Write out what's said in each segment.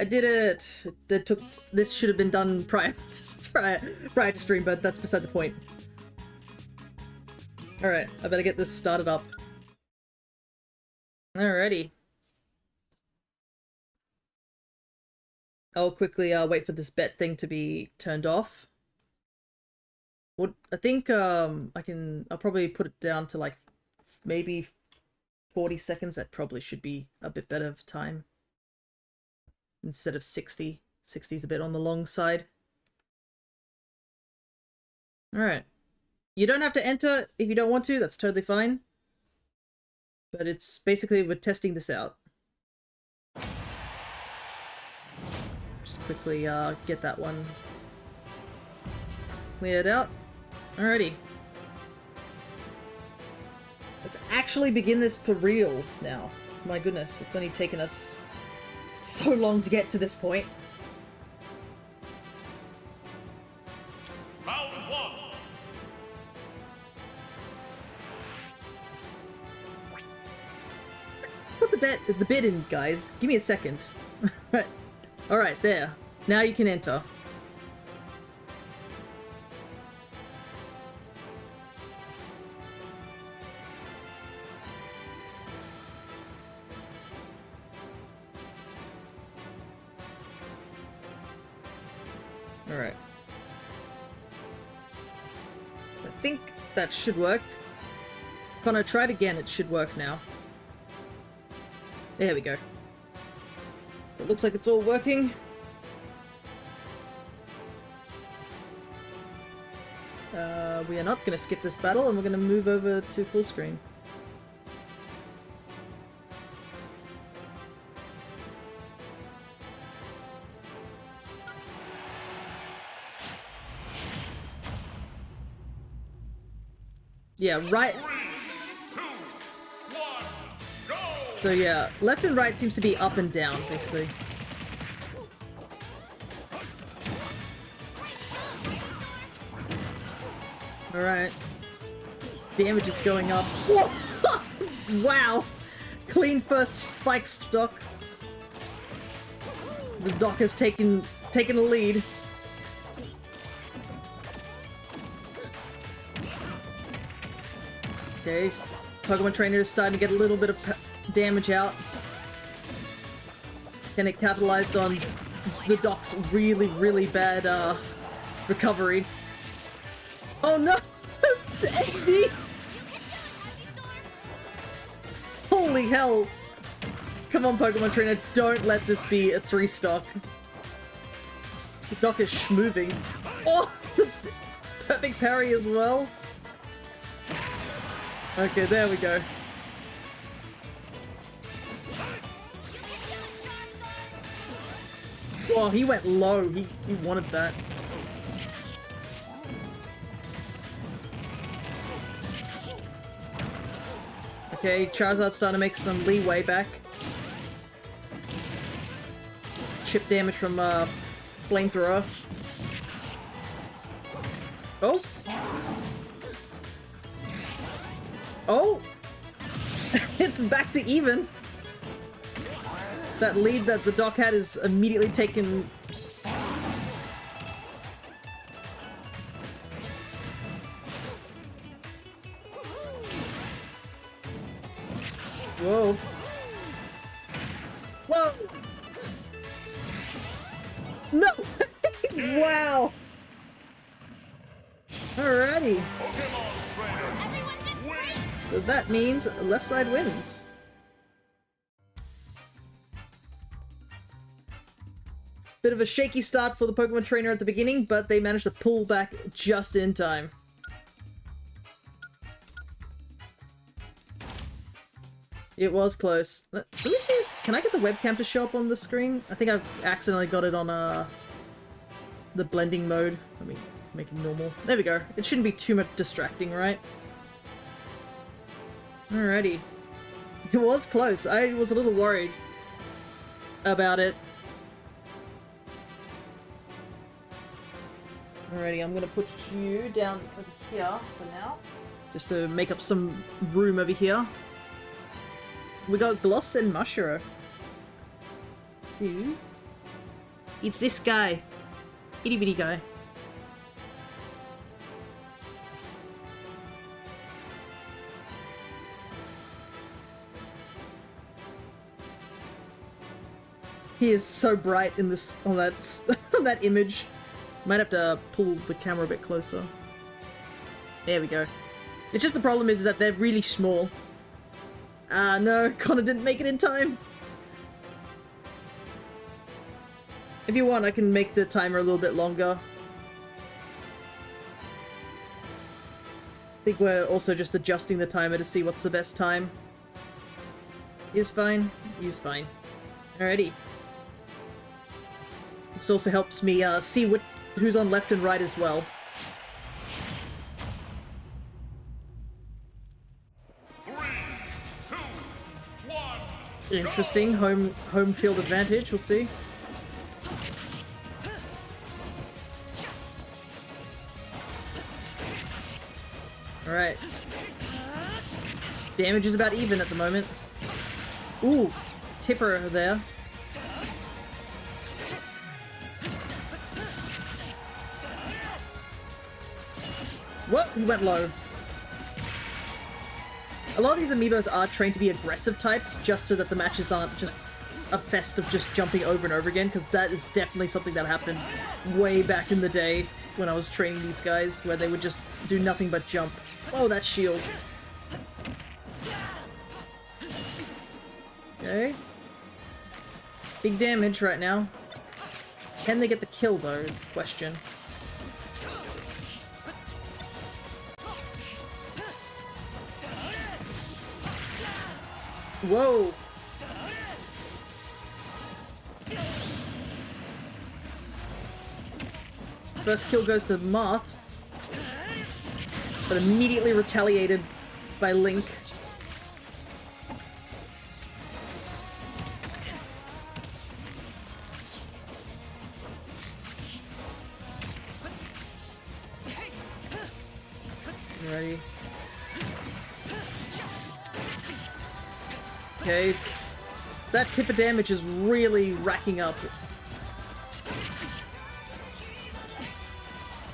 I did it! It took. This should have been done prior to stream, but that's beside the point. Alright, I better get this started up. Alrighty. I'll quickly wait for this bet thing to be turned off. What I think I'll probably put it down to like maybe 40 seconds. That probably should be a bit better of time. Instead of 60. 60 is a bit on the long side. Alright. You don't have to enter if you don't want to, that's totally fine. But it's basically we're testing this out. Just quickly get that one cleared out. Alrighty. Let's actually begin this for real now. My goodness, it's only taken us so long to get to this point. Round one. Put the bid in, guys. Give me a second. Alright, there. Now you can enter. Alright. So I think that should work. Connor, try it again. It should work now. There we go. So it looks like it's all working. We are not going to skip this battle, and we're going to move over to full screen. Yeah, right. 3, 2, 1, go! So yeah, left and right seems to be up and down, basically. Alright. Damage is going up. Wow! Clean first spike stock. The doc has taken a lead. Okay, Pokemon Trainer is starting to get a little bit of damage out. Can it capitalize on the doc's really bad recovery? Oh no! It's XD! Holy hell! Come on, Pokemon Trainer, don't let this be a 3-stock. The doc is schmoving. Oh! Perfect parry as well. Okay, there we go. Oh, he went low. He wanted that. Okay, Charizard's starting to make some leeway back. Chip damage from Flamethrower. Oh! Oh! It's back to even! That lead that the doc had is immediately taken... Whoa. Whoa! No! Wow! Alrighty. So that means left side wins. Bit of a shaky start for the Pokemon Trainer at the beginning, but they managed to pull back just in time. It was close. Let me see. Can I get the webcam to show up on the screen? I think I've accidentally got it on the blending mode. Let me make it normal. There we go. It shouldn't be too much distracting, right? Alrighty. It was close. I was a little worried about it. Alrighty, I'm gonna put you down over here for now. Just to make up some room over here. We got Gloss and Mushroom. You. It's this guy. Itty bitty guy. He is so bright in this on that on that image. Might have to pull the camera a bit closer. There we go. It's just the problem is that they're really small. Ah, no, Connor didn't make it in time. If you want, I can make the timer a little bit longer. I think we're also just adjusting the timer to see what's the best time. He's fine. He's fine. Alrighty. This also helps me see who's on left and right as well. Interesting. Home field advantage. We'll see. All right. Damage is about even at the moment. Ooh, tipper there. What? He went low. A lot of these amiibos are trained to be aggressive types, just so that the matches aren't just a fest of just jumping over and over again, because that is definitely something that happened way back in the day when I was training these guys, where they would just do nothing but jump. Oh, that shield. Okay. Big damage right now. Can they get the kill, though, is the question. Whoa! First kill goes to Moth, but immediately retaliated by Link. Ready? Okay. That tip of damage is really racking up.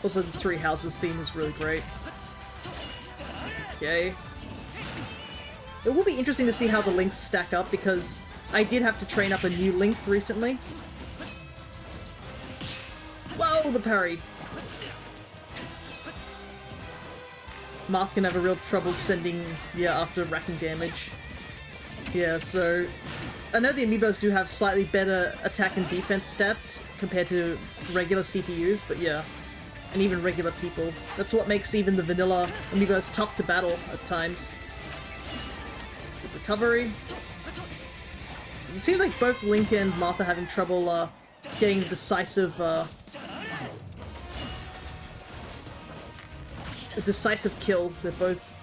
Also, the Three Houses theme is really great. Okay. It will be interesting to see how the links stack up, because I did have to train up a new Link recently. Whoa, the parry! Marth can have a real trouble sending, after racking damage. Yeah, so I know the amiibos do have slightly better attack and defense stats compared to regular CPUs, but yeah, and even regular people. That's what makes even the vanilla amiibos tough to battle at times. Good recovery. It seems like both Link and Marth are having trouble getting decisive a decisive kill. They're both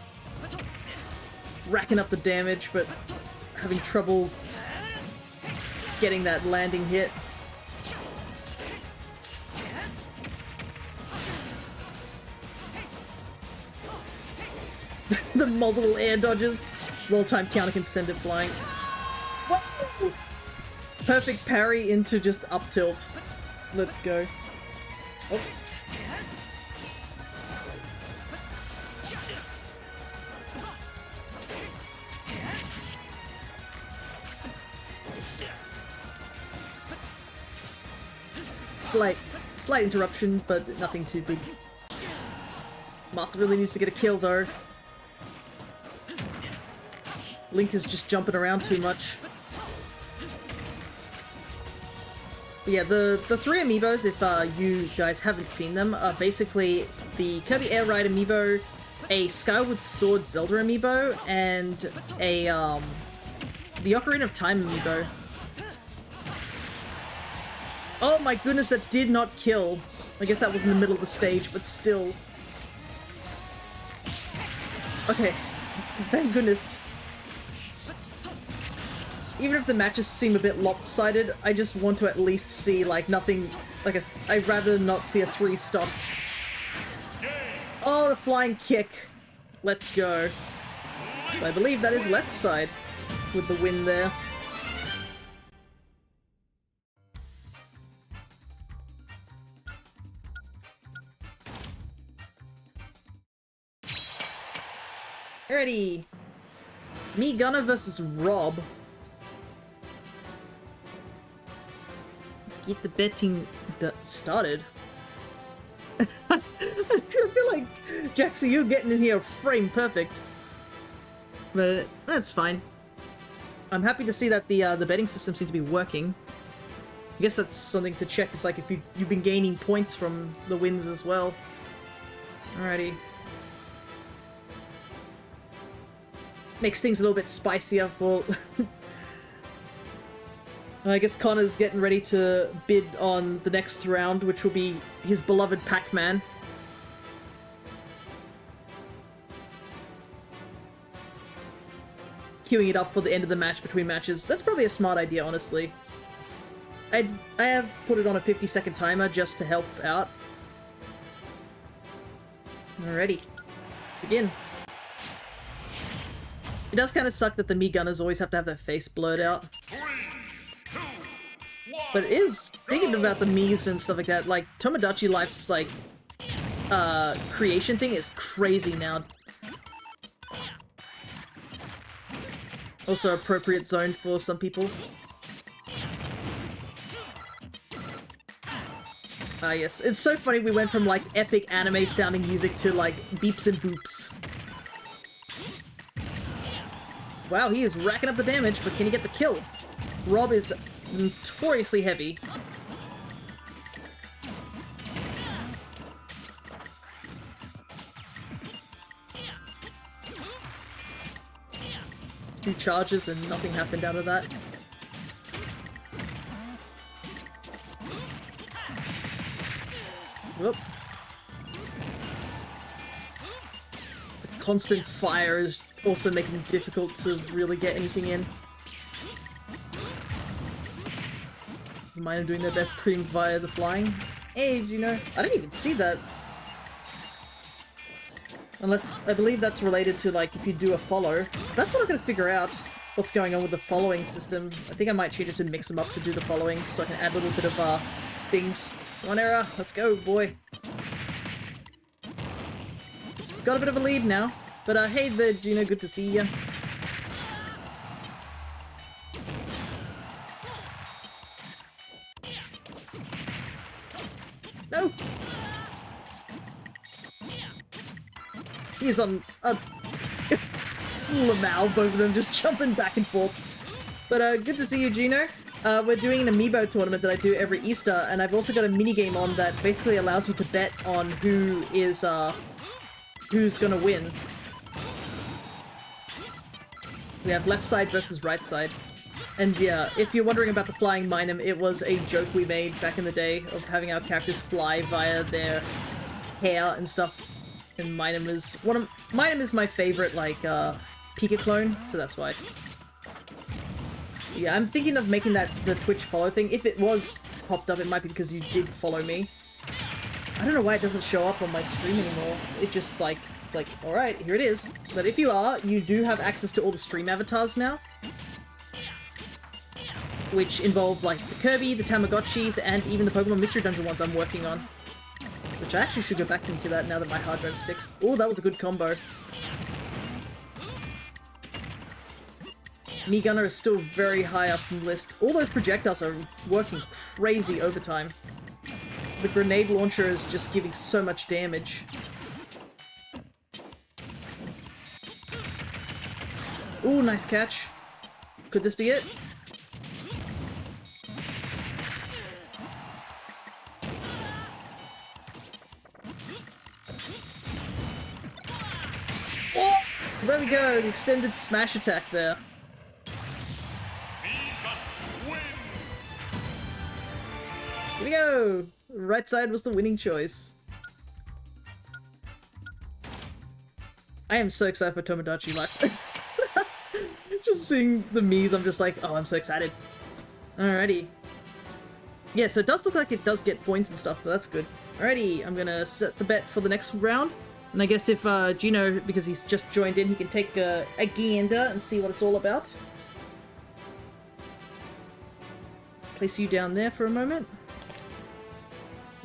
racking up the damage, but having trouble getting that landing hit. The multiple air dodges. Roll-time counter can send it flying. Whoa! Perfect parry into just up tilt. Let's go. Oh. Slight interruption, but nothing too big. Moth really needs to get a kill, though. Link is just jumping around too much. But yeah, the three amiibos, if you guys haven't seen them, are basically the Kirby Air Ride amiibo, a Skyward Sword Zelda amiibo, and a the Ocarina of Time amiibo. Oh my goodness, that did not kill. I guess that was in the middle of the stage, but still. Okay, thank goodness. Even if the matches seem a bit lopsided, I just want to at least see, like, nothing, like a, I'd rather not see a 3-stop. Oh, the flying kick. Let's go. So I believe that is left side with the win there. Alrighty. Me Gunner versus Rob. Let's get the betting started. I feel like, Jaxie, you're getting in here frame perfect. But that's fine. I'm happy to see that the betting system seems to be working. I guess that's something to check. It's like if you've been gaining points from the wins as well. Alrighty. Makes things a little bit spicier for... I guess Connor's getting ready to bid on the next round, which will be his beloved Pac-Man. Queuing it up for the end of the match between matches. That's probably a smart idea, honestly. I have put it on a 50-second timer just to help out. Alrighty. Let's begin. It does kind of suck that the Mii Gunners always have to have their face blurred out. 3, 2, 1. But it is, thinking about the Miis and stuff like that, like, Tomodachi Life's, like, creation thing is crazy now. Also appropriate zone for some people. Ah yes, it's so funny we went from, like, epic anime sounding music to, like, beeps and boops. Wow, he is racking up the damage, but can he get the kill? Rob is notoriously heavy. Two charges and nothing happened out of that. Whoop. The constant fire is also making it difficult to really get anything in. Mine are doing their best cream via the flying. Hey, you know, I didn't even see that. Unless, I believe that's related to, like, if you do a follow. That's what I'm gonna figure out, what's going on with the following system. I think I might change it to mix them up to do the followings, so I can add a little bit of, things. Come on, Era, let's go, boy. It's got a bit of a lead now. But, hey there, Gino, good to see ya. No! He's on a Lamau, both of them just jumping back and forth. But good to see you, Gino. We're doing an Amiibo tournament that I do every Easter, and I've also got a minigame on that basically allows you to bet on who is, who's gonna win. We have left side versus right side. And yeah, if you're wondering about the flying Minum, it was a joke we made back in the day of having our characters fly via their hair and stuff. And Minum is my favorite, like, Pika clone, so that's why. Yeah, I'm thinking of making that the Twitch follow thing. If it was popped up, it might be because you did follow me. I don't know why it doesn't show up on my stream anymore. It just, like, it's like, alright, here it is. But if you are, you do have access to all the stream avatars now. Which involve, like, the Kirby, the Tamagotchis, and even the Pokemon Mystery Dungeon ones I'm working on. Which I actually should go back into that now that my hard drive's fixed. Oh, that was a good combo. Mii Gunner is still very high up in the list. All those projectiles are working crazy overtime. The grenade launcher is just giving so much damage. Ooh, nice catch. Could this be it? Oh! There we go, the extended smash attack there. Here we go! Right side was the winning choice. I am so excited for Tomodachi Life. Just seeing the Miis, I'm just like, oh, I'm so excited. Alrighty. Yeah, so it does look like it does get points and stuff, so that's good. Alrighty, I'm gonna set the bet for the next round. And I guess if Gino, because he's just joined in, he can take a gander and see what it's all about. Place you down there for a moment.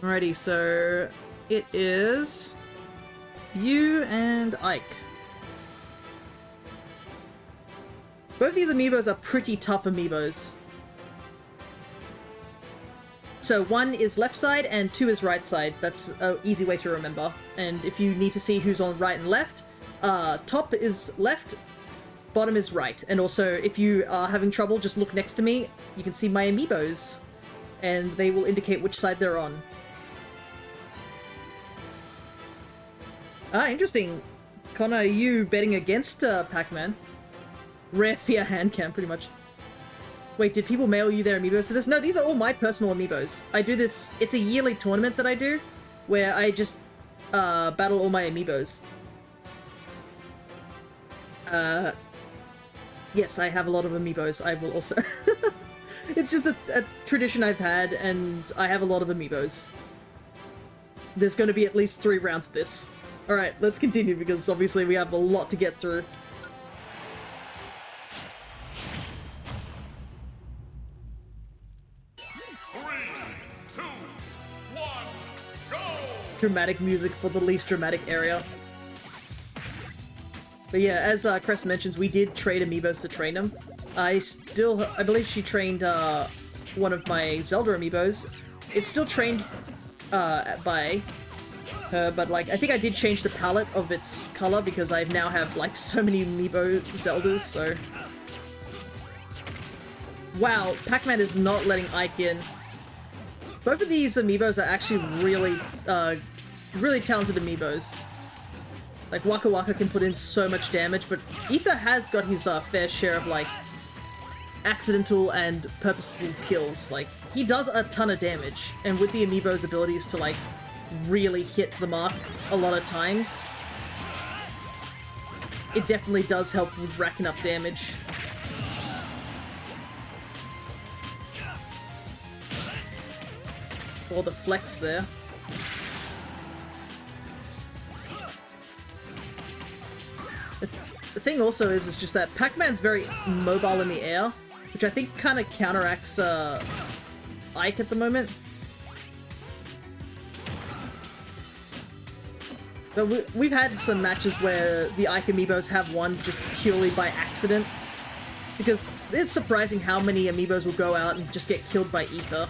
Alrighty, so it is you and Ike. Both these amiibos are pretty tough amiibos. So 1 is left side and 2 is right side. That's an easy way to remember. And if you need to see who's on right and left, top is left, bottom is right. And also, if you are having trouble, just look next to me. You can see my amiibos, and they will indicate which side they're on. Ah, interesting. Connor, are you betting against Pac-Man? Rare fear hand cam, pretty much. Wait, did people mail you their amiibos to this? No, these are all my personal amiibos. I do this, it's a yearly tournament that I do, where I just battle all my amiibos. Yes, I have a lot of amiibos. I will also... It's just a tradition I've had, and I have a lot of amiibos. There's going to be at least 3 rounds of this. Alright, let's continue, because obviously we have a lot to get through. Dramatic music for the least dramatic area. But yeah, as Crest mentions, we did trade amiibos to train them. I believe she trained one of my Zelda amiibos. It's still trained by her, but like, I think I did change the palette of its color because I now have like so many amiibo Zeldas, so... Wow, Pac-Man is not letting Ike in. Both of these amiibos are actually really, really talented amiibos. Like, Waka Waka can put in so much damage, but Ether has got his fair share of, like, accidental and purposeful kills. Like, he does a ton of damage, and with the amiibo's abilities to, like, really hit the mark a lot of times, it definitely does help with racking up damage. Or the flex there. The thing also is just that Pac-Man's very mobile in the air, which I think kind of counteracts Ike at the moment. But we've had some matches where the Ike amiibos have won just purely by accident, because it's surprising how many amiibos will go out and just get killed by Ether.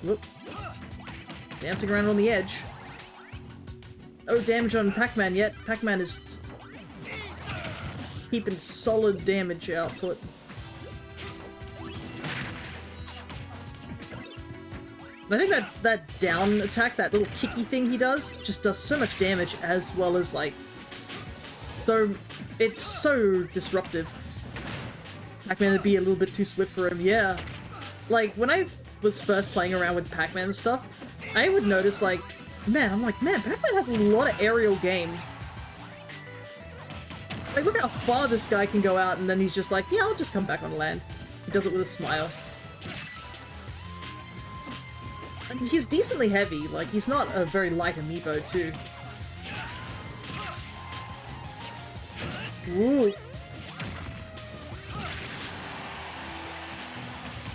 Whoop. Dancing around on the edge. No damage on Pac-Man yet. Pac-Man is keeping solid damage output. I think that down attack, that little kicky thing he does, just does so much damage, as well as like it's so disruptive. Pac-Man would be a little bit too swift for him, yeah. Like, when I was first playing around with Pac-Man and stuff, I would notice, like, man, Pac-Man has a lot of aerial game. Like, look how far this guy can go out, and then he's just like, yeah, I'll just come back on land. He does it with a smile. And he's decently heavy, like, he's not a very light amiibo, too. Ooh.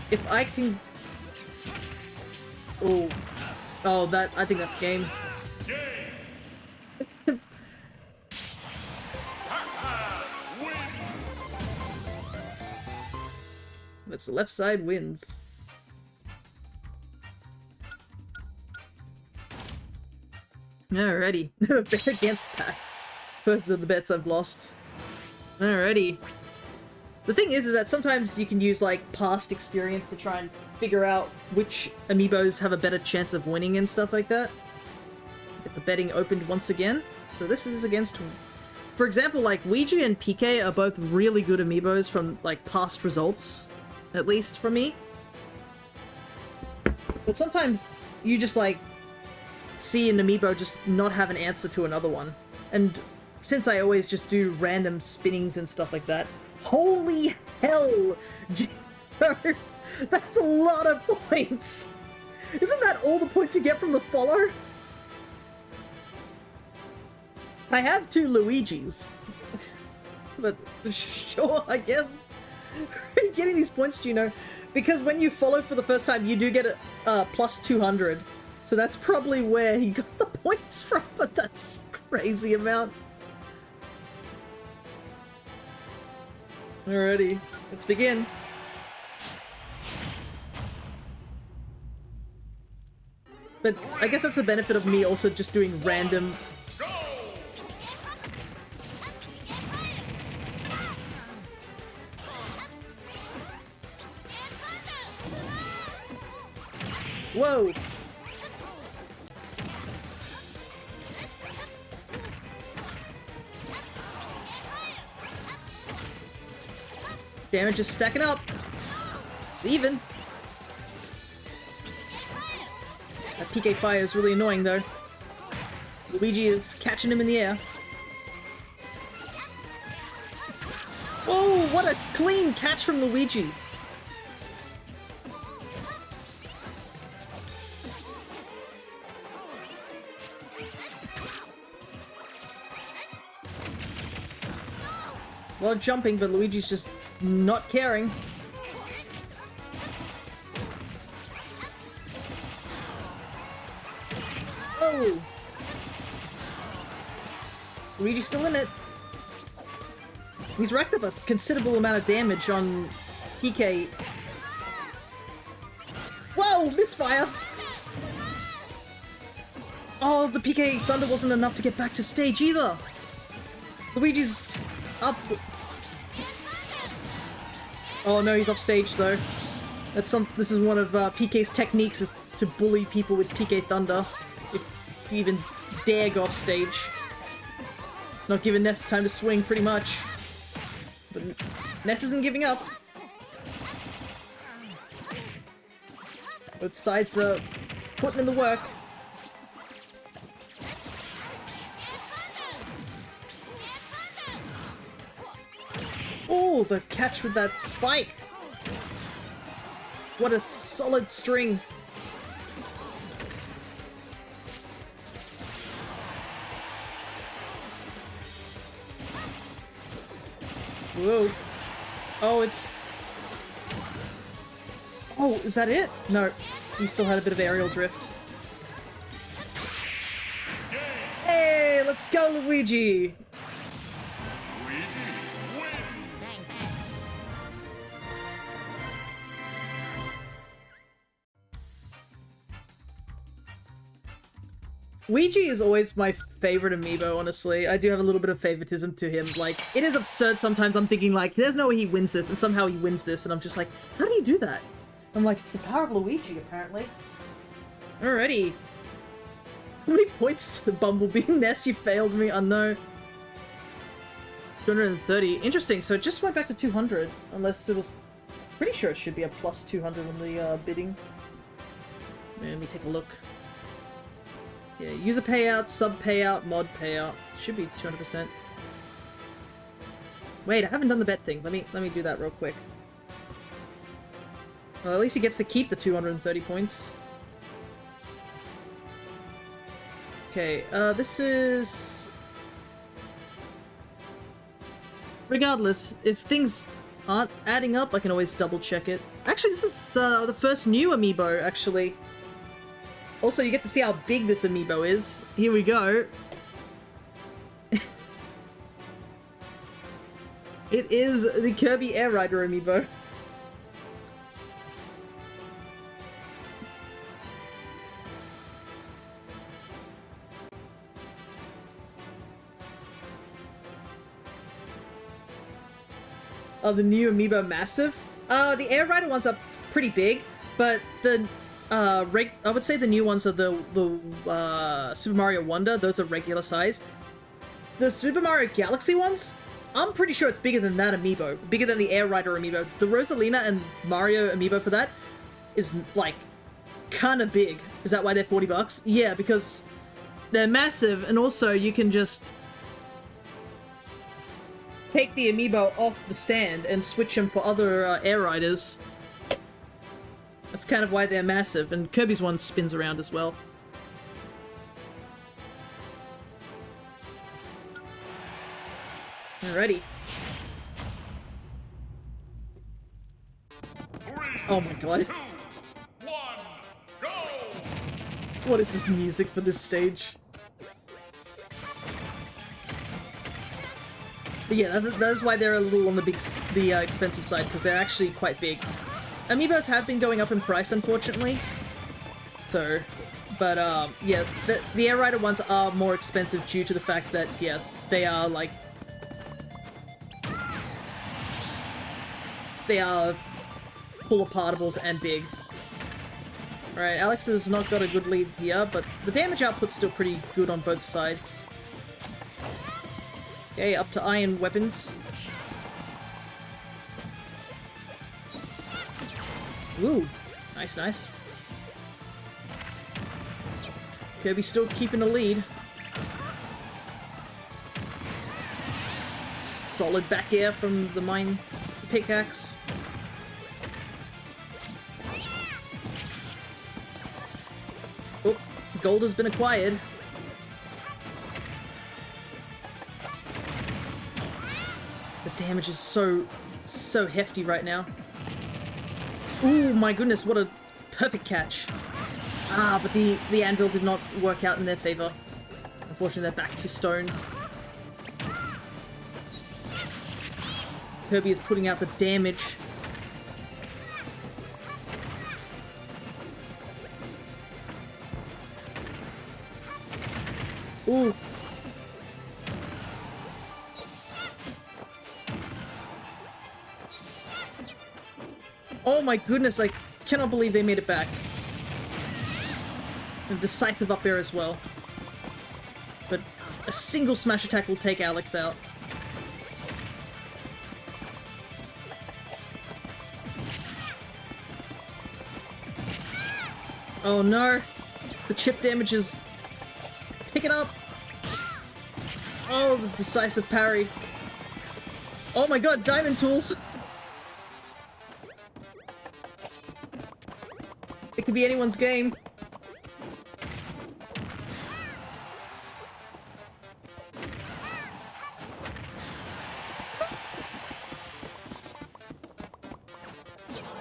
If I can... Oh. Oh, I think that's game. That's the left side wins. Alrighty. Bet against Pac. First of the bets I've lost. Alrighty. The thing is that sometimes you can use, like, past experience to try and figure out which amiibos have a better chance of winning and stuff like that. Get the betting opened once again. So this is against... For example, like, Ouija and PK are both really good amiibos from, like, past results. At least for me. But sometimes you just, like, see an amiibo just not have an answer to another one. And since I always just do random spinnings and stuff like that, holy hell! That's a lot of points! Isn't that all the points you get from the follow? I have 2 Luigis. But sure, I guess. Are you getting these points, do you know? Because when you follow for the first time, you do get a plus 200. So that's probably where he got the points from, but that's a crazy amount. Alrighty, let's begin. But I guess that's the benefit of me also just doing random. Whoa! Damage is stacking up. It's even. That PK fire is really annoying though. Luigi is catching him in the air. Oh, what a clean catch from Luigi! Well, jumping, but Luigi's just not caring. Oh! Luigi's still in it. He's racked up a considerable amount of damage on PK. Whoa! Misfire! Oh, the PK Thunder wasn't enough to get back to stage either! Luigi's up. Oh no, he's off stage though. This is one of PK's techniques, is to bully people with PK Thunder. If you even dare go off stage. Not giving Ness time to swing, pretty much. But Ness isn't giving up. Both sides are putting in the work. Oh, the catch with that spike! What a solid string! Whoa. Oh, it's... Oh, is that it? No, he still had a bit of aerial drift. Hey, let's go, Luigi! Luigi is always my favorite amiibo, honestly. I do have a little bit of favoritism to him. Like, it is absurd sometimes. I'm thinking, like, there's no way he wins this, and somehow he wins this, and I'm just like, how do you do that? I'm like, it's the power of Luigi, apparently. Alrighty. How many points to Bumblebee? Ness, you failed me. I know. 230. Interesting, so it just went back to 200. Unless it was... Pretty sure it should be a plus 200 on the bidding. Let me take a look. Yeah, user payout, sub payout, mod payout. Should be 200%. Wait, I haven't done the bet thing. Let me do that real quick. Well, at least he gets to keep the 230 points. Okay, this is... Regardless, if things aren't adding up, I can always double check it. Actually, this is the first new amiibo, actually. Also, you get to see how big this amiibo is. Here we go. It is the Kirby Air Rider amiibo. Oh, the new amiibo massive? The Air Rider ones are pretty big, but the I would say the new ones are the Super Mario Wonder. Those are regular size. The Super Mario Galaxy ones, I'm pretty sure it's bigger than that amiibo. Bigger than the Air Rider amiibo. The Rosalina and Mario amiibo for that is, like, kinda big. Is that why they're 40 bucks? Yeah, because they're massive, and also you can just take the amiibo off the stand and switch them for other Air Riders. That's kind of why they're massive, and Kirby's one spins around as well. Alrighty. Oh my god. 2, 1, go! What is this music for this stage? But yeah, that's why they're a little on the expensive side, because they're actually quite big. Amiibos have been going up in price, unfortunately. So, but yeah, the Air Rider ones are more expensive due to the fact that, yeah, they are like... They are pull-apartables and big. Alright, Alex has not got a good lead here, but the damage output's still pretty good on both sides. Okay, up to iron weapons. Ooh, nice, nice. Kirby's still keeping the lead. Solid back air from the mine pickaxe. Oh, gold has been acquired. The damage is so hefty right now. Ooh, my goodness, what a perfect catch. Ah, but the anvil did not work out in their favor. Unfortunately, they're back to stone. Kirby is putting out the damage. Ooh. Oh my goodness, I cannot believe they made it back. And decisive up air as well. But a single smash attack will take Alex out. Oh no! The chip damage is... Pick it up! Oh, the decisive parry. Oh my god, diamond tools! It could be anyone's game.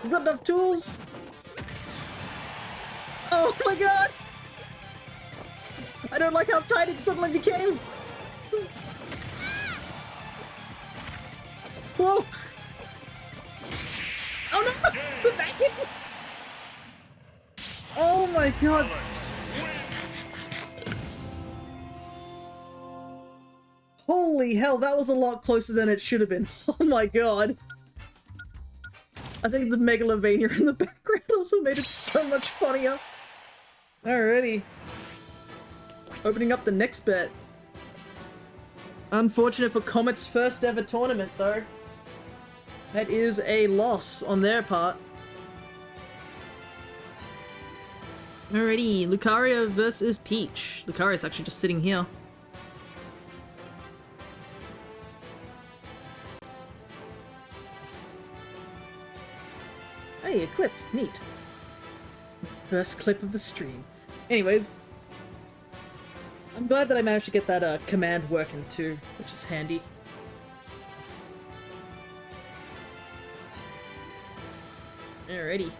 You've got enough tools? Oh my god! I don't like how tight it suddenly became! Whoa! Oh no! The back in! Oh my god! Holy hell, that was a lot closer than it should have been. Oh my god. I think the Megalovania in the background also made it so much funnier. Alrighty. Opening up the next bet. Unfortunate for Comet's first ever tournament, though. That is a loss on their part. Alrighty, Lucario versus Peach. Lucario's actually just sitting here. Hey, a clip. Neat. First clip of the stream. Anyways, I'm glad that I managed to get that command working too, which is handy. Alrighty.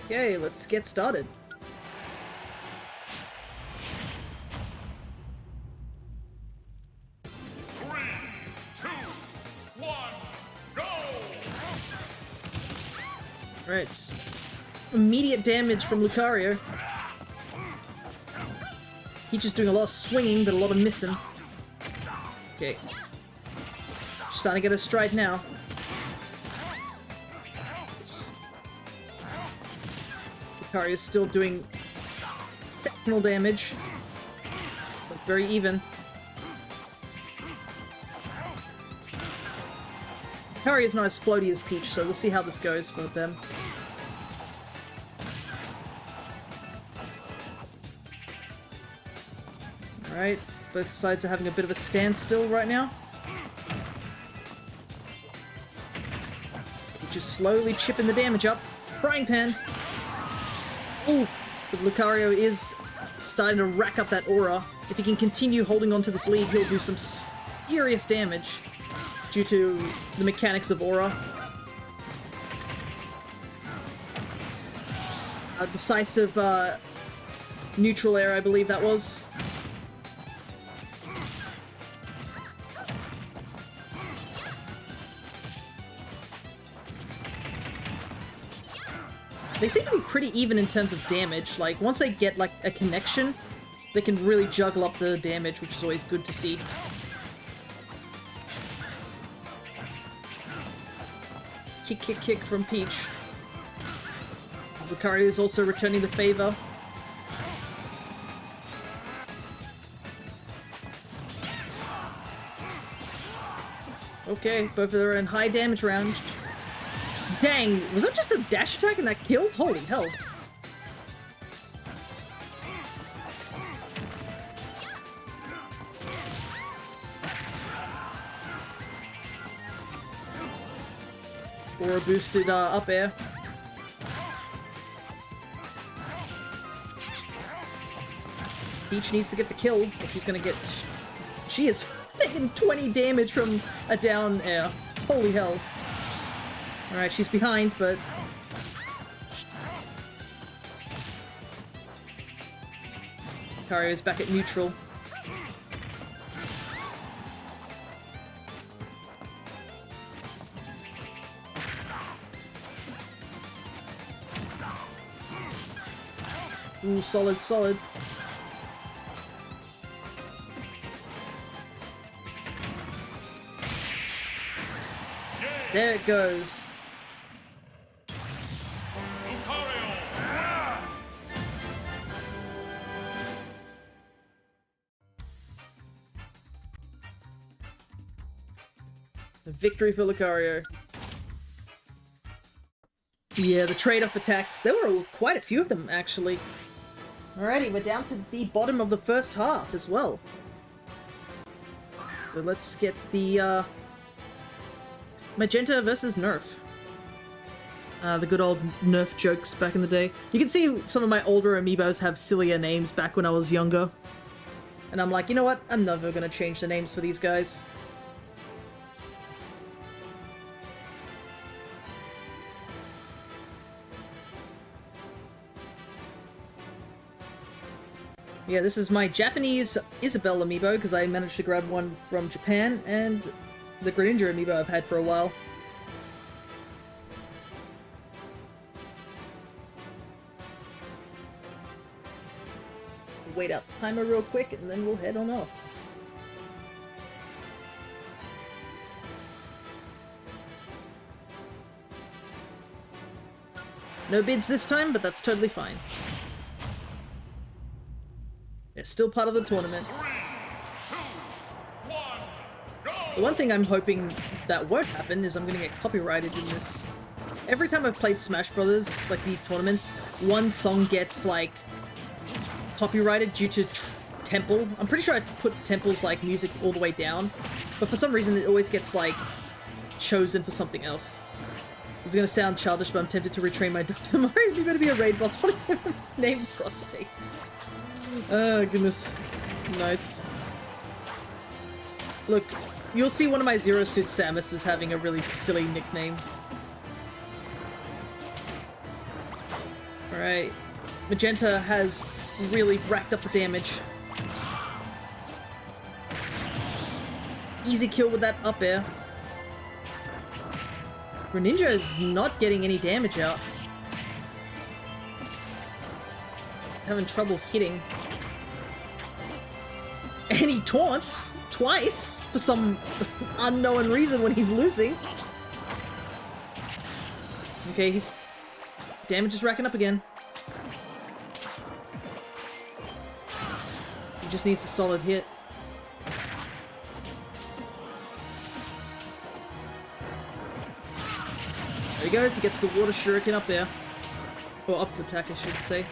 Okay, let's get started. Alright, immediate damage from Lucario. He's just doing a lot of swinging, but a lot of missing. Okay. Starting to get a stride now. Lucario's still doing sectional damage. But very even. Lucario's not as floaty as Peach, so we'll see how this goes for them. Alright, both sides are having a bit of a standstill right now. Just slowly chipping the damage up. Frying pan! Ooh! But Lucario is starting to rack up that aura. if he can continue holding on to this lead, he'll do some serious damage due to the mechanics of Aura. A decisive neutral air, I believe that was. They seem to be pretty even in terms of damage. Like, once they get, like, a connection, they can really juggle up the damage, which is always good to see. Kick, kick, kick from Peach. Lucario is also returning the favor. Okay, both of them are in high damage range. Dang, was that just a dash attack and that killed? Holy hell. Or a boosted up air. Peach needs to get the kill, or she's gonna get... She is taking 20 damage from a down air. Holy hell. Alright, she's behind, but... Lucario's back at neutral. Ooh, solid, solid. There it goes. A victory for Lucario. Yeah, the trade-off attacks. There were quite a few of them, actually. Alrighty, we're down to the bottom of the first half as well. So let's get the Magenta versus Nerf. The good old Nerf jokes back in the day. You can see some of my older Amiibos have sillier names back when I was younger. And I'm like, you know what? I'm never gonna change the names for these guys. Yeah, this is my Japanese Isabelle Amiibo, because I managed to grab one from Japan, and the Greninja Amiibo I've had for a while. Wait out the timer real quick, and then we'll head on off. No bids this time, but that's totally fine. It's still part of the tournament. 3, 2, 1, go! The one thing I'm hoping that won't happen is I'm gonna get copyrighted in this. Every time I've played Smash Brothers, like these tournaments, one song gets, like, copyrighted due to Temple. I'm pretty sure I put Temple's, like, music all the way down, but for some reason it always gets, like, chosen for something else. This is gonna sound childish, but I'm tempted to retrain my Dr. Mario. You better be a raid boss. What a name prostate. Oh, goodness. Nice. Look, you'll see one of my Zero Suit Samus is having a really silly nickname. Alright. Magenta has really racked up the damage. Easy kill with that up air. Greninja is not getting any damage out. Having trouble hitting. And he taunts twice for some unknown reason when he's losing. Okay, his damage is racking up again. He just needs a solid hit. There he goes, he gets the water shuriken up there. Or up attack, I should say.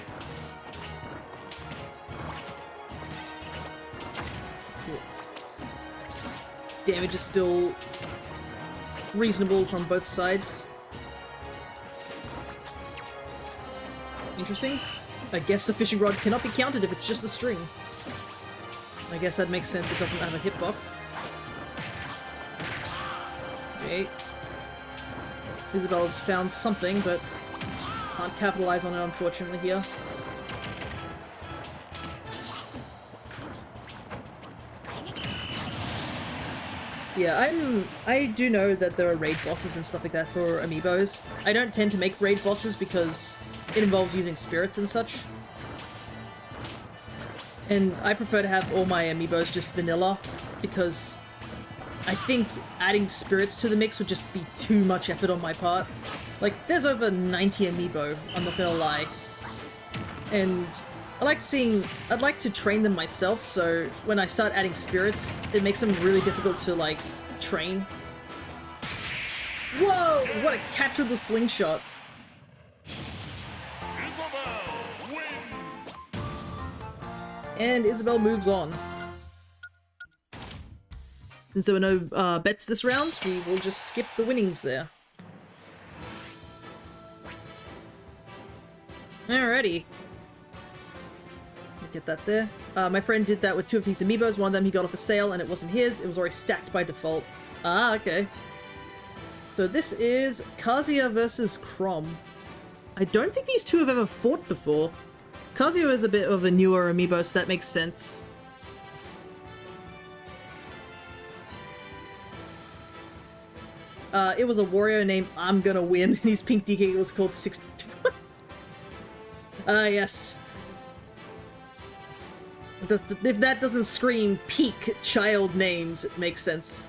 Damage is still reasonable from both sides. Interesting. I guess the fishing rod cannot be counted if it's just a string. I guess that makes sense, it doesn't have a hitbox. Okay. Isabel's found something, but can't capitalize on it unfortunately here. Yeah, I do know that there are raid bosses and stuff like that for amiibos. I don't tend to make raid bosses because it involves using spirits and such. And I prefer to have all my amiibos just vanilla, because I think adding spirits to the mix would just be too much effort on my part. Like, there's over 90 amiibo, I'm not gonna lie. And I'd like to train them myself, so when I start adding spirits, it makes them really difficult to, like, train. Whoa! What a catch with the slingshot! Isabel wins. And Isabel moves on. Since there were no bets this round, we will just skip the winnings there. Alrighty. Get that there. My friend did that with two of his amiibos. One of them he got off a sale and it wasn't his. It was already stacked by default. Ah, okay. So this is Kazuya versus Chrom. I don't think these two have ever fought before. Kazuya is a bit of a newer amiibo, so that makes sense. It was a Wario named I'm Gonna Win, and his pink DK was called 62. Ah, yes. If that doesn't scream peak child names, it makes sense.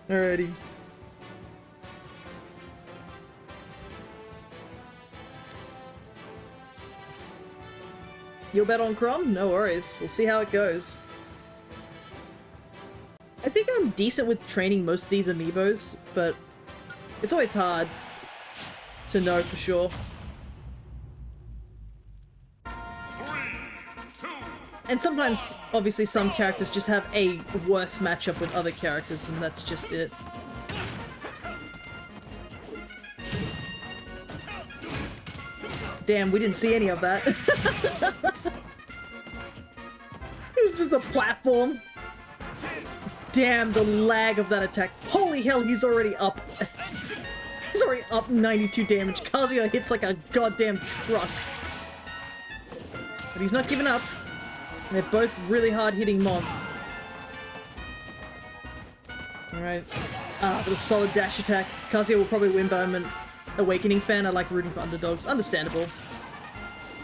Alrighty. You'll bet on Chrom? No worries. We'll see how it goes. I think I'm decent with training most of these amiibos, but it's always hard to know for sure. 3, 2, And sometimes, obviously, some characters just have a worse matchup with other characters, and that's just it. Damn, we didn't see any of that. It was just a platform. Damn, the lag of that attack. Holy hell, he's already up. He's already up 92 damage. Kazuya hits like a goddamn truck. But he's not giving up. They're both really hard hitting Mon. Alright. With a solid dash attack. Kazuya will probably win, but I'm an Awakening fan. I like rooting for underdogs. Understandable.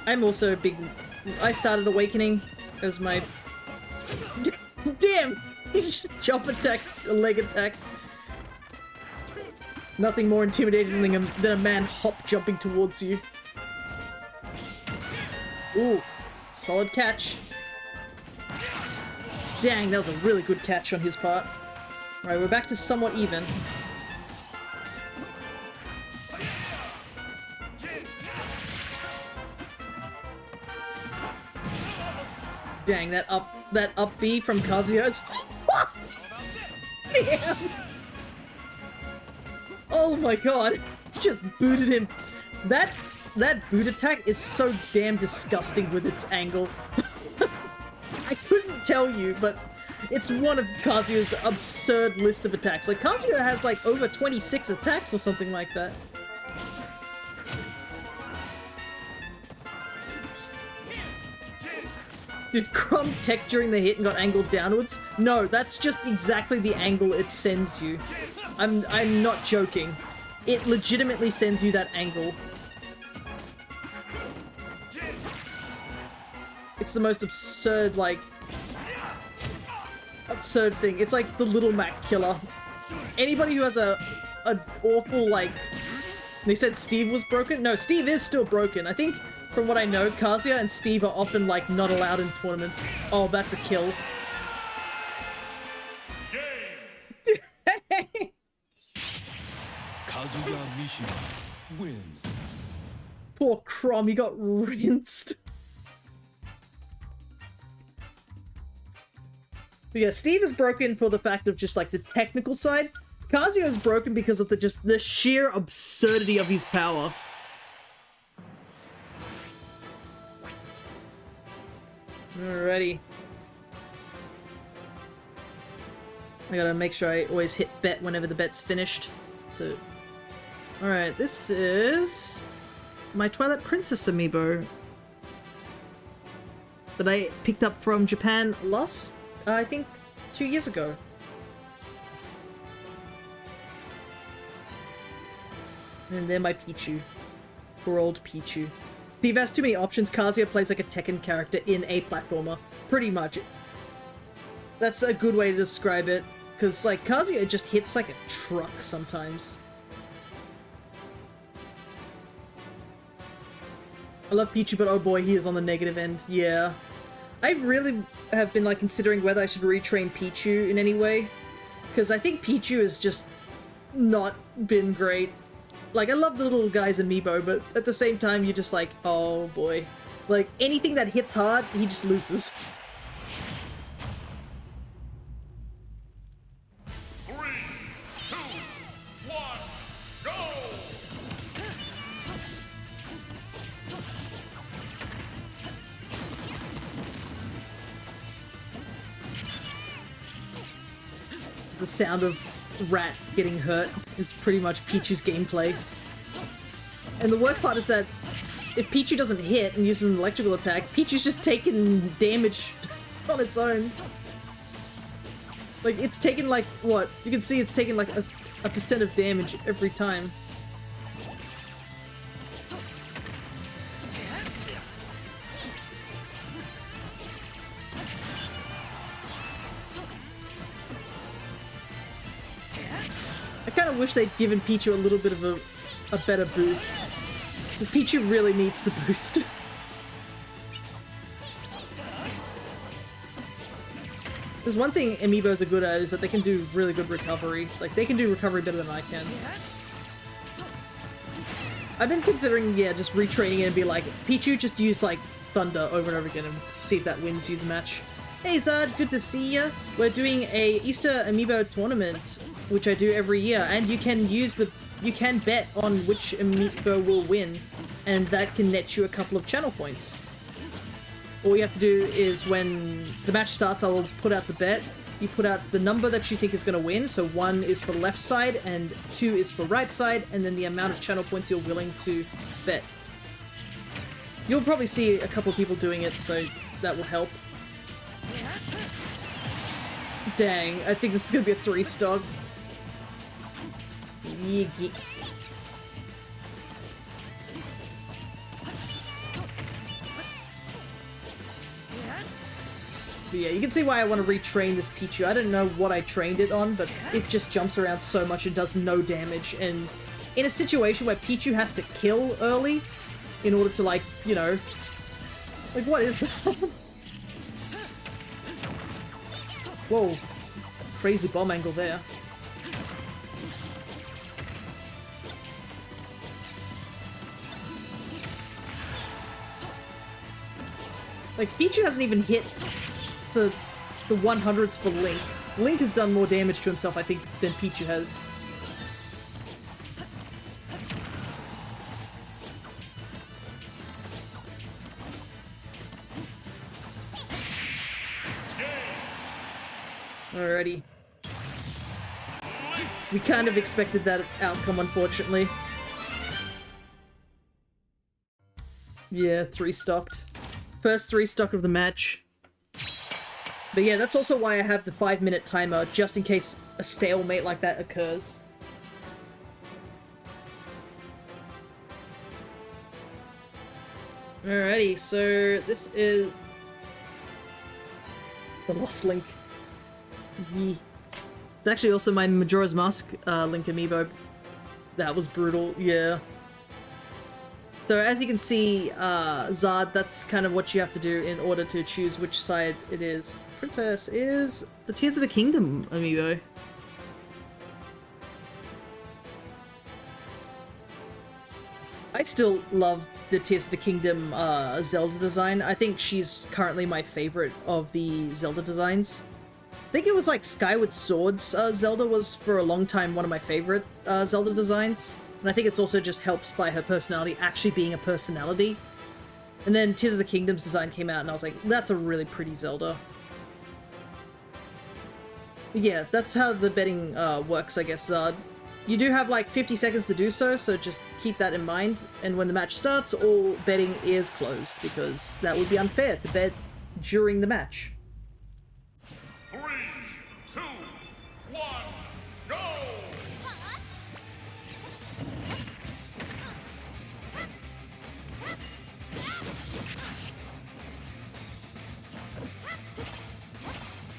I'm also a big... I started Awakening as my... Damn! He's just jump attack, a leg attack. Nothing more intimidating than a man hop jumping towards you. Ooh, solid catch. Dang, that was a really good catch on his part. Alright, we're back to somewhat even. Dang, that up B from Kazuya is... Damn! Oh my god! He just booted him. That boot attack is so damn disgusting with its angle. I couldn't tell you, but it's one of Kazuya's absurd list of attacks. Like, Kazuya has like over 26 attacks or something like that. Did Chrom tech during the hit and got angled downwards? No, that's just exactly the angle it sends you. I'm not joking. It legitimately sends you that angle. It's the most absurd, like... absurd thing. It's like the Little Mac killer. Anybody who has an awful, like... They said Steve was broken? No, Steve is still broken. I think... From what I know, Kazuya and Steve are often, like, not allowed in tournaments. Oh, that's a kill. Kazuya Mishima wins. Poor Chrom, he got rinsed. But yeah, Steve is broken for the fact of just, like, the technical side. Kazuya is broken because of the sheer absurdity of his power. Alrighty. I gotta make sure I always hit bet whenever the bet's finished. So, alright, this is my Twilight Princess amiibo that I picked up from Japan last, I think, 2 years ago. And then my Pichu. Poor old Pichu. Steve has too many options. Kazuya plays like a Tekken character in a platformer. Pretty much. That's a good way to describe it. Because, like, Kazuya just hits like a truck sometimes. I love Pichu, but oh boy, he is on the negative end. Yeah. I really have been, like, considering whether I should retrain Pichu in any way. Because I think Pichu has just not been great. Like, I love the little guy's amiibo, but at the same time, you're just like, oh boy. Like, anything that hits hard, he just loses. 3, 2, 1, go! The sound of Rat getting hurt is pretty much Pichu's gameplay. And the worst part is that if Pichu doesn't hit and uses an electrical attack, Pichu's just taking damage on its own. Like, it's taken like, what? You can see it's taken like a percent of damage every time. I kind of wish they'd given Pichu a little bit of a better boost. Because Pichu really needs the boost. There's one thing Amiibos are good at is that they can do really good recovery. Like, they can do recovery better than I can. I've been considering, yeah, just retraining it and be like, Pichu, just use, like, Thunder over and over again and see if that wins you the match. Hey Zad, good to see ya. We're doing a Easter Amiibo tournament, which I do every year, and you can bet on which Amiibo will win, and that can net you a couple of channel points. All you have to do is when the match starts, I will put out the bet. You put out the number that you think is going to win, so 1 is for left side and 2 is for right side, and then the amount of channel points you're willing to bet. You'll probably see a couple of people doing it, so that will help. Dang, I think this is gonna be a 3-stock. Yiggy. But yeah, you can see why I want to retrain this Pichu. I don't know what I trained it on, but it just jumps around so much and does no damage. And in a situation where Pichu has to kill early in order to, like, you know... Like, what is that? Whoa. Crazy bomb angle there. Like, Pichu hasn't even hit the 100s for Link. Link has done more damage to himself, I think, than Pichu has. Alrighty. We kind of expected that outcome, unfortunately. Yeah, 3-stocked. First 3-stock of the match. But yeah, that's also why I have the 5-minute timer, just in case a stalemate like that occurs. Alrighty, so this is... the Lost Link. Yeah. It's actually also my Majora's Mask Link amiibo. That was brutal, yeah. So as you can see, Zard, that's kind of what you have to do in order to choose which side it is. Princess is the Tears of the Kingdom amiibo. I still love the Tears of the Kingdom Zelda design. I think she's currently my favorite of the Zelda designs. I think it was like Skyward Sword's Zelda was for a long time one of my favorite Zelda designs. And I think it's also just helps by her personality actually being a personality. And then Tears of the Kingdom's design came out and I was like, that's a really pretty Zelda. Yeah, that's how the betting works, I guess. You do have like 50 seconds to do so, so just keep that in mind. And when the match starts, all betting is closed, because that would be unfair to bet during the match. 3, 2, 1, go!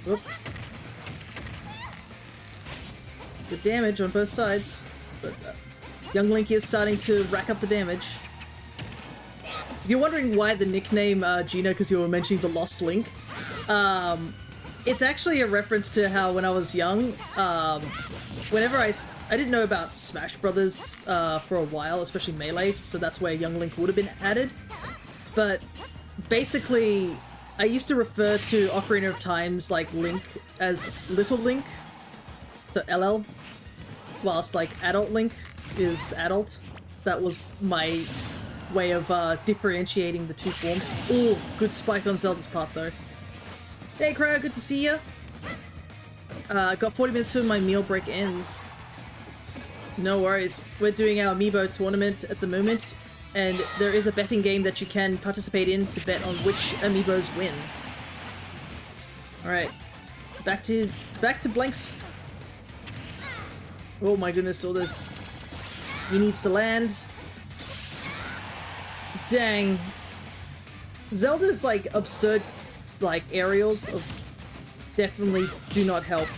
Whoop. Good damage on both sides, but young Link is starting to rack up the damage. If you're wondering why the nickname Gino, because you were mentioning the Lost Link, it's actually a reference to how when I was young, whenever I didn't know about Smash Brothers for a while, especially Melee, so that's where young Link would have been added. But basically, I used to refer to Ocarina of Time's like Link as Little Link, so LL, whilst like Adult Link is adult. That was my way of differentiating the two forms. Ooh, good spike on Zelda's part though. Hey Cryo, good to see ya. Got 40 minutes till my meal break ends. No worries. We're doing our Amiibo tournament at the moment, and there is a betting game that you can participate in to bet on which Amiibos win. Alright. Back to Blanks. Oh my goodness, all this. He needs to land. Dang. Zelda's like absurd like aerials of definitely do not help.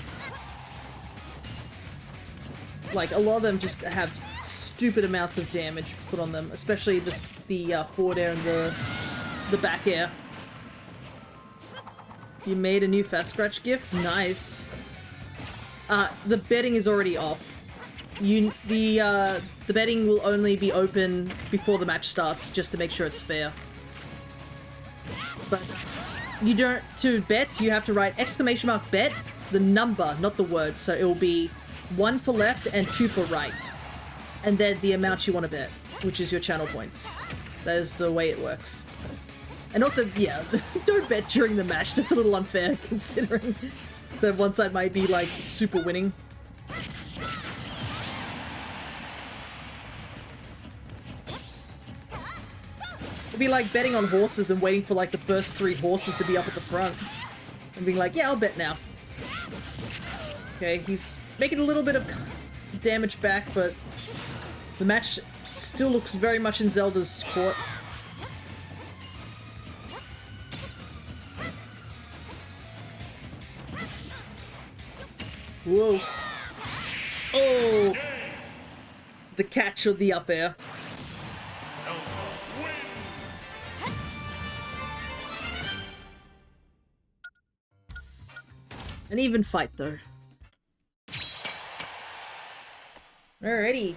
Like a lot of them just have stupid amounts of damage put on them, especially the forward air and the back air. You made a new fast scratch gift? Nice. The betting is already off. The betting will only be open before the match starts, just to make sure it's fair. But you don't, to bet, you have to write !bet, the number, not the word. So it will be 1 for left and 2 for right. And then the amount you want to bet, which is your channel points. That is the way it works. And also, yeah, don't bet during the match. That's a little unfair, considering that one side might be, like, super winning. It'd be like betting on horses and waiting for, like, the first 3 horses to be up at the front. And being like, yeah, I'll bet now. Okay, he's making a little bit of damage back, but the match still looks very much in Zelda's court. Whoa. Oh! The catch of the up air. An even fight, though. Alrighty.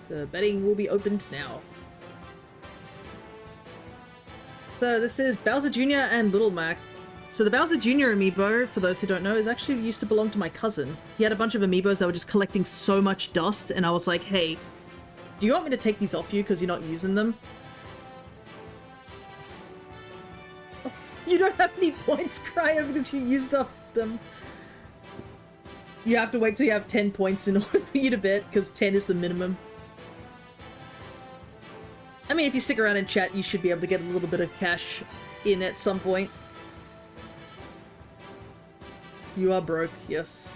The betting will be opened now. So this is Bowser Jr. and Little Mac. So the Bowser Jr. amiibo, for those who don't know, is actually used to belong to my cousin. He had a bunch of amiibos that were just collecting so much dust, and I was like, hey, do you want me to take these off you because you're not using them? Oh, you don't have any points, Cryo, because you used up them. You have to wait till you have 10 points in order for you to bet, because 10 is the minimum. I mean, if you stick around in chat, you should be able to get a little bit of cash in at some point. You are broke, yes.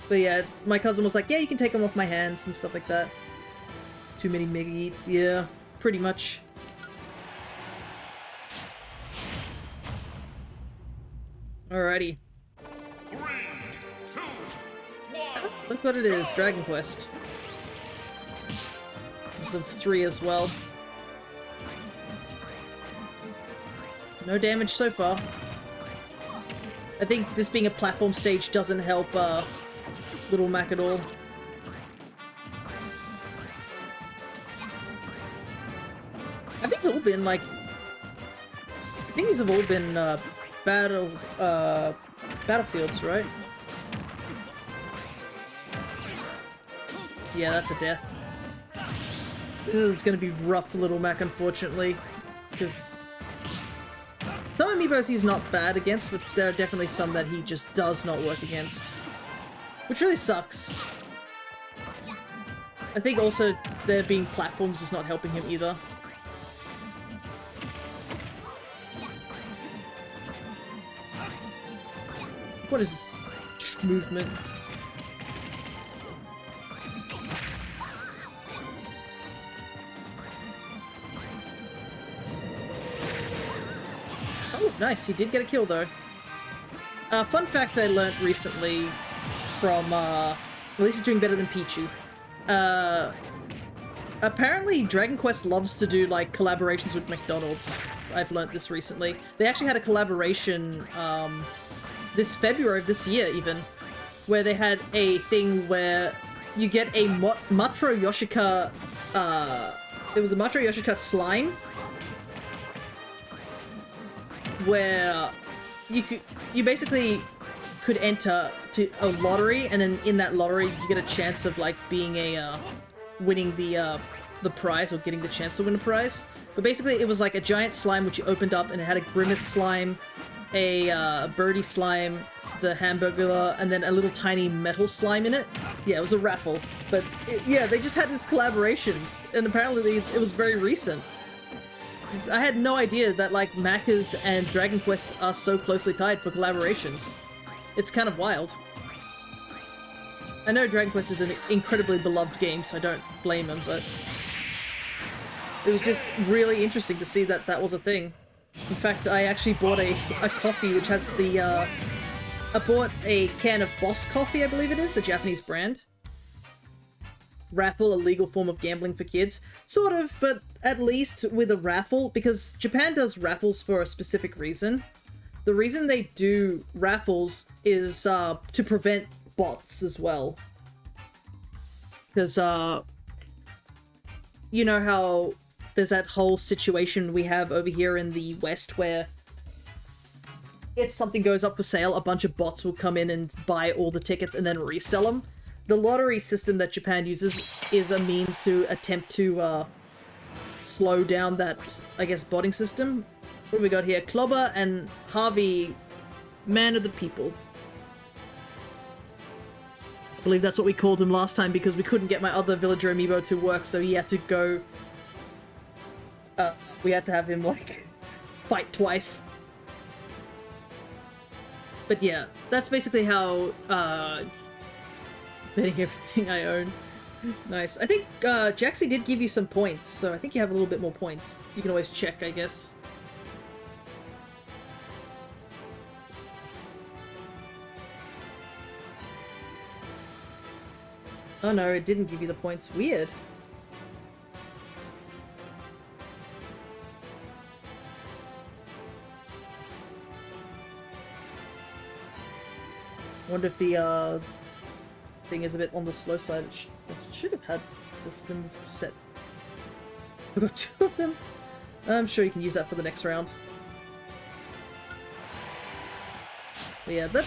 But yeah, my cousin was like, yeah, you can take them off my hands and stuff like that. Too many Mega Eats, yeah, pretty much. Alrighty. 3, 2, 1. Look what it is, Dragon Quest. There's a 3 as well. No damage so far. I think this being a platform stage doesn't help Little Mac at all. I think it's all been like... I think these have all been battlefields, right? Yeah, that's a death. This is gonna be rough for Little Mac, unfortunately, because some amiibos he's not bad against, but there are definitely some that he just does not work against, which really sucks. I think also there being platforms is not helping him either. What is this movement? Oh, nice. He did get a kill, though. Fun fact I learnt recently from, at least he's doing better than Pichu. Apparently Dragon Quest loves to do, like, collaborations with McDonald's. I've learnt this recently. They actually had a collaboration, this February of this year, even, where they had a thing where you get a Matro Yoshika, it was a Matro Yoshika slime, where you basically could enter to a lottery, and then in that lottery you get a chance of like being a winning the prize, or getting the chance to win a prize. But basically it was like a giant slime which you opened up, and it had a Grimace slime, a Birdie slime, the Hamburglar, and then a little tiny metal slime in it. Yeah, it was a raffle. But yeah, they just had this collaboration, and apparently it was very recent. I had no idea that, like, Macca's and Dragon Quest are so closely tied for collaborations. It's kind of wild. I know Dragon Quest is an incredibly beloved game, so I don't blame them, but it was just really interesting to see that that was a thing. In fact, I actually bought a coffee which has the, I bought a can of Boss Coffee, I believe it is, a Japanese brand. Raffle, a legal form of gambling for kids. Sort of, but at least with a raffle, because Japan does raffles for a specific reason. The reason they do raffles is to prevent bots as well. Because, you know how there's that whole situation we have over here in the West where if something goes up for sale, a bunch of bots will come in and buy all the tickets and then resell them. The lottery system that Japan uses is a means to attempt to slow down that, I guess, botting system. What have we got here? Klobber and Harvey, man of the people. I believe that's what we called him last time because we couldn't get my other villager amiibo to work, so he had to go... we had to have him, like, fight twice. But yeah, that's basically how, betting everything I own. Nice. I think, Jaxie did give you some points, so I think you have a little bit more points. You can always check, I guess. Oh no, it didn't give you the points. Weird. I wonder if the, thing is a bit on the slow side. It should have had system set. We've got two of them. I'm sure you can use that for the next round. But yeah, that...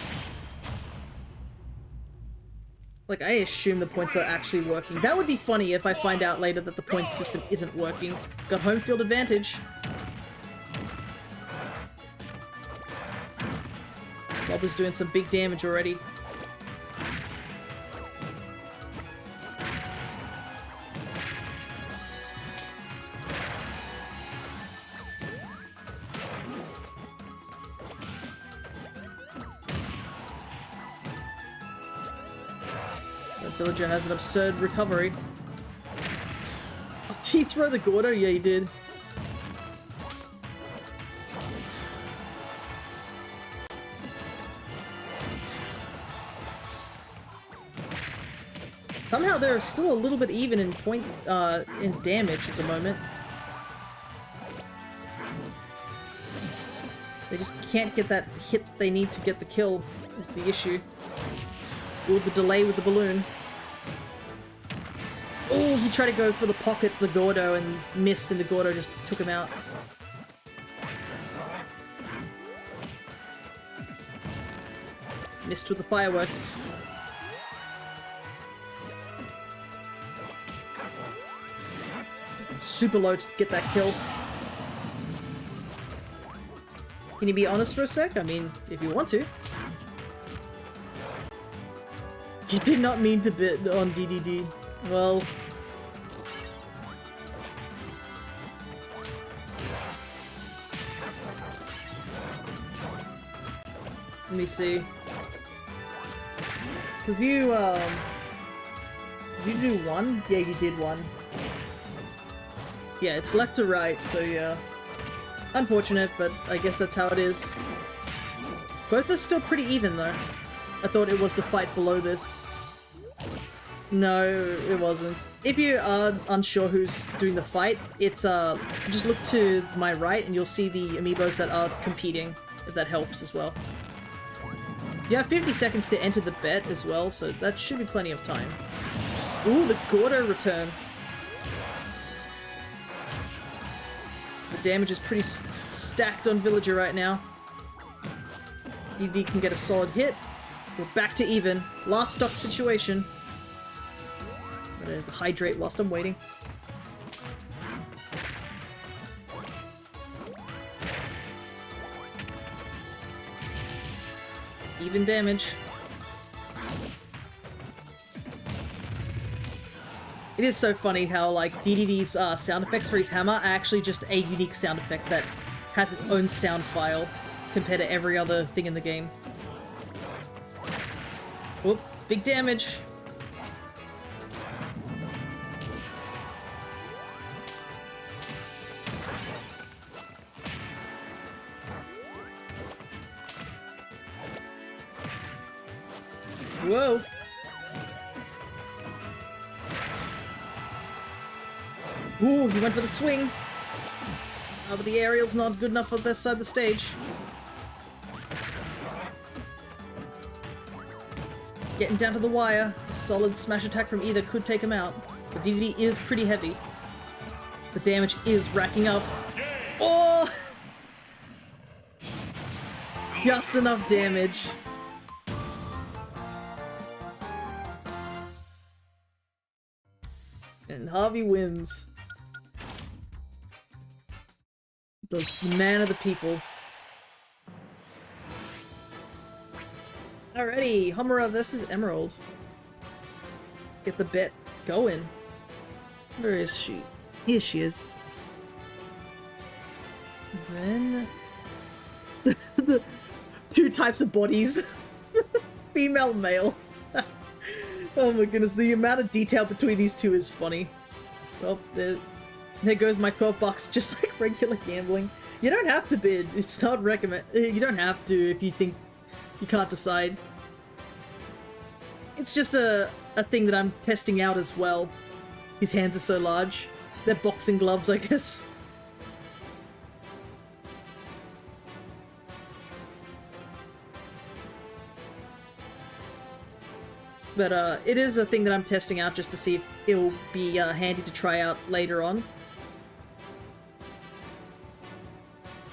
Like, I assume the points are actually working. That would be funny if I find out later that the point system isn't working. Got home field advantage. Bob is doing some big damage already. That villager has an absurd recovery. Oh, did he throw the Gordo? Yeah, he did. Somehow they're still a little bit even in point, in damage at the moment. They just can't get that hit they need to get the kill, is the issue. Or the delay with the balloon. Oh, he tried to go for the pocket, the Gordo, and missed, and the Gordo just took him out. Missed with the fireworks. super low to get that kill. Can you be honest for a sec? I mean, if you want to. You did not mean to bid on DDD. Well... Let me see. Cause you, did you do one? Yeah, you did one. Yeah, it's left to right, so yeah. Unfortunate, but I guess that's how it is. Both are still pretty even, though. I thought it was the fight below this. No, it wasn't. If you are unsure who's doing the fight, it's, just look to my right and you'll see the amiibos that are competing, if that helps as well. You have 50 seconds to enter the bet as well, so that should be plenty of time. Ooh, the Gordo return. The damage is pretty stacked on Villager right now. DD can get a solid hit. We're back to even. Last stock situation. Gotta hydrate whilst I'm waiting. Even damage. It is so funny how, like, DDD's sound effects for his hammer are actually just a unique sound effect that has its own sound file compared to every other thing in the game. Whoop, big damage. Whoa! Ooh, he went for the swing! Oh, but the aerial's not good enough for this side of the stage. Getting down to the wire. A solid smash attack from either could take him out. But DDD is pretty heavy. The damage is racking up. Oh! Just enough damage. And Harvey wins. The man of the people. Alrighty, Homura versus Emerald. Let's get the bet going. Where is she? Here she is. And then... the two types of bodies. Female, male. Oh my goodness, the amount of detail between these two is funny. Well, there goes my 12 bucks, just like regular gambling. You don't have to bid. It's not recommend. You don't have to if you think you can't decide. It's just a thing that I'm testing out as well. His hands are so large. They're boxing gloves, I guess. But it is a thing that I'm testing out just to see if it'll be handy to try out later on.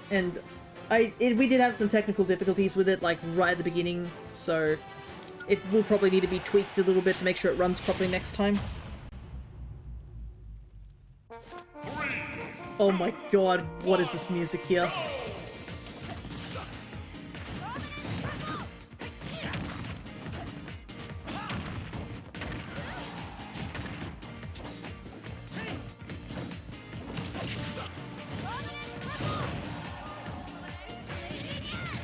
And we did have some technical difficulties with it, like right at the beginning, so it will probably need to be tweaked a little bit to make sure it runs properly next time. Oh my god, what is this music here?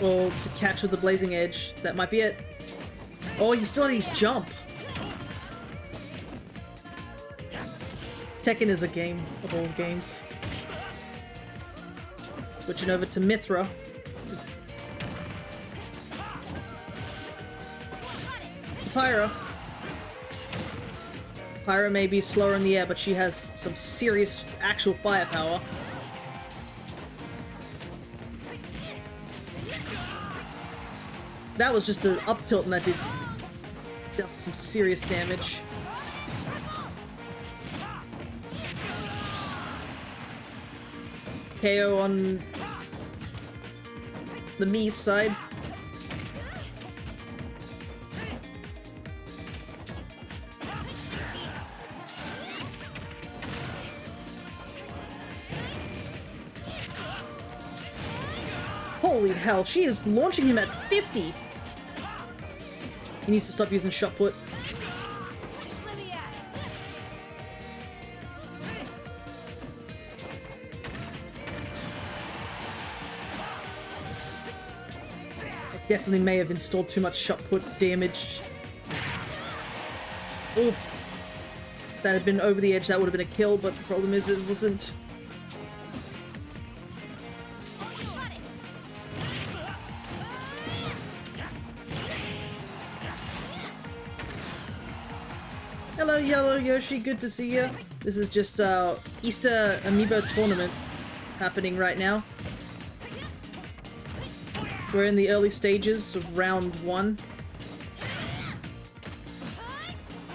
Or the catch with the blazing edge. That might be it. Oh, he still had his jump. Tekken is a game of all games. Switching over to Mithra. Pyra. Pyra may be slower in the air, but she has some serious actual firepower. That was just an up tilt and that did some serious damage. KO on the Mii's side. Holy hell, she is launching him at 50! He needs to stop using shot put. Definitely may have installed too much shot put damage. Oof. If that had been over the edge, that would have been a kill, but the problem is it wasn't. Hello, Yellow Yoshi, good to see you. This is just Easter Amiibo tournament happening right now. We're in the early stages of round 1.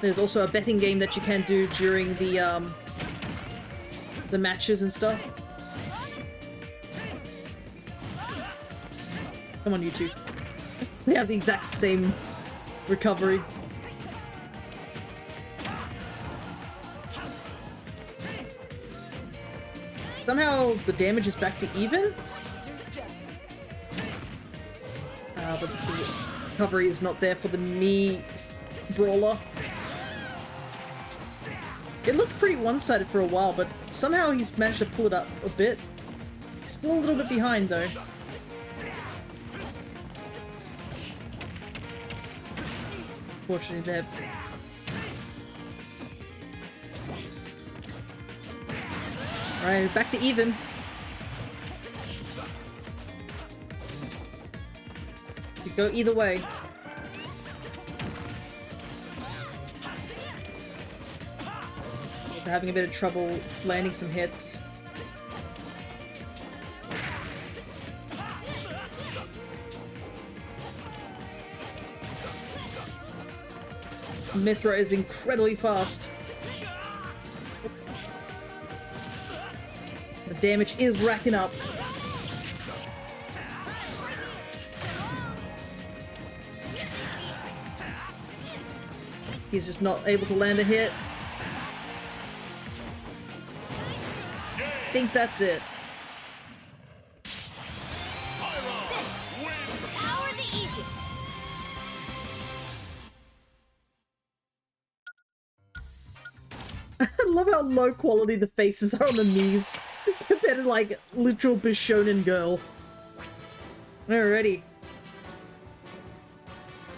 There's also a betting game that you can do during the matches and stuff. Come on, you two. They have the exact same recovery. Somehow the damage is back to even? But the recovery is not there for the Mii brawler. It looked pretty one-sided for a while, but somehow he's managed to pull it up a bit. Still a little bit behind, though. Fortunately, they're... Alright, back to even. Could go either way. They're having a bit of trouble landing some hits. Mithra is incredibly fast. The damage is racking up. He's just not able to land a hit. I think that's it. Power the Aegis. I love how low quality the faces are on the Miis compared to like literal Bishonen girl. Alrighty.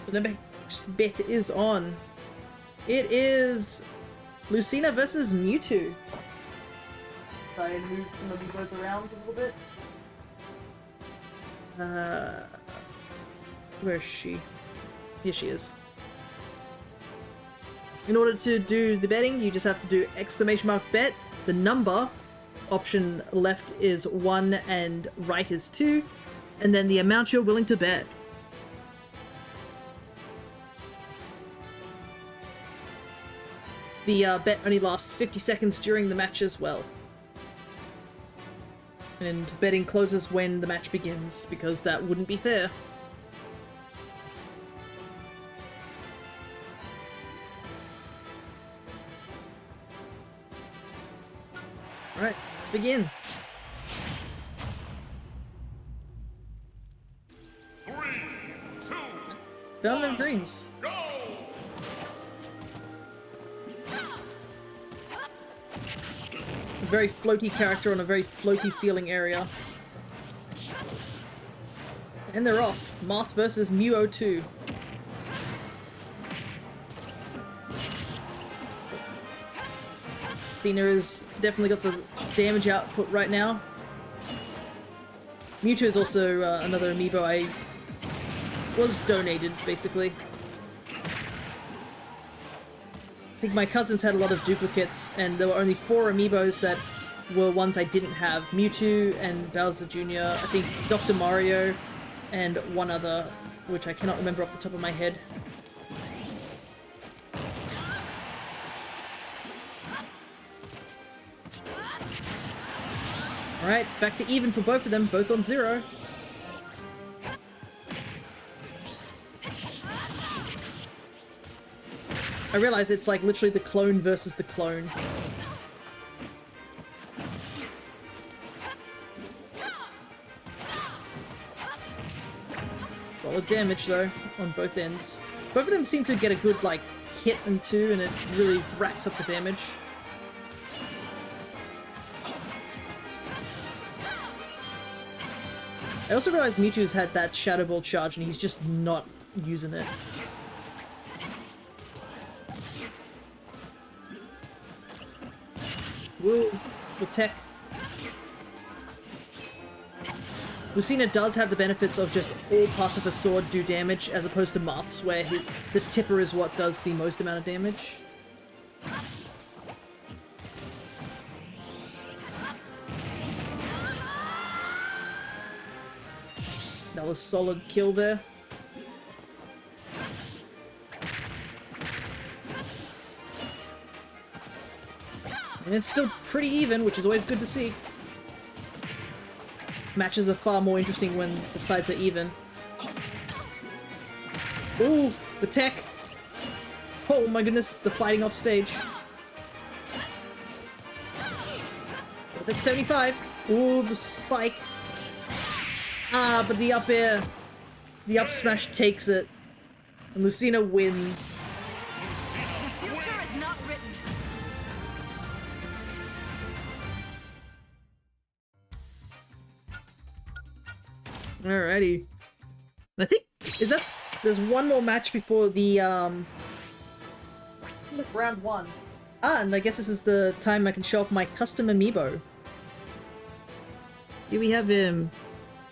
The next bet is on. It is Lucina versus Mewtwo. Try and move some of these around a little bit. Where is she? Here she is. In order to do the betting, you just have to do !bet. The number, option left is 1 and right is 2, and then the amount you're willing to bet. The bet only lasts 50 seconds during the match as well. And betting closes when the match begins, because that wouldn't be fair. Alright, let's begin. 3, 2, Fountain of Dreams. go! A very floaty character on a very floaty feeling area. And they're off. Marth versus Mew02. Cena has definitely got the damage output right now. Mewtwo is also another amiibo I was donated, basically. I think my cousins had a lot of duplicates, and there were only 4 amiibos that were ones I didn't have. Mewtwo and Bowser Jr., I think Dr. Mario, and one other, which I cannot remember off the top of my head. Alright, back to even for both of them, both on 0. I realize it's like literally the clone versus the clone. Solid damage though, on both ends. Both of them seem to get a good, like, hit and two, and it really racks up the damage. I also realized Mewtwo's had that Shadow Ball charge, and he's just not using it. Woo! The tech. Lucina does have the benefits of just all parts of the sword do damage, as opposed to Moth's, where the tipper is what does the most amount of damage. That was a solid kill there. And it's still pretty even, which is always good to see. Matches are far more interesting when the sides are even. Ooh, the tech! Oh my goodness, the fighting off stage. That's 75. Ooh, the spike. Ah, but the up air, the up smash takes it. And Lucina wins. The future is not written. Alrighty. And I think, there's one more match before the, round one. Ah, and I guess this is the time I can show off my custom Amiibo. Here we have him.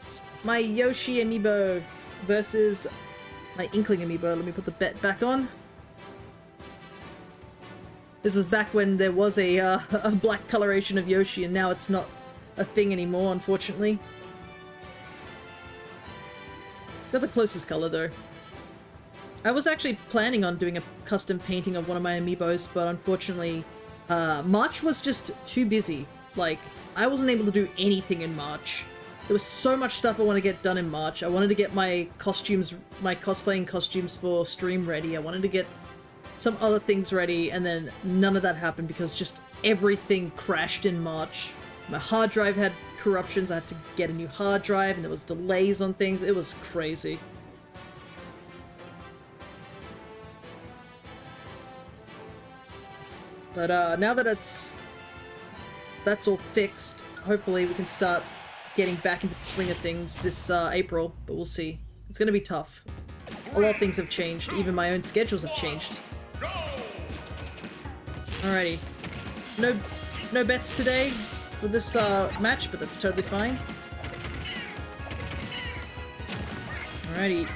It's my Yoshi Amiibo versus my Inkling Amiibo. Let me put the bet back on. This was back when there was a black coloration of Yoshi, and now it's not a thing anymore, unfortunately. Got the closest color, though. I was actually planning on doing a custom painting of one of my Amiibos, but unfortunately, March was just too busy. Like, I wasn't able to do anything in March. There was so much stuff I want to get done in March. I wanted to get my costumes, my cosplaying costumes for stream ready. I wanted to get some other things ready, and then none of that happened because just everything crashed in March. My hard drive had corruptions, I had to get a new hard drive, and there was delays on things. It was crazy. But now that that's all fixed, hopefully we can start getting back into the swing of things this April, but we'll see. It's gonna be tough. A lot of things have changed, even my own schedules have changed. Alrighty. No bets today for this match, but that's totally fine. Alrighty.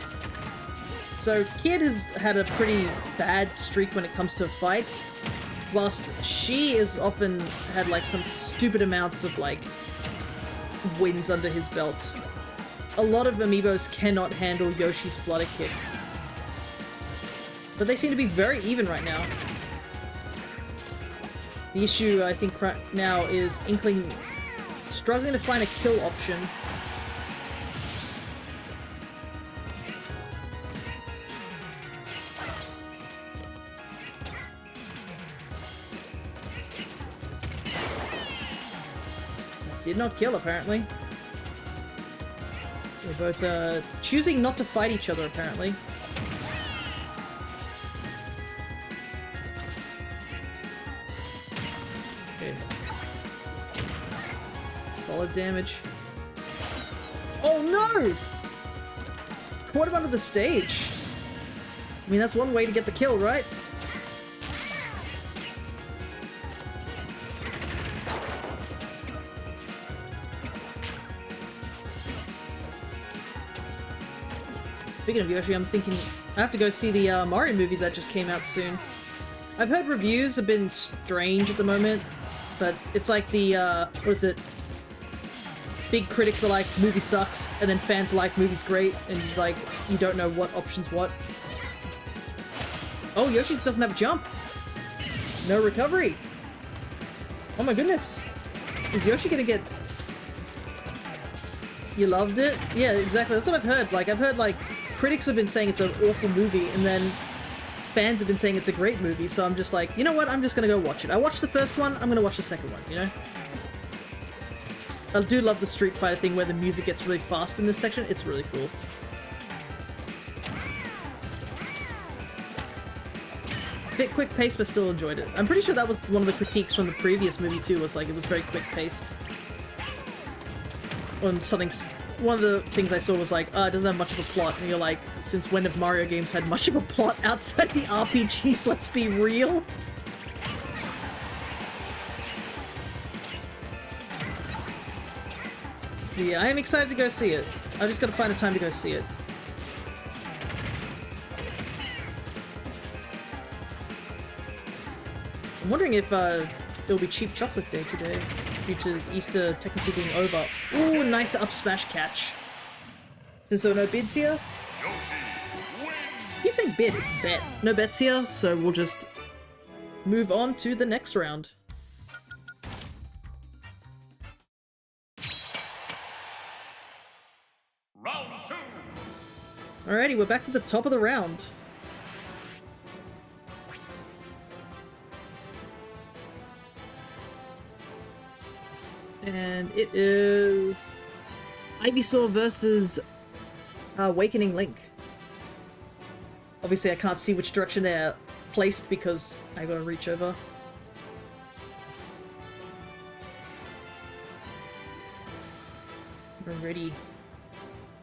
So Kid has had a pretty bad streak when it comes to fights, whilst she has often had like some stupid amounts of like wins under his belt. A lot of Amiibos cannot handle Yoshi's Flutter Kick, but they seem to be very even right now. The issue, I think, right now is Inkling struggling to find a kill option. Did not kill, apparently. They're both choosing not to fight each other, apparently. Solid damage. Oh no! Caught him under the stage. I mean, that's one way to get the kill, right? Speaking of Yoshi, I'm thinking I have to go see the Mario movie that just came out soon. I've heard reviews have been strange at the moment, but it's like the, what is it? Big critics are like, movie sucks, and then fans are like, movie's great, and like, you don't know what option's what. Oh, Yoshi doesn't have a jump! No recovery! Oh my goodness! Is Yoshi gonna get... You loved it? Yeah, exactly, that's what I've heard. Like, I've heard, like, critics have been saying it's an awful movie, and then fans have been saying it's a great movie, so I'm just like, you know what, I'm just gonna go watch it. I watched the first one, I'm gonna watch the second one, you know? I do love the Street Fighter thing where the music gets really fast in this section. It's really cool. bit quick paced, but still enjoyed it. I'm pretty sure that was one of the critiques from the previous movie too, was like it was very quick paced. On something, one of the things I saw was like, it doesn't have much of a plot, and you're like, since when have Mario games had much of a plot outside the RPGs, let's be real? Yeah, I am excited to go see it. I just gotta find a time to go see it. I'm wondering if it'll be cheap chocolate day today, due to Easter technically being over. Ooh, nice up smash catch. Since there are no bids here, I keep saying bid, it's bet. No bets here, so we'll just move on to the next round. Round 2. Alrighty, we're back to the top of the round. And it is Ivysaur versus Awakening Link. Obviously I can't see which direction they're placed because I gotta reach over. Alrighty.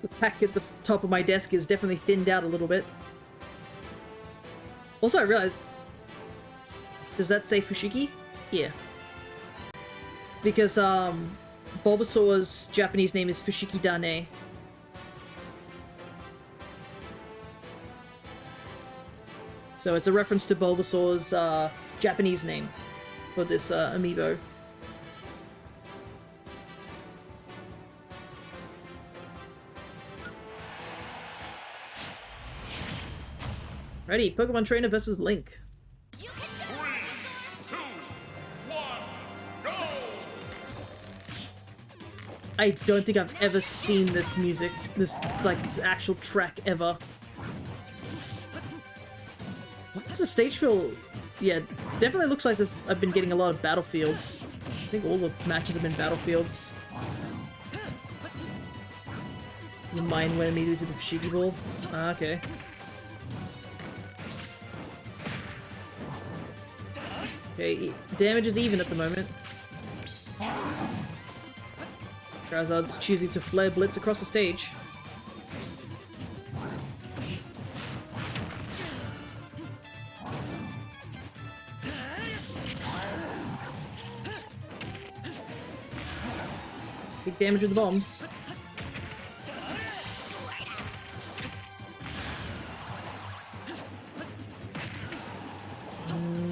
The pack at the top of my desk is definitely thinned out a little bit. Also I realized... Does that say Fushigi? Yeah. Because, Bulbasaur's Japanese name is Fushigi Dane. So it's a reference to Bulbasaur's, Japanese name for this, amiibo. Ready, Pokemon Trainer versus Link. 3, 2, 1, go! I don't think I've ever seen this music, this actual track ever. Why does the stage feel... Yeah, definitely looks like this. I've been getting a lot of battlefields. I think all the matches have been battlefields. The mine went immediately to the Fushigi Ball. Ah, okay. Okay, damage is even at the moment. Charizard's choosing to flare blitz across the stage. Big damage with the bombs.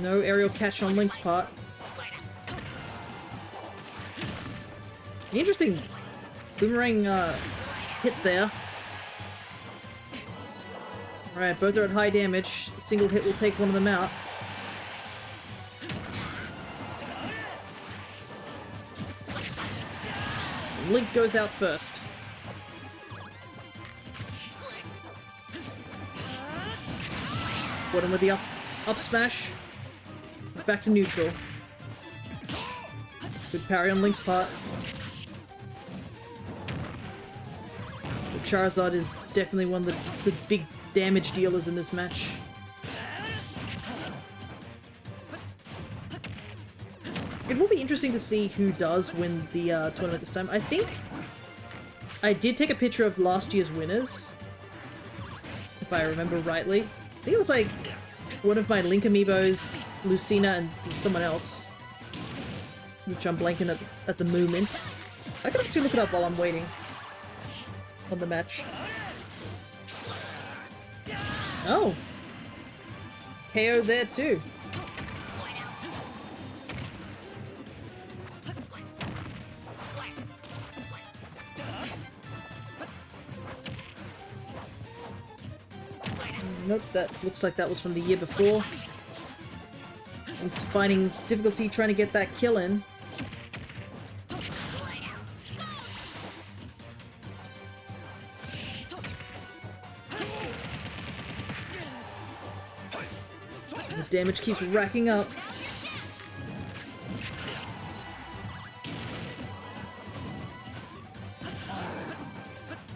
No aerial catch on Link's part. Interesting boomerang hit there. Alright, both are at high damage. A single hit will take one of them out. Link goes out first. Got him with the up smash. Back to neutral. Good parry on Link's part. But Charizard is definitely one of the big damage dealers in this match. It will be interesting to see who does win the tournament this time. I think I did take a picture of last year's winners, if I remember rightly. I think it was like one of my Link amiibos, Lucina, and someone else, which I'm blanking at the moment. I can actually look it up while I'm waiting on the match. Oh! KO there too. Nope, that looks like that was from the year before. It's finding difficulty trying to get that kill in. The damage keeps racking up.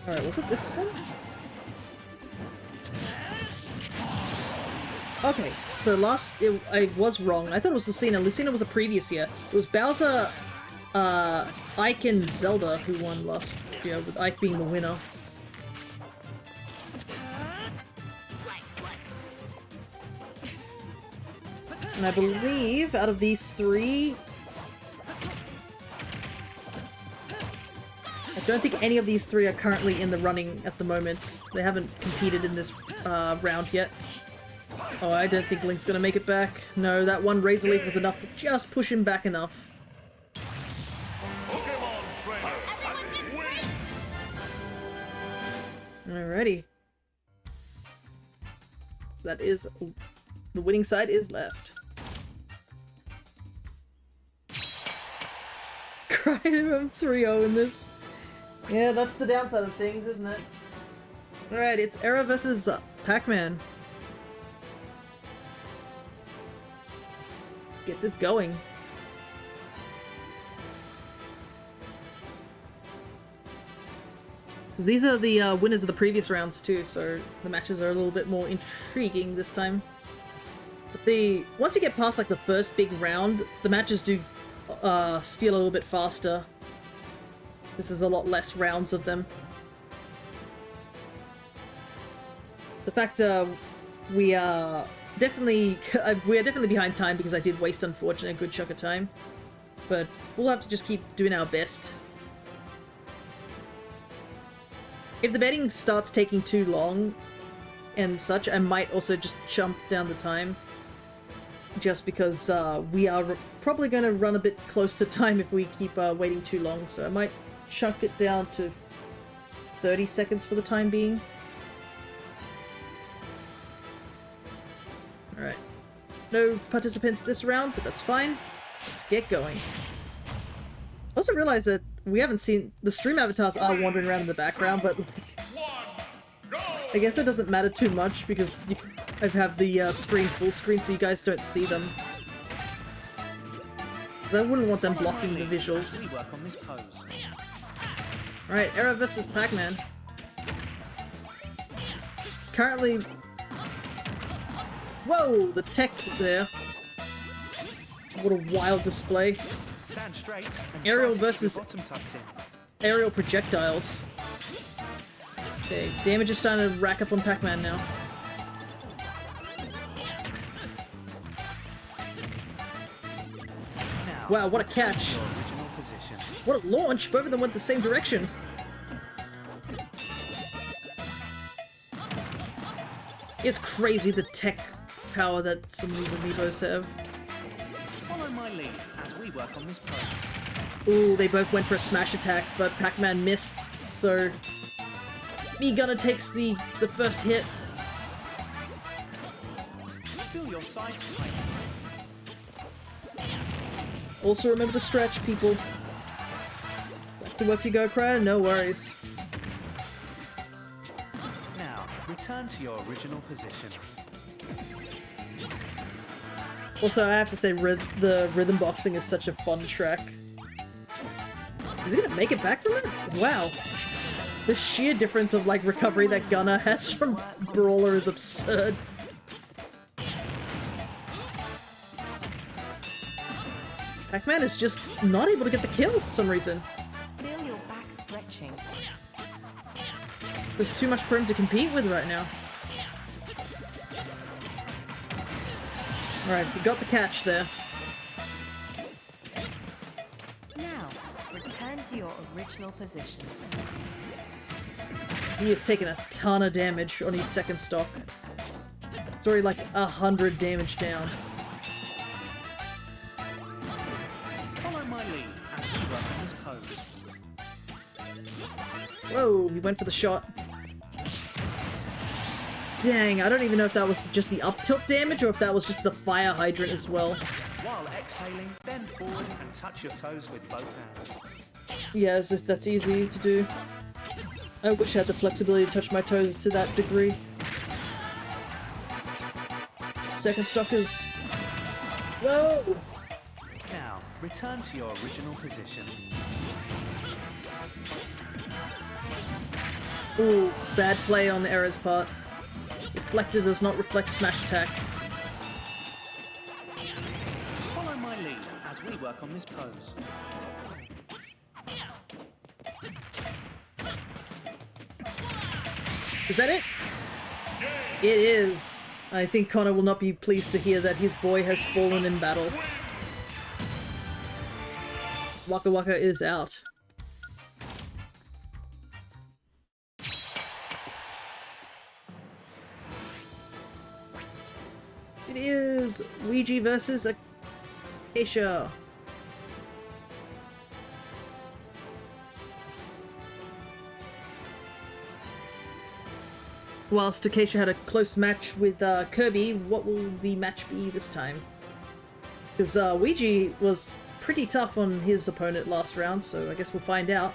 Alright, was it this one? Okay, so I was wrong. I thought it was Lucina. Lucina was a previous year. It was Bowser, Ike, and Zelda who won last year, with Ike being the winner. And I believe out of these three, I don't think any of these three are currently in the running at the moment. They haven't competed in this round yet. Oh, I don't think Link's gonna make it back. No, that one Razor Leaf was enough to just push him back enough. Alrighty. So that is... the winning side is left. Crying from 3-0 in this. Yeah, that's the downside of things, isn't it? Alright, it's Era versus Pac-Man. Let's get this going. Because these are the winners of the previous rounds too, so the matches are a little bit more intriguing this time. But once you get past like the first big round, the matches do feel a little bit faster. This is a lot less rounds of them. The fact we are definitely behind time because I did waste, unfortunately, a good chunk of time. But we'll have to just keep doing our best. If the betting starts taking too long and such, I might also just jump down the time. Just because we are probably going to run a bit close to time if we keep waiting too long. So I might chunk it down to 30 seconds for the time being. Alright. No participants this round, but that's fine. Let's get going. I also realized that we haven't seen... the stream avatars are wandering around in the background, but like, I guess that doesn't matter too much because I have the screen full screen so you guys don't see them. Because I wouldn't want them blocking the visuals. Alright, Era versus Pac-Man. Currently... whoa! The tech there. What a wild display. Stand straight and Aerial try to keep versus your bottom tucked in. aerial projectiles. Okay, damage is starting to rack up on Pac-Man now. Now, Wow, what a return to catch. your original position. What a launch! Both of them went the same direction. It's crazy the tech power that some of these amiibos have. Follow my lead as we work on this program. Ooh, they both went for a smash attack, but Pac-Man missed, so... me Gunner takes the first hit. Feel your sides tight. Also remember to stretch, people. Back to work you go, Cryer? No worries. Now, return to your original position. Also, I have to say, the rhythm boxing is such a fun track. Is he gonna make it back from that? Wow. The sheer difference of, like, recovery that Gunner has from Brawler is absurd. Pac-Man is just not able to get the kill for some reason. Feel your back stretching. There's too much for him to compete with right now. Alright, we got the catch there. Now, return to your original position. He has taken a ton of damage on his second stock. It's already like 100 damage down. Follow my lead as we work on this pose. Whoa, he went for the shot. Dang, I don't even know if that was just the up tilt damage or if that was just the fire hydrant as well. While exhaling, bend forward and touch your toes with both hands. Yeah, as if that's easy to do. I wish I had the flexibility to touch my toes to that degree. Second stock is... whoa! Now, return to your original position. Ooh, bad play on Era's part. Reflector does not reflect smash attack. luck on this pose. Is that it? It is. I think Connor will not be pleased to hear that his boy has fallen in battle. Waka Waka is out. It is Ouija versus Acacia. Whilst Acacia had a close match with Kirby, what will the match be this time? Because Ouija was pretty tough on his opponent last round, so I guess we'll find out.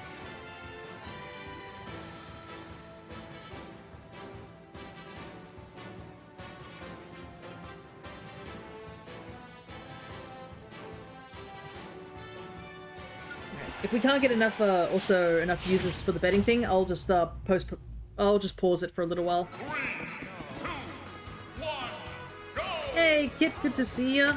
If we can't get enough, enough users for the betting thing, I'll just pause it for a little while. 3, 2, 1, go! Hey, Kit, good to see ya.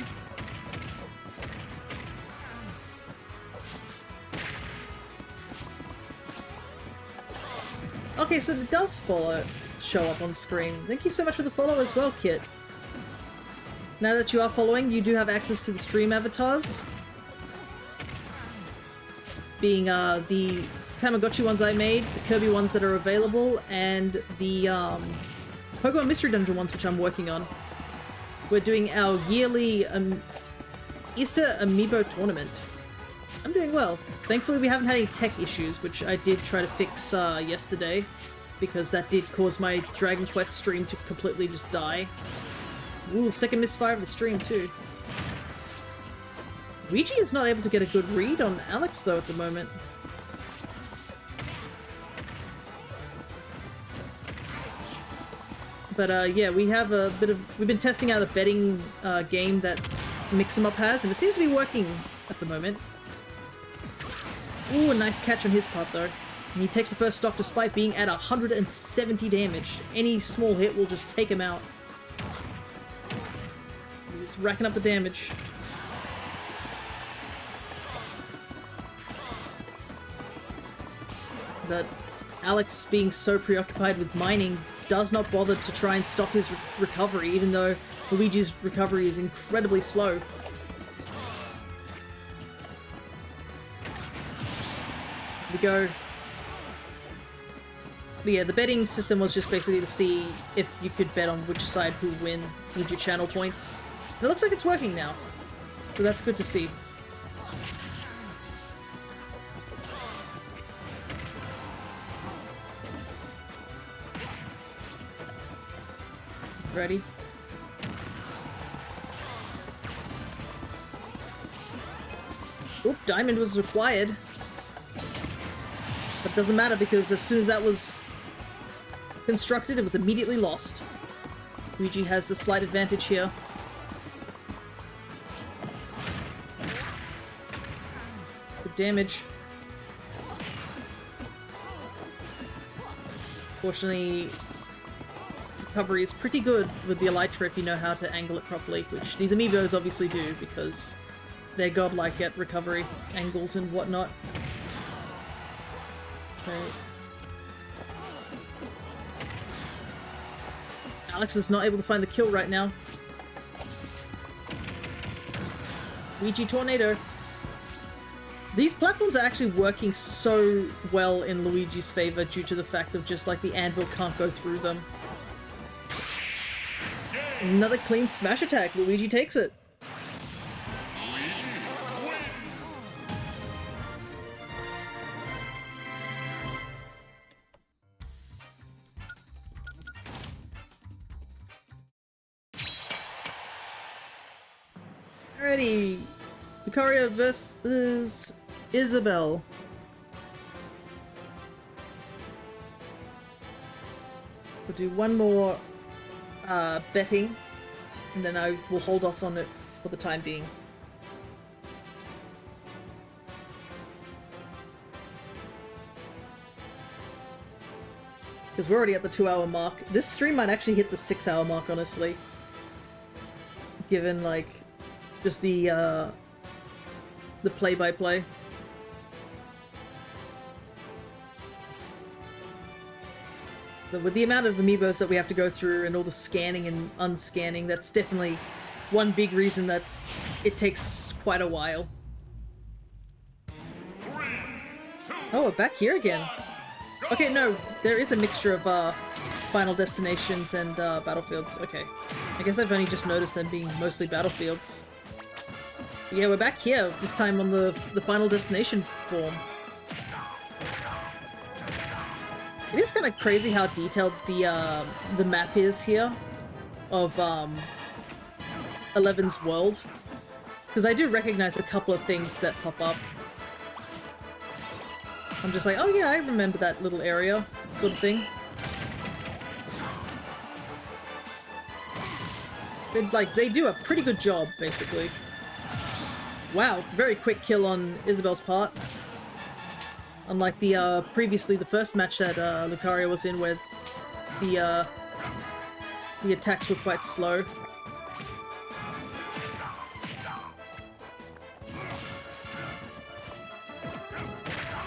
Okay, so it does show up on screen. Thank you so much for the follow as well, Kit. Now that you are following, you do have access to the stream avatars. Being the Tamagotchi ones I made, the Kirby ones that are available, and the Pokemon Mystery Dungeon ones which I'm working on. We're doing our yearly Easter Amiibo tournament. I'm doing well. Thankfully we haven't had any tech issues, which I did try to fix yesterday, because that did cause my Dragon Quest stream to completely just die. Ooh, second misfire of the stream too. Ouija is not able to get a good read on Alex though at the moment. But yeah, we've been testing out a betting game that Mix-em-up has, and it seems to be working at the moment. Ooh, a nice catch on his part though. And he takes the first stock despite being at 170 damage. Any small hit will just take him out. He's racking up the damage. But Alex, being so preoccupied with mining, does not bother to try and stop his recovery, even though Luigi's recovery is incredibly slow. We go. But yeah, the betting system was just basically to see if you could bet on which side who win with your channel points. And it looks like it's working now, so that's good to see. Ready? Oop, diamond was required. But doesn't matter because as soon as that was constructed, it was immediately lost. Luigi has the slight advantage here. Good damage. Fortunately, recovery is pretty good with the Elytra if you know how to angle it properly, which these Amiibos obviously do because they're godlike at recovery angles and whatnot. Okay. Alex is not able to find the kill right now. Ouija Tornado. These platforms are actually working so well in Luigi's favor due to the fact of just like the anvil can't go through them. Another clean smash attack. Luigi takes it. Alrighty. Lucario versus Isabelle. We'll do one more betting, and then I will hold off on it for the time being. Because we're already at the 2-hour mark. This stream might actually hit the 6-hour mark, honestly. Given, like, just the the play-by-play. But with the amount of amiibos that we have to go through and all the scanning and unscanning, that's definitely one big reason that it takes quite a while. Oh, we're back here again. Okay, no, there is a mixture of Final Destinations and Battlefields. Okay. I guess I've only just noticed them being mostly Battlefields. Yeah, we're back here, this time on the Final Destination form. It is kind of crazy how detailed the map is here of 11's world, because I do recognize a couple of things that pop up. I'm just like, oh yeah, I remember that little area, sort of thing. They do a pretty good job, basically. Wow, very quick kill on Isabel's part. Unlike the previously the first match that Lucario was in, where the attacks were quite slow.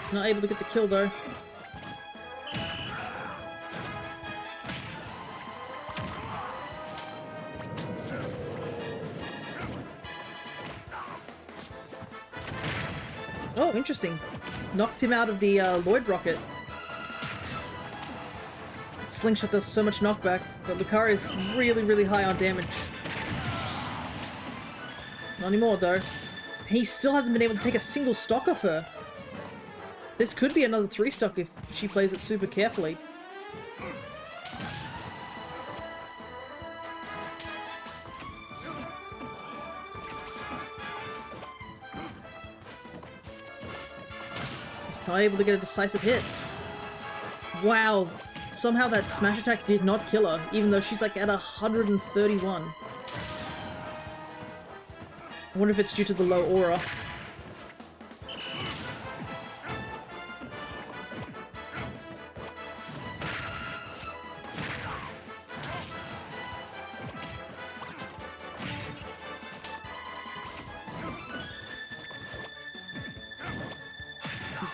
He's not able to get the kill though. Oh, interesting. Knocked him out of the Lloyd rocket. Slingshot does so much knockback, but Lucario is really, really high on damage. Not anymore, though. He still hasn't been able to take a single stock off her. This could be another 3-stock if she plays it super carefully. He's not able to get a decisive hit. Wow. Somehow that smash attack did not kill her, even though she's like at 131. I wonder if it's due to the low aura.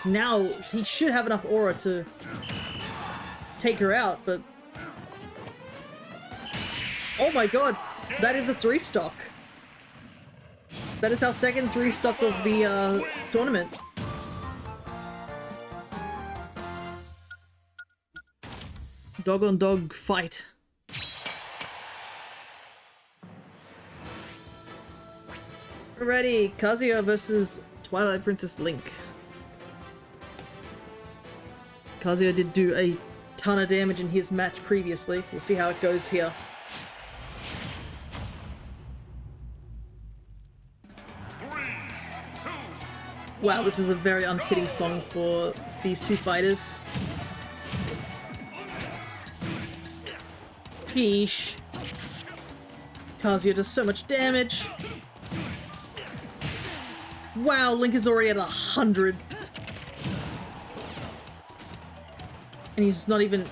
Now he should have enough aura to take her out, but oh my god, that is a 3-stock. That is our second 3-stock of the tournament. Dog on dog fight. Alrighty, Kazuya versus Twilight Princess Link. Kazuya did do a ton of damage in his match previously. We'll see how it goes here. Wow, this is a very unfitting song for these two fighters. Yeesh. Kazuya does so much damage. Wow, Link is already at 100. And he's not even...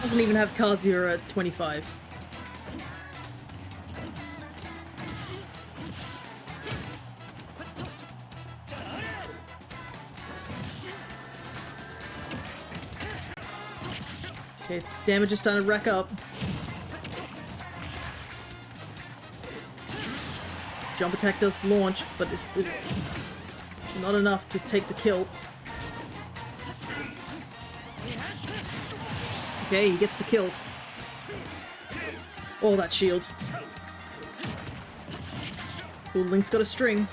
doesn't even have Kazuya at 25. Okay, damage is starting to rack up. Jump attack does launch, but it's not enough to take the kill. Okay, he gets the kill. Oh, that shield. Ooh, Link's got a string.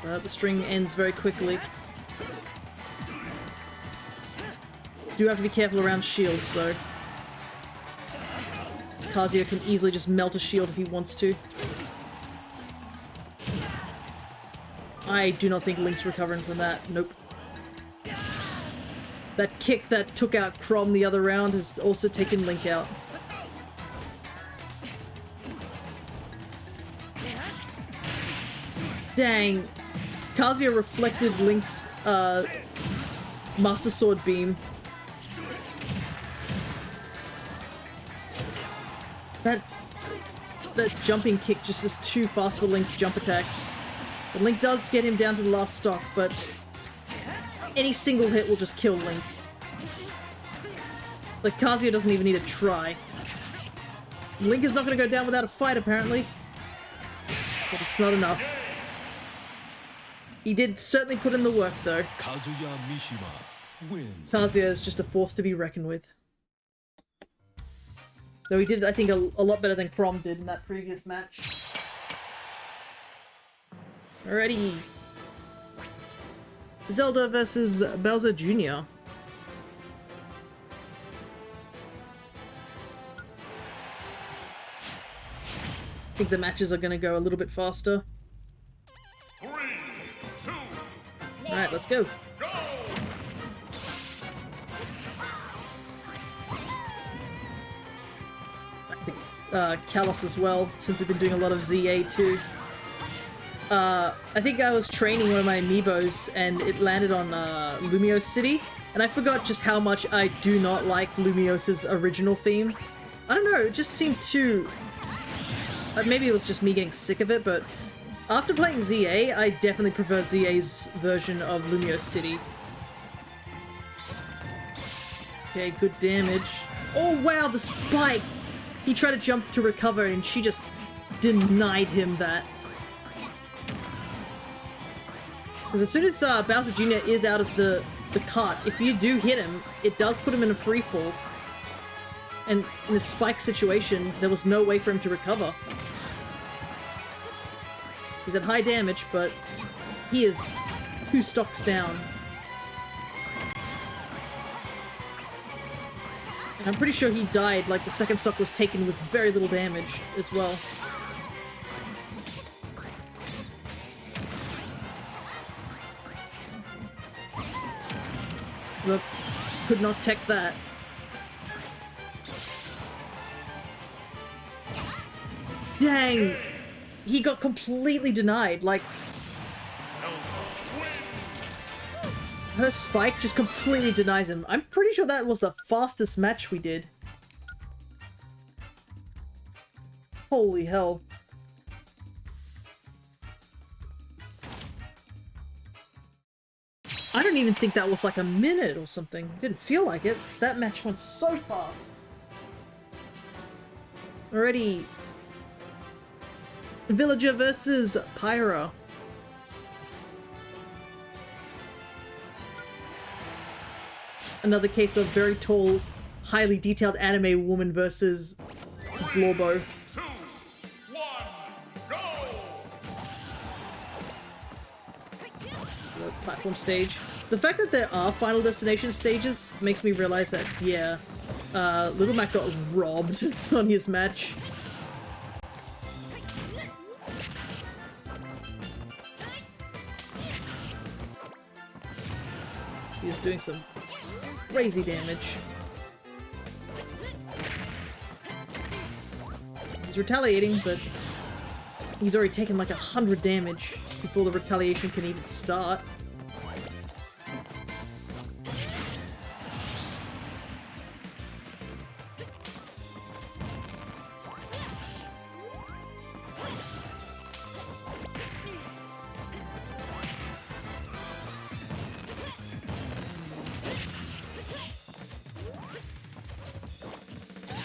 The string ends very quickly. Do have to be careful around shields, though. Kazuya can easily just melt a shield if he wants to. I do not think Link's recovering from that. Nope. That kick that took out Chrom the other round has also taken Link out. Dang. Kazuya reflected Link's Master Sword beam. That jumping kick just is too fast for Link's jump attack. But Link does get him down to the last stock, but any single hit will just kill Link. Like, Kazuya doesn't even need to try. Link is not going to go down without a fight, apparently. But it's not enough. He did certainly put in the work, though. Kazuya Mishima wins. Kazuya is just a force to be reckoned with. Though he did, I think, a lot better than Chrom did in that previous match. Alrighty. Zelda versus Bowser Jr. I think the matches are going to go a little bit faster. 3, 2, 1, Alright, let's go. go! I think Kalos as well, since we've been doing a lot of ZA too. I think I was training one of my Amiibos and it landed on Lumiose City, and I forgot just how much I do not like Lumiose's original theme. I don't know, it just seemed too... maybe it was just me getting sick of it, but after playing ZA, I definitely prefer ZA's version of Lumiose City. Okay, good damage. Oh wow, the spike! He tried to jump to recover and she just denied him that. Because as soon as Bowser Jr. is out of the cart, if you do hit him, it does put him in a free fall. And in a spike situation, there was no way for him to recover. He's at high damage, but he is 2 stocks down. And I'm pretty sure he died, like the second stock was taken with very little damage as well. Look, could not tech that. Dang! He got completely denied, like... Her spike just completely denies him. I'm pretty sure that was the fastest match we did. Holy hell. I don't even think that was like a minute or something. Didn't feel like it. That match went so fast. Already. Villager versus Pyra. Another case of very tall, highly detailed anime woman versus Glorbo. 2, 1, go! The platform stage. The fact that there are Final Destination stages makes me realize that, yeah, Little Mac got robbed on his match. He's doing some crazy damage. He's retaliating, but he's already taken like 100 damage before the retaliation can even start.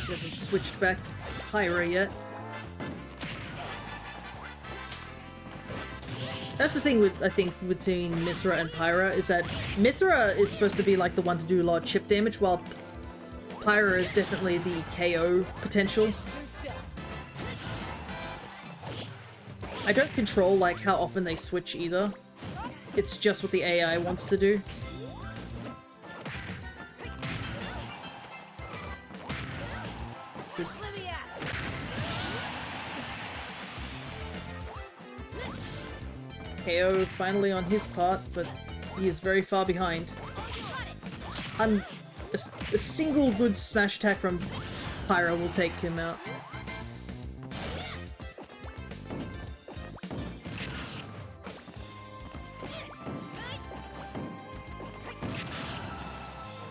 He hasn't switched back to Pyra yet. That's the thing with, I think, between Mithra and Pyra, is that Mithra is supposed to be like the one to do a lot of chip damage, while Pyra is definitely the KO potential. I don't control like how often they switch either. It's just what the AI wants to do. Good. KO finally on his part, but he is very far behind. A single good smash attack from Pyra will take him out.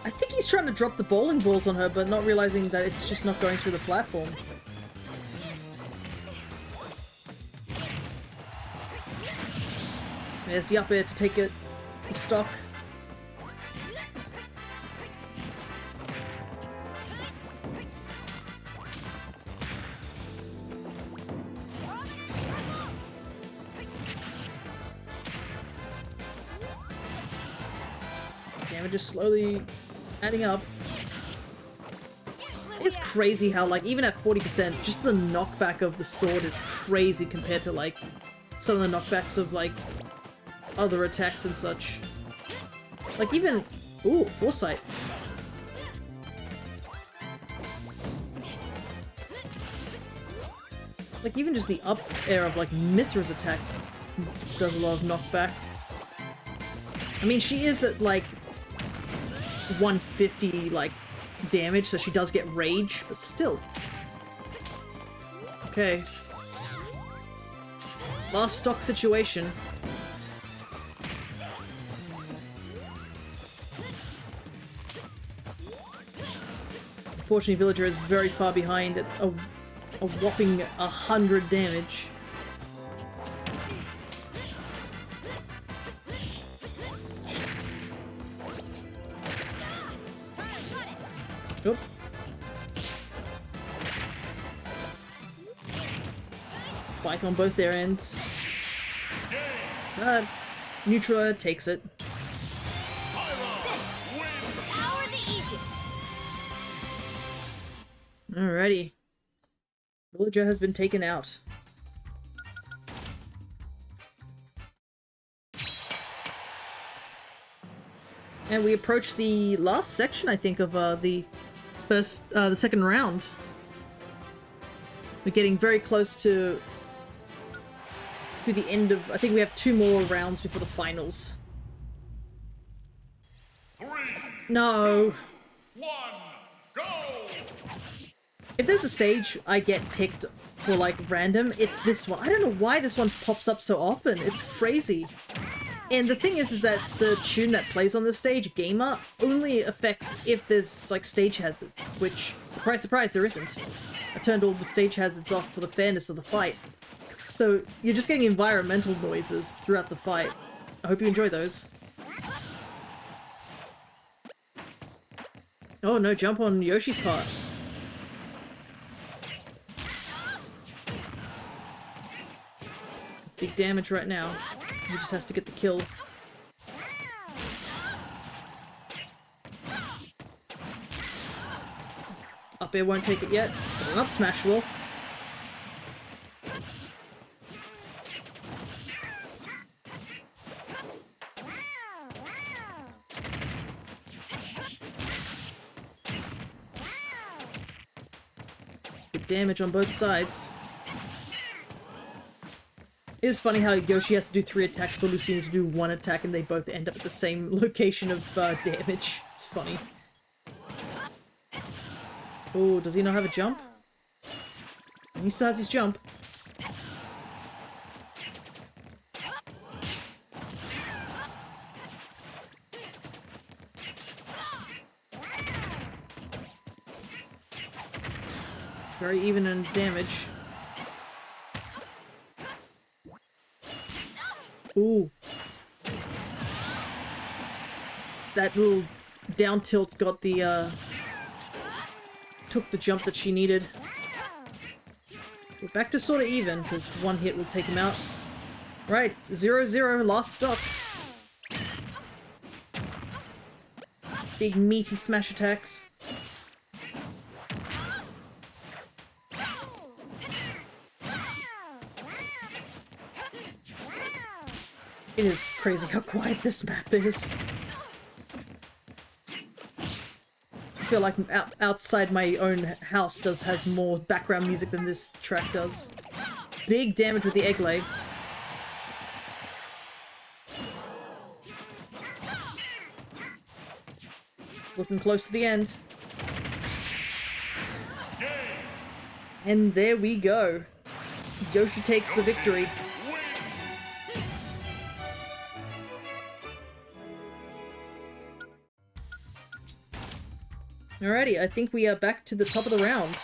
I think he's trying to drop the bowling balls on her, but not realizing that it's just not going through the platform. There's the up air to take it, the stock. Damage is slowly adding up. It's crazy how, like, even at 40%, just the knockback of the sword is crazy compared to, like, some of the knockbacks of, like, other attacks and such. Like, even... Ooh, foresight. Like, even just the up air of, like, Mithra's attack does a lot of knockback. I mean, she is at, like, 150, like, damage, so she does get rage, but still. Okay. Last stock situation. Unfortunately, Villager is very far behind at a whopping 100 damage. Nope. Spike on both their ends. Neutral takes it. Power the Aegis. Alrighty. Villager has been taken out. And we approach the last section, I think, of the second round. We're getting very close to the end of... I think we have 2 more rounds before the finals. 3, No! 1, go! If there's a stage I get picked for, like, random, it's this one. I don't know why this one pops up so often. It's crazy. And the thing is that the tune that plays on this stage, Gamer, only affects if there's, like, stage hazards, which, surprise, surprise, there isn't. I turned all the stage hazards off for the fairness of the fight. So, you're just getting environmental noises throughout the fight. I hope you enjoy those. Oh, no jump on Yoshi's part. Big damage right now. He just has to get the kill. Up air won't take it yet, but an up smash will. Good damage on both sides. It is funny how Yoshi has to do 3 attacks for Lucina to do 1 attack and they both end up at the same location of damage. It's funny. Oh, does he not have a jump? He still has his jump. Very even in damage. Ooh. That little down tilt got the, took the jump that she needed. We're back to sort of even, because 1 hit will take him out. Right, 0-0, last stop. Big meaty smash attacks. It is crazy how quiet this map is. I feel like outside my own house has more background music than this track does. Big damage with the egg lay. It's looking close to the end. And there we go. Yoshi takes the victory. Alrighty, I think we are back to the top of the round.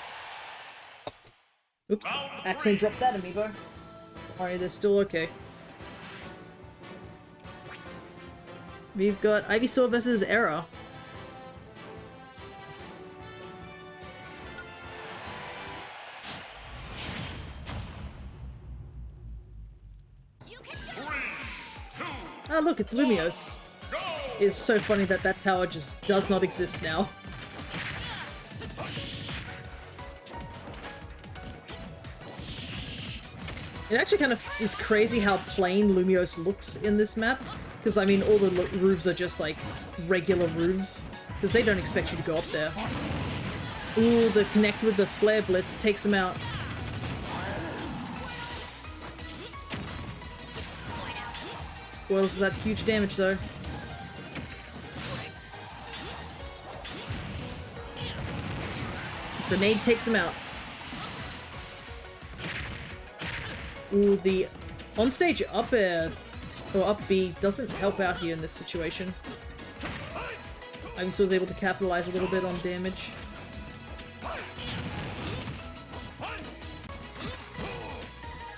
Oops, accidentally dropped that amiibo. Alright, they're still okay. We've got Ivysaur versus Era. Ah, look, it's Lumiose. It's so funny that that tower just does not exist now. It actually kind of is crazy how plain Lumiose looks in this map. Because, I mean, all the roofs are just, like, regular roofs. Because they don't expect you to go up there. Ooh, the connect with the Flare Blitz takes him out. Spoils that huge damage, though. Grenade takes him out. Ooh, the on-stage up air, or up B, doesn't help out here in this situation. Ivysaur was able to capitalize a little bit on damage.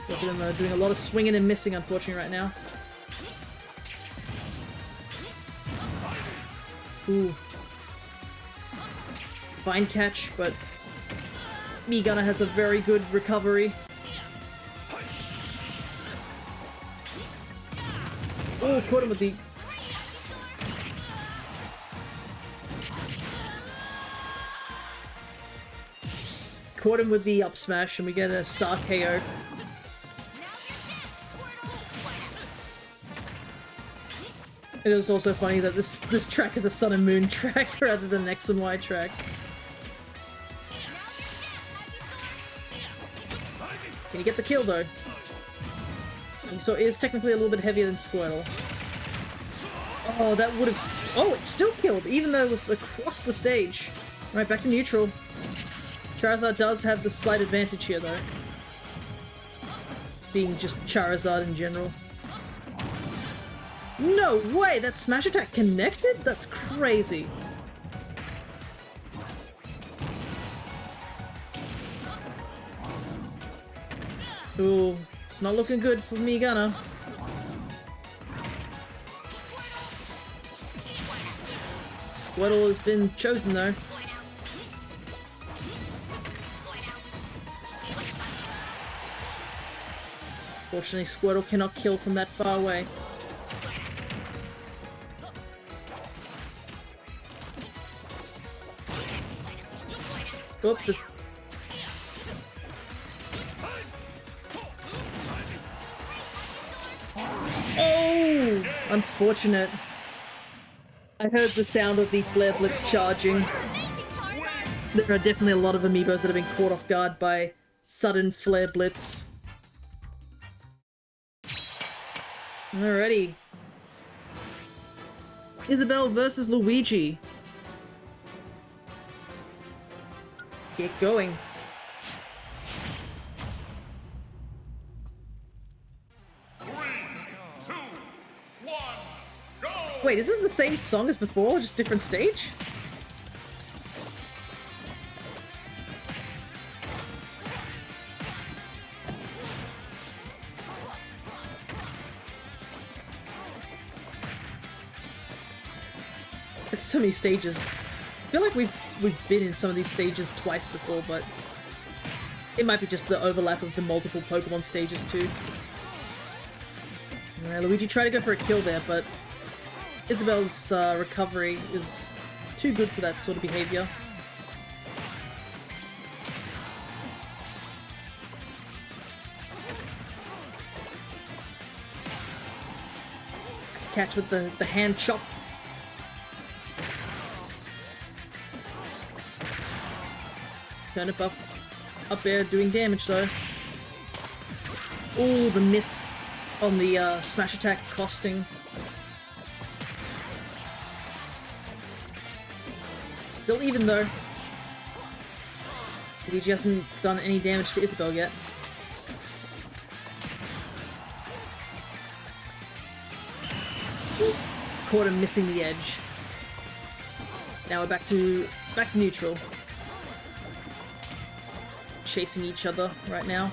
Both of them are doing a lot of swinging and missing, unfortunately, right now. Ooh. Fine catch, but Meegana has a very good recovery. Oh, caught him with the... Caught him with the up smash, and we get a star KO. It is also funny that this track is the Sun and Moon track rather than X and Y track. Can you get the kill though? And so it is technically a little bit heavier than Squirtle. Oh, that would have... Oh, it still killed, even though it was across the stage. Right, back to neutral. Charizard does have the slight advantage here though. Being just Charizard in general. No way! That smash attack connected? That's crazy. Ooh, it's not looking good for Meegana. Squirtle has been chosen though. Fortunately, Squirtle cannot kill from that far away. Oh, the... Oh! Unfortunate. I heard the sound of the Flare Blitz charging. There are definitely a lot of Amiibos that have been caught off guard by sudden Flare Blitz. Alrighty. Isabelle versus Luigi. Get going. Wait, is this the same song as before, just different stage? There's so many stages. I feel like we've been in some of these stages twice before, but it might be just the overlap of the multiple Pokemon stages too. Luigi tried to go for a kill there, but Isabelle's recovery is too good for that sort of behavior. Nice catch with the hand chop. Turnip up air doing damage though. Oh, the miss on the smash attack costing. Still even though. Luigi hasn't done any damage to Isabelle yet. Ooh, caught him missing the edge. Now we're back to neutral. Chasing each other right now.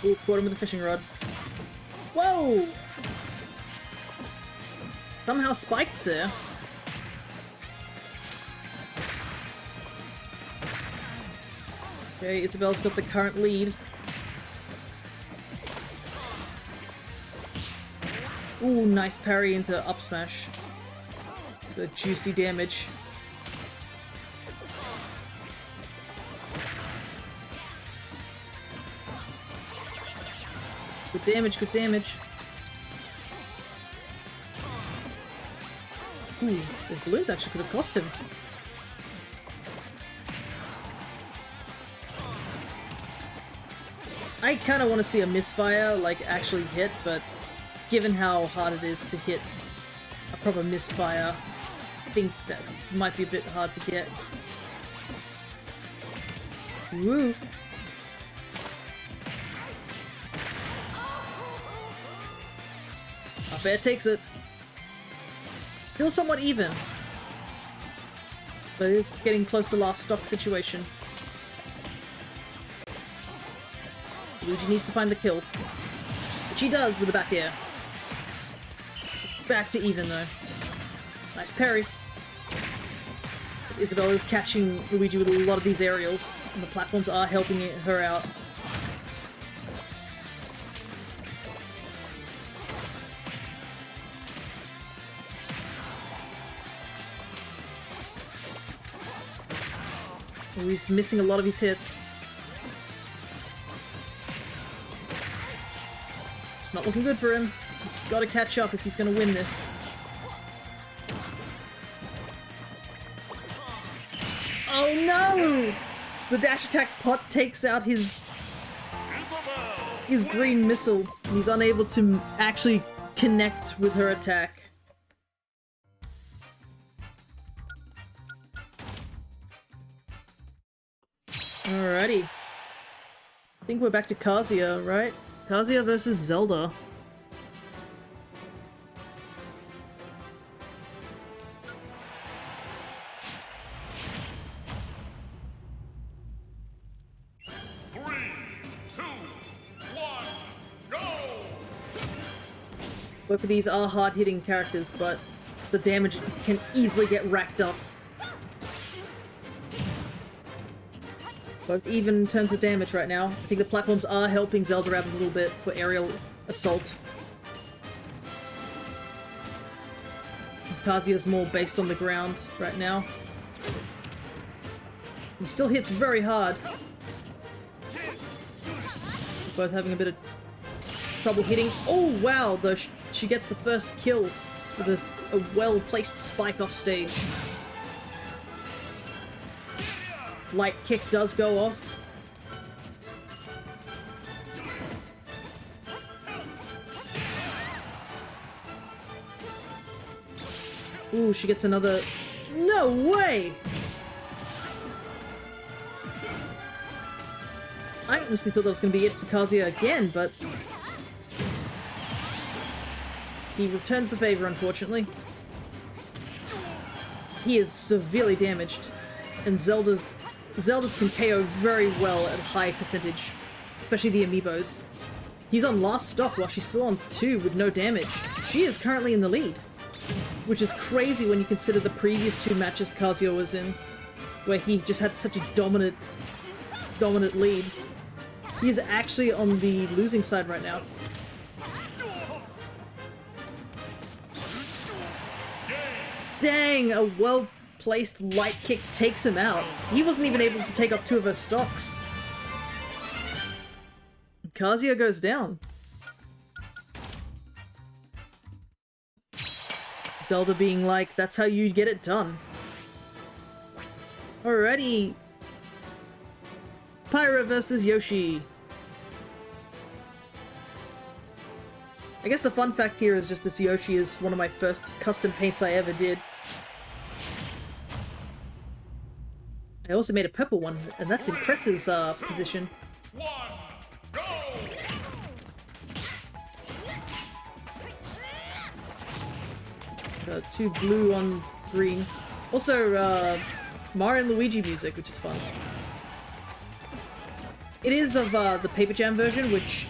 Ooh, caught him with a fishing rod. Whoa! Somehow spiked there. Okay, Isabel's got the current lead. Ooh, nice parry into up smash. The juicy damage. Good damage, good damage. Ooh, those balloons actually could have cost him. I kind of want to see a misfire, like, actually hit, but given how hard it is to hit a proper misfire, I think that might be a bit hard to get. Woo! Up air takes it. Still somewhat even. But it's getting close to last stock situation. Luigi needs to find the kill. Which he does with the back air. Back to even though. Nice parry. Isabella is catching Luigi with a lot of these aerials, and the platforms are helping her out. Oh, he's missing a lot of his hits. It's not looking good for him. He's got to catch up if he's going to win this. Oh no! The dash attack pot takes out his green missile. He's unable to actually connect with her attack. Alrighty. I think we're back to Kazuya, right? Kazuya versus Zelda. Both of these are hard-hitting characters, but the damage can easily get racked up. Both even in terms of damage right now. I think the platforms are helping Zelda out a little bit for aerial assault. Kazuya's more based on the ground right now. He still hits very hard. Both having a bit of trouble hitting. Oh wow, though she gets the first kill with a well-placed spike off stage. Light kick does go off. Ooh, she gets another... No way! I honestly thought that was going to be it for Kazuya again, but... he returns the favor, unfortunately. He is severely damaged, and Zelda's can KO very well at high percentage, especially the Amiibos. He's on last stock while she's still on 2 with no damage. She is currently in the lead, which is crazy when you consider the previous 2 matches Kazuya was in, where he just had such a dominant lead. He is actually on the losing side right now. Dang, a well-placed light kick takes him out. He wasn't even able to take off 2 of her stocks. Kazuya goes down. Zelda being like, that's how you get it done. Alrighty. Pyra versus Yoshi. I guess the fun fact here is just this Yoshi is one of my first custom paints I ever did. I also made a purple one, and that's in Cress's position. 1, go! 2 blue on green. Also, Mario and Luigi music, which is fun. It is of the Paper Jam version, which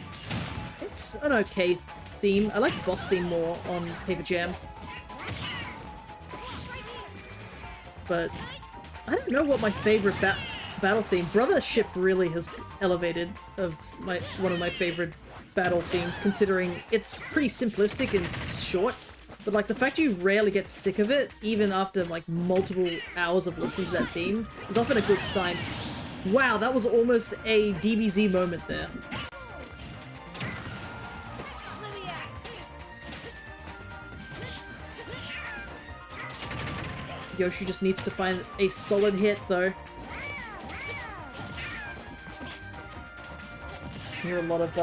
It's an okay theme. I like the boss theme more on Paper Jam. But I don't know what my favorite battle theme. Brothership really has elevated one of my favorite battle themes, considering it's pretty simplistic and short. But like the fact you rarely get sick of it, even after like multiple hours of listening to that theme, is often a good sign. Wow, that was almost a DBZ moment there. Yoshi just needs to find a solid hit, though. I hear a lot of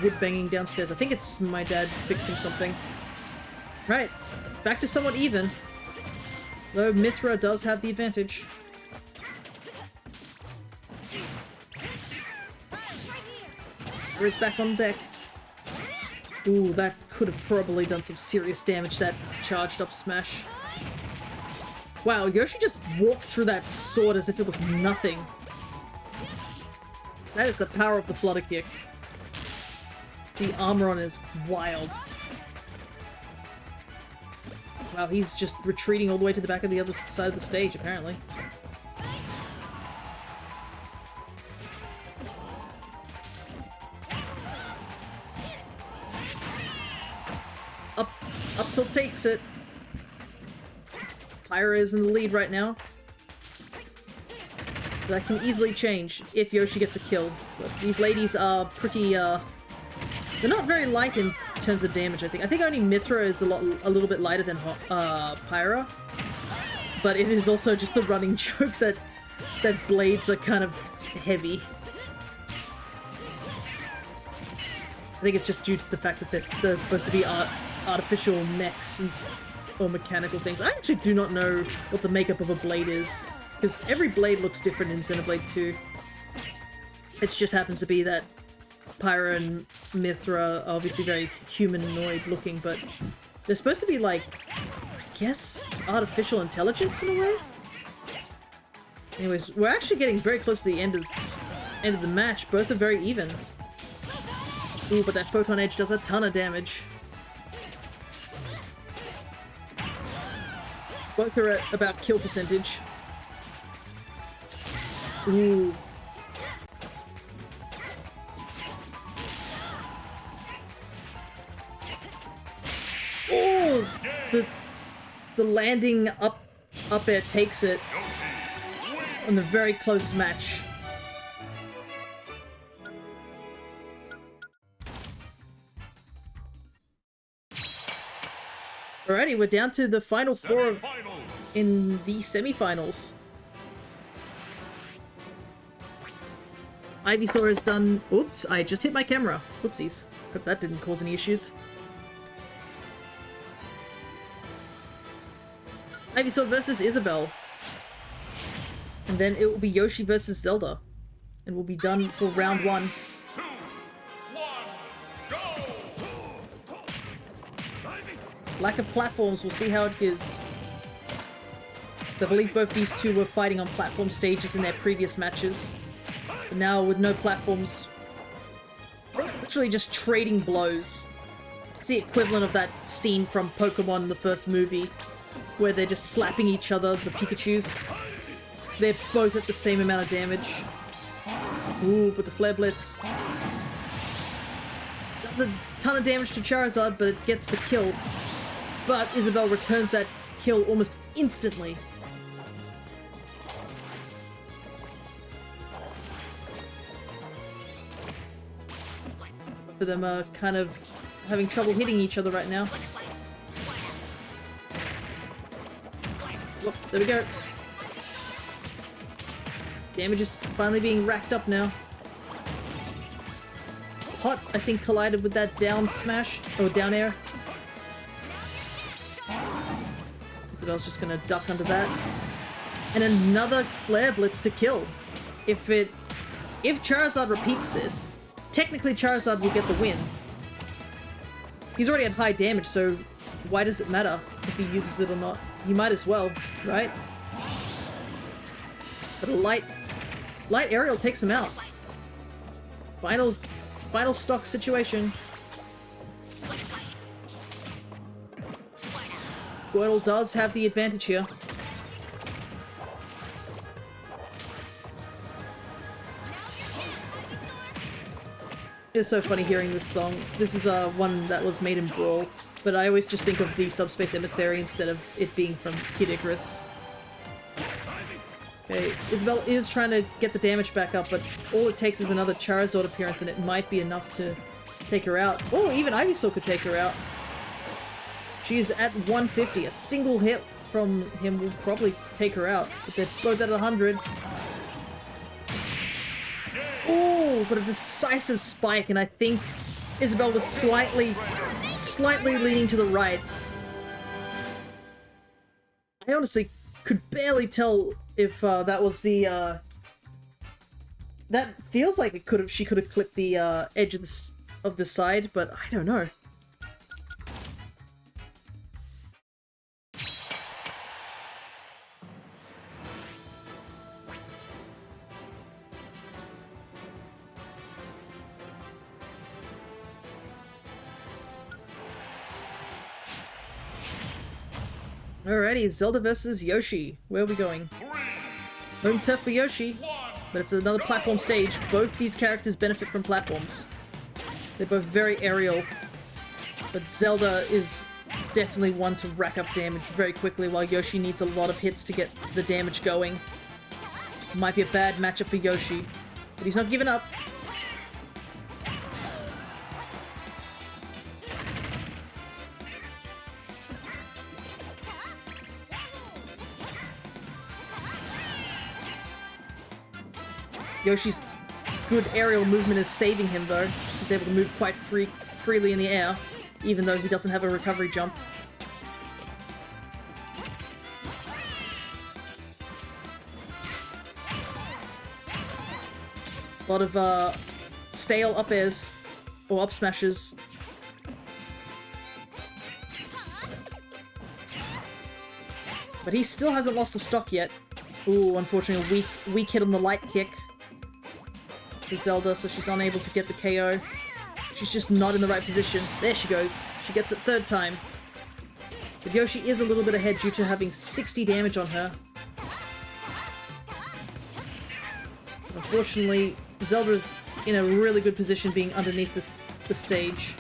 wood banging downstairs. I think it's my dad fixing something. Right, back to somewhat even. Though Mithra does have the advantage. Is back on deck. Ooh, that could have probably done some serious damage, that charged up smash. Wow, Yoshi just walked through that sword as if it was nothing. That is the power of the flutter kick. The armor on is wild. Wow, he's just retreating all the way to the back of the other side of the stage, apparently. Up tilt takes it. Pyra is in the lead right now. That can easily change if Yoshi gets a kill. But these ladies are pretty, they're not very light in terms of damage, I think. I think only Mithra is a little bit lighter than Pyra. But it is also just the running joke that blades are kind of heavy. I think it's just due to the fact that they're supposed to be artificial mechs or mechanical things. I actually do not know what the makeup of a blade is, because every blade looks different in Xenoblade 2. It just happens to be that Pyra and Mithra are obviously very humanoid looking, but they're supposed to be like, I guess, artificial intelligence in a way? Anyways, we're actually getting very close to the end of the match. Both are very even. Ooh, but that Photon Edge does a ton of damage. Both are at about kill percentage. Ooh. Oh! The landing up air takes it on a very close match. Alrighty, we're down to the final four in the semifinals. Ivysaur has done... Oops, I just hit my camera. Whoopsies. Hope that didn't cause any issues. Ivysaur versus Isabelle. And then it will be Yoshi versus Zelda. And we'll be done for round 1. 2, 1, go! Lack of platforms, we'll see how it is. So I believe both these two were fighting on platform stages in their previous matches. But now with no platforms, literally just trading blows. It's the equivalent of that scene from Pokemon, the first movie, where they're just slapping each other, the Pikachus. They're both at the same amount of damage. Ooh, but the Flare Blitz. Does a ton of damage to Charizard, but it gets the kill. But Isabelle returns that kill almost instantly. Both of them are kind of having trouble hitting each other right now. Oh, there we go. Damage is finally being racked up now. Pot, I think, collided with that down smash, or down air. Isabelle's just gonna duck under that. And another Flare Blitz to kill. If Charizard repeats this, technically Charizard will get the win. He's already at high damage, so why does it matter if he uses it or not? He might as well, right? But a light aerial takes him out. Final stock situation. Squirtle does have the advantage here. It's so funny hearing this song. This is one that was made in Brawl, but I always just think of the Subspace Emissary instead of it being from Kid Icarus. Okay, Isabelle is trying to get the damage back up, but all it takes is another Charizard appearance and it might be enough to take her out. Oh, even Ivysaur could take her out. She's at 150. A single hit from him will probably take her out, but they're both at 100. Oh, but a decisive spike, and I think Isabelle was slightly leaning to the right. I honestly could barely tell if that was the that feels like it could have, she could have clipped the edge of the side, but I don't know. Alrighty, Zelda versus Yoshi. Where are we going? Home turf for Yoshi, but it's another platform stage. Both these characters benefit from platforms. They're both very aerial, but Zelda is definitely one to rack up damage very quickly, while Yoshi needs a lot of hits to get the damage going. Might be a bad matchup for Yoshi, but he's not giving up. Yoshi's good aerial movement is saving him though. He's able to move quite freely in the air, even though he doesn't have a recovery jump. A lot of stale up airs, or up smashes. But he still hasn't lost a stock yet. Ooh, unfortunately a weak hit on the light kick for Zelda, so she's unable to get the KO. She's just not in the right position. There she goes. She gets it third time. But Yoshi is a little bit ahead due to having 60 damage on her. But unfortunately, Zelda is in a really good position being underneath the stage.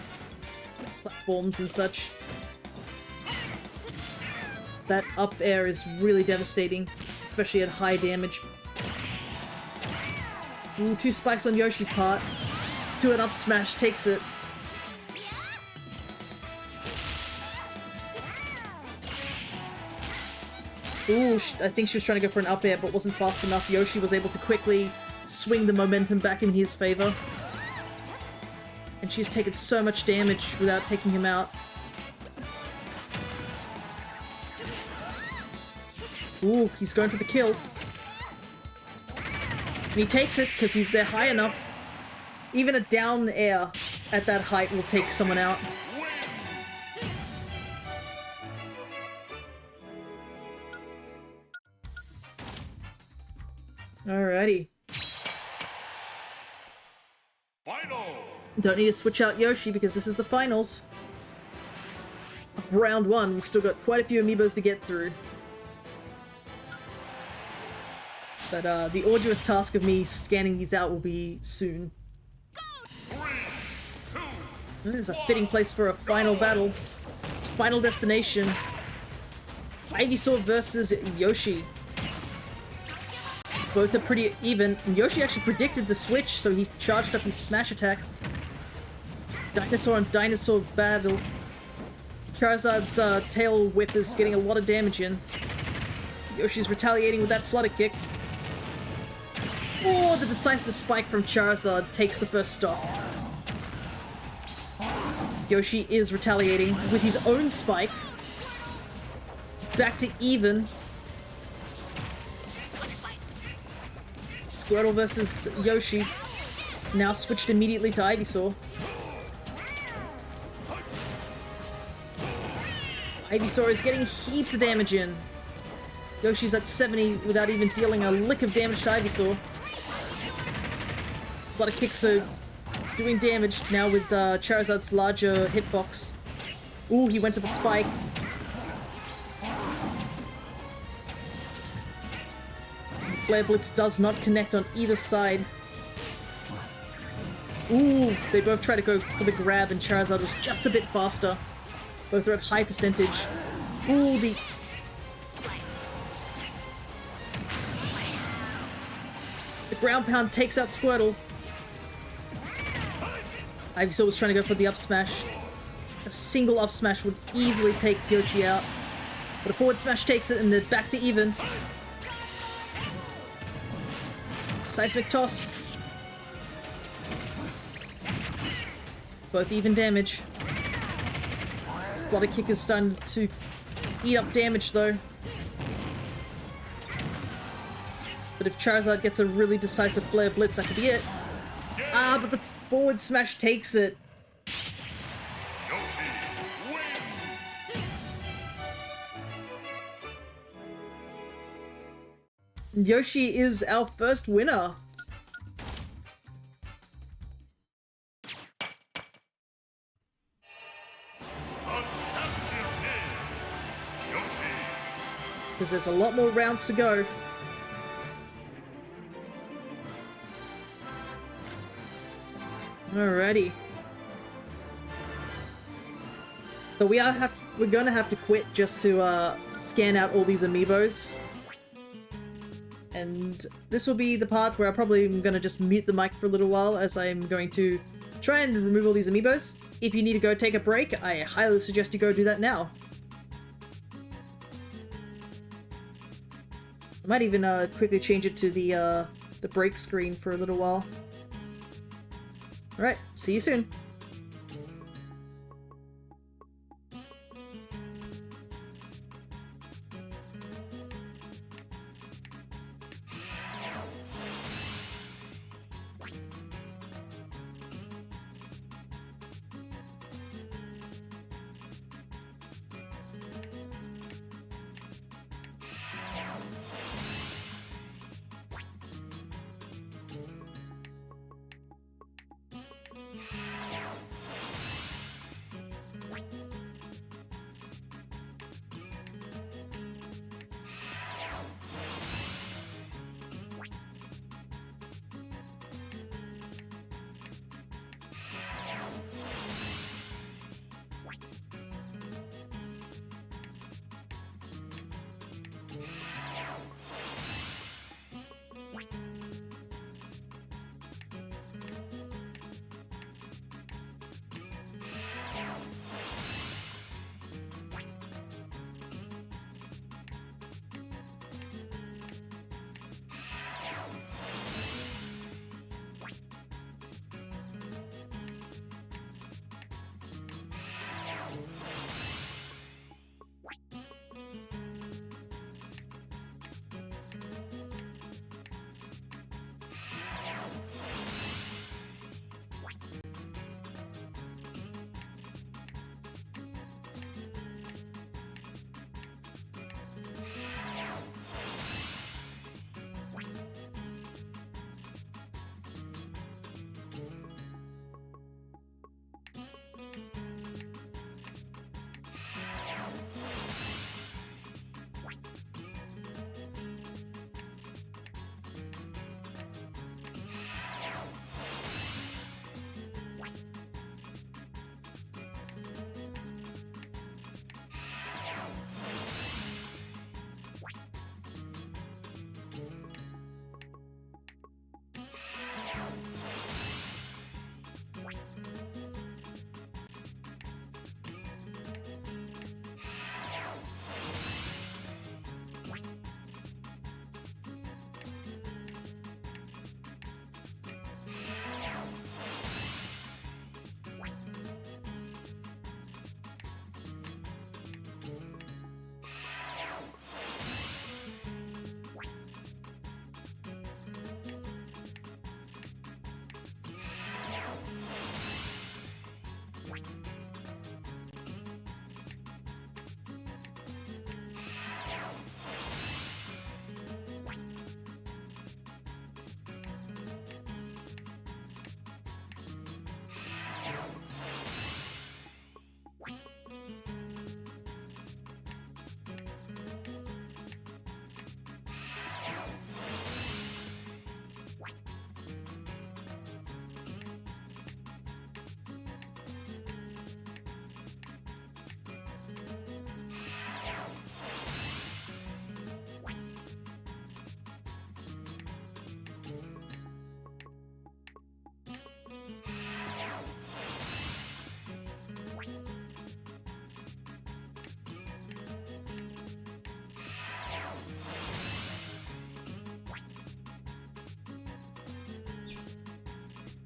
Platforms and such. That up air is really devastating, especially at high damage. Ooh, 2 spikes on Yoshi's part. 2 and up smash takes it. Ooh, I think she was trying to go for an up air, but wasn't fast enough. Yoshi was able to quickly swing the momentum back in his favor. And she's taken so much damage without taking him out. Ooh, he's going for the kill. And he takes it because they're high enough. Even a down air at that height will take someone out. Alrighty. Final. Don't need to switch out Yoshi because this is the finals. Round 1, we've still got quite a few Amiibos to get through. But the arduous task of me scanning these out will be soon. 3, 2, It is a fitting place for a final battle. It's Final Destination. Ivysaur versus Yoshi. Both are pretty even. And Yoshi actually predicted the switch, so he charged up his smash attack. Dinosaur on dinosaur battle. Charizard's tail whip is getting a lot of damage in. Yoshi's retaliating with that flutter kick. Oh, the decisive spike from Charizard takes the first stop. Yoshi is retaliating with his own spike. Back to even. Squirtle versus Yoshi. Now switched immediately to Ivysaur. Ivysaur is getting heaps of damage in. Yoshi's at 70 without even dealing a lick of damage to Ivysaur. A lot of kicks are doing damage now with Charizard's larger hitbox. Ooh, he went for the spike. Flare Blitz does not connect on either side. Ooh, they both try to go for the grab and Charizard was just a bit faster. Both are at high percentage. Ooh, the ground pound takes out Squirtle. Ivysaur was trying to go for the up smash. A single up smash would easily take Yoshi out. But a forward smash takes it and they're back to even. Seismic toss. Both even damage. A lot of kickers starting to eat up damage though. But if Charizard gets a really decisive Flare Blitz, that could be it. Ah, but the forward smash takes it. Yoshi wins. Yoshi is our first winner. The champion is Yoshi. Because there's a lot more rounds to go. Alrighty. So we're gonna have to quit just to scan out all these amiibos. And this will be the part where I probably am gonna just mute the mic for a little while as I'm going to try and remove all these amiibos. If you need to go take a break, I highly suggest you go do that now. I might even quickly change it to the break screen for a little while. Alright, see you soon.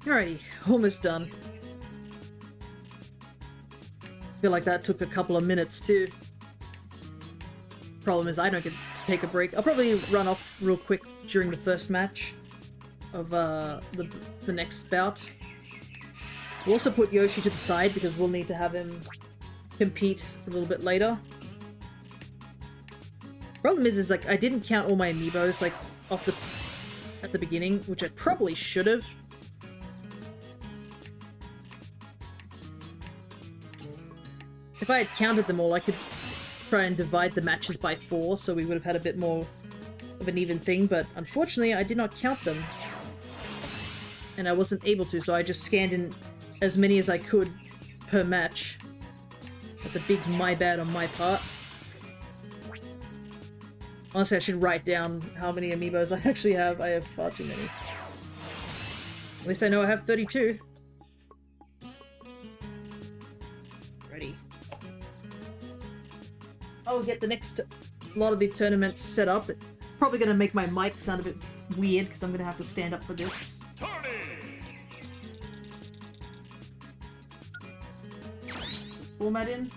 Alrighty, almost done. Feel like that took a couple of minutes too. Problem is I don't get to take a break. I'll probably run off real quick during the first match of the next bout. We'll also put Yoshi to the side because we'll need to have him compete a little bit later. Problem is like I didn't count all my amiibos like off at the beginning, which I probably should have. If I had counted them all, I could try and divide the matches by 4, so we would have had a bit more of an even thing, but unfortunately I did not count them. And I wasn't able to, so I just scanned in as many as I could per match. That's a big my bad on my part. Honestly, I should write down how many amiibos I actually have. I have far too many. At least I know I have 32. Ready. I'll get the next lot of the tournaments set up. It's probably going to make my mic sound a bit weird because I'm going to have to stand up for this. Format in.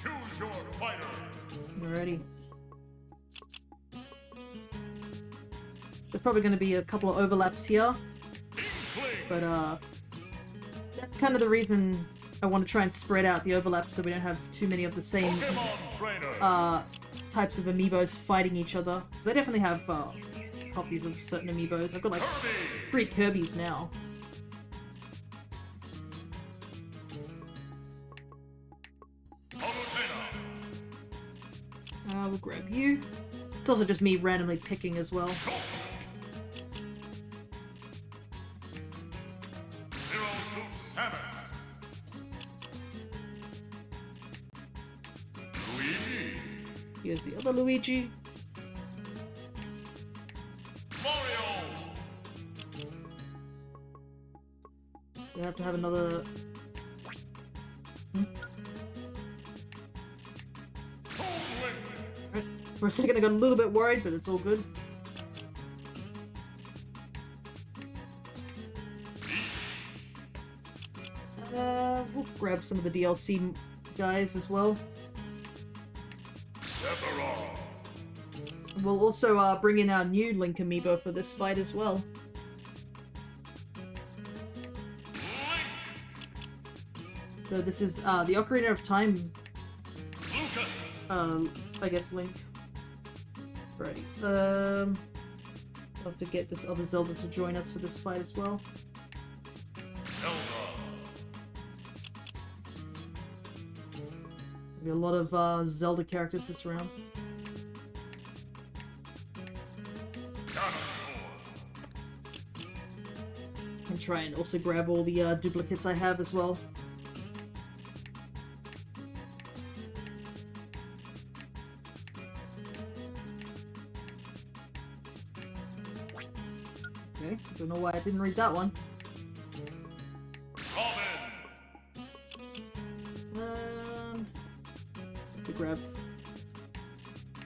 Choose your fighter. Alrighty. There's probably going to be a couple of overlaps here, but that's kind of the reason I want to try and spread out the overlaps so we don't have too many of the same types of amiibos fighting each other. Because I definitely have copies of certain amiibos. I've got like 3 Kirbys now. We'll grab you. It's also just me randomly picking as well. Luigi. Here's the other Luigi. Mario. We have to have another... For a second I got a little bit worried, but it's all good. We'll grab some of the DLC guys as well. Sephiroth. We'll also bring in our new Link amiibo for this fight as well. So this is the Ocarina of Time, I guess, Link. Righty. I'll have to get this other Zelda to join us for this fight as well. There'll be a lot of Zelda characters this round. And try and also grab all the duplicates I have as well. Okay, don't know why I didn't read that one. To grab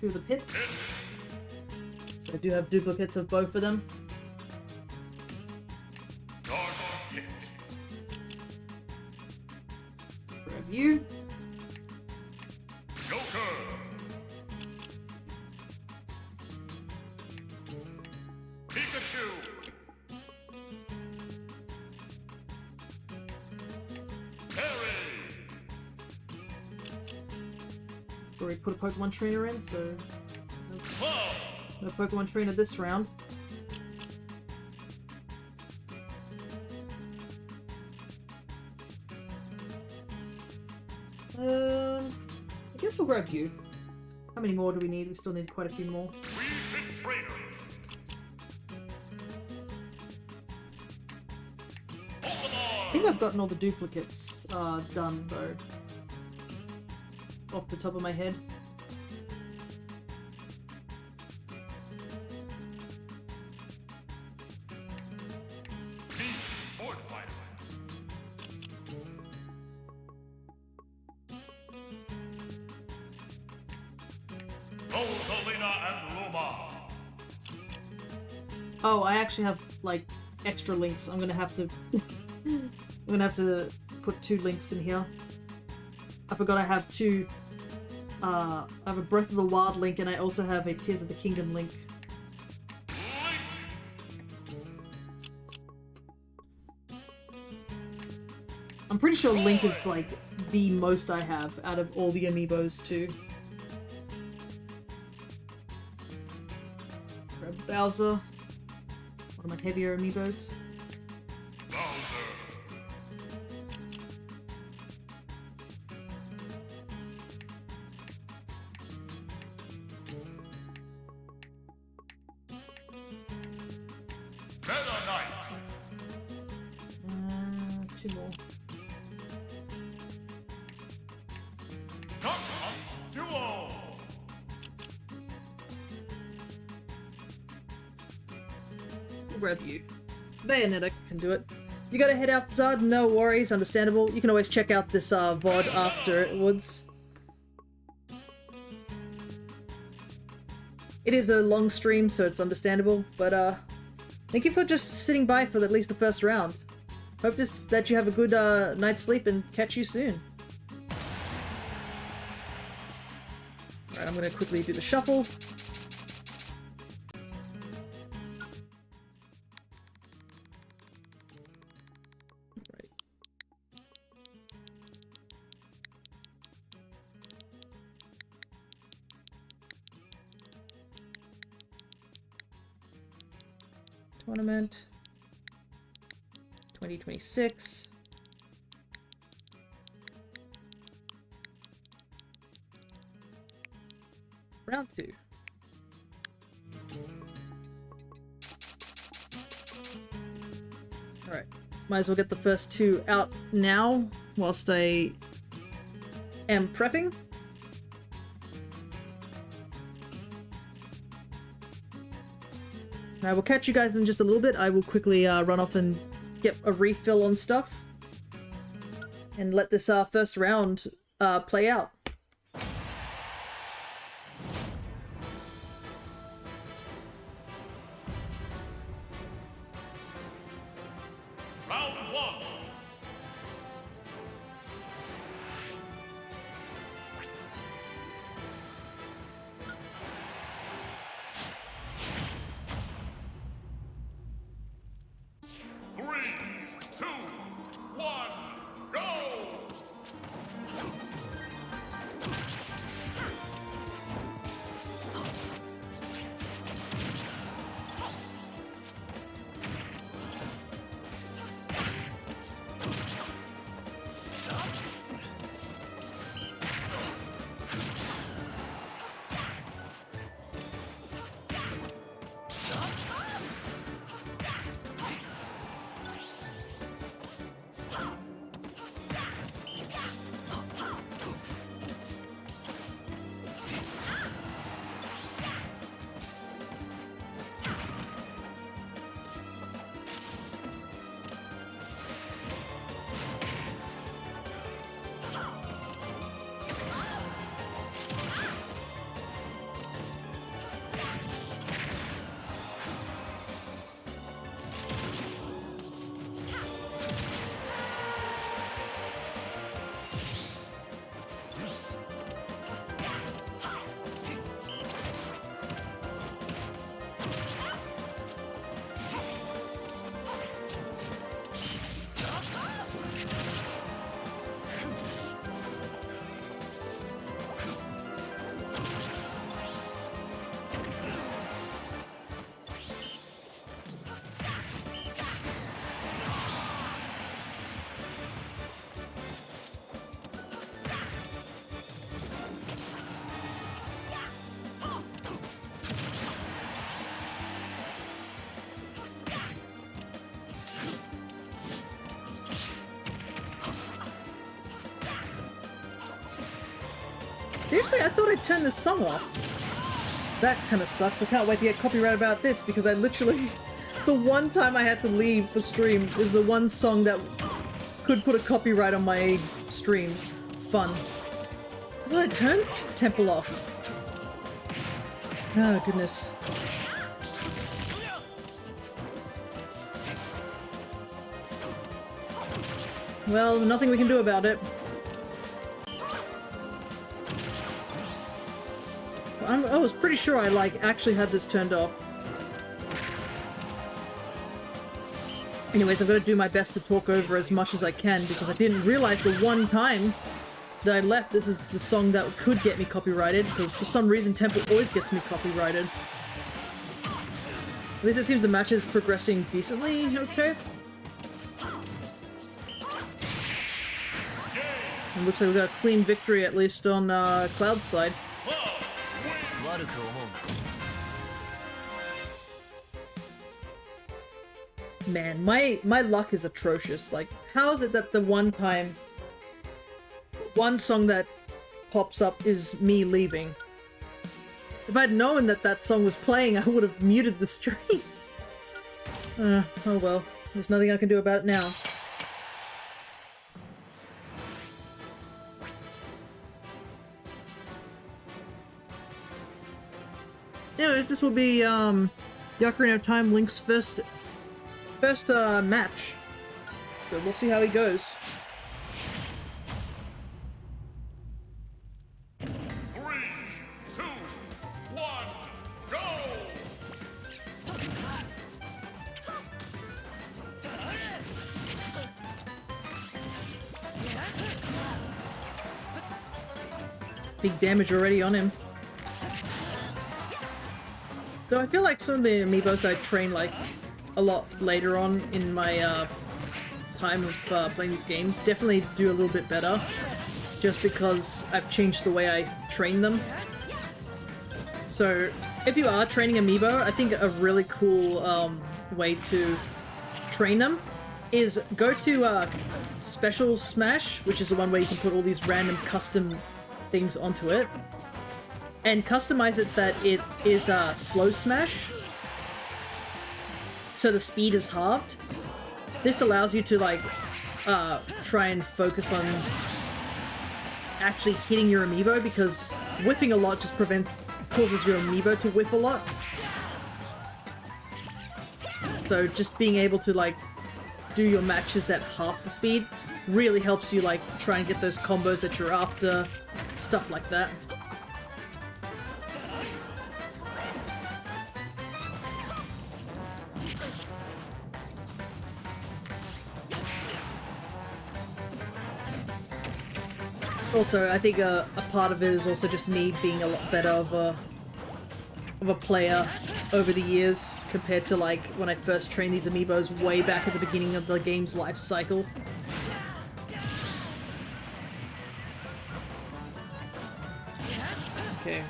2 of the pits. I do have duplicates of both of them. Grab you. Already put a Pokemon trainer in, so no Pokemon trainer this round. I guess we'll grab you. How many more do we need? We still need quite a few more. I think I've gotten all the duplicates done though. Off the top of my head. Oh, I actually have like extra links. I'm gonna have to I'm gonna have to put 2 links in here. I forgot I have 2 I have a Breath of the Wild link and I also have a Tears of the Kingdom link. I'm pretty sure Link is like the most I have out of all the amiibos too. Grab Bowser, one of my heavier amiibos. Bowser. Meta Knight. 2 more. Newcomers duo. We'll grab you. Bayonetta can do it. You gotta head out, Zard. No worries, understandable. You can always check out this VOD afterwards. It is a long stream, so it's understandable, but thank you for just sitting by for at least the first round. Hope that you have a good night's sleep and catch you soon. Alright, I'm gonna quickly do the shuffle. Right. Tournament 2026. Round 2. Alright. Might as well get the first 2 out now whilst I am prepping. I will catch you guys in just a little bit. I will quickly run off and get a refill on stuff. And let this first round play out. Round 1. Three, two, one, go! Seriously, I thought I turned this song off. That kind of sucks. I can't wait to get copyright about this because I literally... The one time I had to leave the stream is the one song that could put a copyright on my streams. Fun. I thought I turned Temple off. Oh, goodness. Well, nothing we can do about it. I was pretty sure I, like, actually had this turned off. Anyways, I've got to do my best to talk over as much as I can, because I didn't realize the one time that I left this is the song that could get me copyrighted, because for some reason Temple always gets me copyrighted. At least it seems the match is progressing decently okay. It looks like we got a clean victory, at least on Cloud's side. Man, my luck is atrocious. Like, how is it that the one time, one song that pops up is me leaving? If I'd known that that song was playing, I would have muted the stream. Oh well, there's nothing I can do about it now. Anyways, this will be the Ocarina of Time Link's first match. So we'll see how he goes. 3, 2, 1, go! Big damage already on him. Though I feel like some of the amiibos that I train like a lot later on in my time of playing these games definitely do a little bit better, just because I've changed the way I train them. So if you are training amiibo, I think a really cool way to train them is go to Special Smash, which is the one where you can put all these random custom things onto it, and customize it that it is a slow smash, so the speed is halved. This allows you to like try and focus on actually hitting your amiibo, because whiffing a lot just causes your amiibo to whiff a lot. So just being able to like do your matches at half the speed really helps you like try and get those combos that you're after, stuff like that. Also, I think a part of it is also just me being a lot better of a player over the years compared to like when I first trained these amiibos way back at the beginning of the game's life cycle. Okay.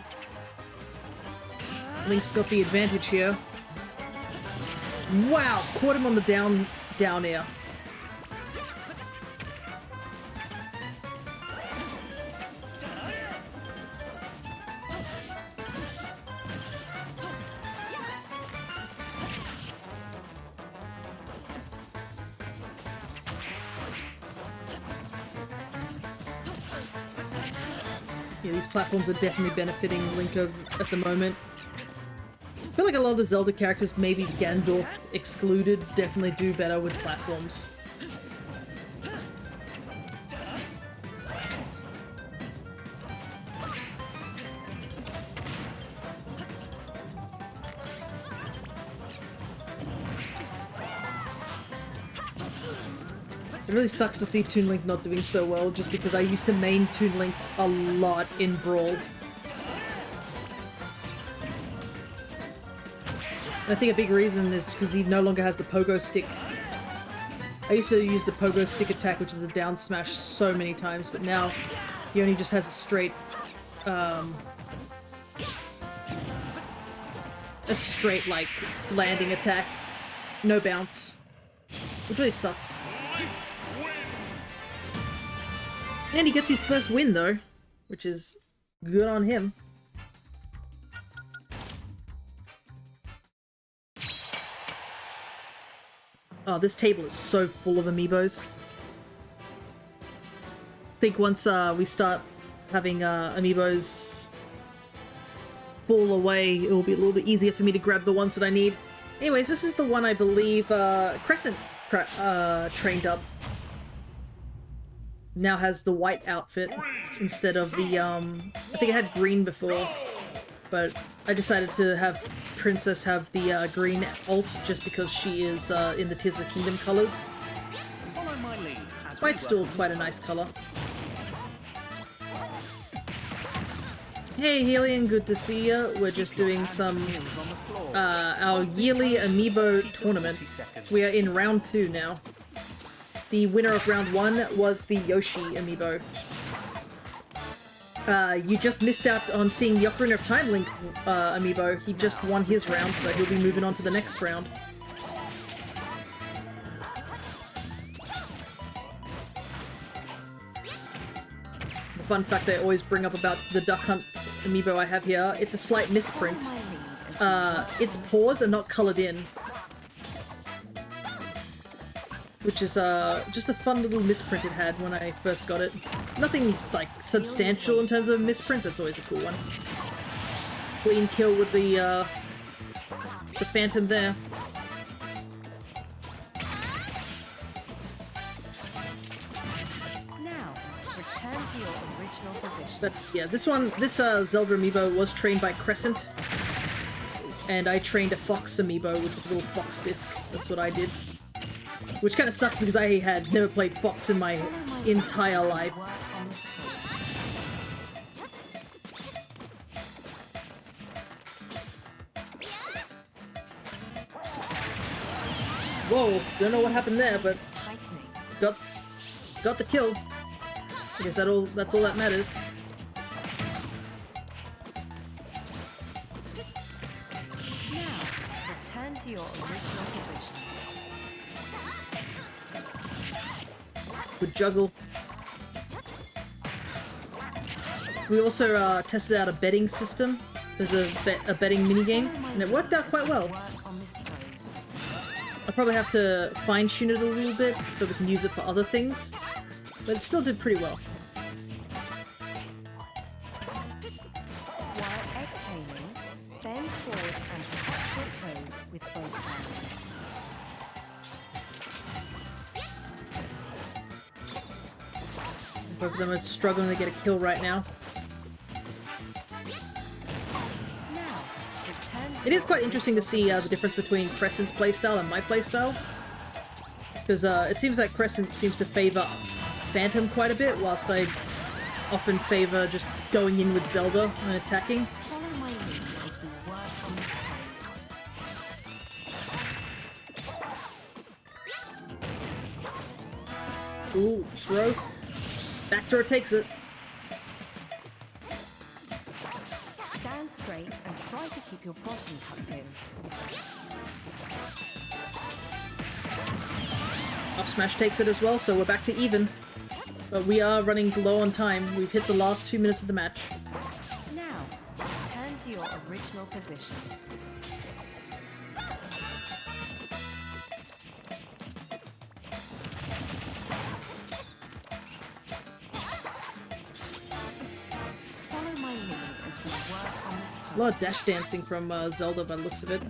Link's got the advantage here. Wow! Caught him on the down air. Yeah, these platforms are definitely benefiting Link at the moment. I feel like a lot of the Zelda characters, maybe Ganondorf excluded, definitely do better with platforms. It really sucks to see Toon Link not doing so well, just because I used to main Toon Link a lot in Brawl. And I think a big reason is because he no longer has the pogo stick. I used to use the pogo stick attack, which is a down smash, so many times, but now he only just has a straight like landing attack, no bounce, which really sucks. And he gets his first win though, which is good on him. Oh, this table is so full of amiibos. I think once we start having amiibos fall away, it will be a little bit easier for me to grab the ones that I need. Anyways, this is the one I believe Crescent trained up. now has the white outfit instead of the, I think it had green before, but I decided to have Princess have the green alt just because she is in the Tears of the Kingdom colors. Follow my lead as we White's still welcome quite a nice color. Hey Helion, good to see you. We're just doing some on the floor. our yearly Amiibo tournament. We are in round 2 now. The winner of round 1 was the Yoshi Amiibo. You just missed out on seeing the Ocarina of Time Link Amiibo. He just won his round, so he'll be moving on to the next round. The fun fact I always bring up about the Duck Hunt Amiibo I have here, it's a slight misprint. Its paws are not coloured in. Which is just a fun little misprint it had when I first got it. Nothing like substantial in terms of misprint, but it's always a cool one. Clean kill with the Phantom there. Now, return to your original position. But yeah, this Zelda Amiibo was trained by Crescent, and I trained a Fox Amiibo, which was a little Fox disc. That's what I did. Which kind of sucked because I had never played Fox in my entire life. Work on this pose. Whoa, don't know what happened there, but Tightening. got the kill. I guess that's all that matters. Now, return to your original position. Good juggle. We also tested out a betting system. There's a betting minigame, and it worked out quite well. Work on this pose. I'll probably have to fine-tune it a little bit so we can use it for other things, but it still did pretty well. While exhaling, bend forward and touch your toes with both hands. Both of them are struggling to get a kill right now. Now, return to It is your quite interesting to original see the difference between Crescent's playstyle and my playstyle. Because it seems like Crescent seems to favor Phantom quite a bit, whilst I often favor just going in with Zelda and attacking. Follow my lead as we work on this pose. Ooh, throw. Back throw takes it. Stand straight and try to keep your bottom tucked in. Up smash takes it as well, so we're back to even. But we are running low on time. We've hit the last 2 minutes of the match. Now, return to your original position. Follow my lead as we work on this A pose. lot of dash dancing from Zelda by the looks of it.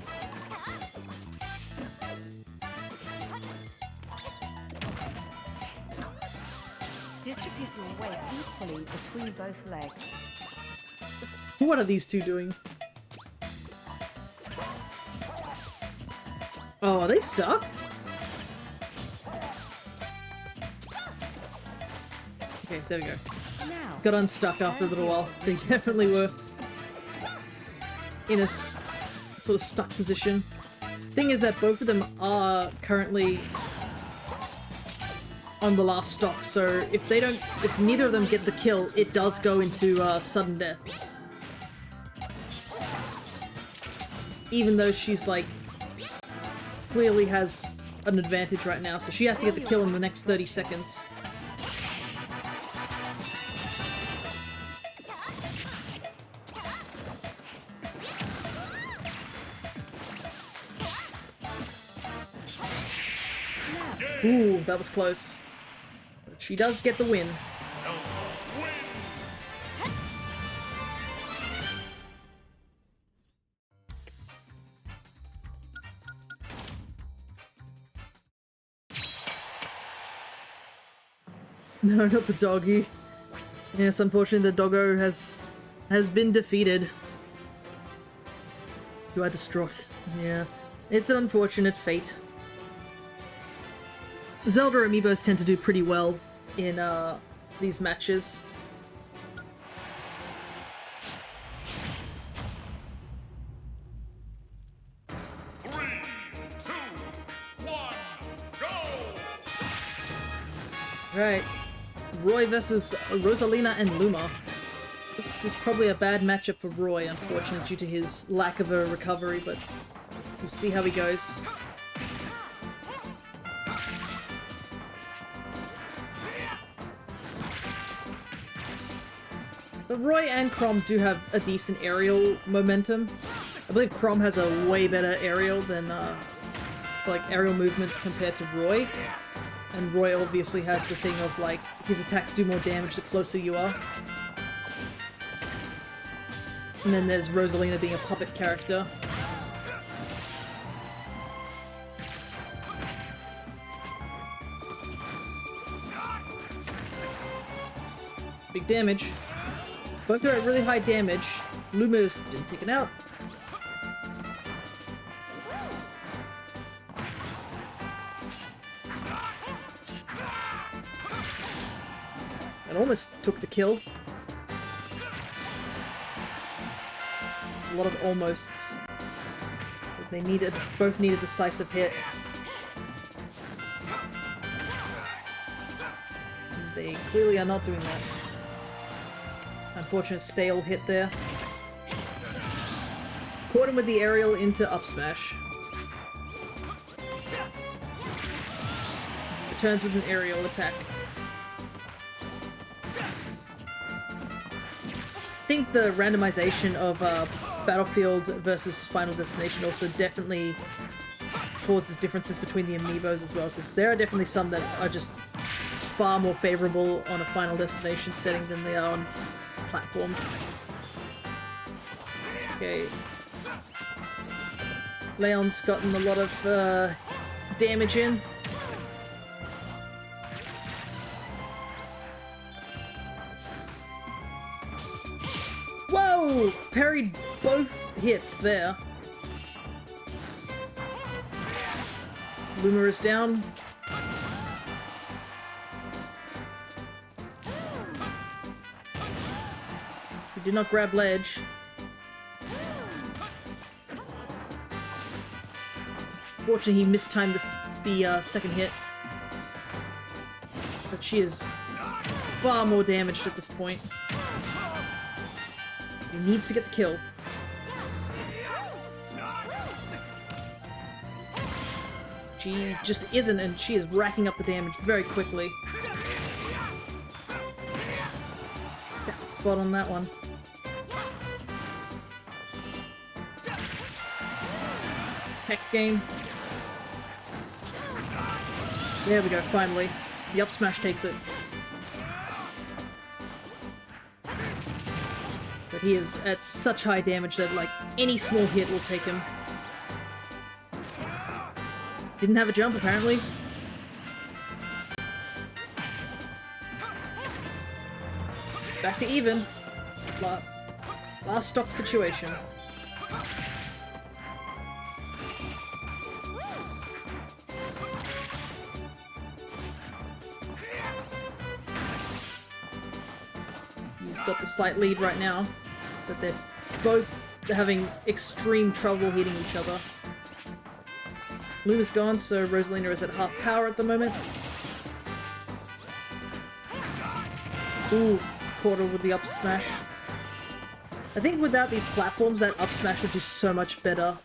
Distribute your weight equally between both legs. What are these two doing? Oh, are they stuck? Okay, there we go. Now, Got unstuck after a little while. They definitely were in a sort of stuck position. Thing is that both of them are currently on the last stock, so if neither of them gets a kill, it does go into sudden death. Even though she's like clearly has an advantage right now, so she has to get the kill in the next 30 seconds. Ooh, that was close. But she does get the win. Win. No, not the doggy. Yes, unfortunately the doggo has been defeated. You are distraught. Yeah. It's an unfortunate fate. Zelda amiibos tend to do pretty well in these matches. Three, two, one, go! Right. Roy versus Rosalina and Luma. This is probably a bad matchup for Roy, unfortunately, due to his lack of a recovery, but we'll see how he goes. But Roy and Chrom do have a decent aerial momentum. I believe Chrom has a way better aerial than, like, aerial movement compared to Roy. And Roy obviously has the thing of, like, his attacks do more damage the closer you are. And then there's Rosalina being a puppet character. Big damage. Both are at really high damage. Luma's been taken out. It almost took the kill. A lot of almosts. But they both need a decisive hit. They clearly are not doing that. Unfortunate stale hit there. Caught him with the aerial into up smash. Returns with an aerial attack. I think the randomization of Battlefield versus Final Destination also definitely causes differences between the amiibos as well, because there are definitely some that are just far more favorable on a Final Destination setting than they are on platforms. Okay. Leon's gotten a lot of damage in. Whoa! Parried both hits there. Luma is down. He did not grab ledge. Fortunately, he mistimed the second hit. But she is far more damaged at this point. He needs to get the kill. She just isn't, and she is racking up the damage very quickly. Spot on that one. Tech game. There we go, finally. The up smash takes it. But he is at such high damage that, like, any small hit will take him. Didn't have a jump, apparently. Back to even. Last stock situation. He's got the slight lead right now, but they're both having extreme trouble hitting each other. Luna's gone, so Rosalina is at half power at the moment. Ooh, caught her with the up smash. I think without these platforms, that up smash would do so much better.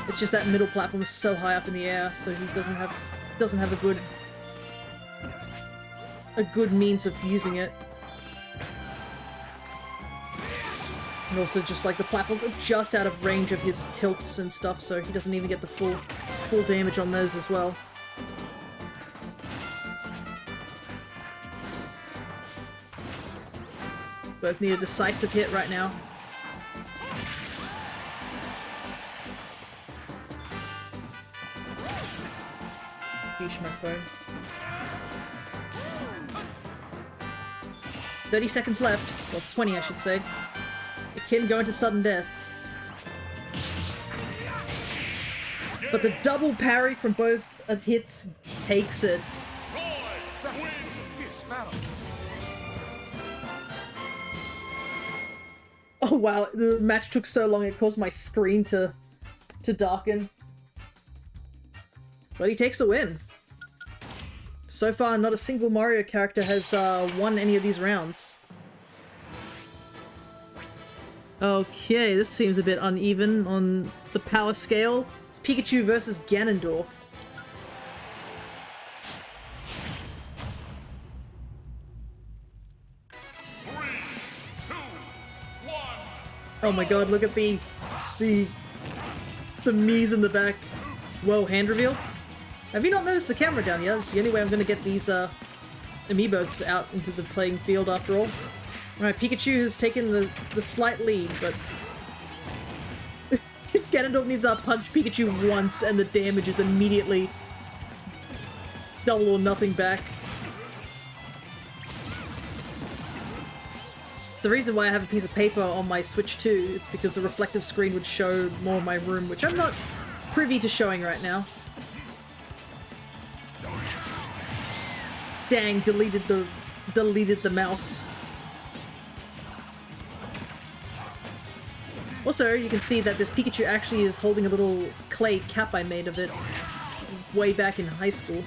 It's just that middle platform is so high up in the air, so he doesn't have a good means of using it. And also just like the platforms are just out of range of his tilts and stuff, so he doesn't even get the full damage on those as well. Both need a decisive hit right now. Yeesh, my phone. 30 seconds left. Well, 20, I should say. The Kin going to sudden death. But the double parry from both hits takes it. Roy wins this battle. Oh wow, the match took so long it caused my screen to darken. But he takes the win. So far, not a single Mario character has won any of these rounds. Okay, this seems a bit uneven on the power scale. It's Pikachu versus Ganondorf. Oh my god, look at the Mii's in the back. Whoa, hand reveal? Have you not noticed the camera down here? It's the only way I'm gonna get these Amiibos out into the playing field after all. Alright, Pikachu has taken the slight lead, but Ganondorf needs to punch Pikachu once and the damage is immediately double or nothing back. It's the reason why I have a piece of paper on my Switch 2. It's because the reflective screen would show more of my room, which I'm not privy to showing right now. Dang, deleted the mouse. Also, you can see that this Pikachu actually is holding a little clay cap I made of it way back in high school.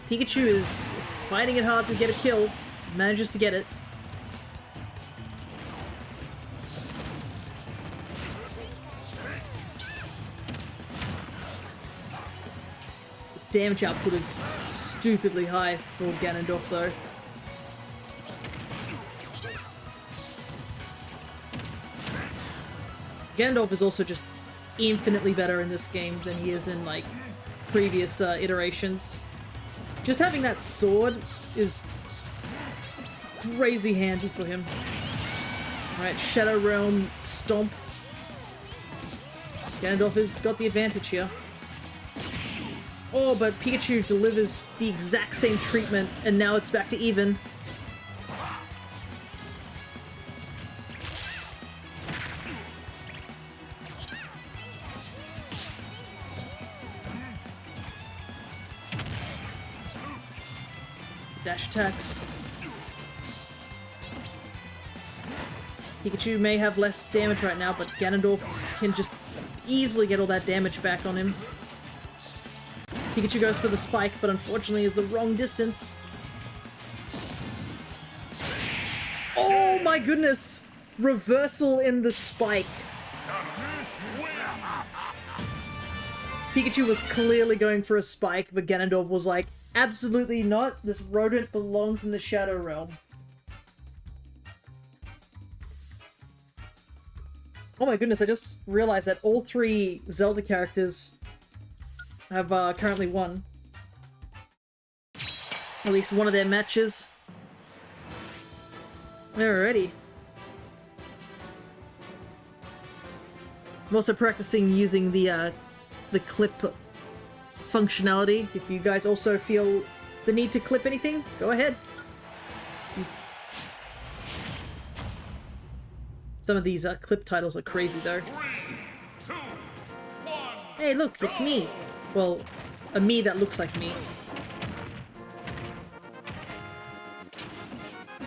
Pikachu is fighting it hard to get a kill, manages to get it. Damage output is stupidly high for Ganondorf though. Ganondorf is also just infinitely better in this game than he is in like previous iterations. Just having that sword is crazy handy for him. Alright, Shadow Realm Stomp. Ganondorf has got the advantage here. Oh, but Pikachu delivers the exact same treatment, and now it's back to even. Dash attacks. Pikachu may have less damage right now, but Ganondorf can just easily get all that damage back on him. Pikachu goes for the spike, but unfortunately is the wrong distance. Oh my goodness! Reversal in the spike. Pikachu was clearly going for a spike, but Ganondorf was like, absolutely not. This rodent belongs in the Shadow Realm. Oh my goodness, I just realized that all three Zelda characters have currently won. At least one of their matches. Alrighty. I'm also practicing using the clip functionality. If you guys also feel the need to clip anything, go ahead. Some of these clip titles are crazy though. 3, 2, 1, Hey look, it's me. Well, a me that looks like me.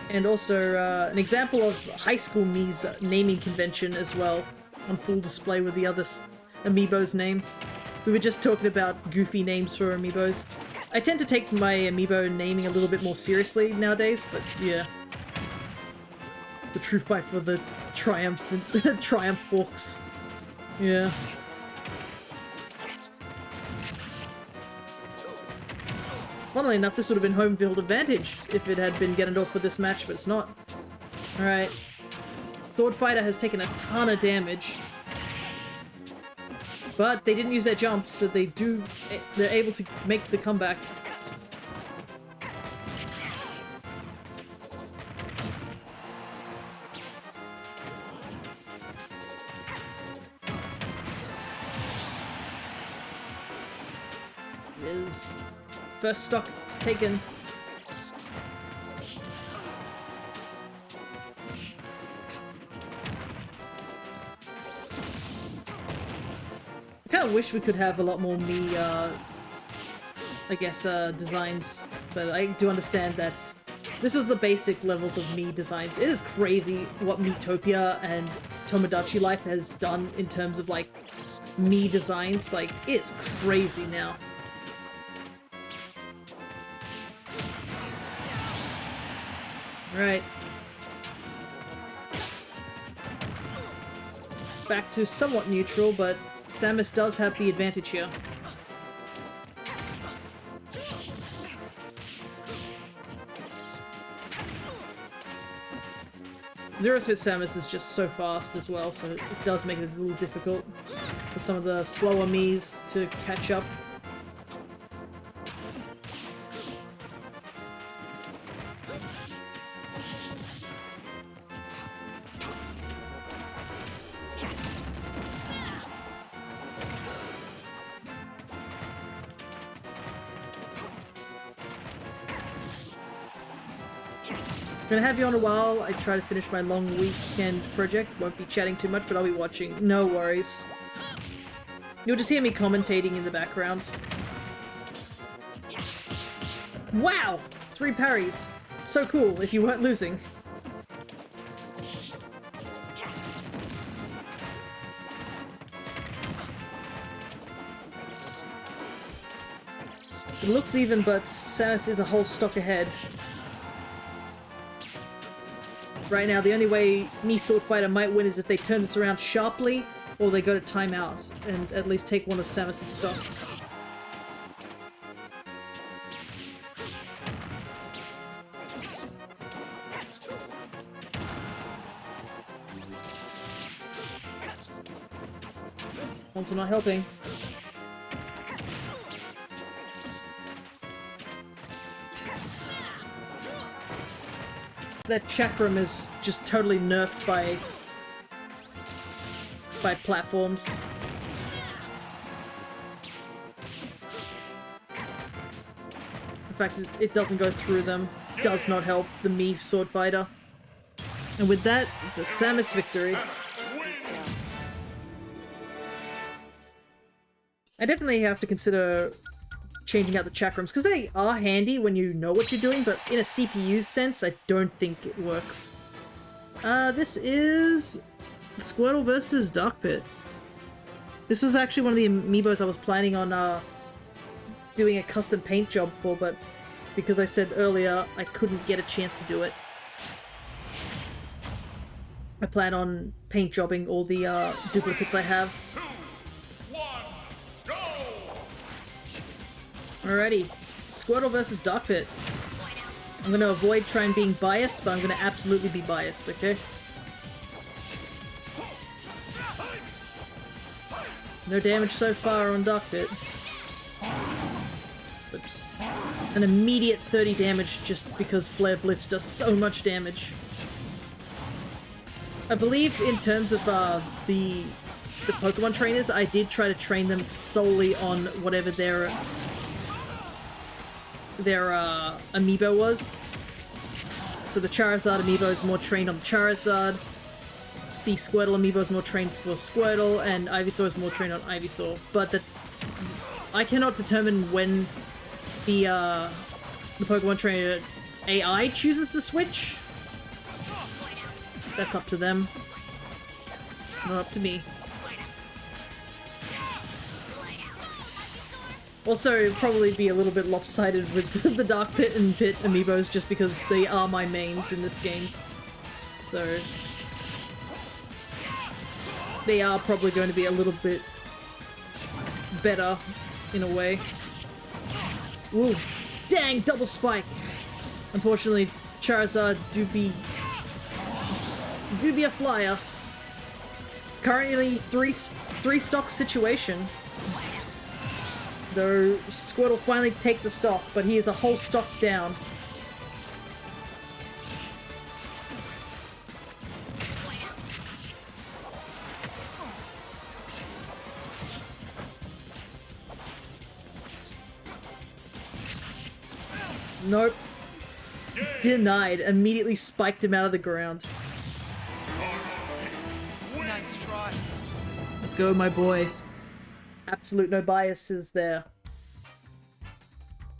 And also an example of high school me's naming convention as well, on full display with the other Amiibo's name. We were just talking about goofy names for Amiibos. I tend to take my Amiibo naming a little bit more seriously nowadays, but yeah. The true fight for the Triumph Forks. Yeah. Funnily enough, this would have been home field advantage if it had been Ganondorf for this match, but it's not. Alright. Sword Fighter has taken a ton of damage. But they didn't use their jump, so they're able to make the comeback. is first stock is taken. I kind of wish we could have a lot more me, I guess, designs, but I do understand that this is the basic levels of me designs. It is crazy what Miitopia and Tomodachi Life has done in terms of, like, me designs. Like, it's crazy now. Right. Back to somewhat neutral, but Samus does have the advantage here. Zero Suit Samus is just so fast as well, so it does make it a little difficult for some of the slower Miis to catch up. Gonna have you on a while. I try to finish my long weekend project. Won't be chatting too much, but I'll be watching. No worries. You'll just hear me commentating in the background. Wow! 3 parries. So cool if you weren't losing. It looks even, but Samus is a whole stock ahead. Right now, the only way me Sword Fighter might win is if they turn this around sharply, or they go to timeout, and at least take one of Samus' stocks. Thompson not helping. That chakram is just totally nerfed by platforms. The fact that it doesn't go through them does not help the Mii Sword Fighter. And with that, it's a Samus victory. I definitely have to consider changing out the chakrams, because they are handy when you know what you're doing, but in a CPU sense, I don't think it works. This is Squirtle versus Dark Pit. This was actually one of the amiibos I was planning on doing a custom paint job for, but because I said earlier I couldn't get a chance to do it. I plan on paint jobbing all the duplicates I have. 2, 1, go! Alrighty, Squirtle versus Dark Pit. I'm gonna avoid trying being biased, but I'm gonna absolutely be biased, okay? No damage so far on Dark Pit. But an immediate 30 damage just because Flare Blitz does so much damage. I believe in terms of the Pokemon trainers, I did try to train them solely on whatever their amiibo was. So the Charizard amiibo is more trained on Charizard, the Squirtle amiibo is more trained for Squirtle, and Ivysaur is more trained on Ivysaur. But I cannot determine when the Pokemon trainer AI chooses to switch. That's up to them, not up to me. Also, probably be a little bit lopsided with the Dark Pit and Pit amiibos just because they are my mains in this game. So they are probably going to be a little bit better in a way. Ooh, dang, double spike! Unfortunately, Charizard do be a flyer. It's currently three stock situation. Though Squirtle finally takes a stock, but he is a whole stock down. Nope. Denied. Immediately spiked him out of the ground. Nice try. Let's go, my boy. Absolute no biases there.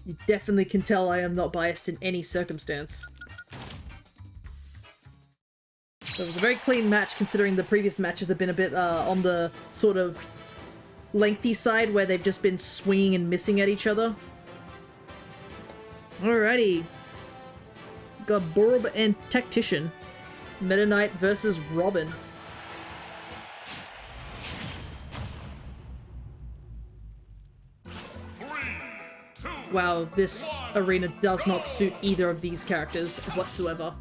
You definitely can tell I am not biased in any circumstance. So it was a very clean match considering the previous matches have been a bit on the sort of lengthy side where they've just been swinging and missing at each other. Alrighty. Got Borb and Tactician. Meta Knight versus Robin. Wow, this arena does not suit either of these characters whatsoever.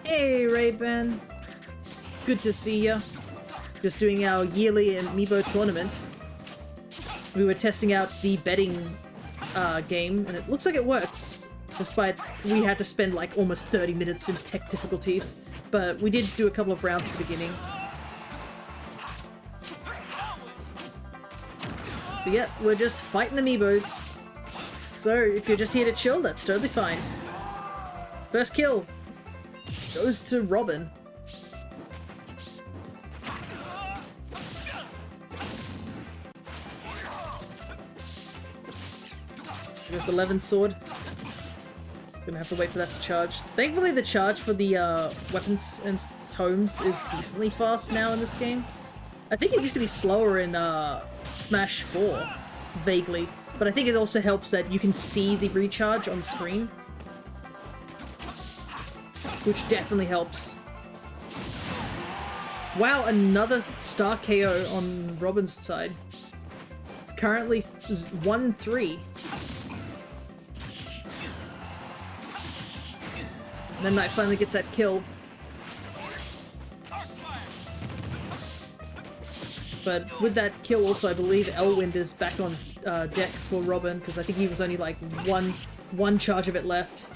Hey, Ray-Ban. Good to see ya. Just doing our yearly Amiibo tournament. We were testing out the betting game, and it looks like it works, despite we had to spend like almost 30 minutes in tech difficulties. But we did do a couple of rounds at the beginning. But yeah, we're just fighting Amiibos. So if you're just here to chill, that's totally fine. First kill goes to Robin. There's the Levin sword. Gonna have to wait for that to charge. Thankfully the charge for the weapons and tomes is decently fast now in this game. I think it used to be slower in Smash 4, vaguely, but I think it also helps that you can see the recharge on screen, which definitely helps. Wow, another star KO on Robin's side. It's currently 1-3. And then Knight finally gets that kill. But with that kill also, I believe Elwind is back on deck for Robin, because I think he was only like one charge of it left.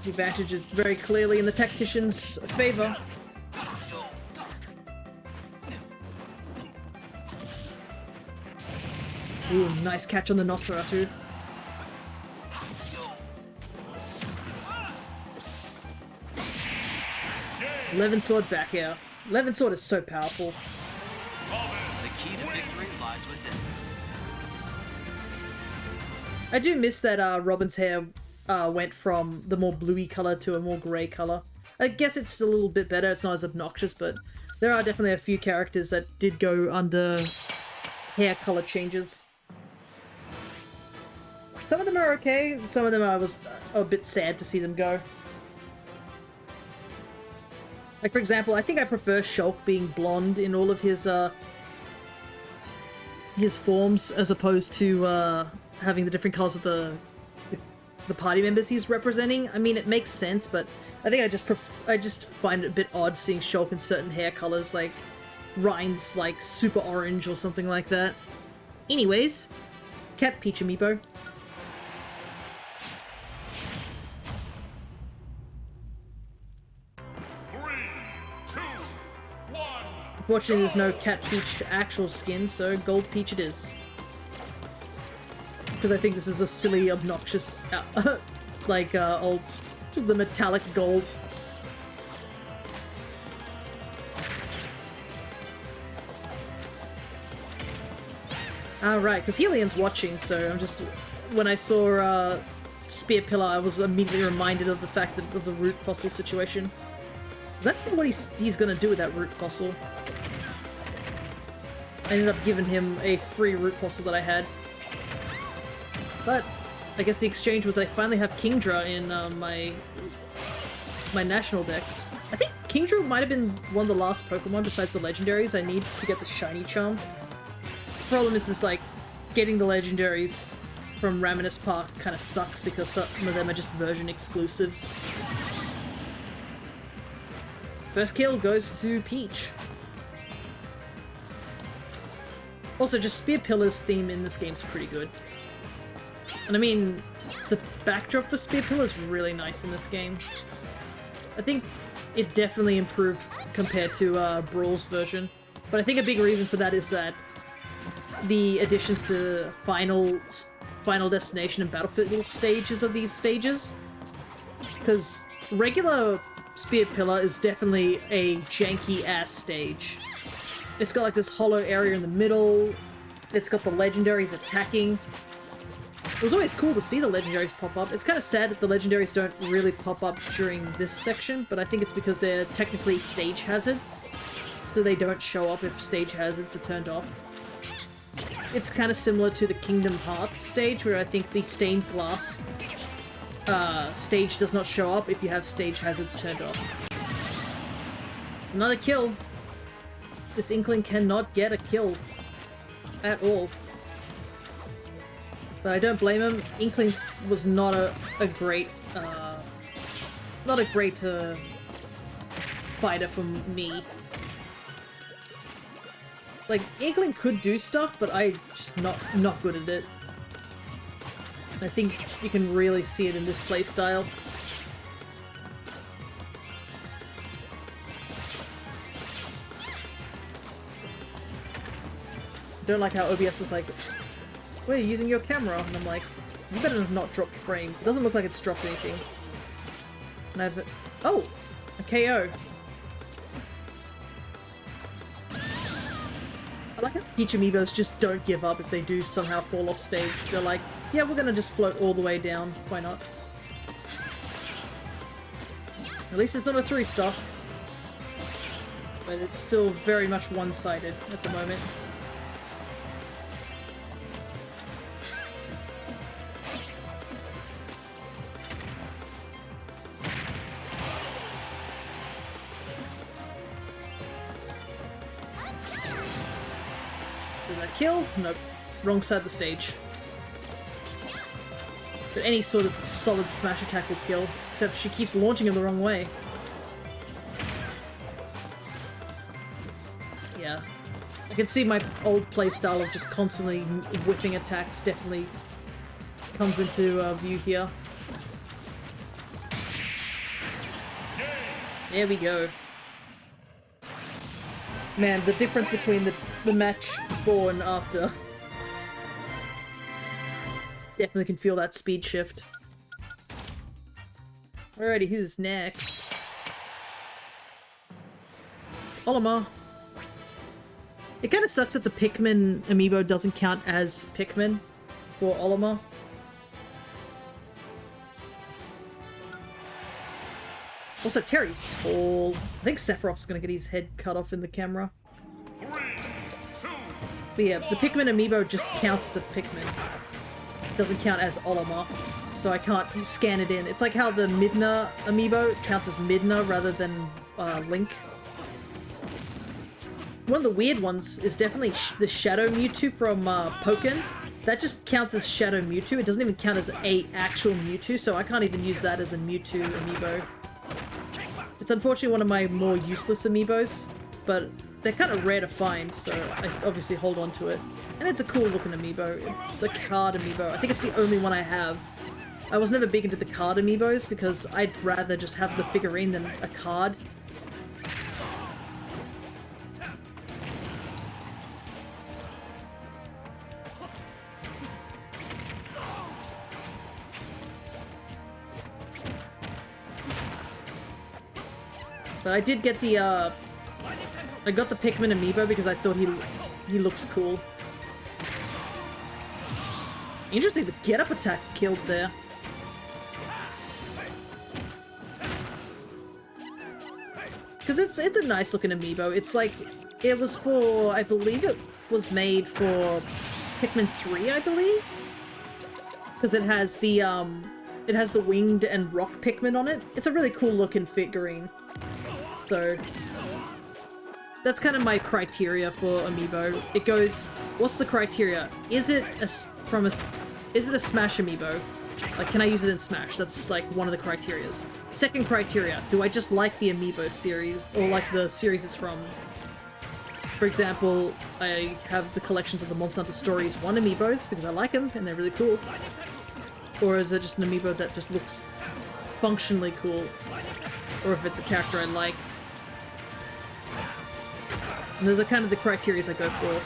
The advantage is very clearly in the Tactician's favor. Ooh, nice catch on the Nosferatu. Levin Sword back here. Levin Sword is so powerful. The key to victory lies within. I do miss that Robin's hair went from the more bluey color to a more grey color. I guess it's a little bit better, it's not as obnoxious, but there are definitely a few characters that did go under hair color changes. Some of them are okay, some of them I was a bit sad to see them go. Like, for example, I think I prefer Shulk being blonde in all of his forms as opposed to having the different colors of the party members he's representing. I mean, it makes sense, but I think I just find it a bit odd seeing Shulk in certain hair colors, like Ryan's like super orange or something like that. Anyways, Cat Peach Amiibo. Unfortunately, there's no Cat Peach actual skin, so Gold Peach it is. Because I think this is a silly, obnoxious, like, old, just the metallic gold. Right, because Helian's watching, so I'm just, when I saw, Spear Pillar, I was immediately reminded of the fact that, of the root fossil situation. Is that what he's gonna do with that root fossil? I ended up giving him a free root fossil that I had. But I guess the exchange was that I finally have Kingdra in my national decks. I think Kingdra might have been one of the last Pokemon besides the legendaries I need to get the shiny charm. The problem is just like getting the legendaries from Raminus Park kind of sucks because some of them are just version exclusives. First kill goes to Peach. Also, just Spear Pillar's theme in this game's pretty good. And I mean, the backdrop for Spear Pillar is really nice in this game. I think it definitely improved compared to Brawl's version. But I think a big reason for that is that the additions to Final Destination and Battlefield stages of these stages. Because regular Spear Pillar is definitely a janky-ass stage. It's got like this hollow area in the middle, it's got the legendaries attacking. It was always cool to see the legendaries pop up. It's kind of sad that the legendaries don't really pop up during this section, but I think it's because they're technically stage hazards, so they don't show up if stage hazards are turned off. It's kind of similar to the Kingdom Hearts stage, where I think the stained glass stage does not show up if you have stage hazards turned off. It's another kill. This Inkling cannot get a kill at all. But I don't blame him. Inkling was not a great fighter for me. Like, Inkling could do stuff, but I just not good at it. I think you can really see it in this playstyle. Don't like how OBS was like, we're using your camera, and I'm like, you better have not dropped frames. It doesn't look like it's dropped anything. And I've... Oh! A KO. I like how Peach Amiibos just don't give up if they do somehow fall off stage. They're like, yeah, we're gonna just float all the way down. Why not? At least it's not a 3-star. But it's still very much one-sided at the moment. Does that kill? Nope. Wrong side of the stage. But any sort of solid smash attack will kill, except she keeps launching him the wrong way. Yeah. I can see my old playstyle of just constantly whiffing attacks definitely comes into view here. There we go. Man, the difference between the match before and after. Definitely can feel that speed shift. Alrighty, who's next? It's Olimar. It kind of sucks that the Pikmin amiibo doesn't count as Pikmin for Olimar. Also, Terry's tall. I think Sephiroth's gonna get his head cut off in the camera. But yeah, the Pikmin amiibo just counts as a Pikmin. It doesn't count as Olimar, so I can't scan it in. It's like how the Midna amiibo counts as Midna rather than Link. One of the weird ones is definitely the Shadow Mewtwo from Pokken. That just counts as Shadow Mewtwo. It doesn't even count as a actual Mewtwo, so I can't even use that as a Mewtwo amiibo. It's unfortunately one of my more useless amiibos, but they're kind of rare to find, so I obviously hold on to it. And it's a cool looking amiibo. It's a card amiibo. I think it's the only one I have. I was never big into the card amiibos because I'd rather just have the figurine than a card. But I did get the, I got the Pikmin amiibo because I thought he looks cool. Interesting, the get-up attack killed there. Because it's a nice looking amiibo. It's like, it was for, I believe it was made for Pikmin 3, I believe? Because it has the winged and rock Pikmin on it. It's a really cool looking figurine. So, that's kind of my criteria for amiibo. It goes, what's the criteria? Is it from a is it a Smash amiibo? Like, can I use it in Smash? That's like one of the criterias. Second criteria, do I just like the amiibo series or like the series it's from? For example, I have the collections of the Monster Hunter Stories 1 amiibos because I like them and they're really cool. Or is it just an amiibo that just looks functionally cool? Or if it's a character I like. And those are kind of the criteria I go for.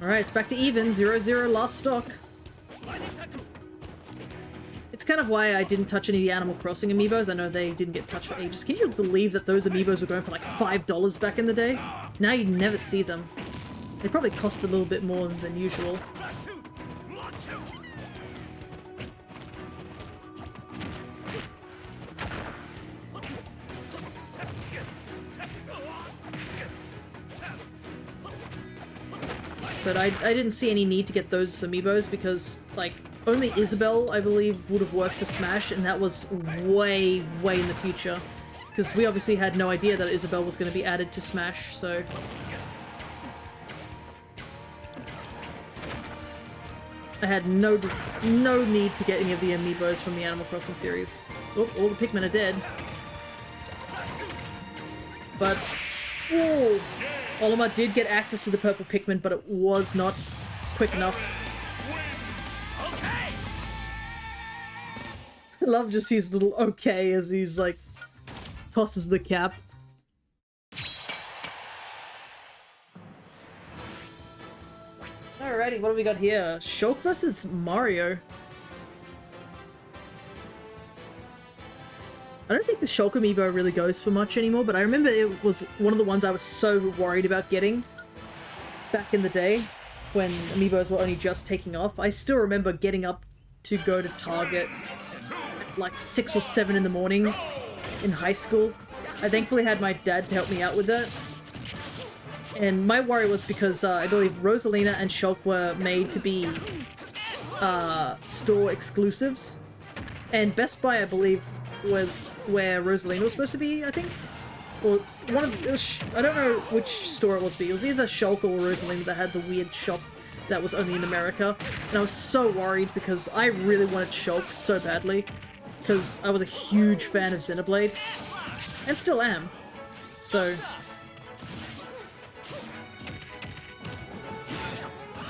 Alright, it's back to even. 0-0 last stock. It's kind of why I didn't touch any of the Animal Crossing amiibos. I know they didn't get touched for ages. Can you believe that those amiibos were going for like $5 back in the day? Now you never see them. They probably cost a little bit more than usual. But I didn't see any need to get those amiibos because, like, only Isabelle, I believe, would have worked for Smash, and that was way, way in the future. Because we obviously had no idea that Isabelle was going to be added to Smash, so... I had no need to get any of the amiibos from the Animal Crossing series. Oh, all the Pikmin are dead. But... Whoa! Olimar did get access to the purple Pikmin, but it was not quick enough. I love just his little okay as he's like tosses the cap. Alrighty, what do we got here? Shulk versus Mario. I don't think the Shulk amiibo really goes for much anymore, but I remember it was one of the ones I was so worried about getting back in the day when amiibos were only just taking off. I still remember getting up to go to Target at like 6 or 7 in the morning in high school. I thankfully had my dad to help me out with that. And my worry was because I believe Rosalina and Shulk were made to be store exclusives. And Best Buy, I believe, was where Rosalina was supposed to be, I think? Or one of the, I don't know which store it was, but it was either Shulk or Rosalina that had the weird shop that was only in America. And I was so worried because I really wanted Shulk so badly. Because I was a huge fan of Xenoblade. And still am. So...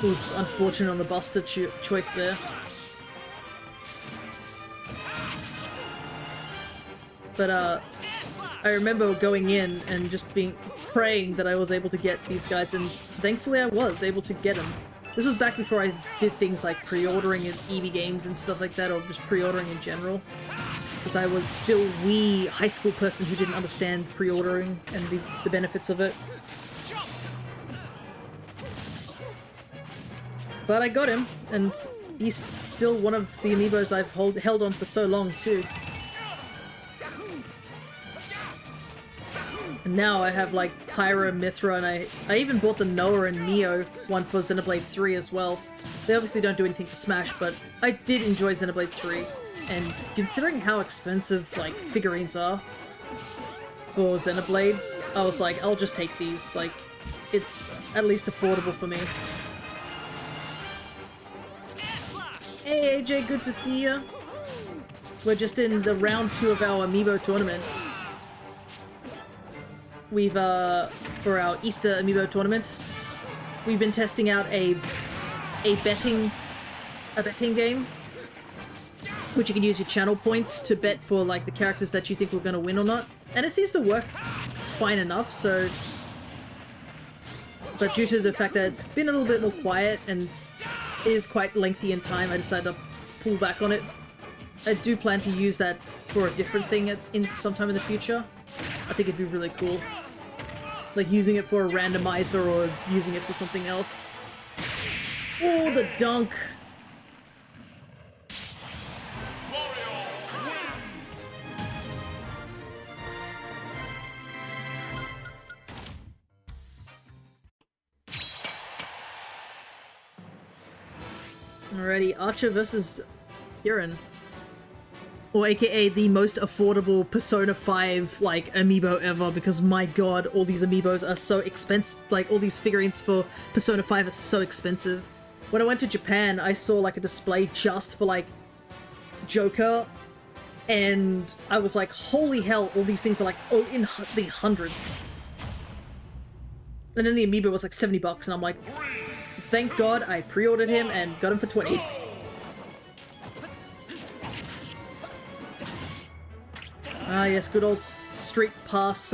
Oof, unfortunate on the Buster choice there. But, I remember going in and just praying that I was able to get these guys, and thankfully I was able to get them. This was back before I did things like pre-ordering at EB Games and stuff like that, or just pre-ordering in general. Because I was still a wee high school person who didn't understand pre-ordering and the benefits of it. But I got him, and he's still one of the amiibos I've held on for so long, too. And now I have, like, Pyra, Mithra, and I even bought the Noah and Neo one for Xenoblade 3 as well. They obviously don't do anything for Smash, but I did enjoy Xenoblade 3. And considering how expensive, like, figurines are for Xenoblade, I was like, I'll just take these. Like, it's at least affordable for me. Hey AJ, good to see ya. We're just in the round 2 of our Amiibo tournament. We've, for our Easter Amiibo tournament, we've been testing out a betting game, which you can use your channel points to bet for, like, the characters that you think were going to win or not. And it seems to work fine enough, so... But due to the fact that it's been a little bit more quiet and is quite lengthy in time, I decided to pull back on it. I do plan to use that for a different thing sometime in the future. I think it'd be really cool. Like using it for a randomizer or using it for something else. Oh, the dunk! Alrighty, Archer versus Kieran. or aka the most affordable Persona 5 like amiibo ever, because my god, all these amiibos are so expensive, like all these figurines for Persona 5 are so expensive. When I went to Japan, I saw like a display just for like Joker, and I was like, holy hell, all these things are like in the hundreds. And then the amiibo was like $70 and I'm like, thank god I pre-ordered him and got him for 20. Ah yes, good old Street Pass,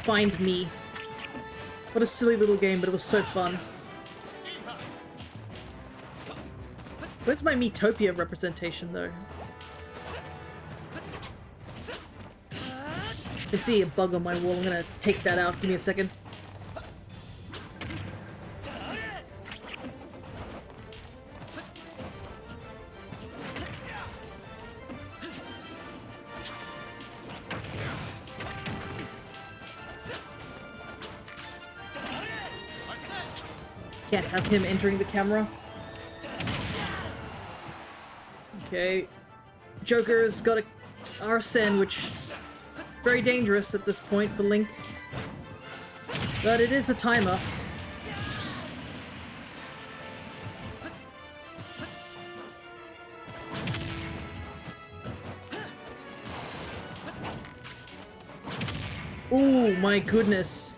Find Me. What a silly little game, but it was so fun. Where's my Miitopia representation, though? I can see a bug on my wall, I'm gonna take that out, give me a second. Can't have him entering the camera. Okay. Joker's got a Arsene, which very dangerous at this point for Link. But it is a timer. Oh my goodness.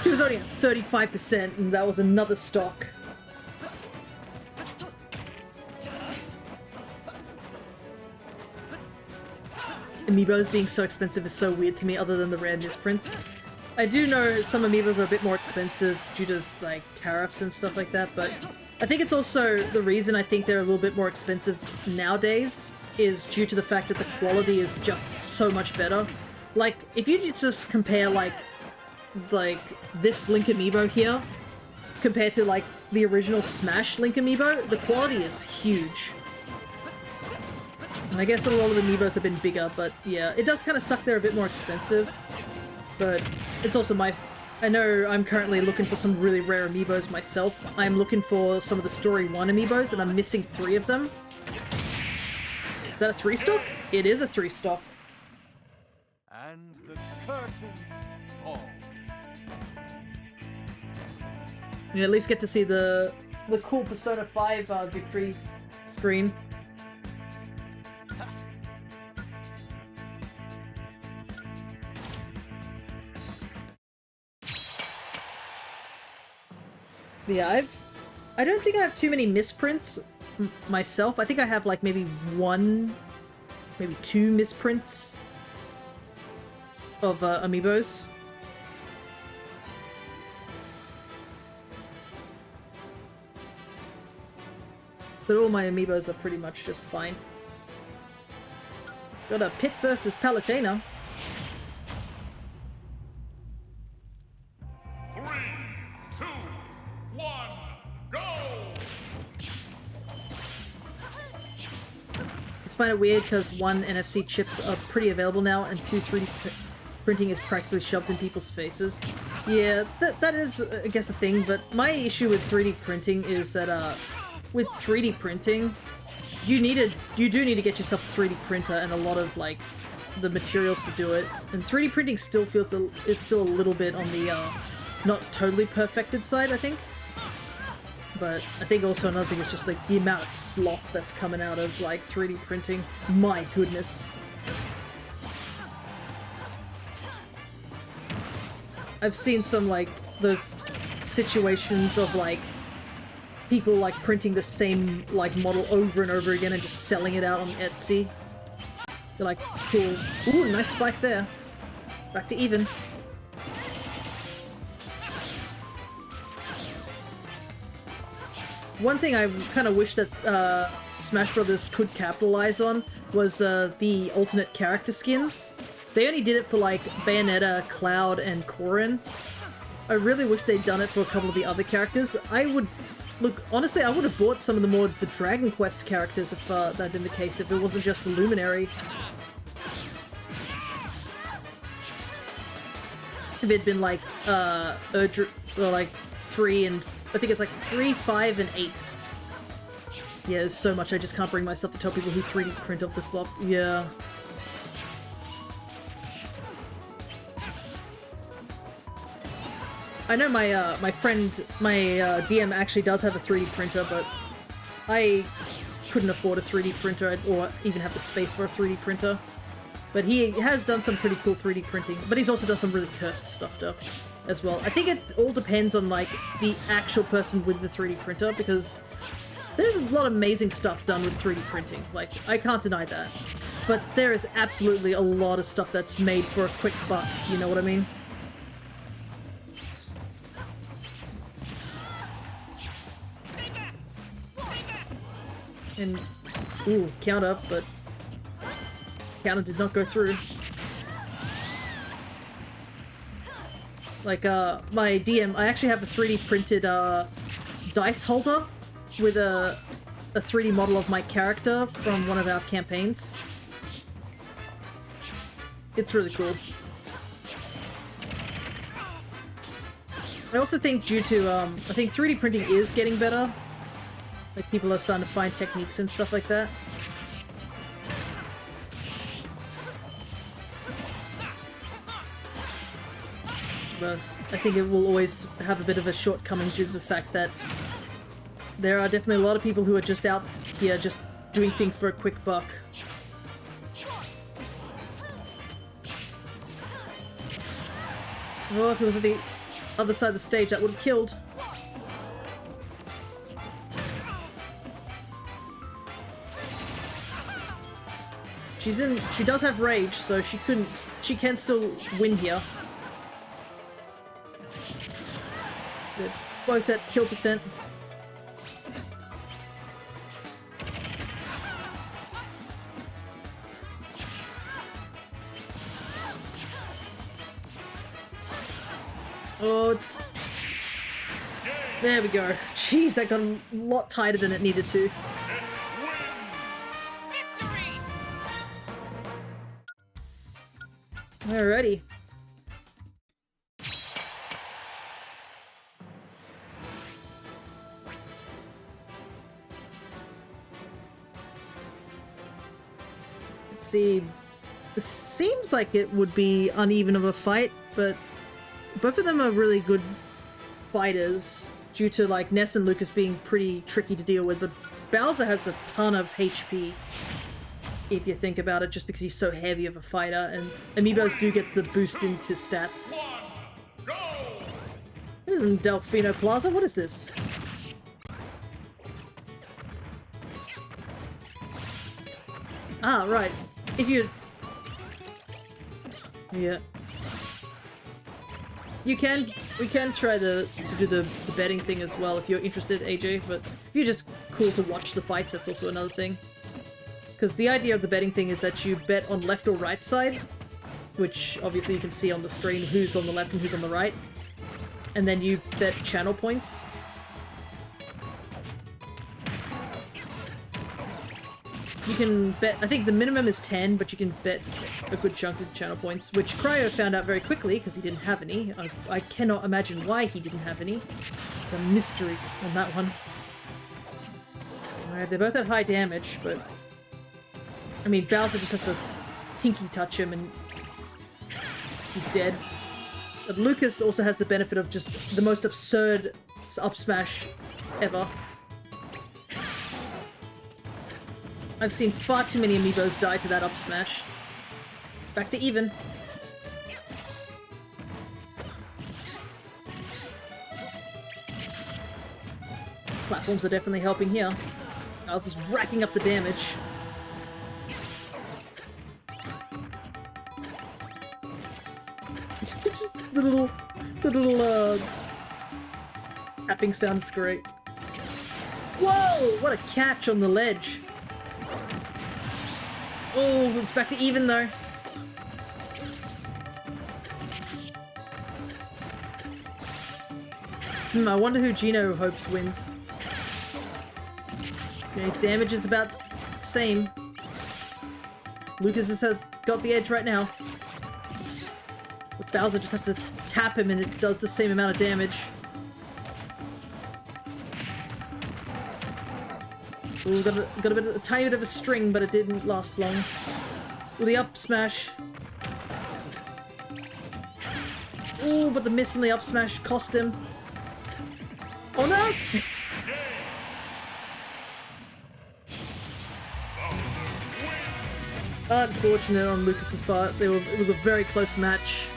He was only at 35% and that was another stock. Amiibos being so expensive is so weird to me, other than the rare misprints. I do know some amiibos are a bit more expensive due to like tariffs and stuff like that, but I think it's also the reason I think they're a little bit more expensive nowadays is due to the fact that the quality is just so much better. Like, if you just compare like this Link amiibo here compared to like the original Smash Link amiibo, the quality is huge. And I guess a lot of the amiibos have been bigger, but yeah, it does kind of suck they're a bit more expensive. But it's also I know I'm currently looking for some really rare amiibos myself. I'm looking for some of the Story 1 amiibos, and I'm missing 3 of them. Is that a 3 stock? It is a 3 stock. And the curtain falls. You at least get to see the cool Persona 5 victory screen. Yeah, I don't think I have too many misprints myself. I think I have like maybe 1, maybe 2 misprints of amiibos. But all my amiibos are pretty much just fine. Got a Pit versus Palutena. 3, 2, 1, go! Just find it weird because 1, NFC chips are pretty available now, and 2, 3D printing is practically shoved in people's faces. Yeah, that is, I guess, a thing, but my issue with 3D printing is that, with 3D printing, you do need to get yourself a 3D printer and a lot of, like, the materials to do it. And 3D printing still is still a little bit on the, not totally perfected side, I think. But I think also another thing is just, like, the amount of slop that's coming out of, like, 3D printing. My goodness. I've seen some, like, those situations of, like, people, like, printing the same, like, model over and over again and just selling it out on Etsy. They're like, cool. Ooh, nice spike there. Back to even. One thing I kind of wish that Smash Brothers could capitalize on was the alternate character skins. They only did it for, like, Bayonetta, Cloud, and Corrin. I really wish they'd done it for a couple of the other characters. Look, honestly, I would have bought some of the Dragon Quest characters if that had been the case, if it wasn't just the Luminary. If it had been like, or like 3 and... I think it's like 3, 5, and 8. Yeah, there's so much I just can't bring myself to tell people who 3D print off the slop. Yeah. I know my my friend, my DM actually does have a 3D printer, but I couldn't afford a 3D printer or even have the space for a 3D printer. But he has done some pretty cool 3D printing, but he's also done some really cursed stuff as well. I think it all depends on like the actual person with the 3D printer, because there's a lot of amazing stuff done with 3D printing, like I can't deny that. But there is absolutely a lot of stuff that's made for a quick buck, you know what I mean? And, ooh, counter, but counter did not go through. Like, my DM, I actually have a 3D printed, dice holder with a 3D model of my character from one of our campaigns. It's really cool. I also think due to, I think 3D printing is getting better. Like, people are starting to find techniques and stuff like that. But I think it will always have a bit of a shortcoming due to the fact that there are definitely a lot of people who are just out here just doing things for a quick buck. Oh, if it was at the other side of the stage, that would have killed. She does have rage, so she can still win here. They're both at kill percent. Oh, it's... There we go. Jeez, that got a lot tighter than it needed to. Alrighty. Let's see. It seems like it would be uneven of a fight, but both of them are really good fighters due to like Ness and Lucas being pretty tricky to deal with, but Bowser has a ton of HP. If you think about it, just because he's so heavy of a fighter, and Amiibos do get the boost into stats. This isn't Delfino Plaza, what is this? Ah, right. If you... Yeah. We can try to do the betting thing as well if you're interested, AJ, but if you're just cool to watch the fights, that's also another thing. Because the idea of the betting thing is that you bet on left or right side, which obviously you can see on the screen who's on the left and who's on the right, and then you bet channel points. You can bet, I think the minimum is 10, but you can bet a good chunk of the channel points, which Cryo found out very quickly because he didn't have any. I cannot imagine why he didn't have any. It's a mystery on that one. Alright, they're both at high damage, but... I mean, Bowser just has to pinky touch him and he's dead. But Lucas also has the benefit of just the most absurd up smash ever. I've seen far too many Amiibos die to that up smash. Back to even. Platforms are definitely helping here. Bowser's racking up the damage. Just the little tapping sound, it's great. Whoa! What a catch on the ledge. Oh, it's back to even though. I wonder who Gino hopes wins. Okay, damage is about the same. Lucas has got the edge right now. But Bowser just has to tap him and it does the same amount of damage. Ooh, got a tiny bit of a string, but it didn't last long. Ooh, the up smash. Ooh, but the miss on the up smash cost him. Oh no! Unfortunate on Lucas's part. It was a very close match.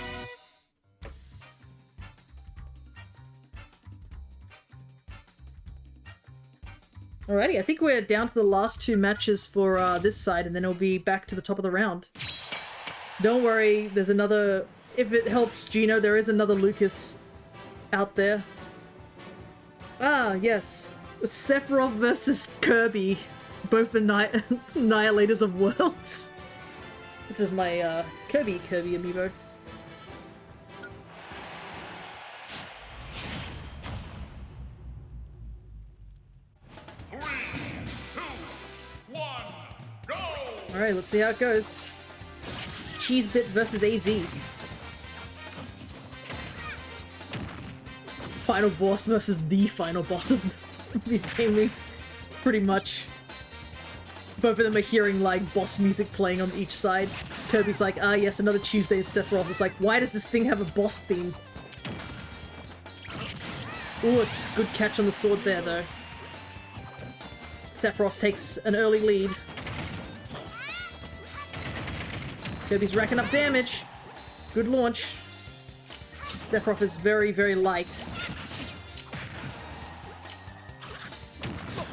Alrighty, I think we're down to the last 2 matches for this side, and then it'll be back to the top of the round. Don't worry, there's another... If it helps Gino, there is another Lucas out there. Ah, yes. Sephiroth versus Kirby. Both annihilators of worlds. This is my Kirby amiibo. Alright, let's see how it goes. Cheesebit versus AZ. Final boss versus the final boss of the game, pretty much. Both of them are hearing like boss music playing on each side. Kirby's like, ah yes, another Tuesday in Sephiroth. It's like, why does this thing have a boss theme? Ooh, a good catch on the sword there though. Sephiroth takes an early lead. Kirby's racking up damage. Good launch. Sephiroth is very, very light.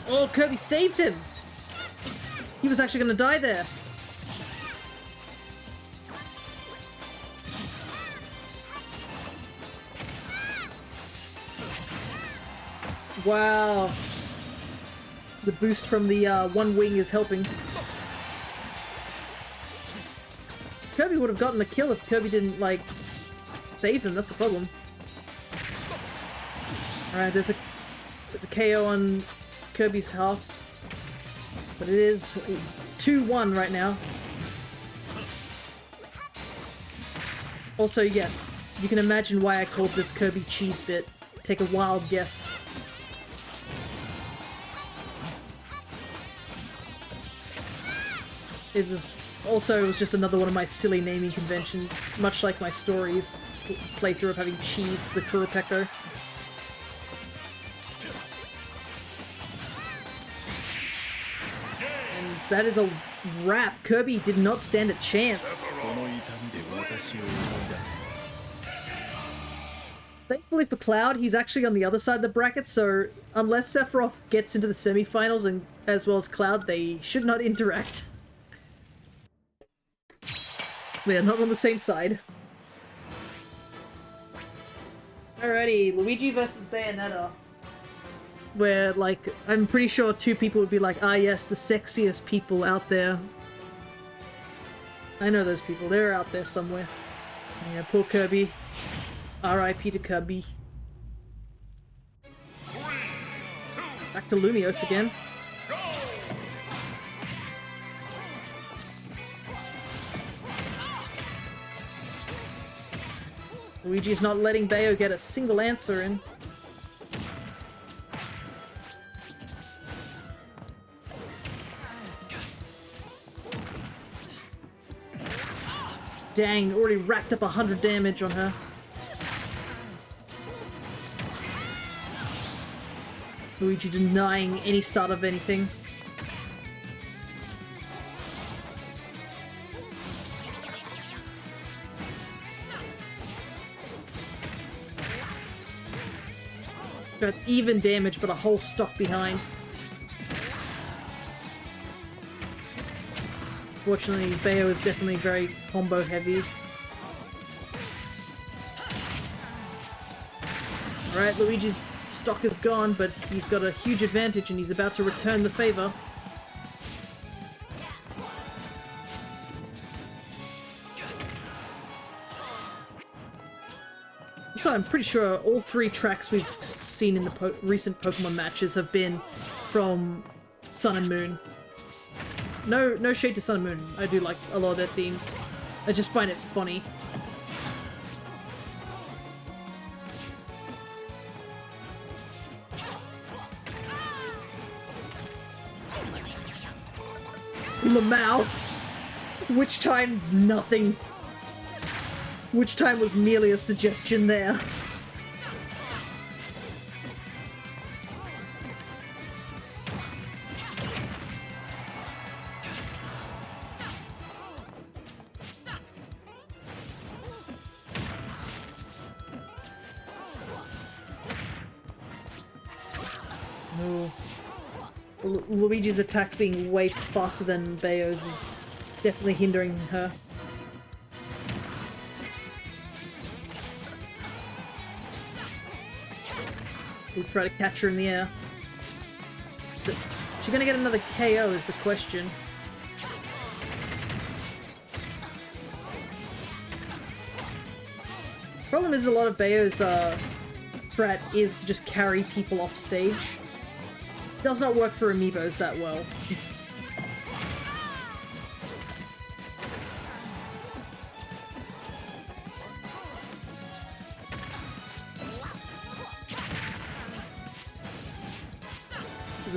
Oh, Kirby saved him! He was actually gonna die there. Wow. The boost from the one wing is helping. Kirby would have gotten the kill if Kirby didn't, like, save him. That's the problem. Alright, there's a KO on Kirby's half. But it is 2-1 right now. Also, yes, you can imagine why I called this Kirby cheese bit. Take a wild guess. It was just another one of my silly naming conventions, much like my stories playthrough of having cheese the Kurapeko. And that is a wrap. Kirby did not stand a chance. Thankfully for Cloud, he's actually on the other side of the bracket, so unless Sephiroth gets into the semifinals and as well as Cloud, they should not interact. They are not on the same side. Alrighty, Luigi versus Bayonetta. Where, like, I'm pretty sure 2 people would be like, ah yes, the sexiest people out there. I know those people, they're out there somewhere. Yeah, poor Kirby. R.I.P. to Kirby. Back to Lumiose again. Luigi's not letting Bayo get a single answer in. Dang, already racked up 100 damage on her. Luigi denying any start of anything. Got even damage, but a whole stock behind. Fortunately, Bayo is definitely very combo heavy. Alright, Luigi's stock is gone, but he's got a huge advantage and he's about to return the favor. So I'm pretty sure all 3 tracks we've seen in the recent Pokemon matches have been from Sun and Moon. No shade to Sun and Moon. I do like a lot of their themes. I just find it funny. Lamau. Which time, nothing. Which time was merely a suggestion there. No. Luigi's attacks being way faster than Bayo's is definitely hindering her. We'll try to catch her in the air. But is she gonna get another KO is the question. Problem is a lot of Bayo's threat is to just carry people off stage. Does not work for Amiibos that well. Because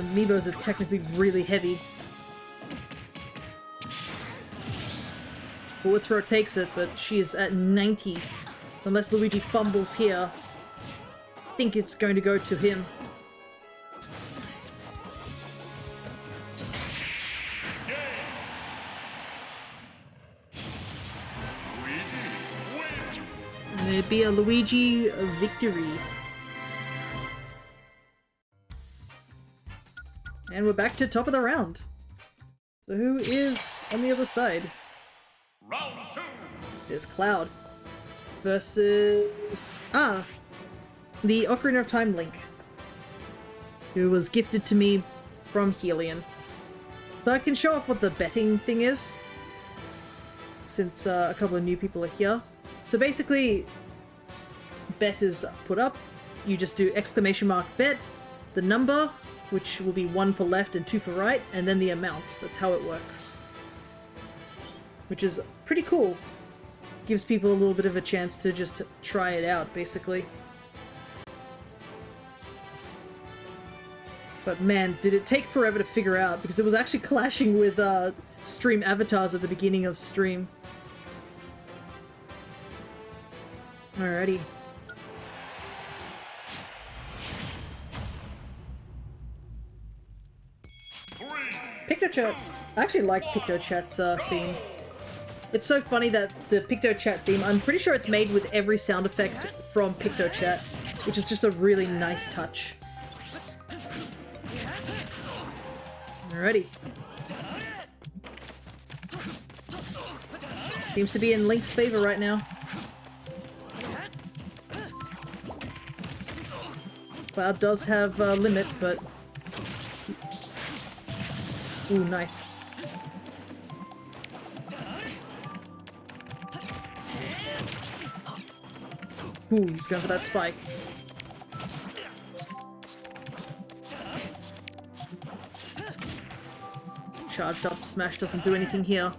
Amiibos are technically really heavy. Bullet Throw takes it, but she is at 90. So unless Luigi fumbles here, I think it's going to go to him. And it'd be a Luigi victory. And we're back to top of the round. So who is on the other side? Round 2. There's Cloud. Versus... the Ocarina of Time Link. Who was gifted to me from Helion. So I can show off what the betting thing is. Since a couple of new people are here. So basically, bet is put up. You just do exclamation mark bet, the number, which will be 1 for left and 2 for right, and then the amount. That's how it works. Which is pretty cool. Gives people a little bit of a chance to just try it out, basically. But man, did it take forever to figure out, because it was actually clashing with stream avatars at the beginning of stream. Alrighty. PictoChat. I actually like PictoChat's theme. It's so funny that the PictoChat theme, I'm pretty sure it's made with every sound effect from PictoChat, which is just a really nice touch. Alrighty. Seems to be in Link's favor right now. Cloud does have a limit, but... Ooh, nice. Ooh, he's going for that spike. Charged up smash doesn't do anything here.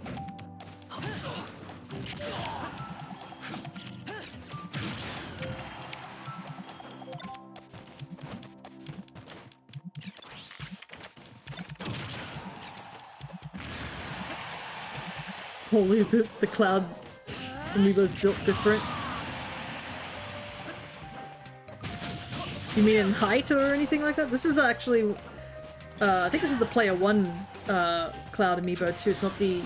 Holy, the Cloud Amiibo's built different. You mean in height or anything like that? This is actually... I think this is the Player 1 Cloud Amiibo too. It's not the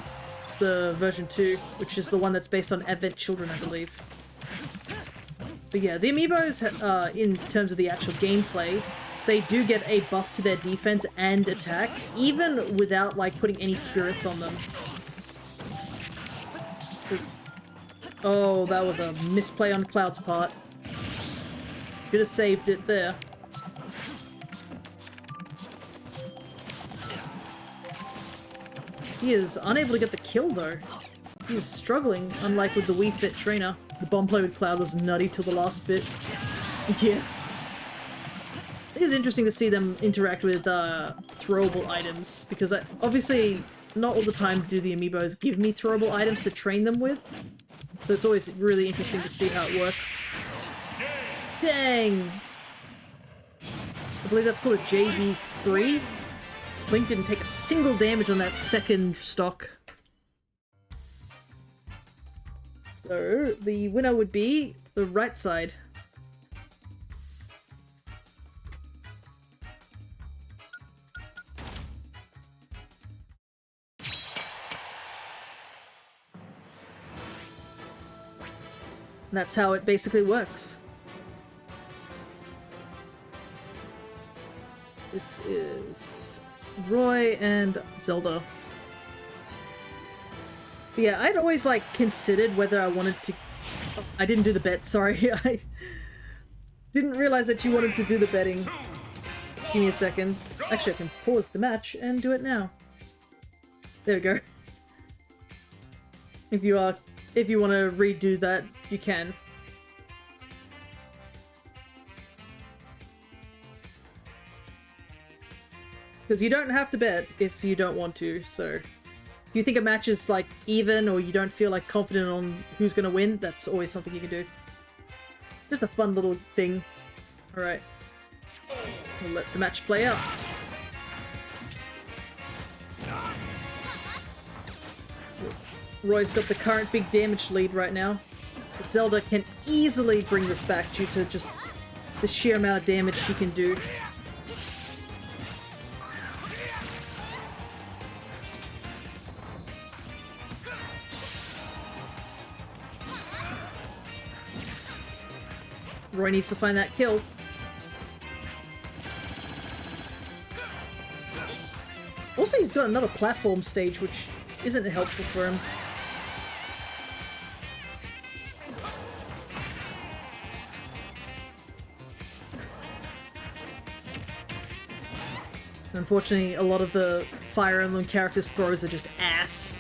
version 2, which is the one that's based on Advent Children, I believe. But yeah, the Amiibos, in terms of the actual gameplay, they do get a buff to their defense and attack, even without, like, putting any spirits on them. Oh, that was a misplay on Cloud's part. Could have saved it there. He is unable to get the kill, though. He is struggling, unlike with the Wii Fit trainer. The bomb play with Cloud was nutty till the last bit. Yeah. It is interesting to see them interact with throwable items, because obviously not all the time do the Amiibos give me throwable items to train them with. So it's always really interesting to see how it works. Dang! I believe that's called a JB3. Link didn't take a single damage on that second stock. So, the winner would be the right side. And that's how it basically works. This is Roy and Zelda. But yeah, I'd always like considered whether I wanted to... Oh, I didn't do the bet, sorry. I didn't realize that you wanted to do the betting. Give me a second. Actually, I can pause the match and do it now. There we go. If you want to redo that, you can. Because you don't have to bet if you don't want to, so... If you think a match is, like, even, or you don't feel, like, confident on who's gonna win, that's always something you can do. Just a fun little thing. Alright. We'll let the match play out. So, Roy's got the current big damage lead right now. But Zelda can easily bring this back due to just the sheer amount of damage she can do. Roy needs to find that kill. Also, he's got another platform stage, which isn't helpful for him. Unfortunately, a lot of the Fire Emblem characters' throws are just ass.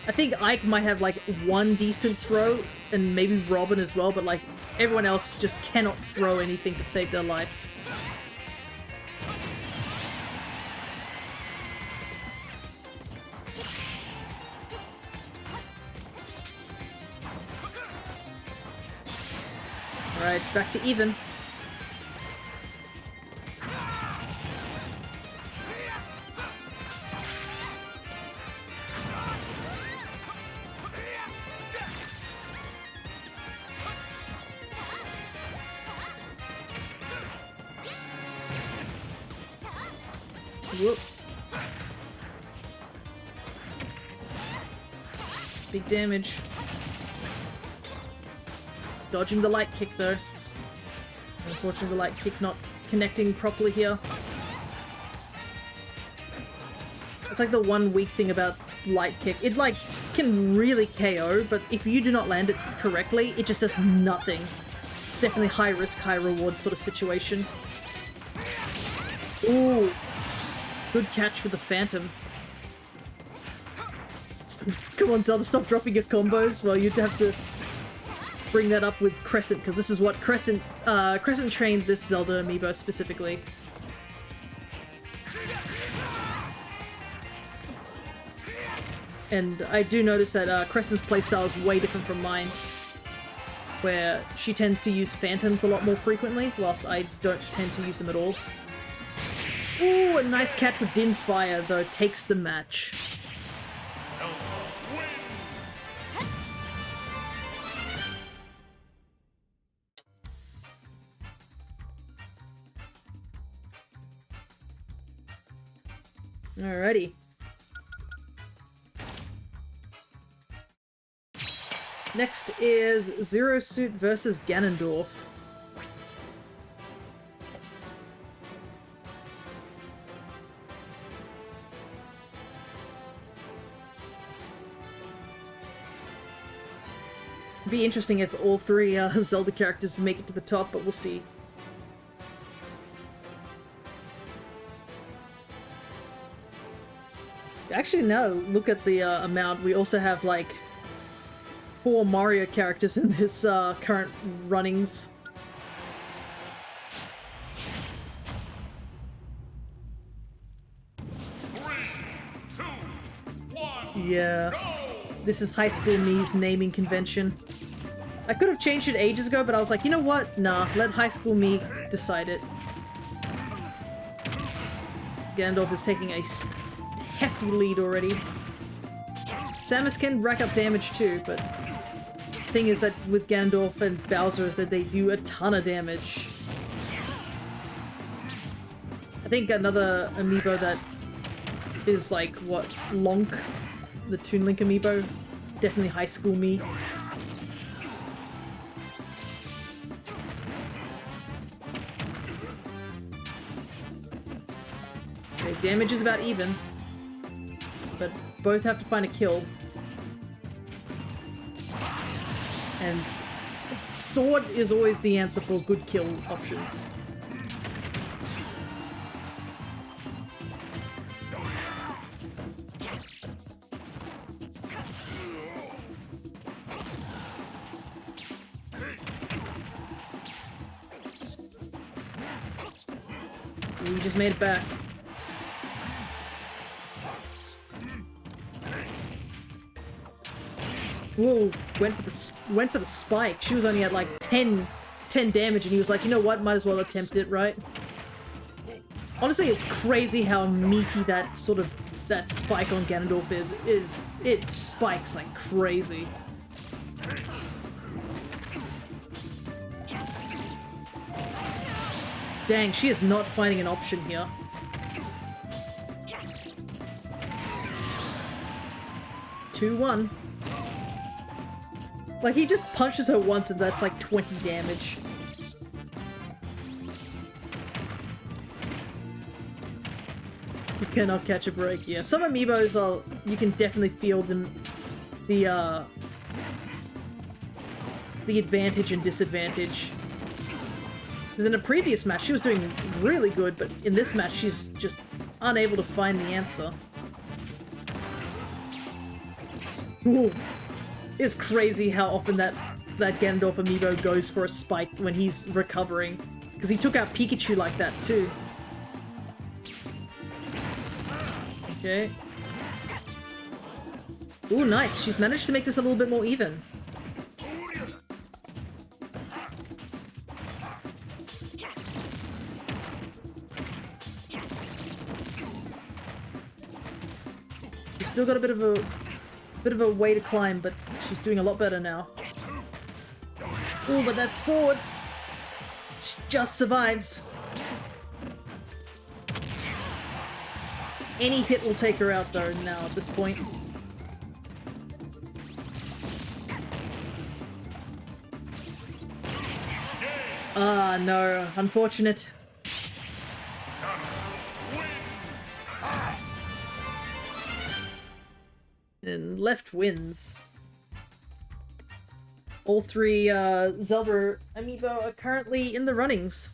I think Ike might have like one decent throw, and maybe Robin as well, but like everyone else just cannot throw anything to save their life. Alright, back to even. Whoop. Big damage. Dodging the light kick though. Unfortunately, the light kick not connecting properly here. It's like the one weak thing about light kick. It like can really KO, but if you do not land it correctly, it just does nothing. Definitely high risk, high reward sort of situation. Ooh. Good catch with the Phantom. Come on, Zelda, stop dropping your combos. Well, you'd have to bring that up with Crescent, because this is what Crescent trained this Zelda amiibo specifically. And I do notice that Crescent's playstyle is way different from mine, where she tends to use Phantoms a lot more frequently, whilst I don't tend to use them at all. Ooh, a nice catch with Din's Fire, though, takes the match. Alrighty. Next is Zero Suit versus Ganondorf. Be interesting if all three Zelda characters make it to the top, but we'll see. Actually, now look at the amount. We also have like 4 Mario characters in this current runnings. Yeah, this is High School Me's naming convention. I could have changed it ages ago, but I was like, you know what? Nah, let High School Me decide it. Gandalf is taking a hefty lead already. Samus can rack up damage too, but thing is that with Gandalf and Bowser is that they do a ton of damage. I think another amiibo that is like, what, Lonk, the Toon Link amiibo, definitely high school me. Okay, damage is about even, but both have to find a kill. And sword is always the answer for good kill options. We just made it back. Whoa, went for the spike. She was only at like 10 damage and he was like, you know what, might as well attempt it, right? Honestly, it's crazy how meaty that spike on Ganondorf is. It spikes like crazy. Dang, she is not finding an option here. Two, 1. Like, he just punches her once and that's like 20 damage. You cannot catch a break, yeah. Some amiibos are, you can definitely feel them, the advantage and disadvantage. Because in a previous match she was doing really good, but in this match she's just unable to find the answer. Ooh. It's crazy how often that Ganondorf amiibo goes for a spike when he's recovering. Because he took out Pikachu like that too. Okay. Ooh, nice. She's managed to make this a little bit more even. She's still got a bit of a way to climb, but she's doing a lot better now. Oh, but that sword! She just survives. Any hit will take her out though now at this point. Ah, no. Unfortunate. And left wins. All three Zelda amiibo are currently in the runnings.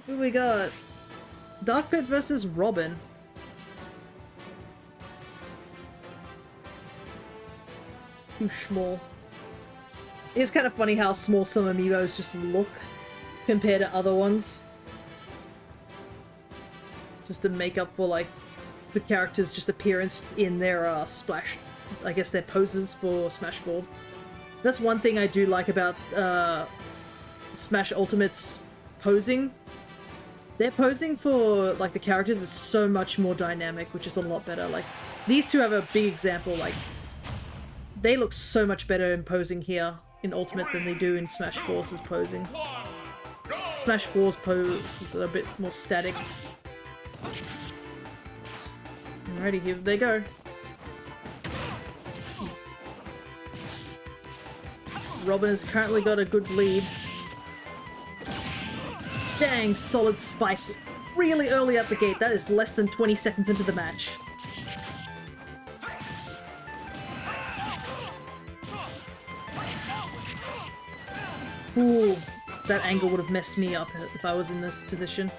Who we got? Dark Pit versus Robin. Too small. It's kind of funny how small some amiibos just look compared to other ones. Just to make up for, like, the character's just appearance in their, splash... I guess their poses for Smash 4. That's one thing I do like about, Smash Ultimate's posing. Their posing for, like, the characters is so much more dynamic, which is a lot better. Like, these two have a big example, like, they look so much better in posing here in Ultimate than they do in Smash 4's posing. Smash 4's poses are a bit more static. Alrighty, here they go. Robin has currently got a good lead. Dang, solid spike. Really early out the gate. That is less than 20 seconds into the match. Ooh, that angle would have messed me up if I was in this position.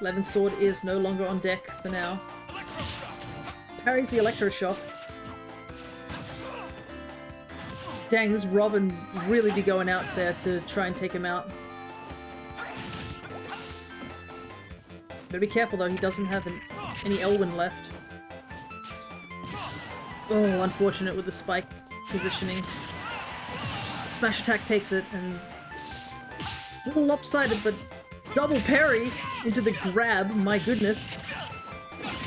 Levin's sword is no longer on deck for now. Parries the electroshock. Dang, this Robin really be going out there to try and take him out. Better be careful though, he doesn't have any Elwyn left. Oh, unfortunate with the spike positioning. Smash attack takes it, and a little lopsided, but double parry into the grab. My goodness,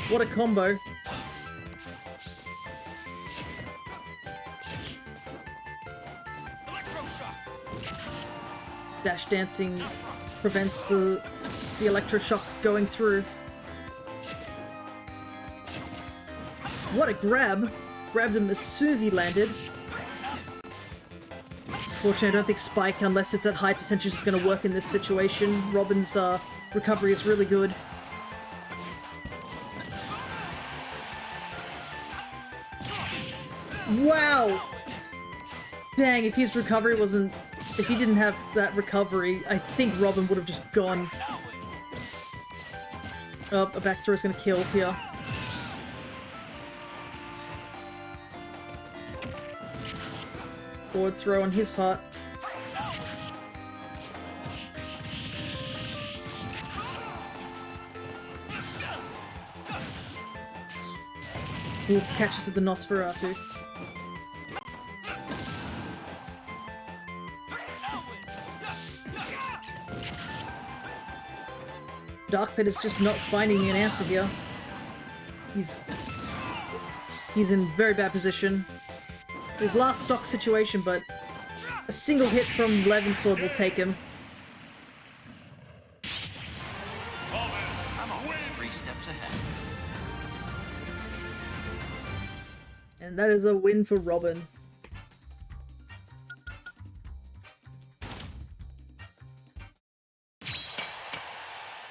what a combo! Dash dancing prevents the electroshock going through. What a grab! Grabbed him as soon as he landed. Fortunately, I don't think Spike, unless it's at high percentage, is going to work in this situation. Robin's recovery is really good. Wow! Dang, if his recovery wasn't... If he didn't have that recovery, I think Robin would have just gone. Oh, a back throw is going to kill here. Forward throw on his part. Ooh, catches with the Nosferatu. Dark Pit is just not finding an answer here. He's in very bad position. His last stock situation, but a single hit from Levin's sword will take him. I'm always 3 steps ahead. And that is a win for Robin.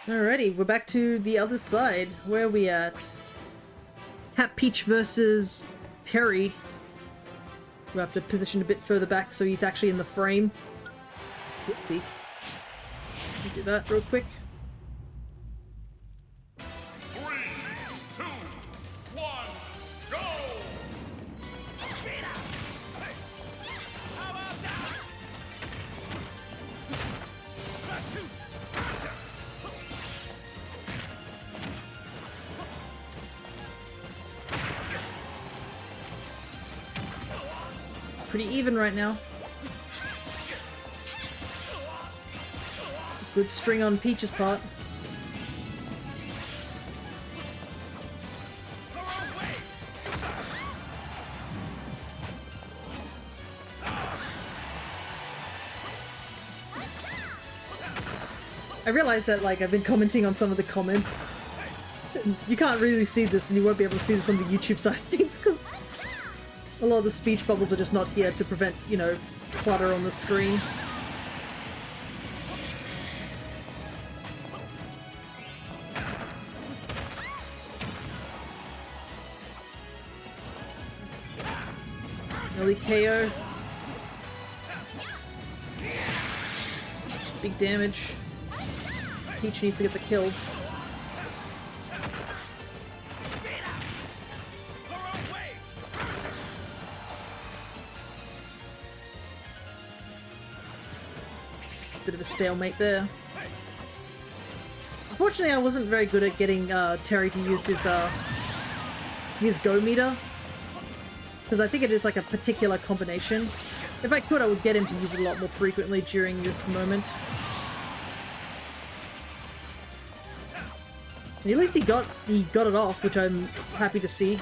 Alrighty, we're back to the other side. Where are we at? Hat Peach versus Terry. We have to position a bit further back so he's actually in the frame. Whoopsie. Let me do that real quick. 3, 2, 1, go! Pretty even right now. Good string on Peach's part. I realize that, like, I've been commenting on some of the comments. You can't really see this, and you won't be able to see this on the YouTube side of things, because a lot of the speech bubbles are just not here to prevent, you know, clutter on the screen. Early KO. Big damage. Peach needs to get the kill. Bit of a stalemate there. Unfortunately, I wasn't very good at getting Terry to use his go meter, because I think it is like a particular combination. If I could, I would get him to use it a lot more frequently during this moment. And at least he got it off, which I'm happy to see.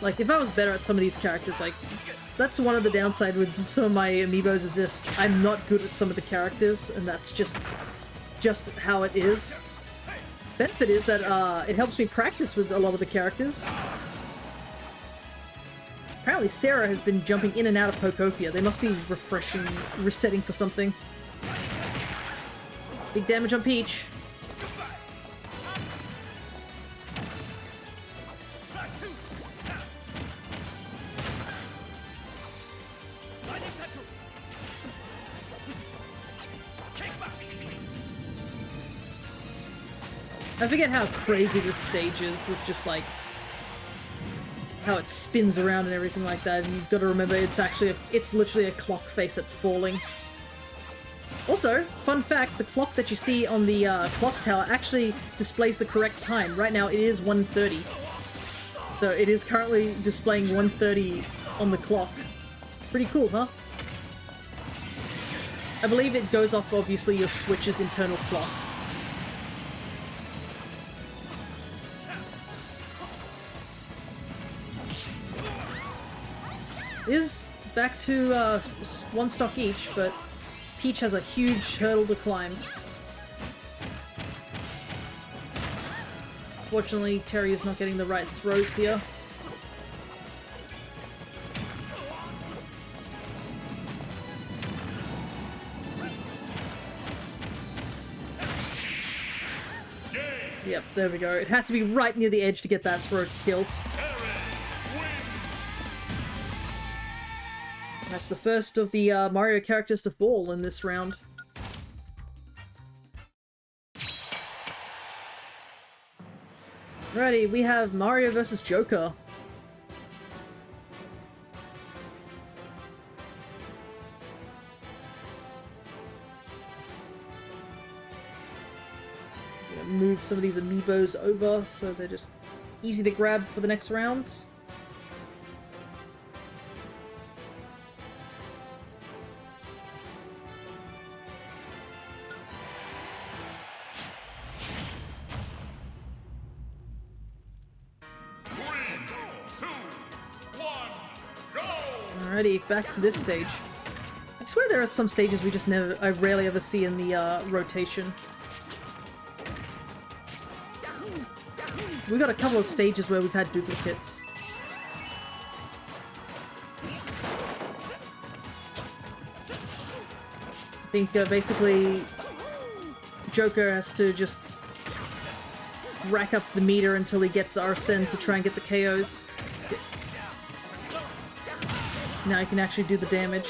Like, if I was better at some of these characters, like, that's one of the downside with some of my amiibos, is just I'm not good at some of the characters, and that's just how it is. Benefit is that it helps me practice with a lot of the characters. Apparently Sarah has been jumping in and out of Pokopia. They must be resetting for something. Big damage on Peach. I forget how crazy this stage is, with just like how it spins around and everything like that, and you've got to remember it's literally a clock face that's falling. Also, fun fact, the clock that you see on the clock tower actually displays the correct time. Right now it is 1:30. So it is currently displaying 1:30 on the clock. Pretty cool, huh? I believe it goes off, obviously, your Switch's internal clock. It is back to one stock each, but Peach has a huge hurdle to climb. Fortunately, Terry is not getting the right throws here. Yep, there we go. It had to be right near the edge to get that throw to kill. That's the first of the Mario characters to fall in this round. Alrighty, we have Mario vs. Joker. Gonna move some of these Amiibos over so they're just easy to grab for the next rounds. Alrighty, back to this stage. I swear there are some stages I rarely ever see in the rotation. We got a couple of stages where we've had duplicates. I think basically Joker has to just rack up the meter until he gets Arsene to try and get the KOs. Now he can actually do the damage.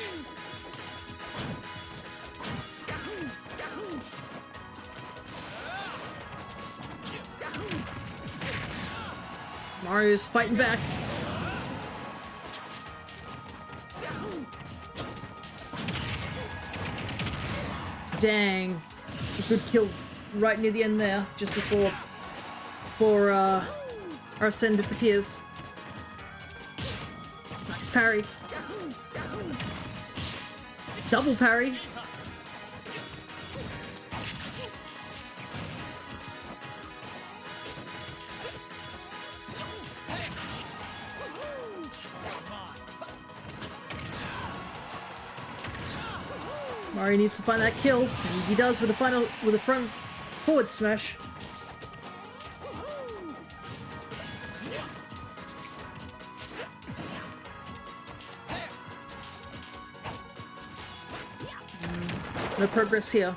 Mario's fighting back. Dang. A good kill right near the end there, just before Arsene disappears. Nice parry. Double parry. Mario needs to find that kill, and he does with a front forward smash. No progress here.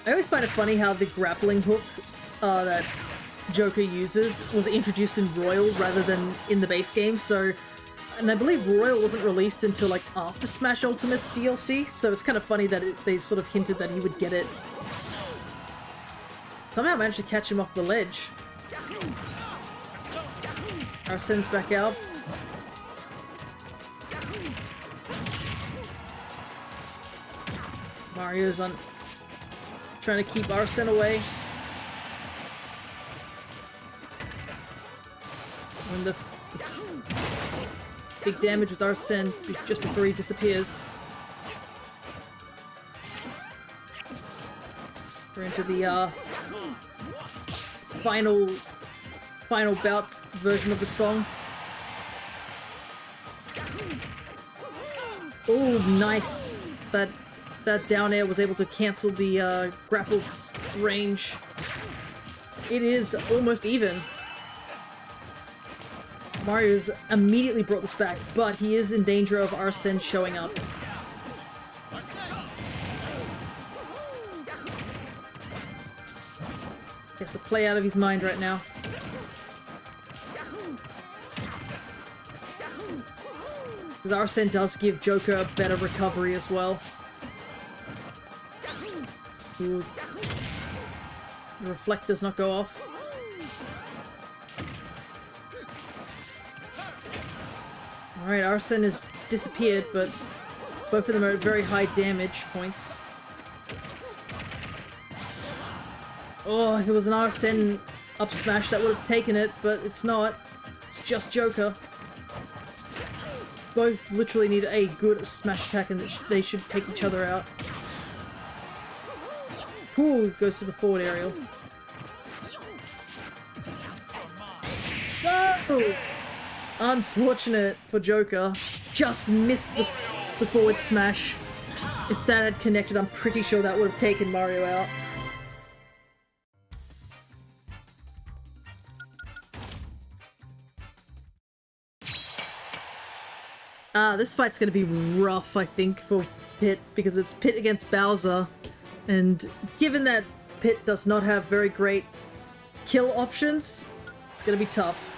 I always find it funny how the grappling hook that Joker uses was introduced in Royal rather than in the base game, so... And I believe Royal wasn't released until like after Smash Ultimate's DLC, so it's kind of funny that they sort of hinted that he would get it. Somehow managed to catch him off the ledge. Arsene's back out. Mario's on trying to keep Arsene away. And the big damage with Arsene just before he disappears. We're into the final bouts version of the song. Oh, nice! That down air was able to cancel the grapple's range. It is almost even. Mario's immediately brought this back, but he is in danger of Arsene showing up. He has to play out of his mind right now. Because Arsene does give Joker a better recovery as well. Ooh. The reflect does not go off. Alright, Arsene has disappeared, but both of them are at very high damage points. Oh, if it was an RSN up smash that would have taken it, but it's not. It's just Joker. Both literally need a good smash attack and they should take each other out. Ooh, goes for the forward aerial. No! Unfortunate for Joker. Just missed the forward smash. If that had connected, I'm pretty sure that would have taken Mario out. This fight's gonna be rough, I think, for Pit, because it's Pit against Bowser, and given that Pit does not have very great kill options, it's gonna be tough.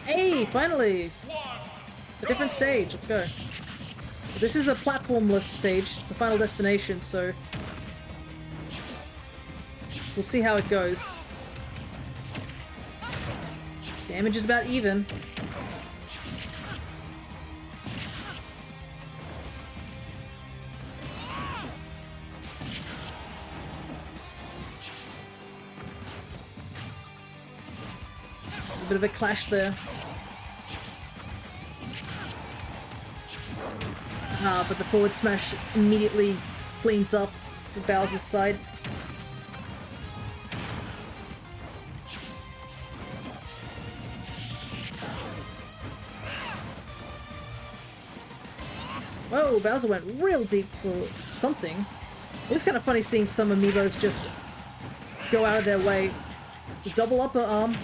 Hey, finally! A different stage, let's go. This is a platformless stage, it's a Final Destination, so we'll see how it goes. Damage is about even. A bit of a clash there. But the forward smash immediately cleans up the Bowser's side. Whoa, Bowser went real deep for something. It's kind of funny seeing some amiibos just go out of their way. The double upper arm.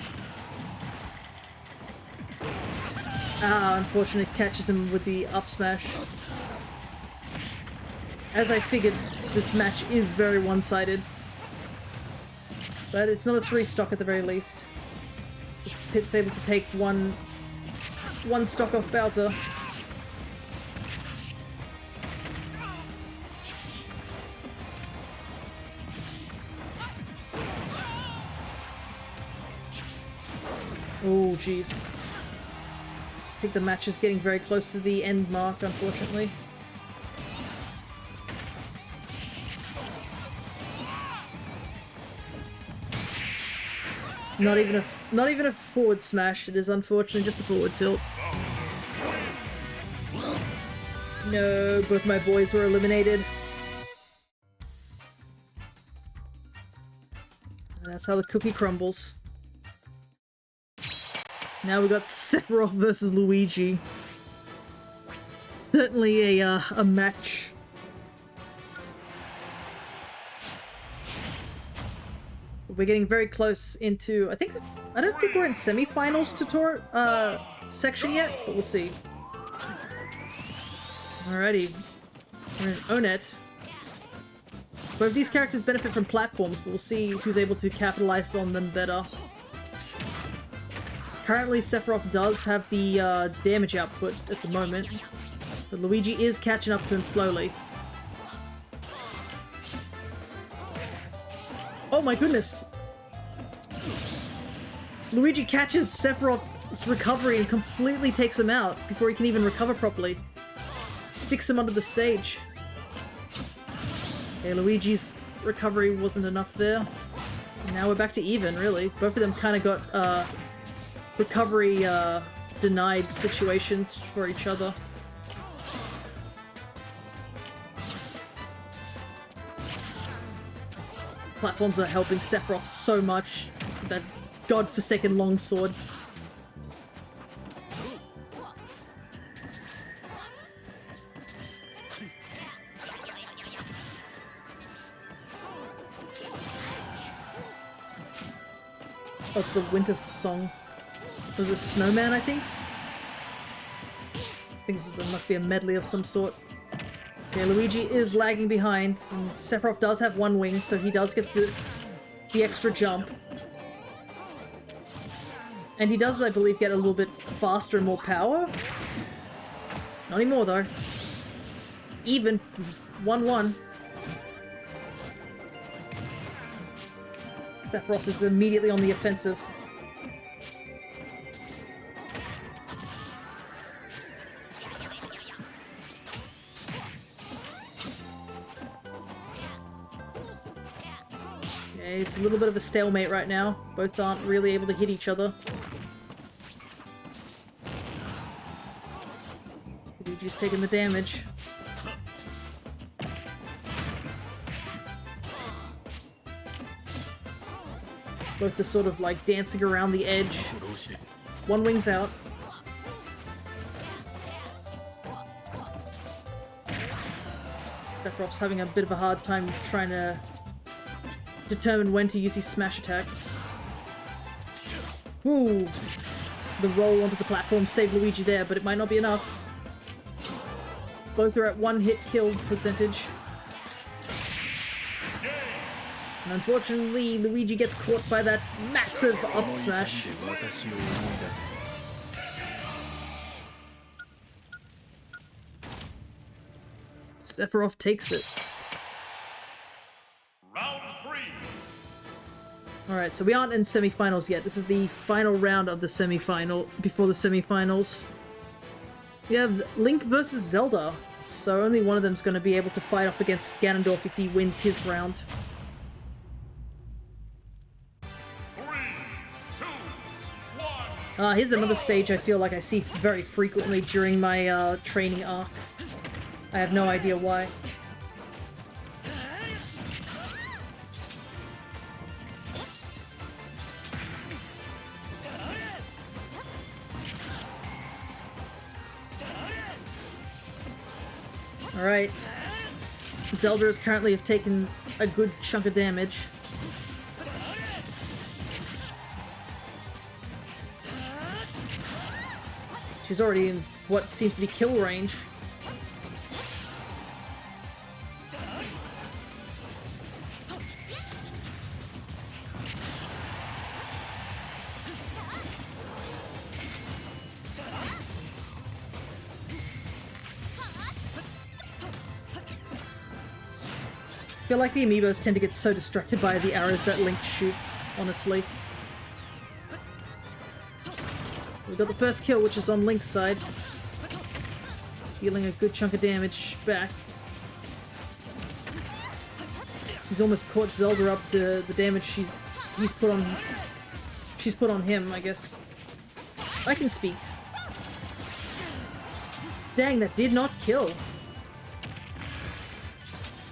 Unfortunately catches him with the up smash. As I figured, this match is very one-sided. But it's not a 3-stock at the very least. Pit's able to take one stock off Bowser. Oh, jeez. I think the match is getting very close to the end mark, unfortunately. Not even a forward smash. It is unfortunately just a forward tilt. No, both my boys were eliminated. And that's how the cookie crumbles. Now we got Sephiroth versus Luigi. Certainly a match. We're getting very close into. I don't think we're in semi-finals section yet, but we'll see. Alrighty, we're in Onet. Both these characters benefit from platforms, but we'll see who's able to capitalize on them better. Currently, Sephiroth does have the damage output at the moment, but Luigi is catching up to him slowly. Oh my goodness! Luigi catches Sephiroth's recovery and completely takes him out before he can even recover properly. Sticks him under the stage. Okay, Luigi's recovery wasn't enough there. And now we're back to even, really. Both of them kind of got recovery denied situations for each other. Platforms are helping Sephiroth so much. That godforsaken longsword. Oh, it's the winter song. Was it Snowman, I think? I think this must be a medley of some sort. Okay, Luigi is lagging behind, and Sephiroth does have one wing, so he does get the extra jump. And he does, I believe, get a little bit faster and more power. Not anymore, though. Even. 1-1. Sephiroth is immediately on the offensive. It's a little bit of a stalemate right now. Both aren't really able to hit each other. Luigi's taking the damage. Both are sort of like dancing around the edge. One wing's out. Sephiroth's having a bit of a hard time trying to determine when to use his smash attacks. Ooh! The roll onto the platform saved Luigi there, but it might not be enough. Both are at 1 hit kill percentage. And unfortunately, Luigi gets caught by that massive up smash. Sephiroth takes it. Round 3. Alright, so we aren't in semifinals yet. This is the final round of the semifinal, before the semifinals. We have Link versus Zelda, so only one of them's going to be able to fight off against Ganondorf if he wins his round. 3, 2, 1. Here's another stage I feel like I see very frequently during my training arc. I have no idea why. Alright. Zelda is currently have taken a good chunk of damage. She's already in what seems to be kill range. I feel like the Amiibos tend to get so distracted by the arrows that Link shoots, honestly. We got the first kill, which is on Link's side. He's dealing a good chunk of damage back. He's almost caught Zelda up to the damage she's put on him, I guess. I can speak. Dang, that did not kill.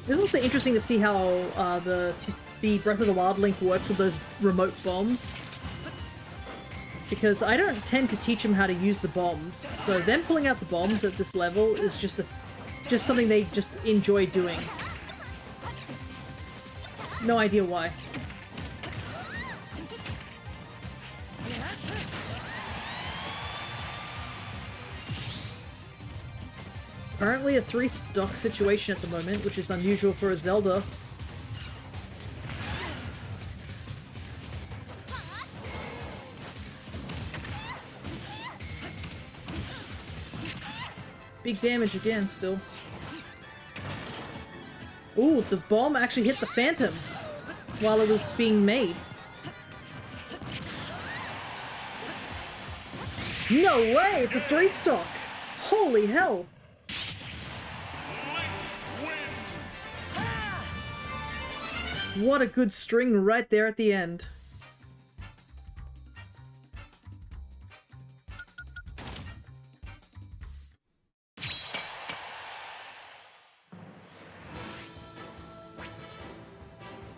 It's also interesting to see how the Breath of the Wild Link works with those remote bombs. Because I don't tend to teach him how to use the bombs, so them pulling out the bombs at this level is just something they just enjoy doing. No idea why. Currently a 3-stock situation at the moment, which is unusual for a Zelda. Big damage again, still. Ooh, the bomb actually hit the Phantom while it was being made. No way! It's a 3-stock! Holy hell! What a good string right there at the end.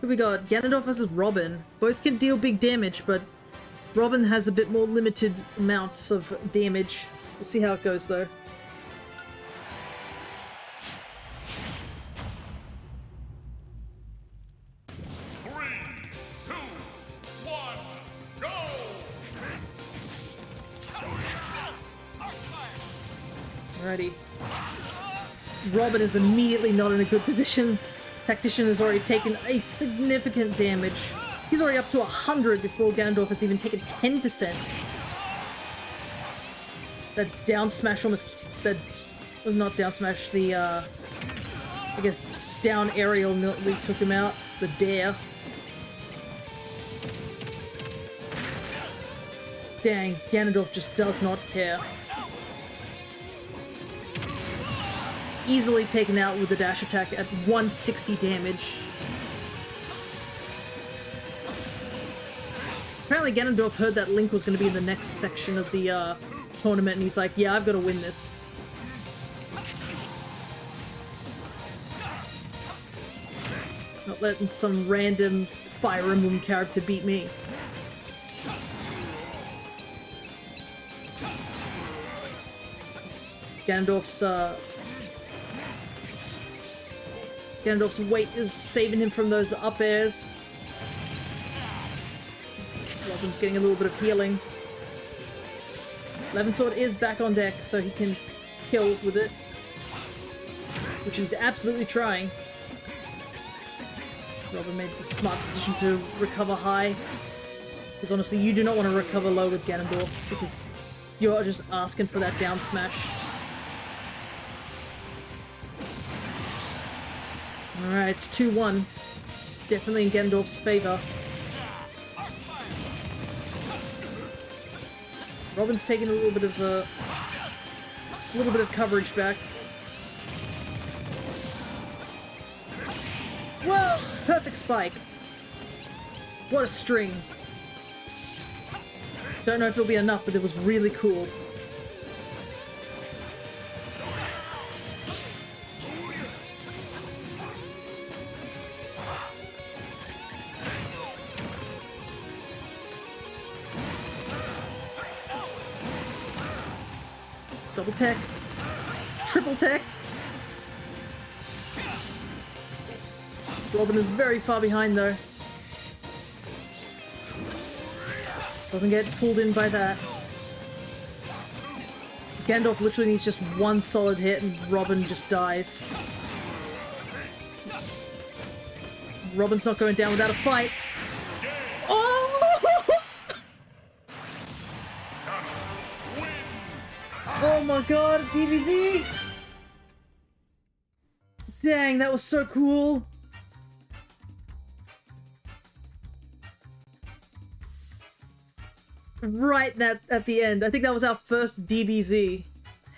Here we got Ganondorf versus Robin. Both can deal big damage, but Robin has a bit more limited amounts of damage. We'll see how it goes though. Alrighty. Robin is immediately not in a good position. Tactician has already taken a significant damage. He's already up to 100 before Ganondorf has even taken 10%. That down smash almost... that... not down smash, the, I guess, down aerial nearly took him out. The dare. Dang, Ganondorf just does not care. Easily taken out with the dash attack at 160 damage. Apparently Ganondorf heard that Link was going to be in the next section of the tournament, and he's like, yeah, I've got to win this. Not letting some random Fire Emblem character beat me. Ganondorf's weight is saving him from those up airs. Robin's getting a little bit of healing. Levin Sword is back on deck, so he can kill with it. Which he's absolutely trying. Robin made the smart decision to recover high. Because honestly, you do not want to recover low with Ganondorf, because you're just asking for that down smash. Alright, it's 2-1. Definitely in Ganondorf's favor. Robin's taking a little bit of coverage back. Whoa! Perfect spike. What a string. Don't know if it'll be enough, but it was really cool. Double tech. Triple tech. Robin is very far behind though. Doesn't get pulled in by that. Gandalf literally needs just one solid hit and Robin just dies. Robin's not going down without a fight. Oh! Oh my god, DBZ! Dang, that was so cool! Right at the end. I think that was our first DBZ.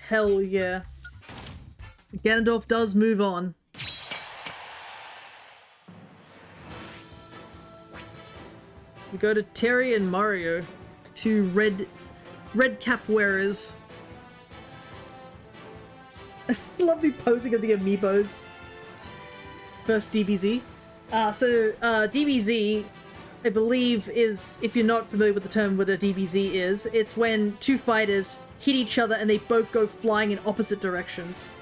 Hell yeah. Ganondorf does move on. We go to Terry and Mario, two red cap wearers. I love the posing of the amiibos. First DBZ. DBZ, I believe, is, if you're not familiar with the term what a DBZ is, it's when two fighters hit each other and they both go flying in opposite directions.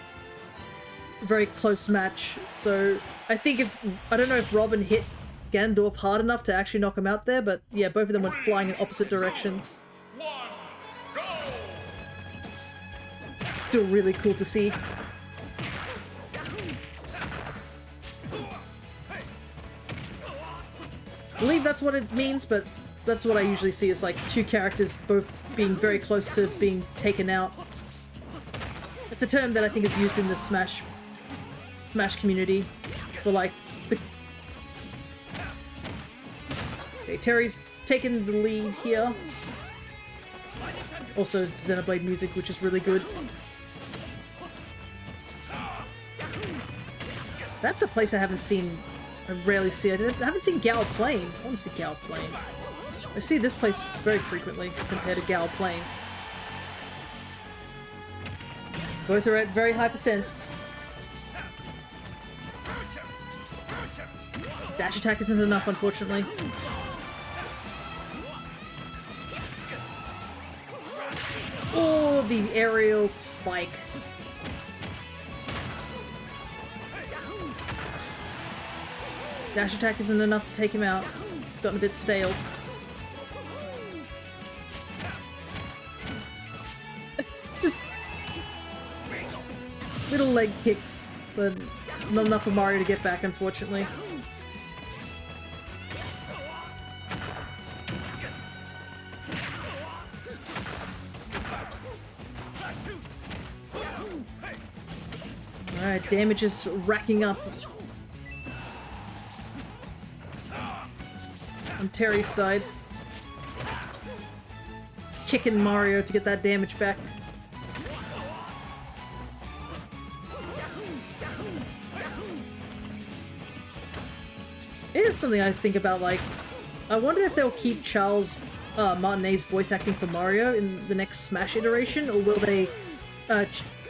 A very close match. So I think I don't know if Robin hit Ganondorf hard enough to actually knock him out there, but yeah, both of them went flying in opposite directions. Still really cool to see. I believe that's what it means, but that's what I usually see, is like two characters both being very close to being taken out. It's a term that I think is used in the Smash community for like the... Okay, Terry's taking the lead here. Also Xenoblade music, which is really good. That's a place I haven't seen. I rarely see it. I haven't seen Gao Plain. I want to see Gao Plain. I see this place very frequently compared to Gao Plain. Both are at very high percents. Dash attack isn't enough, unfortunately. Oh, the aerial spike. Dash attack isn't enough to take him out. It's gotten a bit stale. Little leg kicks, but not enough for Mario to get back, unfortunately. Alright, damage is racking up on Terry's side. It's kicking Mario to get that damage back. It is something I think about, like, I wonder if they'll keep Charles Martinet's voice acting for Mario in the next Smash iteration, or will they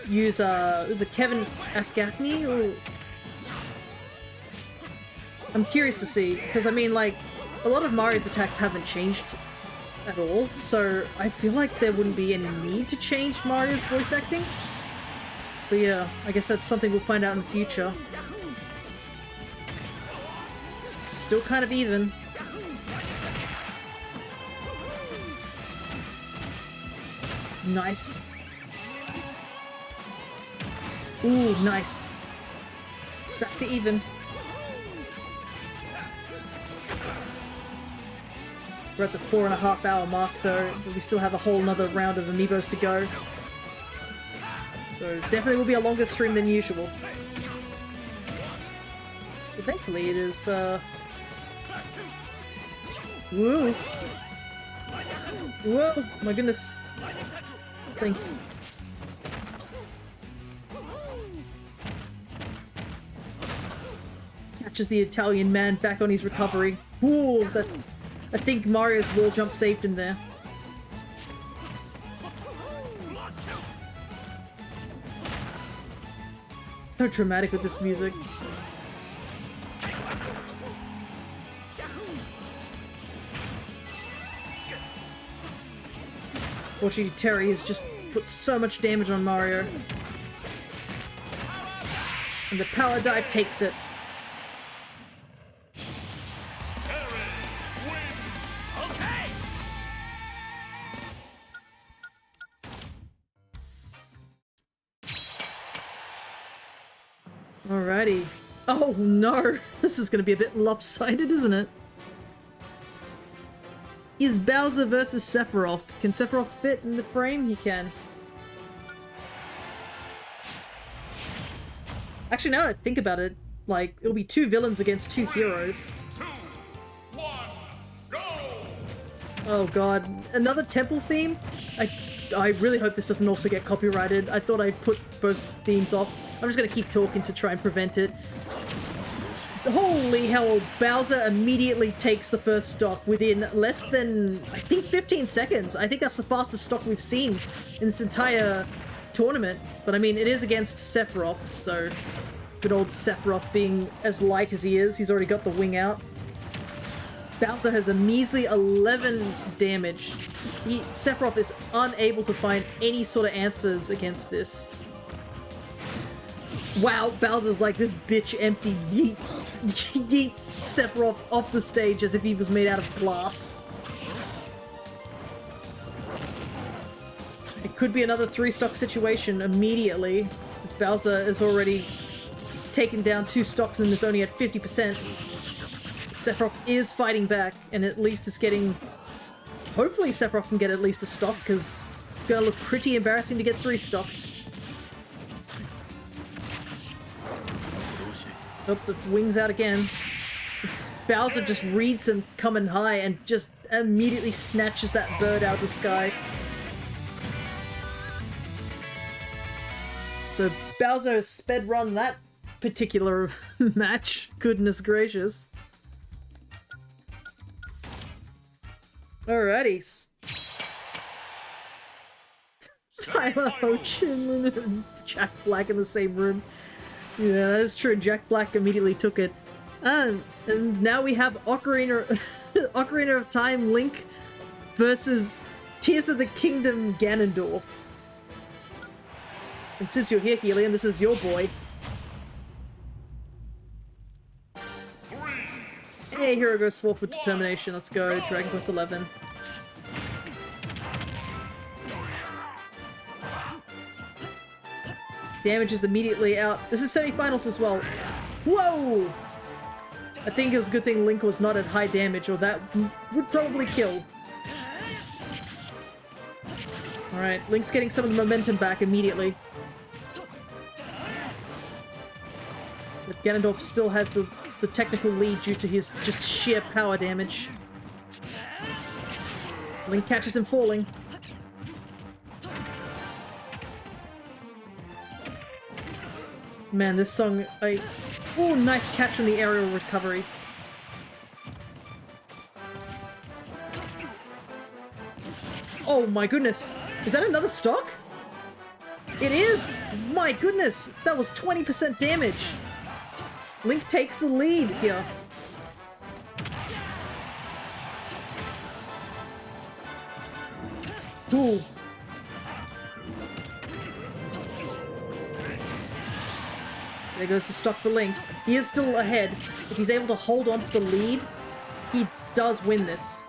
use is it Kevin F. Gaffney? Or I'm curious to see, because I mean, like, a lot of Mario's attacks haven't changed at all, so I feel like there wouldn't be any need to change Mario's voice acting. But yeah, I guess that's something we'll find out in the future. Still kind of even. Nice. Ooh, nice. Back to even. We're at the 4.5 hour mark though, but we still have a whole nother round of Amiibos to go. So definitely will be a longer stream than usual. But thankfully it is, Whoa! Whoa! My goodness. Thanks. Catches the Italian man back on his recovery. Ooh, that... I think Mario's wall jump saved him there. So dramatic with this music. Fortunately, Terry has just put so much damage on Mario. And the power dive takes it. Alrighty. Oh no! This is gonna be a bit lopsided, isn't it? Is Bowser versus Sephiroth? Can Sephiroth fit in the frame? He can. Actually, now that I think about it, like, it'll be 2 villains against 2 heroes. 2, 1, go! Oh god. Another temple theme? I really hope this doesn't also get copyrighted. I thought I'd put both themes off. I'm just gonna keep talking to try and prevent it. Holy hell, Bowser immediately takes the first stock within less than, I think, 15 seconds. I think that's the fastest stock we've seen in this entire tournament. But I mean, it is against Sephiroth, so good old Sephiroth being as light as he is. He's already got the wing out. Bowser has a measly 11 damage. Sephiroth is unable to find any sort of answers against this. Wow, Bowser's like, this bitch empty yeets Sephiroth off the stage as if he was made out of glass. It could be another 3-stock situation immediately, as Bowser is already taken down 2 stocks and is only at 50%. Sephiroth is fighting back, and at least it's getting... Hopefully Sephiroth can get at least a stock, because it's going to look pretty embarrassing to get 3 stock. Oh, the wing's out again. Bowser just reads him coming high and just immediately snatches that bird out of the sky. So Bowser has sped run that particular match. Goodness gracious. Alrighty. Tyler Hoechlin and Jack Black in the same room. Yeah, that is true. Jack Black immediately took it. And now we have Ocarina of Time Link versus Tears of the Kingdom Ganondorf. And since you're here, Helion, this is your boy. 3, Hey, hero goes forth with determination. Let's go, Dragon Quest XI. Damage is immediately out. This is semi-finals as well. Whoa! I think it was a good thing Link was not at high damage, or that would probably kill. Alright, Link's getting some of the momentum back immediately. But Ganondorf still has the technical lead due to his just sheer power damage. Link catches him falling. Man, this song, oh, nice catch on the aerial recovery. Oh my goodness. Is that another stock? It is! My goodness! That was 20% damage! Link takes the lead here. Ooh. There goes the stock for Link. He is still ahead. If he's able to hold on to the lead, he does win this.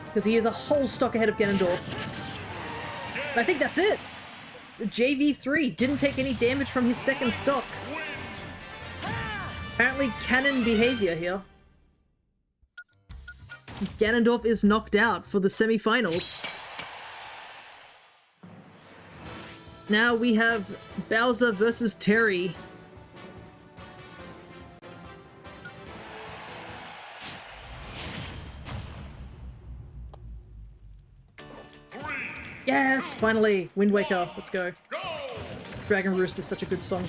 Because he is a whole stock ahead of Ganondorf. And I think that's it! The JV3 didn't take any damage from his second stock. Apparently canon behavior here. Ganondorf is knocked out for the semi-finals. Now we have Bowser versus Terry. Yes, finally! Wind Waker, let's go. Dragon Roost is such a good song.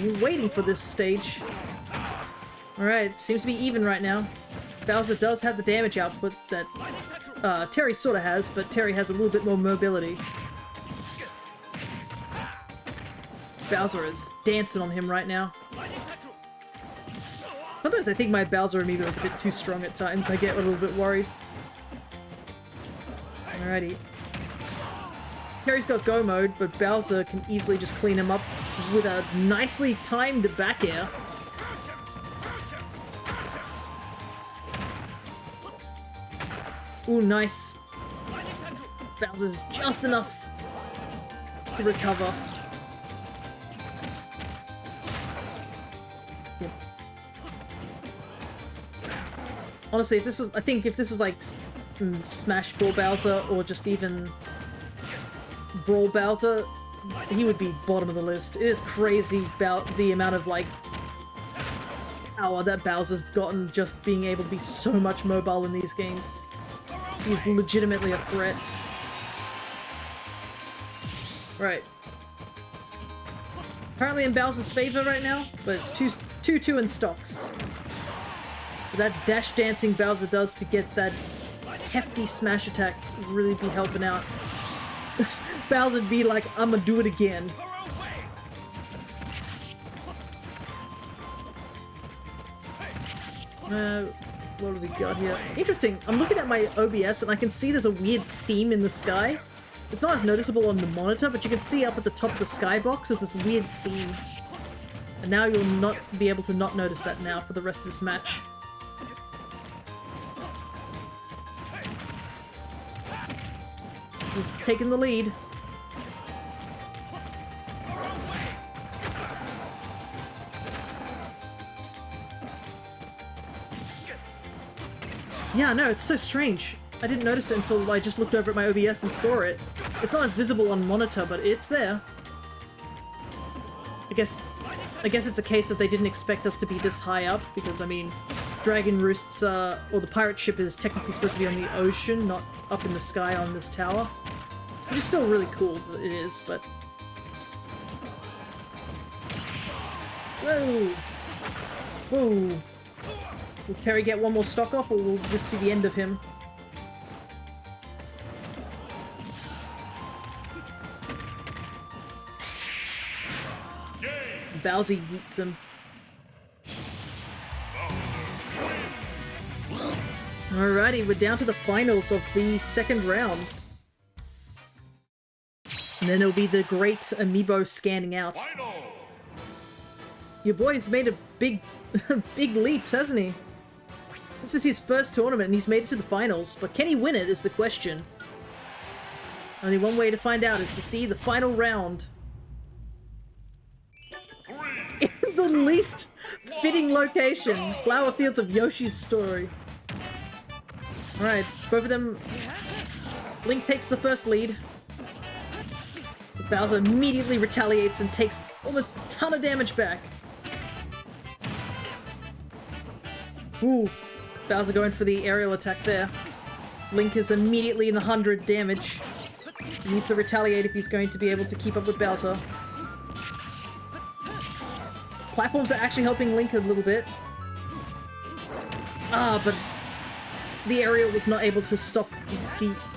We're waiting for this stage. Alright, seems to be even right now. Bowser does have the damage output that Terry sort of has, but Terry has a little bit more mobility. Bowser is dancing on him right now. Sometimes I think my Bowser Amiibo is a bit too strong at times. I get a little bit worried. Alrighty. Terry's got go mode, but Bowser can easily just clean him up with a nicely timed back air. Ooh, nice. Bowser's just enough to recover. Yep. Honestly, if this was, I think if this was like Smash 4 Bowser or just even Brawl Bowser, he would be bottom of the list. It is crazy about the amount of like power that Bowser's gotten just being able to be so much mobile in these games. He's legitimately a threat. Right. Apparently in Bowser's favor right now, but it's 2-2 in stocks. But that dash dancing Bowser does to get that hefty smash attack really be helping out. Bowser'd be like, I'ma do it again. What do we got here? Interesting, I'm looking at my OBS and I can see there's a weird seam in the sky. It's not as noticeable on the monitor, but you can see up at the top of the skybox there's this weird seam. And now you'll not be able to not notice that now for the rest of this match. This is taking the lead. Yeah, no, it's so strange. I didn't notice it until I just looked over at my OBS and saw it. It's not as visible on monitor, but it's there. I guess it's a case that they didn't expect us to be this high up, because, I mean, Dragon Roost's, or the pirate ship is technically supposed to be on the ocean, not up in the sky on this tower. Which is still really cool that it is, but... Whoa! Whoa! Will Terry get one more stock off, or will this be the end of him? Bowser yeets him. Alrighty, we're down to the finals of the second round. And then it'll be the great Amiibo scanning out. Your boy's made a big leaps, hasn't he? This is his first tournament and he's made it to the finals, but can he win it is the question. Only one way to find out is to see the final round. In the least fitting location, Flower Fields of Yoshi's Story. Alright, both of them... Link takes the first lead. Bowser immediately retaliates and takes almost a ton of damage back. Ooh, Bowser going for the aerial attack there. Link is immediately in 100 damage. He needs to retaliate if he's going to be able to keep up with Bowser. Platforms are actually helping Link a little bit. Ah, but the aerial was not able to stop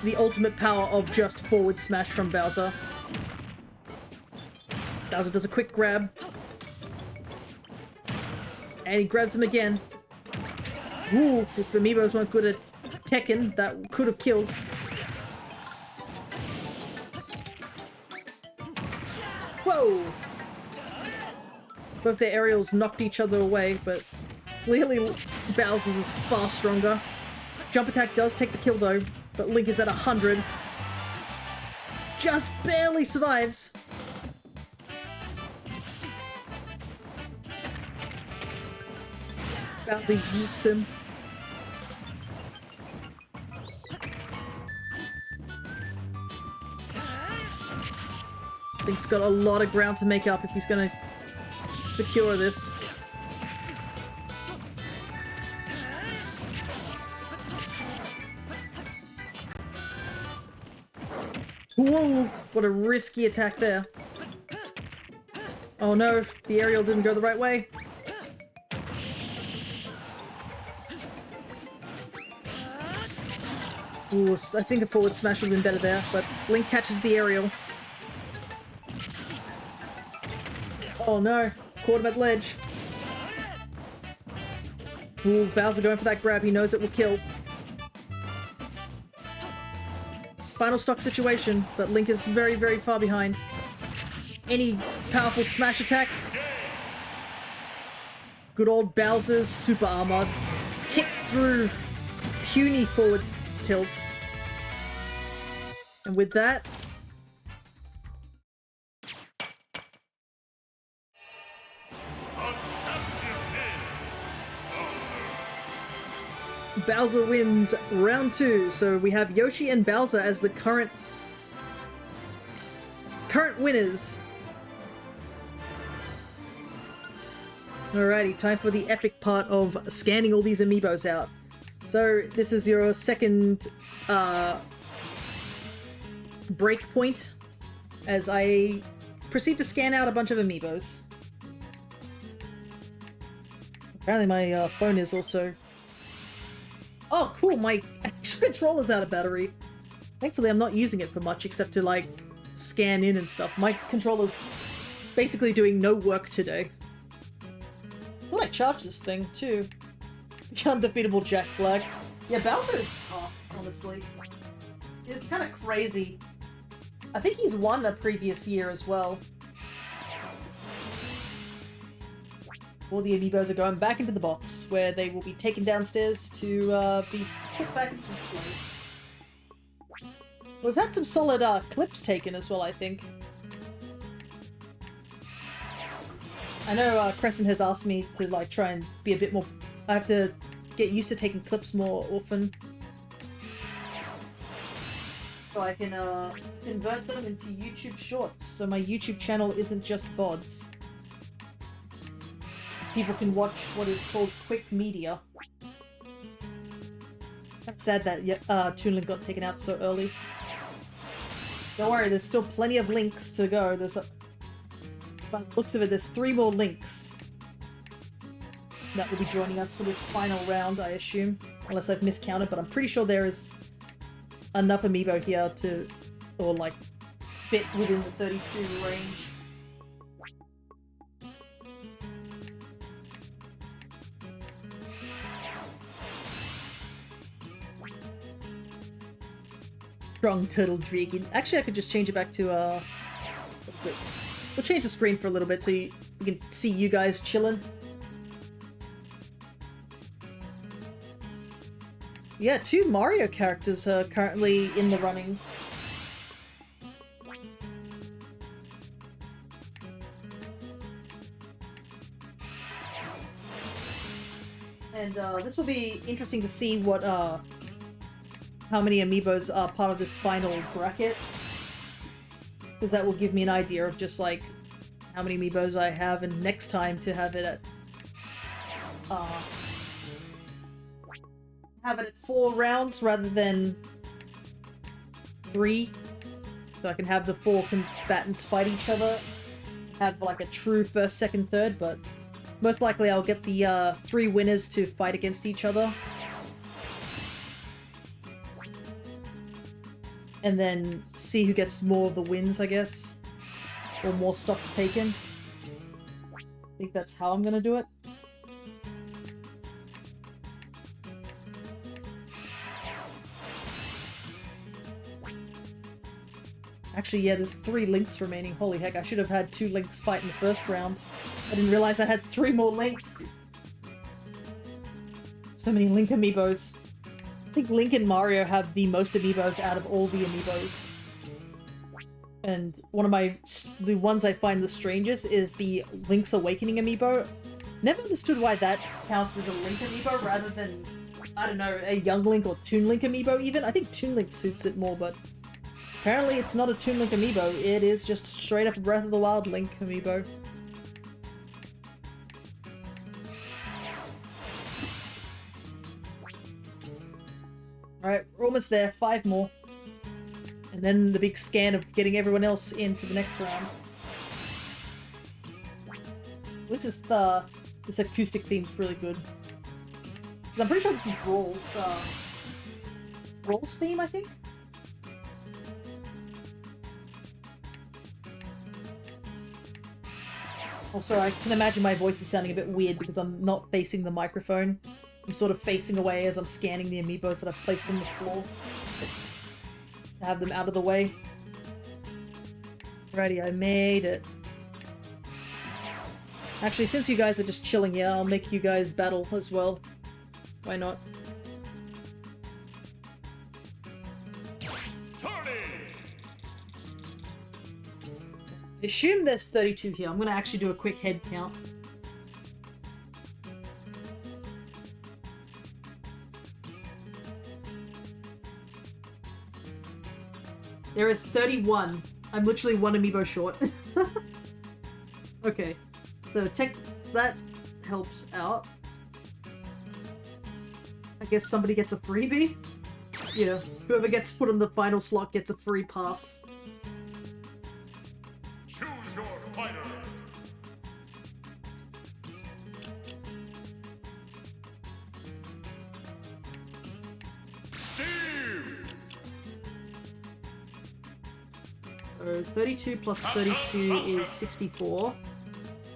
the ultimate power of just forward smash from Bowser. Bowser does a quick grab. And he grabs him again. Ooh, if the Amiibos weren't good at Tekken, that could have killed. Whoa! Both their aerials knocked each other away, but clearly Bowser's is far stronger. Jump attack does take the kill though, but Link is at 100. Just barely survives. Bowser yeets him. Link's got a lot of ground to make up if he's gonna secure this. Whoa! What a risky attack there. Oh no, the aerial didn't go the right way. Ooh, I think a forward smash would have been better there, but Link catches the aerial. Oh no, caught him at ledge. Ooh, Bowser going for that grab, he knows it will kill. Final stock situation, but Link is very, very far behind. Any powerful smash attack? Good old Bowser's super armor kicks through puny forward tilt. And with that, Bowser wins round 2. So we have Yoshi and Bowser as the current winners. Alrighty, time for the epic part of scanning all these amiibos out. So this is your second break point as I proceed to scan out a bunch of amiibos. Apparently my phone is also... Oh cool, my actual controller's out of battery. Thankfully I'm not using it for much except to like scan in and stuff. My controller's basically doing no work today. I thought I charged this thing too. The undefeatable Jack Black. Yeah, Bowser is tough, honestly. It's kind of crazy. I think he's won a previous year as well. All the amiibos are going back into the box, where they will be taken downstairs to be put back in display. We've had some solid clips taken as well, I think. I know Crescent has asked me to like try and be a bit more... I have to get used to taking clips more often. So I can convert them into YouTube shorts, so my YouTube channel isn't just VODs. People can watch what is called quick media. That's sad that Toon Link got taken out so early. Don't worry, there's still plenty of links to go. There's by the looks of it, there's 3 more links that will be joining us for this final round, I assume. Unless I've miscounted, but I'm pretty sure there is enough amiibo here to, or like, fit within the 32 range. Strong Turtle Dragon. Actually, I could just change it back to, what's it? We'll change the screen for a little bit so we can see you guys chilling. Yeah, 2 Mario characters are currently in the runnings. And this will be interesting to see what how many amiibos are part of this final bracket. Because that will give me an idea of just like how many amiibos I have, and next time to have it at 4 rounds rather than 3. So I can have the 4 combatants fight each other. Have like a true first, second, third, but most likely I'll get the 3 winners to fight against each other. and then see who gets more of the wins, I guess. Or more stocks taken. I think that's how I'm gonna do it. Actually, yeah, there's 3 links remaining. Holy heck, I should have had 2 links fight in the first round. I didn't realize I had 3 more links. So many Link amiibos. I think Link and Mario have the most amiibos out of all the amiibos. And one of the ones I find the strangest is the Link's Awakening amiibo. Never understood why that counts as a Link amiibo rather than, I don't know, a Young Link or Toon Link amiibo even. I think Toon Link suits it more, but apparently it's not a Toon Link amiibo. It is just straight up Breath of the Wild Link amiibo. Alright, we're almost there. 5 more. And then the big scan of getting everyone else into the next round. This acoustic theme's really good. I'm pretty sure this is Brawl's theme, I think? Also, I can imagine my voice is sounding a bit weird because I'm not facing the microphone. I'm sort of facing away as I'm scanning the amiibos that I've placed on the floor. To have them out of the way. Alrighty, I made it. Actually, since you guys are just chilling here, I'll make you guys battle as well. Why not? I assume there's 32 here. I'm gonna actually do a quick head count. There is 31. I'm literally 1 amiibo short. Okay, so that helps out. I guess somebody gets a freebie? Yeah, whoever gets put in the final slot gets a free pass. Choose your fighter. Steve. So 32 plus 32 is 64.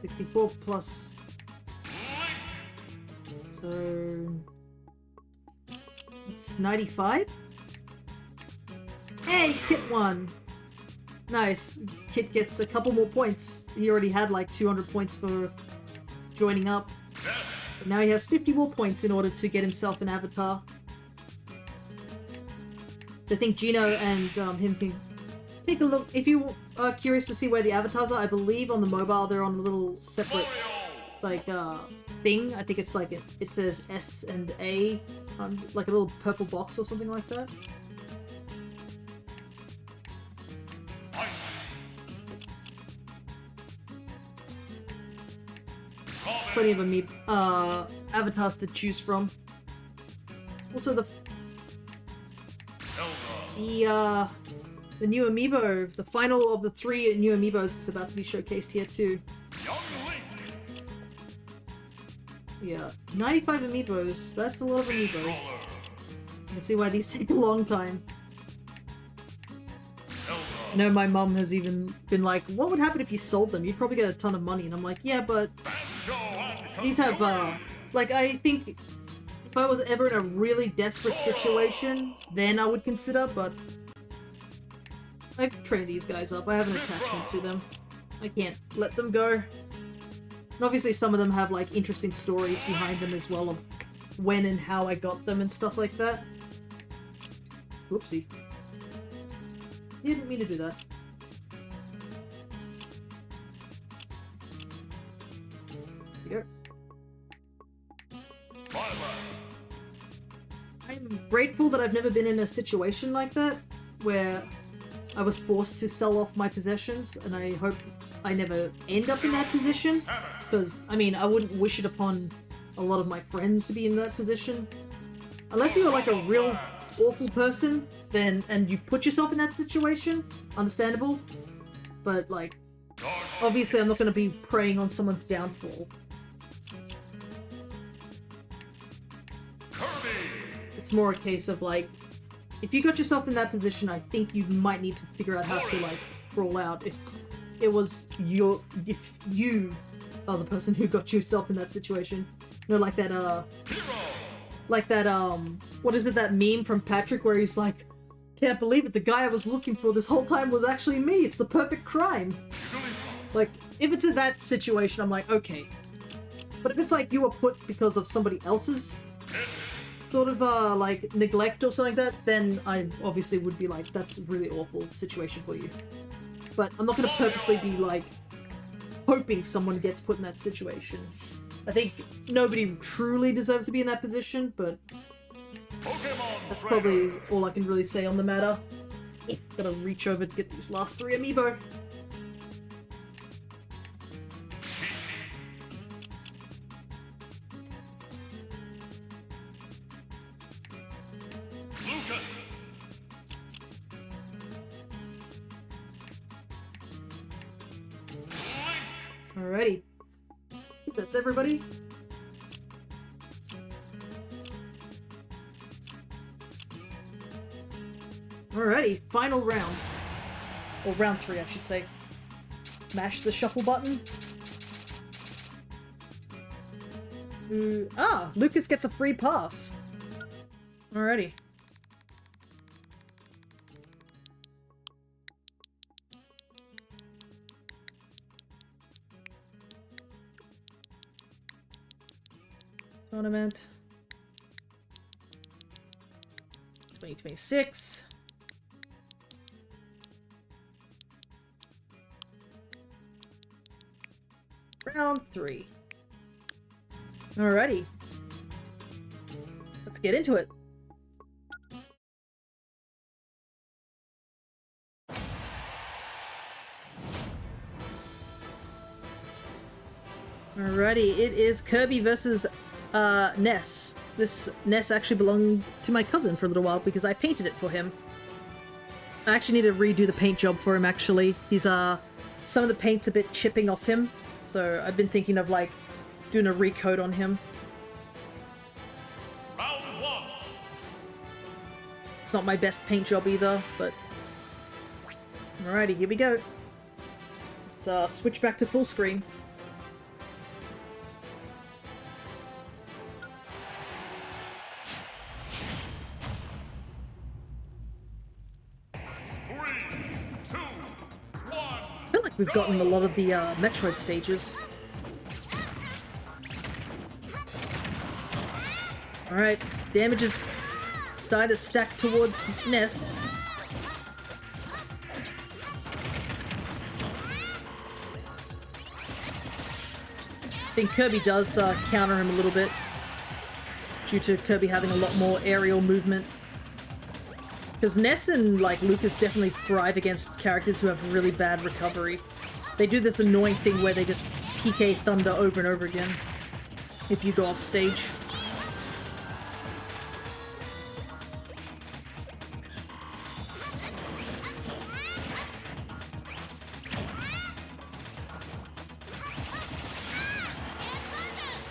64 plus... So... It's 95? Hey, Kit won! Nice. Kit gets a couple more points. He already had like 200 points for joining up. But now he has 50 more points in order to get himself an avatar. I think Gino and him can take a look. If you are curious to see where the avatars are, I believe on the mobile they're on a little separate like thing. I think it's like it says S and A, like a little purple box or something like that. There's plenty of avatars to choose from. Also the new amiibo, the final of the 3 new amiibos is about to be showcased here too. Yeah, 95 amiibos, that's a lot of amiibos. You can see why these take a long time. I know my mum has even been like, what would happen if you sold them? You'd probably get a ton of money. And I'm like, yeah, but these have, like, I think if I was ever in a really desperate situation, then I would consider, but I've trained these guys up. I have an attachment to them. I can't let them go. And obviously some of them have like interesting stories behind them as well of when and how I got them and stuff like that. Whoopsie. Didn't mean to do that. Here we go. I'm grateful that I've never been in a situation like that, where I was forced to sell off my possessions, and I hope I never end up in that position, because, I mean, I wouldn't wish it upon a lot of my friends to be in that position. Unless you're like a real awful person, then, and you put yourself in that situation, understandable, but like, obviously I'm not going to be preying on someone's downfall. It's more a case of like, if you got yourself in that position, I think you might need to figure out how to like crawl out. If it was if you are the person who got yourself in that situation, you know, like that what is it, that meme from Patrick where he's like, can't believe it, the guy I was looking for this whole time was actually me. It's the perfect crime. Like, if it's in that situation, I'm like, okay. But if it's like you were put because of somebody else's sort of like neglect or something like that, then I obviously would be like, that's a really awful situation for you. But I'm not going to purposely be like hoping someone gets put in that situation. I think nobody truly deserves to be in that position, but that's probably all I can really say on the matter. Gotta reach over to get these last 3 amiibo. Alrighty. That's everybody. Alrighty, final round. Or round 3, I should say. Mash the shuffle button. Lucas gets a free pass. Alrighty. Tournament 2026. Round 3. Alrighty. Let's get into it. Alrighty, it is Kirby versus Ness. This Ness actually belonged to my cousin for a little while because I painted it for him. I actually need to redo the paint job for him, actually. He's some of the paint's a bit chipping off him, so I've been thinking of like doing a recoat on him. Round 1. It's not my best paint job either, but alrighty, here we go. Let's switch back to full screen. I feel like we've gotten a lot of the Metroid stages. Alright, damage is starting to stack towards Ness. I think Kirby does counter him a little bit, due to Kirby having a lot more aerial movement. Because Ness and like Lucas definitely thrive against characters who have really bad recovery. They do this annoying thing where they just PK Thunder over and over again if you go off stage.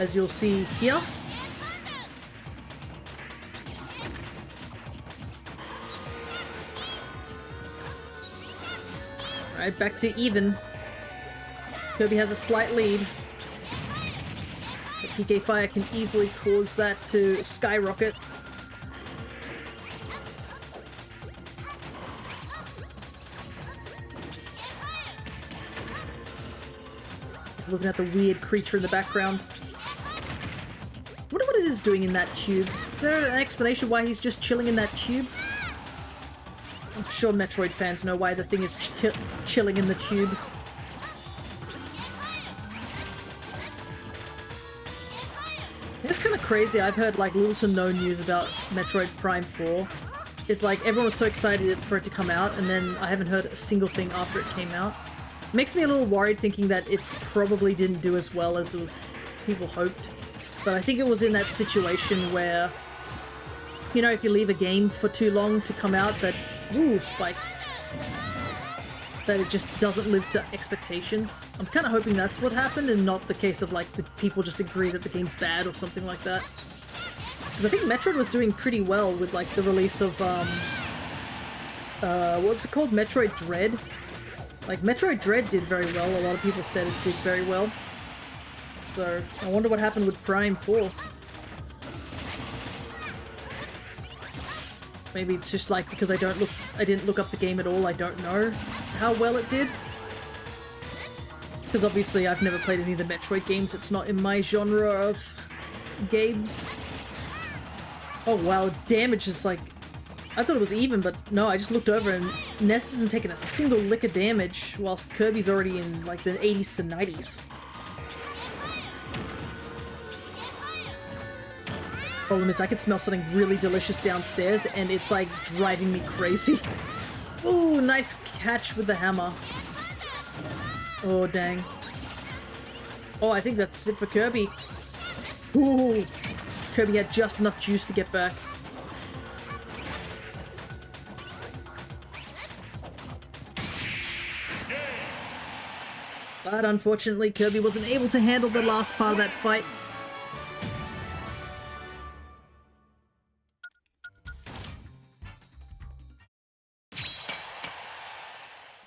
As you'll see here. Alright, back to even. Kirby has a slight lead. The PK Fire can easily cause that to skyrocket. Just looking at the weird creature in the background. I wonder what it is doing in that tube. Is there an explanation why he's just chilling in that tube? I'm sure Metroid fans know why the thing is chilling in the tube. It's kind of crazy. I've heard like little to no news about Metroid Prime 4. It's like everyone was so excited for it to come out, and then I haven't heard a single thing after it came out. It makes me a little worried thinking that it probably didn't do as well as people hoped. But I think it was in that situation where, you know, if you leave a game for too long to come out, that, ooh, spike, that it just doesn't live to expectations. I'm kind of hoping that's what happened and not the case of, like, the people just agree that the game's bad or something like that. Because I think Metroid was doing pretty well with, like, the release of what's it called? Metroid Dread? Like, Metroid Dread did very well. A lot of people said it did very well. So, I wonder what happened with Prime 4. Maybe it's just like because I didn't look up the game at all, I don't know how well it did. Because obviously I've never played any of the Metroid games, it's not in my genre of games. Oh wow, damage is like... I thought it was even, but no, I just looked over and Ness hasn't taken a single lick of damage, whilst Kirby's already in like the 80s to 90s. Problem is I could smell something really delicious downstairs and it's like driving me crazy. Ooh, nice catch with the hammer. Oh, dang. Oh, I think that's it for Kirby. Ooh, Kirby had just enough juice to get back. But unfortunately, Kirby wasn't able to handle the last part of that fight.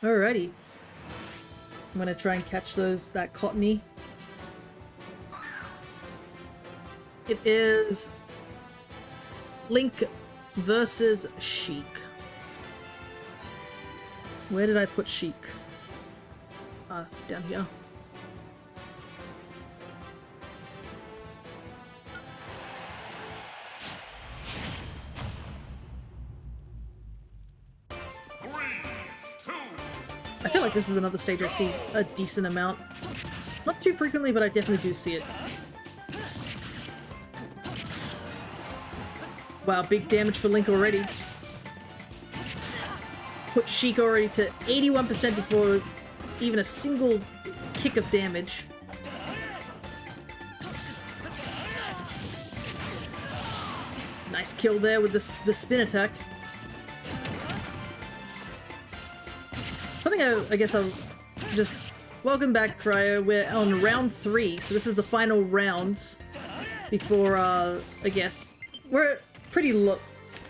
Alrighty. I'm gonna try and catch that cottony. It is Link versus Sheik. Where did I put Sheik? Down here. I feel like this is another stage I see a decent amount. Not too frequently, but I definitely do see it. Wow, big damage for Link already. Put Sheik already to 81% before even a single kick of damage. Nice kill there with the spin attack. Something I guess I'll just... Welcome back, Cryo. We're on round 3, so this is the final rounds before, I guess... We're pretty low...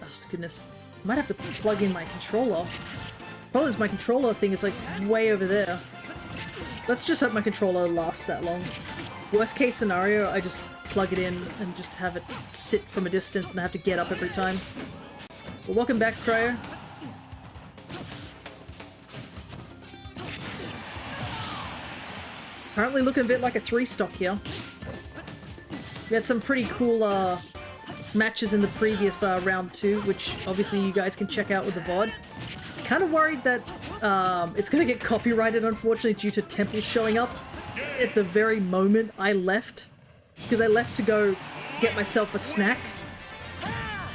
Oh, goodness. I might have to plug in my controller. Problem is my controller thing is like way over there. Let's just hope my controller lasts that long. Worst case scenario, I just plug it in and just have it sit from a distance and I have to get up every time. But welcome back, Cryo. Apparently looking a bit like a 3-stock here. We had some pretty cool matches in the previous round 2, which obviously you guys can check out with the VOD. Kind of worried that it's going to get copyrighted, unfortunately, due to Temple showing up at the very moment I left. Because I left to go get myself a snack.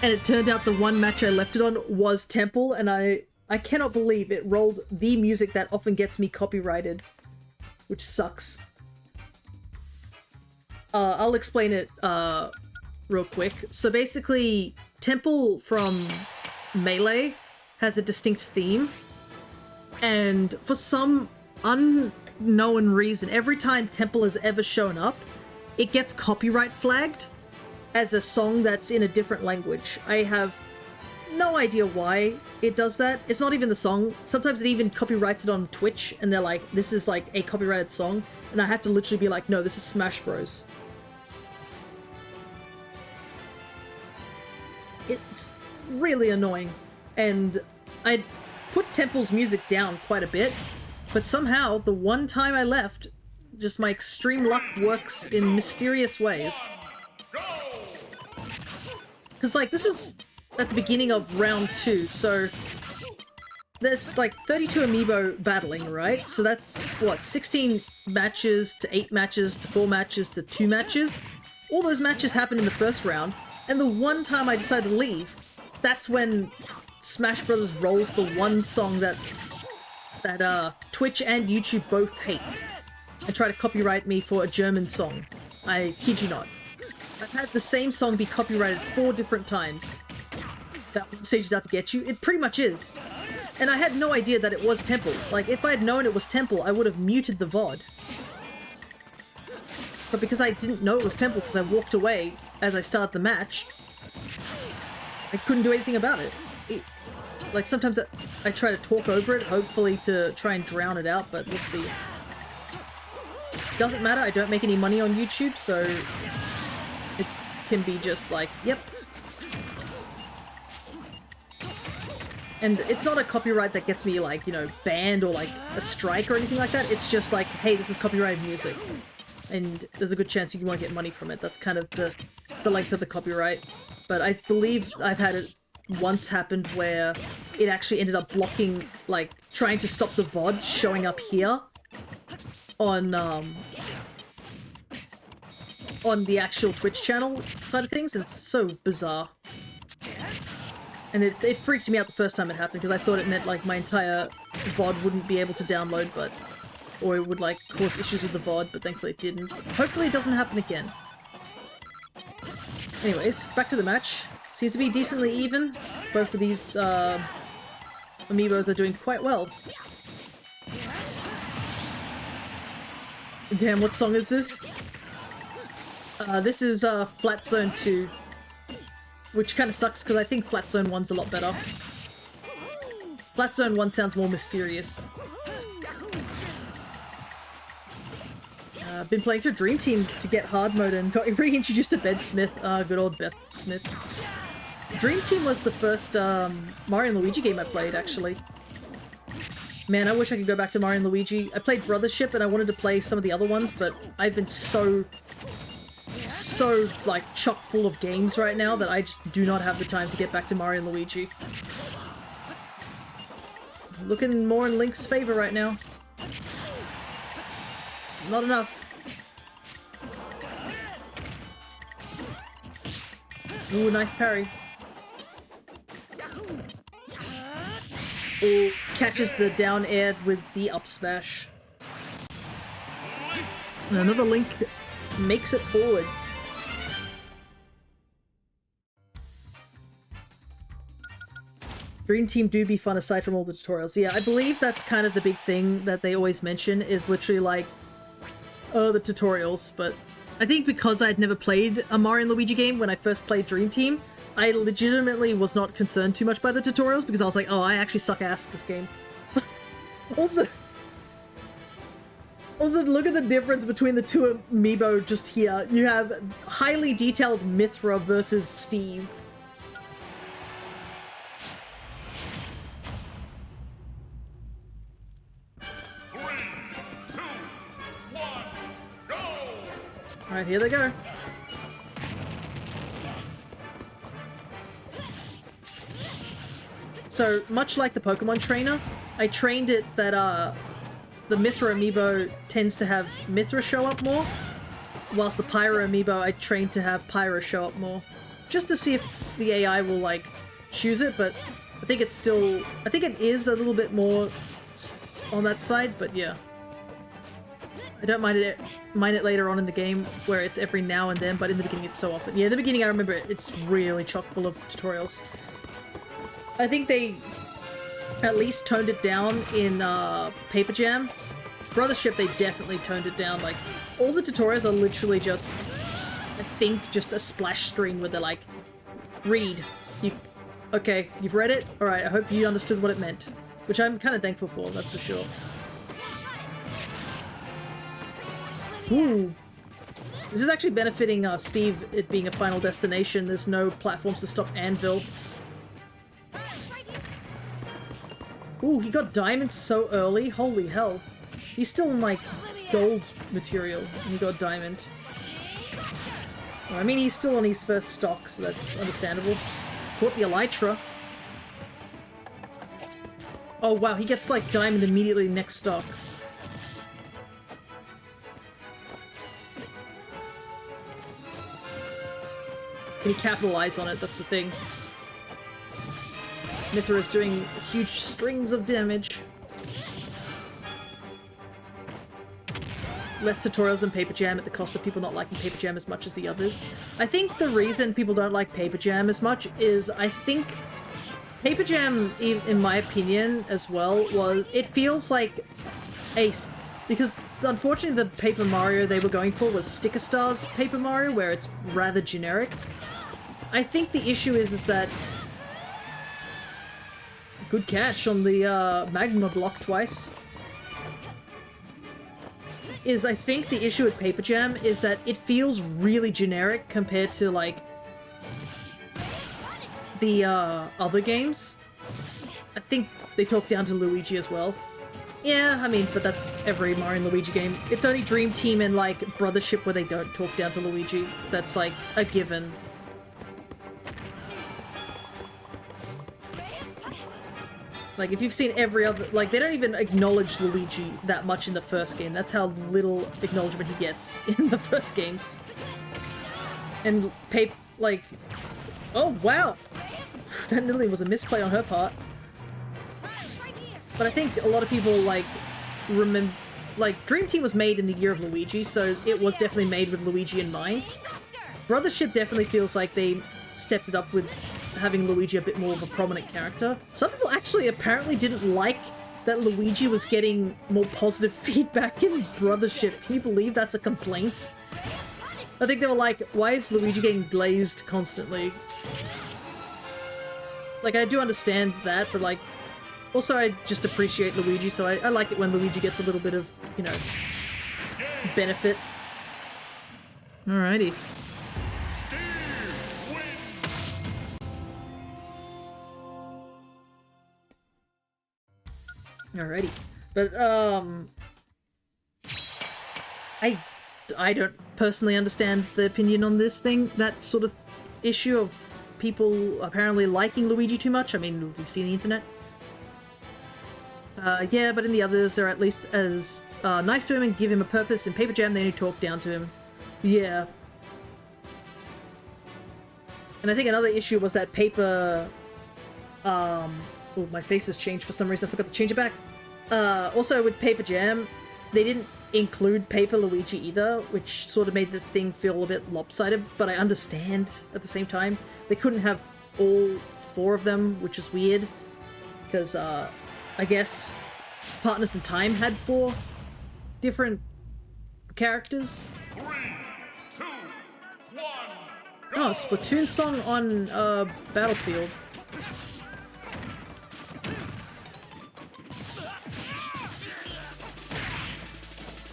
And it turned out the one match I left it on was Temple, and I cannot believe it rolled the music that often gets me copyrighted. Which sucks. I'll explain it real quick. So basically, Temple from Melee has a distinct theme, and for some unknown reason, every time Temple has ever shown up, it gets copyright flagged as a song that's in a different language. I have no idea why it does that. It's not even the song. Sometimes it even copyrights it on Twitch, and they're like, this is like a copyrighted song, and I have to literally be like, no, this is Smash Bros. It's really annoying. And I put Temple's music down quite a bit, but somehow the one time I left, just my extreme luck works in mysterious ways. Because like this is at the beginning of round 2, so there's like 32 Amiibo battling, right? So that's what, 16 matches to 8 matches to 4 matches to 2 matches? All those matches happened in the first round, and the one time I decided to leave, that's when Smash Brothers rolls the one song that Twitch and YouTube both hate, and try to copyright me for a German song. I kid you not. I've had the same song be copyrighted 4 different times. That one stage is out to get you. It pretty much is. And I had no idea that it was Temple. Like, if I had known it was Temple, I would have muted the VOD. But because I didn't know it was Temple, because I walked away as I started the match, I couldn't do anything about it. Like, sometimes I try to talk over it, hopefully to try and drown it out, but we'll see. Doesn't matter, I don't make any money on YouTube, so it can be just like, yep. And it's not a copyright that gets me, like, you know, banned or, like, a strike or anything like that. It's just like, hey, this is copyrighted music. And there's a good chance you won't get money from it. That's kind of the length of the copyright. But I believe I've had it once happened where it actually ended up blocking, like, trying to stop the VOD showing up here on the actual Twitch channel side of things, and it's so bizarre. And it freaked me out the first time it happened, because I thought it meant, like, my entire VOD wouldn't be able to download, or it would, like, cause issues with the VOD, but thankfully it didn't. Hopefully it doesn't happen again. Anyways, back to the match. Seems to be decently even. Both of these amiibos are doing quite well. Damn, what song is this? This is Flat Zone 2. Which kind of sucks, because I think Flat Zone 1's a lot better. Flat Zone 1 sounds more mysterious. Been playing through Dream Team to get hard mode and got reintroduced to Bed Smith. Good old Beth Smith. Dream Team was the first Mario and Luigi game I played, actually. Man, I wish I could go back to Mario and Luigi. I played Brothership and I wanted to play some of the other ones, but I've been so like chock full of games right now that I just do not have the time to get back to Mario and Luigi. Looking more in Link's favor right now. Not enough. Ooh, nice parry. Ooh, catches the down air with the up smash. And another Link makes it forward. Dream Team do be fun aside from all the tutorials. Yeah, I believe that's kind of the big thing that they always mention, is literally like, oh, the tutorials. But I think because I'd never played a Mario and Luigi game when I first played Dream Team, I legitimately was not concerned too much by the tutorials, because I was like, oh, I actually suck ass at this game. Also, look at the difference between the two amiibo just here. You have highly detailed Mithra versus Steve. Alright, here they go. So, much like the Pokemon trainer, I trained it that the Mithra amiibo tends to have Mithra show up more, whilst the Pyra amiibo I trained to have Pyra show up more. Just to see if the AI will, like, choose it, but I think it's still... I think it is a little bit more on that side, but yeah. I don't mind it later on in the game, where it's every now and then, but in the beginning it's so often. Yeah, in the beginning I remember it's really chock full of tutorials. I think they at least toned it down in Paper Jam. Brothership, they definitely toned it down. Like, all the tutorials are literally just, I think, just a splash screen where they're like, read. Okay, you've read it? Alright, I hope you understood what it meant. Which I'm kind of thankful for, that's for sure. Ooh. This is actually benefiting Steve, it being a Final Destination. There's no platforms to stop Anvil. Ooh, he got diamonds so early. Holy hell. He's still in, like, gold material, and he got diamond. Well, I mean, he's still on his first stock, so that's understandable. Caught the Elytra. Oh, wow, he gets, like, diamond immediately next stock. Can he capitalize on it? That's the thing. Mithra is doing huge strings of damage. Less tutorials than Paper Jam at the cost of people not liking Paper Jam as much as the others. I think the reason people don't like Paper Jam as much is, I think Paper Jam, in my opinion as well, was, it feels like because unfortunately the Paper Mario they were going for was Sticker Stars Paper Mario, where it's rather generic. I think the issue is that good catch on the magma block twice. I think the issue with Paper Jam is that it feels really generic compared to like the other games. I think they talk down to Luigi as well. Yeah, I mean, but that's every Mario and Luigi game. It's only Dream Team and like Brothership where they don't talk down to Luigi. That's like a given. Like, if you've seen every other... Like, they don't even acknowledge Luigi that much in the first game. That's how little acknowledgement he gets in the first games. And, like... Oh, wow! That nearly was a misplay on her part. But I think a lot of people, like, remember... Like, Dream Team was made in the year of Luigi, so it was definitely made with Luigi in mind. Brothership definitely feels like they stepped it up with having Luigi a bit more of a prominent character. Some people actually apparently didn't like that Luigi was getting more positive feedback in Brothership. Can you believe that's a complaint? I think they were like, why is Luigi getting glazed constantly? Like, I do understand that, but like, also I just appreciate Luigi, so I like it when Luigi gets a little bit of, you know, benefit. Alrighty. Alrighty. But, I don't personally understand the opinion on this thing, that sort of issue of people apparently liking Luigi too much. I mean, you've seen the internet. Yeah, but in the others, they're at least as nice to him and give him a purpose. In Paper Jam, they only talk down to him. Yeah. And I think another issue was that Paper... Oh, my face has changed for some reason. I forgot to change it back. Also, with Paper Jam, they didn't include Paper Luigi either, which sort of made the thing feel a bit lopsided, but I understand at the same time. They couldn't have all four of them, which is weird, because, I guess Partners in Time had 4 different characters. 3, 2, 1, Oh, Splatoon song on, Battlefield.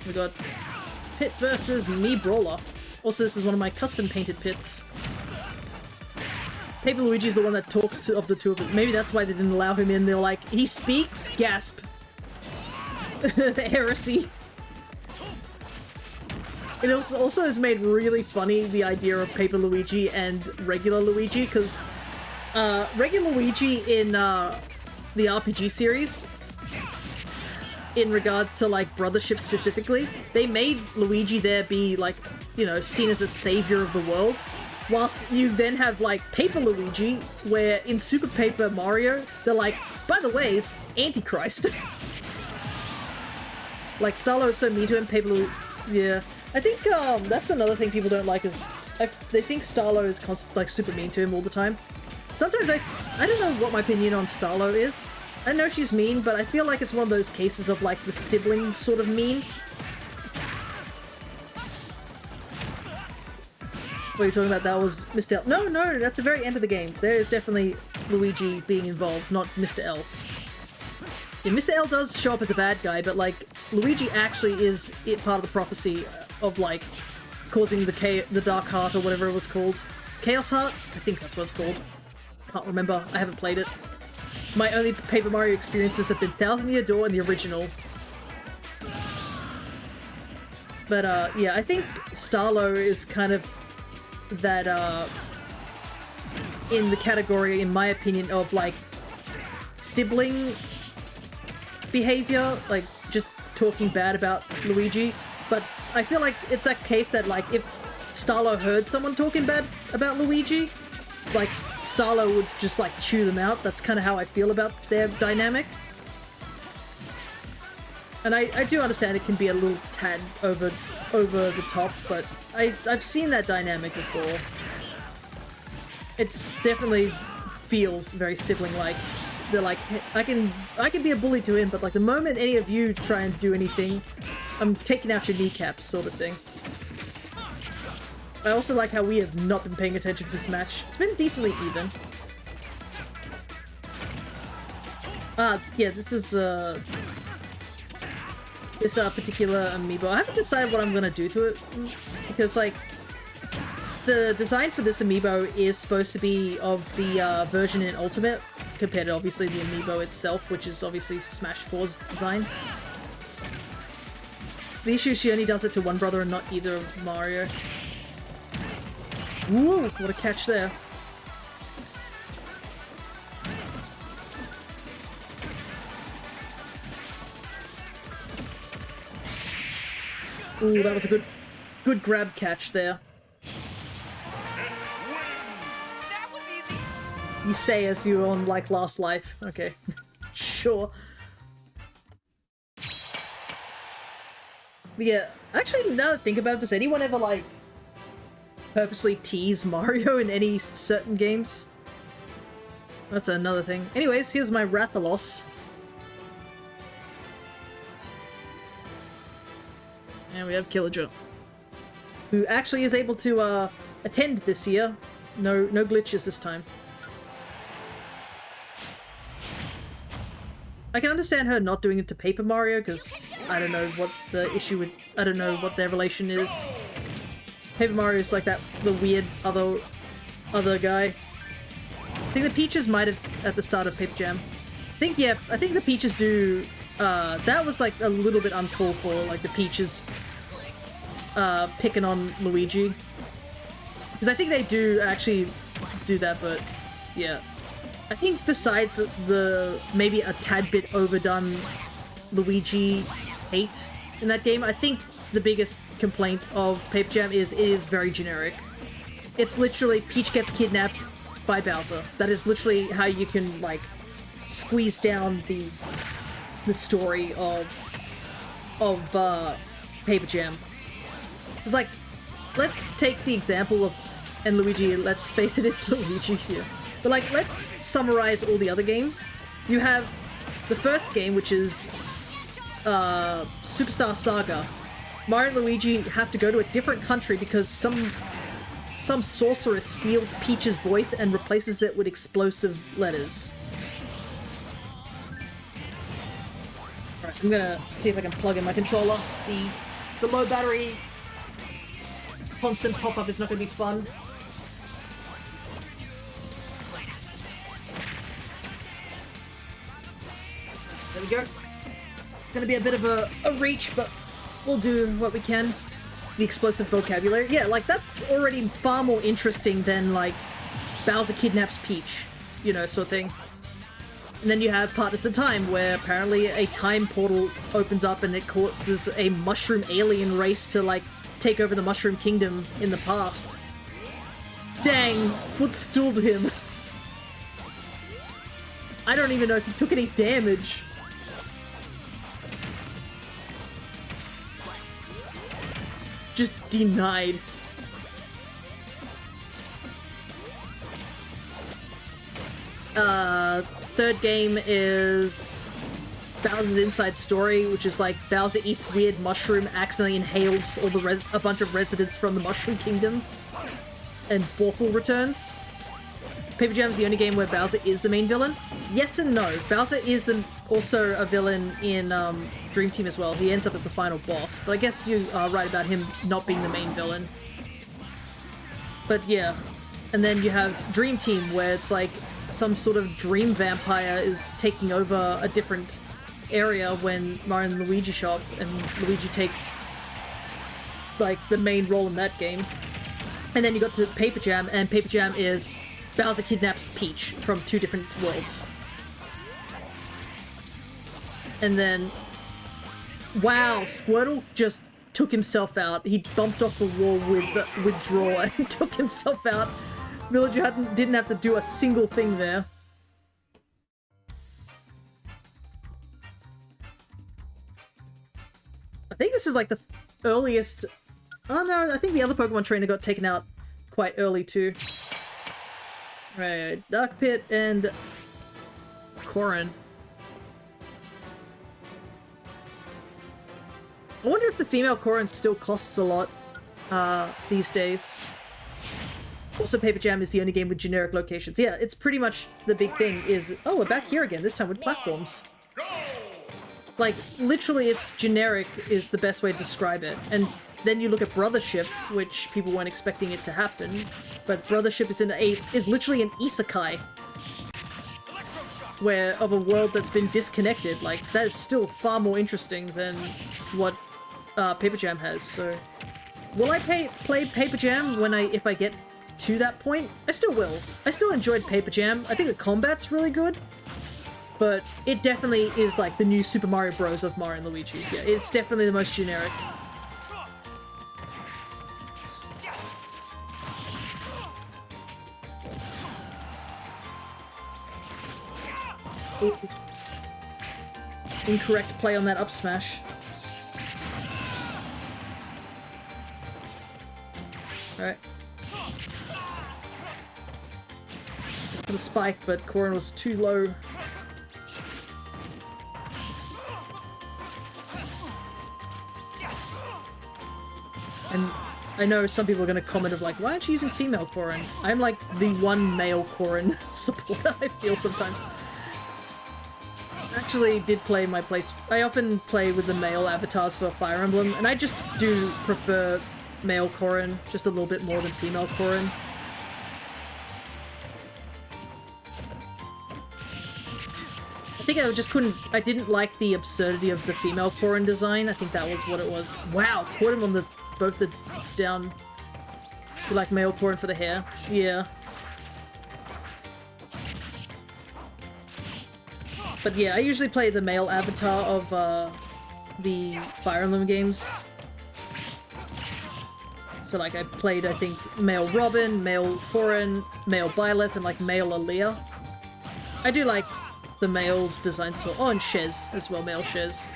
We got Pit versus Me Brawler. Also, this is one of my custom painted pits. Paper Luigi's the one that talks of the two of them. Maybe that's why they didn't allow him in. They're like, he speaks? Gasp. Heresy. It also has made really funny the idea of Paper Luigi and regular Luigi, because regular Luigi in the RPG series, in regards to like Brothership specifically, they made Luigi there be like, you know, seen as a savior of the world. Whilst you then have like Paper Luigi, where in Super Paper Mario, they're like, by the way, is Antichrist. Like, Starlo is so mean to him, Paper Luigi... Yeah. I think that's another thing people don't like is... they think Starlo is like super mean to him all the time. Sometimes I don't know what my opinion on Starlo is. I know she's mean, but I feel like it's one of those cases of like the sibling sort of mean. What are you talking about? That was Mr. L. No, at the very end of the game, there is definitely Luigi being involved, not Mr. L. Yeah, Mr. L does show up as a bad guy, but like, Luigi actually is part of the prophecy of like, causing the Dark Heart or whatever it was called. Chaos Heart? I think that's what it's called. Can't remember, I haven't played it. My only Paper Mario experiences have been Thousand Year Door and the original. But yeah, I think Starlo is kind of that in the category, in my opinion, of like sibling behavior, like just talking bad about Luigi. But I feel like it's that case that like if Starlo heard someone talking bad about Luigi, like Starlo would just like chew them out. That's kind of how I feel about their dynamic. And I do understand it can be a little tad over the top, but I've seen that dynamic before. It's definitely feels very sibling-like. They're like, hey, I can be a bully to him, but like the moment any of you try and do anything, I'm taking out your kneecaps, sort of thing. I also like how we have not been paying attention to this match. It's been decently even. Yeah, this is, this particular amiibo. I haven't decided what I'm gonna do to it, because, like, the design for this amiibo is supposed to be of the version in Ultimate, compared to, obviously, the amiibo itself, which is obviously Smash 4's design. The issue is she only does it to one brother and not either of Mario. Woo! What a catch there. Ooh, that was a good grab catch there. That was easy. You say as you're on, like, last life. Okay. Sure. But yeah, actually, now that I think about it, does anyone ever, like, purposely tease Mario in any certain games? That's another thing. Anyways, here's my Rathalos. And we have Killager, who actually is able to attend this year. No glitches this time. I can understand her not doing it to Paper Mario, because I don't know what the issue with... I don't know what their relation is. Paper Mario is like that, the weird other guy. I think the Peaches might have at the start of Paper Jam. I think the Peaches do... that was like a little bit uncalled for, like the Peaches picking on Luigi. Because I think they do actually do that, but yeah. I think besides the maybe a tad bit overdone Luigi hate in that game, I think the biggest complaint of Paper Jam is it is very generic. It's literally Peach gets kidnapped by Bowser. That is literally how you can, like, squeeze down the story of Paper Jam. It's like, let's take the example of, and Luigi, let's face it, it's Luigi here. But, like, let's summarize all the other games. You have the first game, which is Superstar Saga. Mario and Luigi have to go to a different country because some sorceress steals Peach's voice and replaces it with explosive letters. Alright, I'm gonna see if I can plug in my controller. The low battery constant pop-up is not gonna be fun. There we go. It's gonna be a bit of a reach, but we'll do what we can. The explosive vocabulary. Yeah, like, that's already far more interesting than, like, Bowser kidnaps Peach, you know, sort of thing. And then you have Partners in Time, where apparently a time portal opens up and it causes a mushroom alien race to, like, take over the Mushroom Kingdom in the past. Dang, footstooled him. I don't even know if he took any damage. Just denied. Third game is Bowser's Inside Story, which is like Bowser eats weird mushroom, accidentally inhales a bunch of residents from the Mushroom Kingdom, and Forful returns. Paper Jam is the only game where Bowser is the main villain. Yes and no. Bowser is also a villain in Dream Team as well. He ends up as the final boss, but I guess you are right about him not being the main villain. But yeah. And then you have Dream Team, where it's like some sort of dream vampire is taking over a different area when Mario and Luigi show up, and Luigi takes, like, the main role in that game. And then you got to Paper Jam, and Paper Jam is Bowser kidnaps Peach from two different worlds. And then, wow, Squirtle just took himself out. He bumped off the wall with withdraw and took himself out. Villager didn't have to do a single thing there. I think this is like the earliest... Oh no, I think the other Pokemon trainer got taken out quite early too. Right, Dark Pit and Corrin. I wonder if the female Corrin still costs a lot these days. Also, Paper Jam is the only game with generic locations. Yeah, it's pretty much the big thing is, oh, we're back here again, this time with platforms. Like, literally, it's generic is the best way to describe it. And then you look at Brothership, which people weren't expecting it to happen, but Brothership is literally an isekai. Where, of a world that's been disconnected. Like, that is still far more interesting than what Paper Jam has, so... Will I play Paper Jam if I get to that point? I still will. I still enjoyed Paper Jam. I think the combat's really good, but it definitely is like the new Super Mario Bros. Of Mario and Luigi. Yeah, it's definitely the most generic. Ooh. Incorrect play on that up smash. Alright. For the spike, but Corrin was too low. And I know some people are going to comment of like, why aren't you using female Corrin? I'm like the one male Corrin supporter, I feel sometimes. I actually did play my plates. I often play with the male avatars for Fire Emblem, and I just do prefer male Corrin just a little bit more than female Corrin. I think I didn't like the absurdity of the female Corrin design. I think that was what it was. Wow, caught him on both the down, like male Corrin for the hair. Yeah. But yeah, I usually play the male avatar of the Fire Emblem games. So like I played, I think, male Robin, male Corrin, male Byleth, and like male Aaliyah. I do like the male's designs as well. Oh, and Shez as well, male Shez.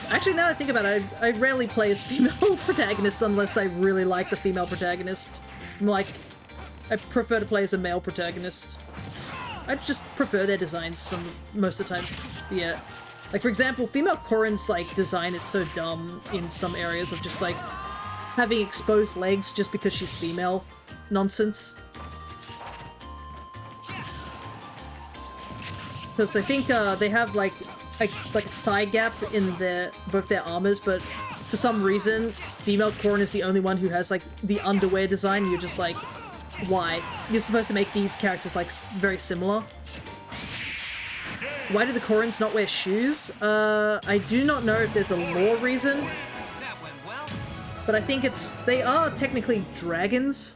Actually, now that I think about it, I rarely play as female protagonists unless I really like the female protagonist. I prefer to play as a male protagonist. I just prefer their designs most of the times. Yeah. Like, for example, female Corrin's, like, design is so dumb in some areas of just, like, having exposed legs just because she's female nonsense. Because I think, they have, like a thigh gap in both their armors, but for some reason, female Corrin is the only one who has, like, the underwear design. You're just like, why? You're supposed to make these characters, like, very similar. Why do the Corrins not wear shoes? I do not know if there's a lore reason. That went well. But I think they are technically dragons.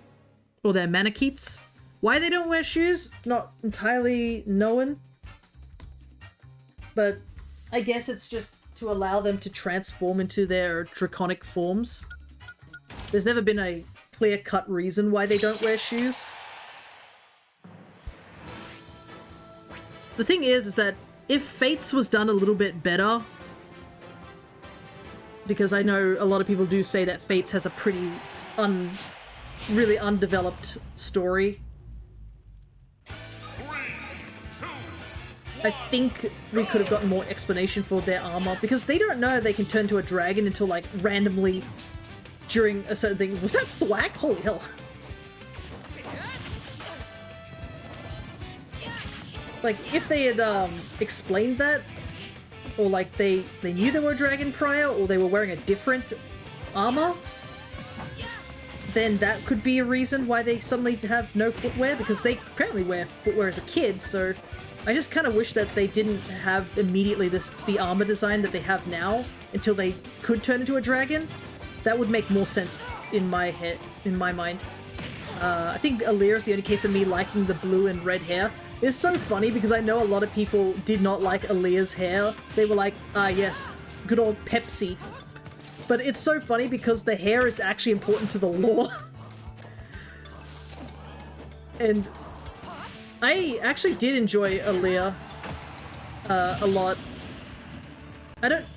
Or they're Manakeets. Why they don't wear shoes? Not entirely known. But I guess it's just to allow them to transform into their draconic forms. There's never been a clear-cut reason why they don't wear shoes. The thing is that if Fates was done a little bit better, because I know a lot of people do say that Fates has a pretty really undeveloped story. I think we could have gotten more explanation for their armor, because they don't know they can turn to a dragon until, like, randomly during a certain thing. Was that thwack? Holy hell. Like, if they had explained that, or like they knew they were a dragon prior, or they were wearing a different armor, then that could be a reason why they suddenly have no footwear, because they apparently wear footwear as a kid, so I just kind of wish that they didn't have immediately the armor design that they have now until they could turn into a dragon. That would make more sense in my mind. I think Aaliyah is the only case of me liking the blue and red hair. It's so funny because I know a lot of people did not like Aaliyah's hair. They were like, ah yes, good old Pepsi. But it's so funny because the hair is actually important to the lore. And I actually did enjoy Aaliyah a lot.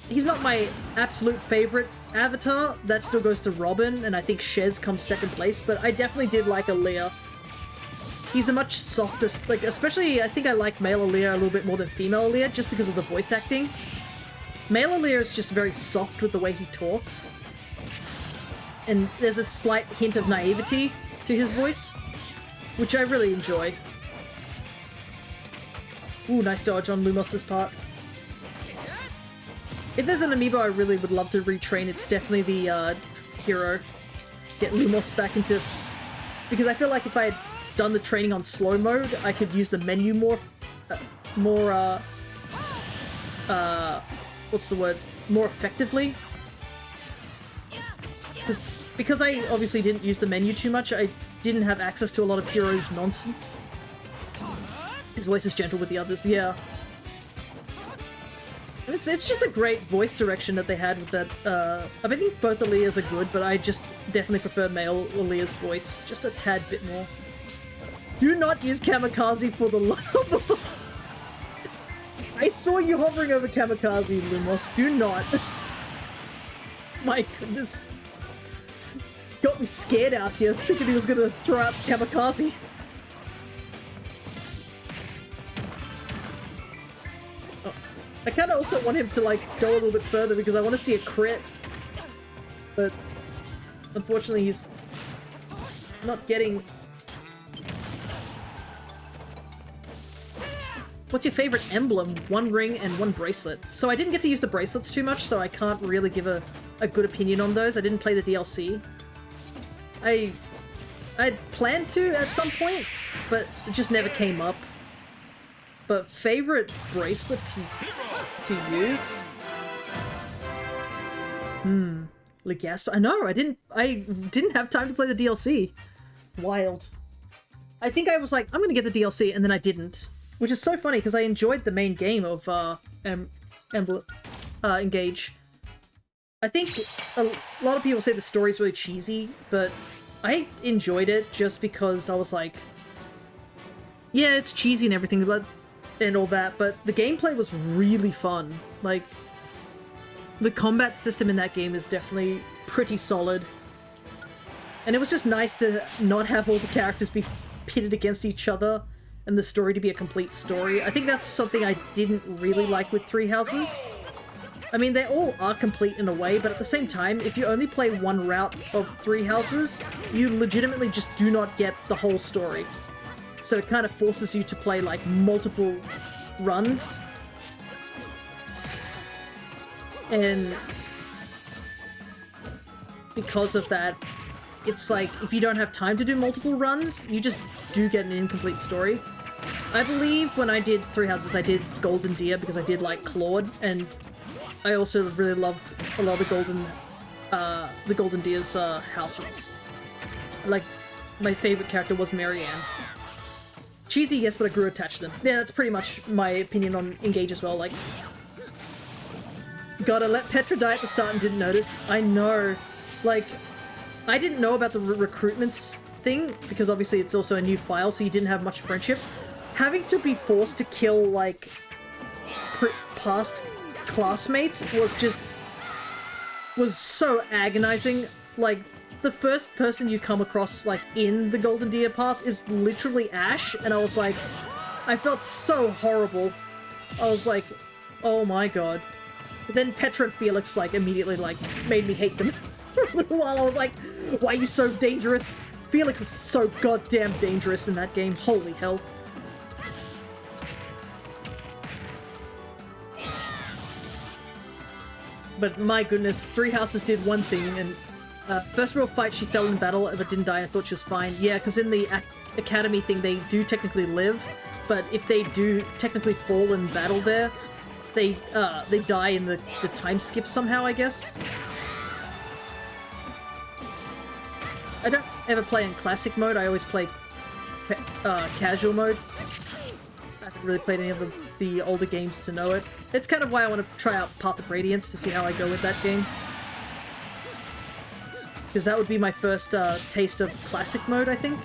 He's not my absolute favorite avatar. That still goes to Robin, and I think Shez comes second place, but I definitely did like Aaliyah. He's a much softer, like, especially I think I like male Aaliyah a little bit more than female Aaliyah just because of the voice acting. Male Aaliyah is just very soft with the way he talks. And there's a slight hint of naivety, to his voice, which I really enjoy. Ooh, nice dodge on Lumos's part. If there's an amiibo I really would love to retrain, it's definitely the hero. Get Lumos back into... Because I feel like if I had done the training on slow mode, I could use the menu more what's the word? More effectively. Because I obviously didn't use the menu too much, I didn't have access to a lot of Hero's nonsense. His voice is gentle with the others, yeah. And it's just a great voice direction that they had with that. I think both Aaliyahs are good, but I just definitely prefer male Aaliyah's voice. Just a tad bit more. Do not use Kamikaze for the love. I saw you hovering over Kamikaze, Lumos. Do not. My goodness. Got me scared out here, thinking he was gonna throw out Kamikaze. Oh. I kinda also want him to, like, go a little bit further because I want to see a crit. But, unfortunately, he's not getting... What's your favorite emblem? One ring and one bracelet. So I didn't get to use the bracelets too much, so I can't really give a good opinion on those. I didn't play the DLC. I'd planned to at some point, but it just never came up. But favorite bracelet to use? Legasp. I know, I didn't have time to play the DLC. Wild. I think I was like, I'm gonna get the DLC, and then I didn't. Which is so funny, because I enjoyed the main game of Engage. I think a lot of people say the story's really cheesy, but I enjoyed it just because I was like, yeah, it's cheesy and everything, and all that, but the gameplay was really fun. Like, the combat system in that game is definitely pretty solid. And it was just nice to not have all the characters be pitted against each other and the story to be a complete story. I think that's something I didn't really like with Three Houses. I mean, they all are complete in a way, but at the same time, if you only play one route of Three Houses, you legitimately just do not get the whole story. So it kind of forces you to play, like, multiple runs. And because of that, it's like, if you don't have time to do multiple runs, you just do get an incomplete story. I believe when I did Three Houses, I did Golden Deer because I did like Claude, and I also really loved a lot of the Golden Deer's houses. Like, my favorite character was Marianne. Cheesy, yes, but I grew attached to them. Yeah, that's pretty much my opinion on Engage as well. Like, gotta let Petra die at the start and didn't notice. I know. Like, I didn't know about the recruitments thing, because obviously it's also a new file, so you didn't have much friendship. Having to be forced to kill, like, past classmates was so agonizing. Like, the first person you come across, like, in the Golden Deer path is literally Ash, and I was like, I felt so horrible. I was like, oh my god. But then Petra and Felix, like, immediately, like, made me hate them for a little while. I was like, why are you so dangerous? Felix is so goddamn dangerous in that game. Holy hell. But my goodness, Three Houses did one thing, and first real fight she fell in battle but didn't die. I thought she was fine. Yeah, because in the academy thing they do technically live, but if they do technically fall in battle there, they die in the time skip somehow, I guess. I don't ever play in classic mode, I always play casual mode. I haven't really played any of the older games to know it. It's kind of why I want to try out Path of Radiance to see how I go with that game. Because that would be my first taste of classic mode, I think.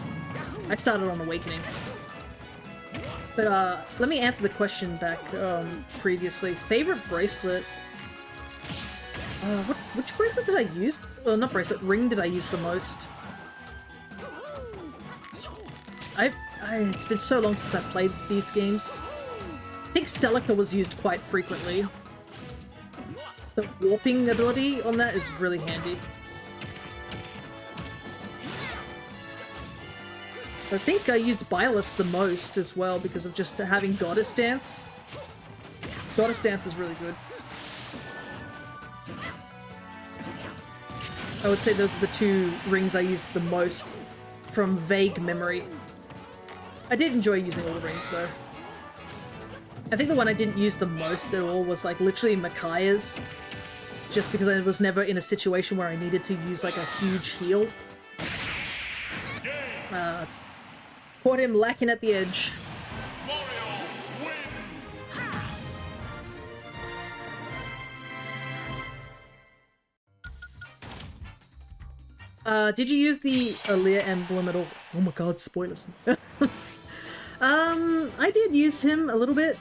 I started on Awakening. But let me answer the question back previously. Favorite bracelet? Which bracelet did I use? Well, not bracelet, ring did I use the most? It's been so long since I played these games. I think Celica was used quite frequently. The warping ability on that is really handy. I think I used Violet the most as well because of just having Goddess Dance. Goddess Dance is really good. I would say those are the two rings I used the most from vague memory. I did enjoy using all the rings though. I think the one I didn't use the most at all was like literally Micaiah's, just because I was never in a situation where I needed to use like a huge heal. Caught him lacking at the edge. Mario wins. Did you use the Aaliyah emblem at all? Oh my god, spoilers. I did use him a little bit.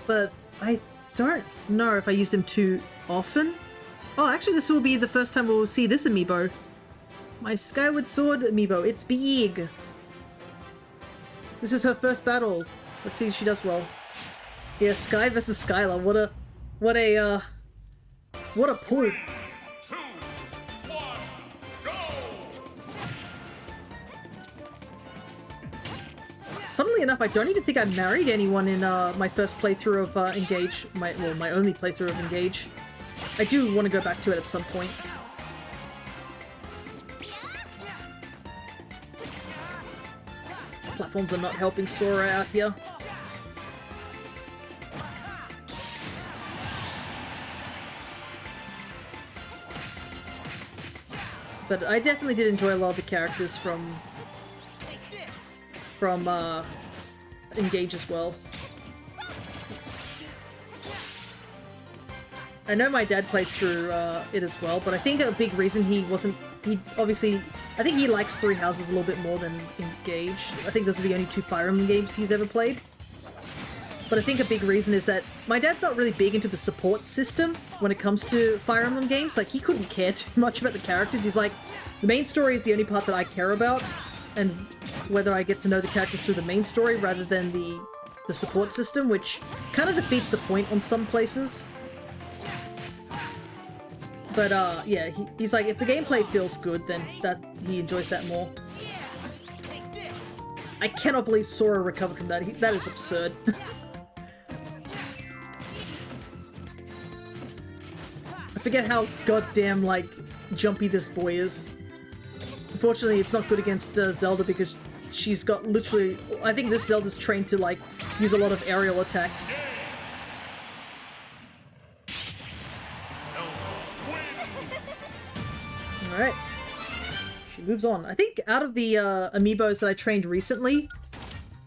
But I don't know if I used him too often. Oh, actually this will be the first time we'll see this amiibo. My Skyward Sword amiibo. It's big. This is her first battle. Let's see if she does well. Yeah, Sky versus Skylar. What a pull. 2, 1, go! Funnily enough, I don't even think I married anyone in my first playthrough of Engage. My only playthrough of Engage. I do want to go back to it at some point. Platforms are not helping Sora out here. But I definitely did enjoy a lot of the characters from Engage as well. I know my dad played through it as well, but I think a big reason I think he likes Three Houses a little bit more than Engage. I think those are the only two Fire Emblem games he's ever played. But I think a big reason is that my dad's not really big into the support system when it comes to Fire Emblem games. Like, he couldn't care too much about the characters. He's like, the main story is the only part that I care about, and whether I get to know the characters through the main story rather than the support system, which kind of defeats the point on some places. But yeah, he's like, if the gameplay feels good, then he enjoys that more. I cannot believe Sora recovered from that. That is absurd. I forget how goddamn, like, jumpy this boy is. Unfortunately, it's not good against Zelda because she's got literally... I think this Zelda's trained to, like, use a lot of aerial attacks. Alright. She moves on. I think out of the amiibos that I trained recently,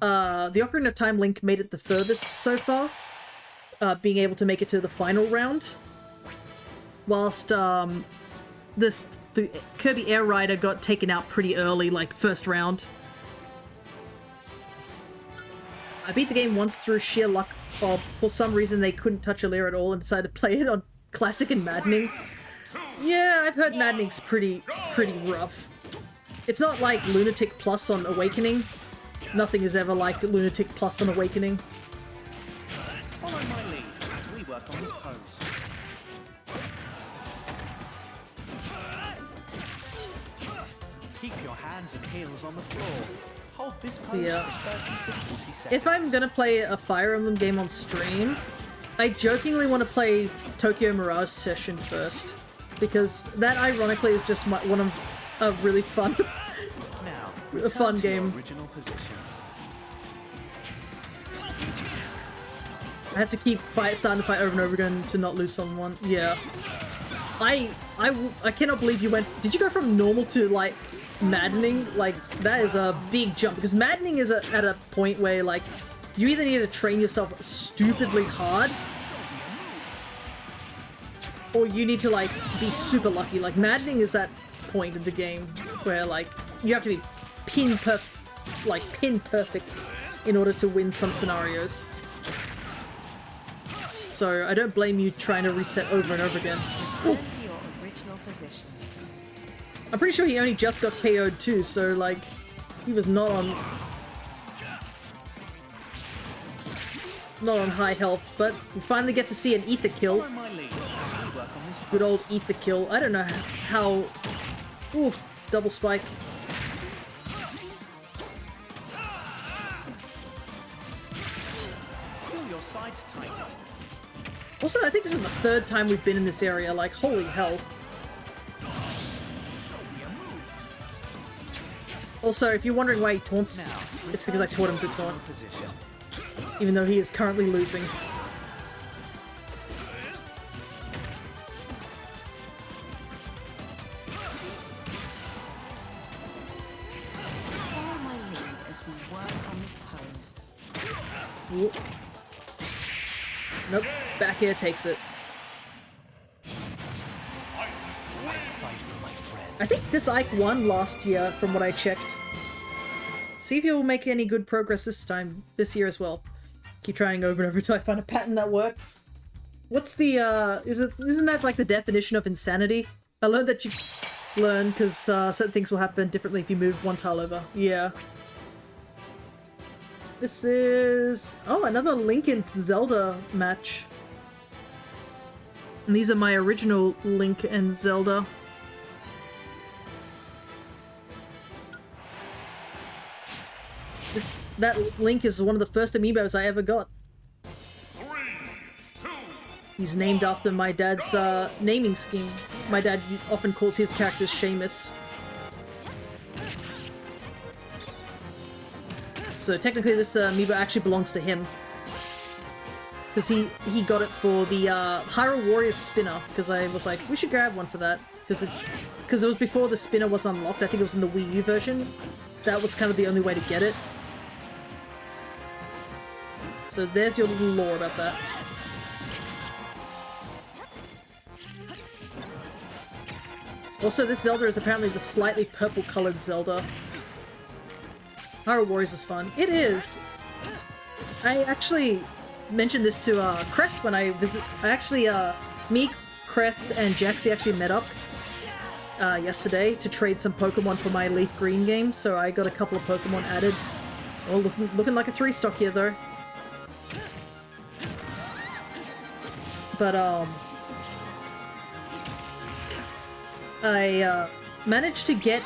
the Ocarina of Time Link made it the furthest so far, being able to make it to the final round. Whilst the Kirby Air Rider got taken out pretty early, like first round. I beat the game once through sheer luck of, for some reason, they couldn't touch Aaliyah at all and decided to play it on Classic and Maddening. Yeah, I've heard Maddening's pretty rough. It's not like Lunatic Plus on Awakening. Nothing is ever like Lunatic Plus on Awakening. Follow my lead as we work on this pose. Keep your hands and heels on the floor. Hold this pose Yeah. for 30 to 40 seconds. If I'm gonna play a Fire Emblem game on stream, I jokingly want to play Tokyo Mirage Session first. Because that, ironically, is just one of a really fun, Now, a fun return to your game. original position. I have to keep starting to fight over and over again to not lose someone. Yeah. I cannot believe you went... Did you go from normal to, like, maddening? Like, that is a big jump. Because maddening is at a point where, like, you either need to train yourself stupidly hard, or you need to, like, be super lucky. Like, maddening is that point in the game where, like, you have to be pin perfect in order to win some scenarios. So I don't blame you trying to reset over and over again. Return to your original position. I'm pretty sure he only just got KO'd too, so, like, he was not on high health, but we finally get to see an ether kill. Follow my lead as we work on this Good old eat the kill. I don't know how... Ooh, double spike. Pull your sides tight. Also, I think this is the third time we've been in this area, like, holy hell. Also, if you're wondering why he taunts, Now, it's because I taught him to taunt, position. even though he is currently losing. Follow my lead as we work on this pose. Whoop. Nope, back air takes it. I think this Ike won last year, from what I checked. See if he'll make any good progress this year as well. Keep trying over and over until I find a pattern that works. What's the, isn't that like the definition of insanity? I learned that you learn because certain things will happen differently if you move one tile over. Yeah. This is... oh, another Link and Zelda match. And these are my original Link and Zelda. That Link is one of the first Amiibos I ever got. 3, 2, He's named after my dad's naming scheme. My dad often calls his characters Seamus. So technically this Amiibo actually belongs to him. Because he got it for the Hyrule Warriors spinner, because I was like, we should grab one for that. Because it was before the spinner was unlocked. I think it was in the Wii U version. That was kind of the only way to get it. So there's your little lore about that. Also, this Zelda is apparently the slightly purple-colored Zelda. Hyrule Warriors is fun. It is! I actually mentioned this to Cress when I visit. Me, Cress, and Jaxie actually met up yesterday to trade some Pokemon for my Leaf Green game, so I got a couple of Pokemon added. Oh, looking like a 3-stock here, though. But, I managed to get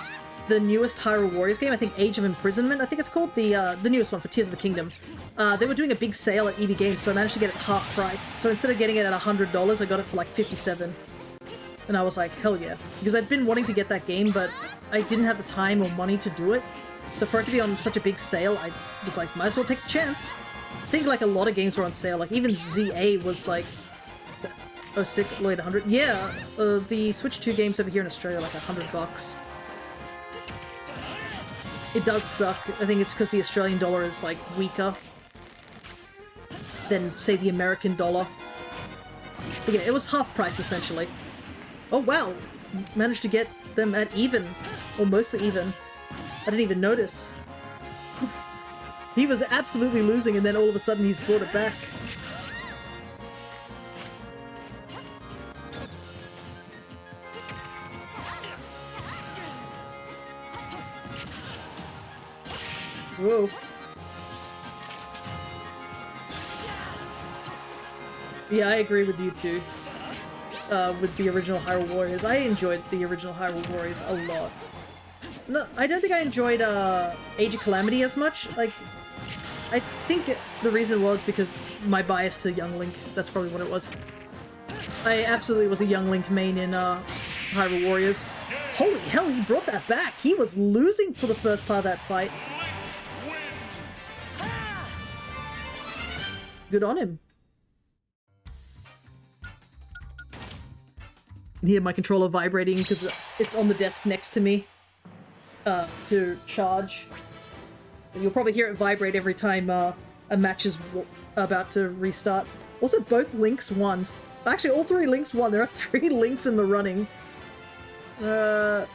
the newest Hyrule Warriors game, I think Age of Imprisonment, I think it's called, the newest one for Tears of the Kingdom. They were doing a big sale at EB Games, so I managed to get it at half price. So instead of getting it at $100, I got it for like $57. And I was like, hell yeah. Because I'd been wanting to get that game, but I didn't have the time or money to do it. So for it to be on such a big sale, I was like, might as well take the chance. I think like a lot of games were on sale, like even ZA was like... oh, sick, wait, 100? Yeah, the Switch 2 games over here in Australia are like $100. It does suck. I think it's because the Australian dollar is like weaker than, say, the American dollar. But yeah, it was half price essentially. Oh wow! Managed to get them at even. Or mostly even. I didn't even notice. He was absolutely losing and then all of a sudden he's brought it back. Whoa. Yeah, I agree with you too. With the original Hyrule Warriors. I enjoyed the original Hyrule Warriors a lot. No, I don't think I enjoyed Age of Calamity as much. Like, I think the reason was because my bias to Young Link. That's probably what it was. I absolutely was a Young Link main in Hyrule Warriors. Holy hell, he brought that back! He was losing for the first part of that fight. Good on him. I can hear my controller vibrating because it's on the desk next to me to charge. So you'll probably hear it vibrate every time a match is about to restart. Also, both Links won. Actually, all 3 Links won. There are 3 Links in the running. My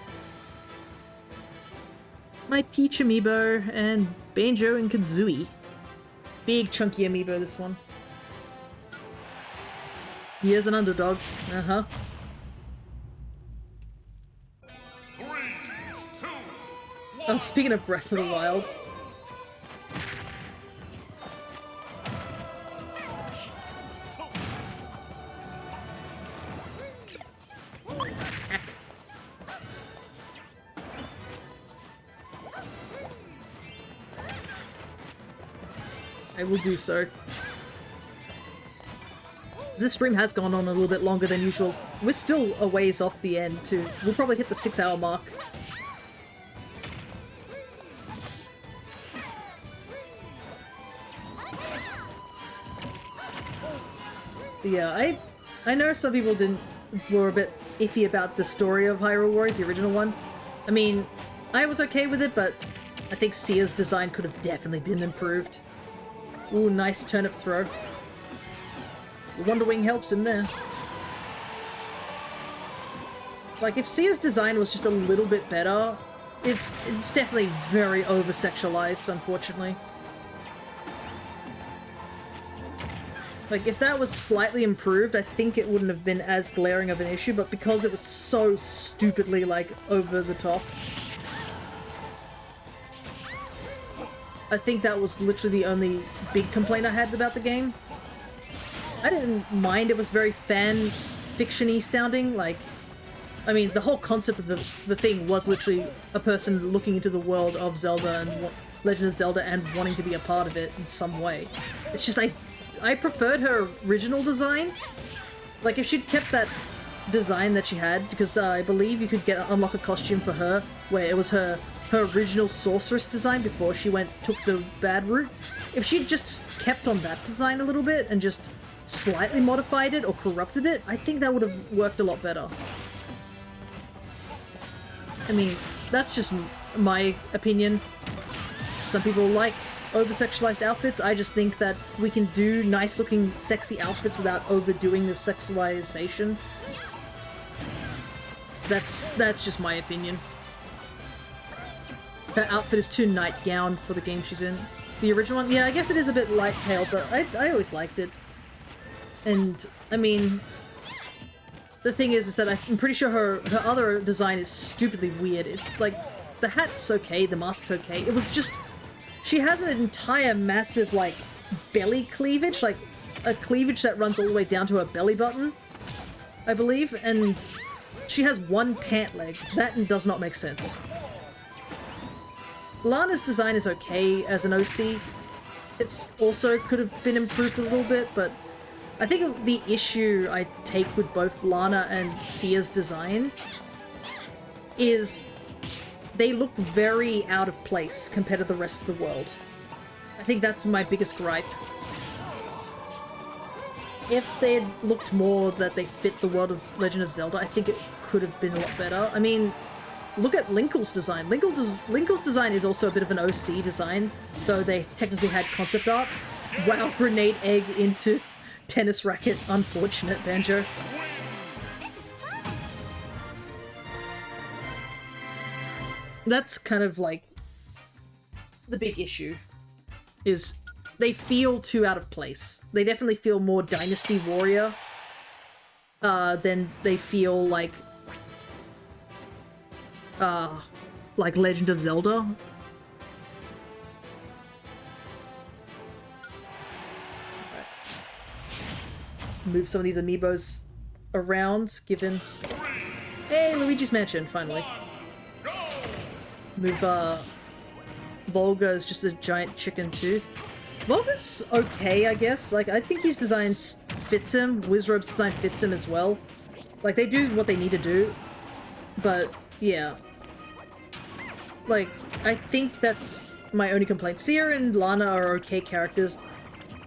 Peach Amiibo and Banjo and Kazooie. Big chunky Amiibo, this one. He is an underdog. Uh-huh. 3, 2, 1. Oh, speaking of Breath of the Wild. I will do so. This stream has gone on a little bit longer than usual. We're still a ways off the end too. We'll probably hit the 6-hour mark. But yeah, I know some people were a bit iffy about the story of Hyrule Warriors, the original one. I mean, I was okay with it, but I think Sia's design could have definitely been improved. Ooh, nice turnip throw. Wonder Wing helps him there. Like, if Sia's design was just a little bit better, it's definitely very over-sexualized, unfortunately. Like, if that was slightly improved, I think it wouldn't have been as glaring of an issue, but because it was so stupidly, like, over the top, I think that was literally the only big complaint I had about the game. I didn't mind it was very fan fiction-y sounding, like, I mean, the whole concept of the thing was literally a person looking into the world of Zelda and Legend of Zelda and wanting to be a part of it in some way. It's just, I preferred her original design. Like, if she'd kept that design that she had, because I believe you could unlock a costume for her where it was her original sorceress design before she took the bad route. If she'd just kept on that design a little bit and just slightly modified it or corrupted it, I think that would have worked a lot better. I mean, that's just my opinion. Some people like over-sexualized outfits. I just think that we can do nice-looking, sexy outfits without overdoing the sexualization. That's just my opinion. Her outfit is too nightgown for the game she's in. The original one, yeah, I guess it is a bit light pale, but I always liked it. And, I mean, the thing is that I'm pretty sure her other design is stupidly weird. It's like, the hat's okay, the mask's okay. It was just, she has an entire massive, like, belly cleavage, like, a cleavage that runs all the way down to her belly button, I believe, and she has one pant leg. That does not make sense. Lana's design is okay as an OC. It's also could have been improved a little bit, but I think the issue I take with both Lana and Sia's design is they look very out of place compared to the rest of the world. I think that's my biggest gripe. If they had looked more that they fit the world of Legend of Zelda, I think it could have been a lot better. I mean, look at Linkle's design. Linkle's design is also a bit of an OC design, though they technically had concept art. Wow, grenade egg into tennis racket. Unfortunate, Banjo. That's kind of like the big issue, is they feel too out of place. They definitely feel more Dynasty Warrior than they feel like Legend of Zelda. Move some of these amiibos around, given... Hey, Luigi's Mansion, finally. Move, Volga is just a giant chicken too. Volga's okay, I guess. Like, I think his design fits him. Wizrobe's design fits him as well. Like, they do what they need to do. But, yeah. Like, I think that's my only complaint. Sia and Lana are okay characters.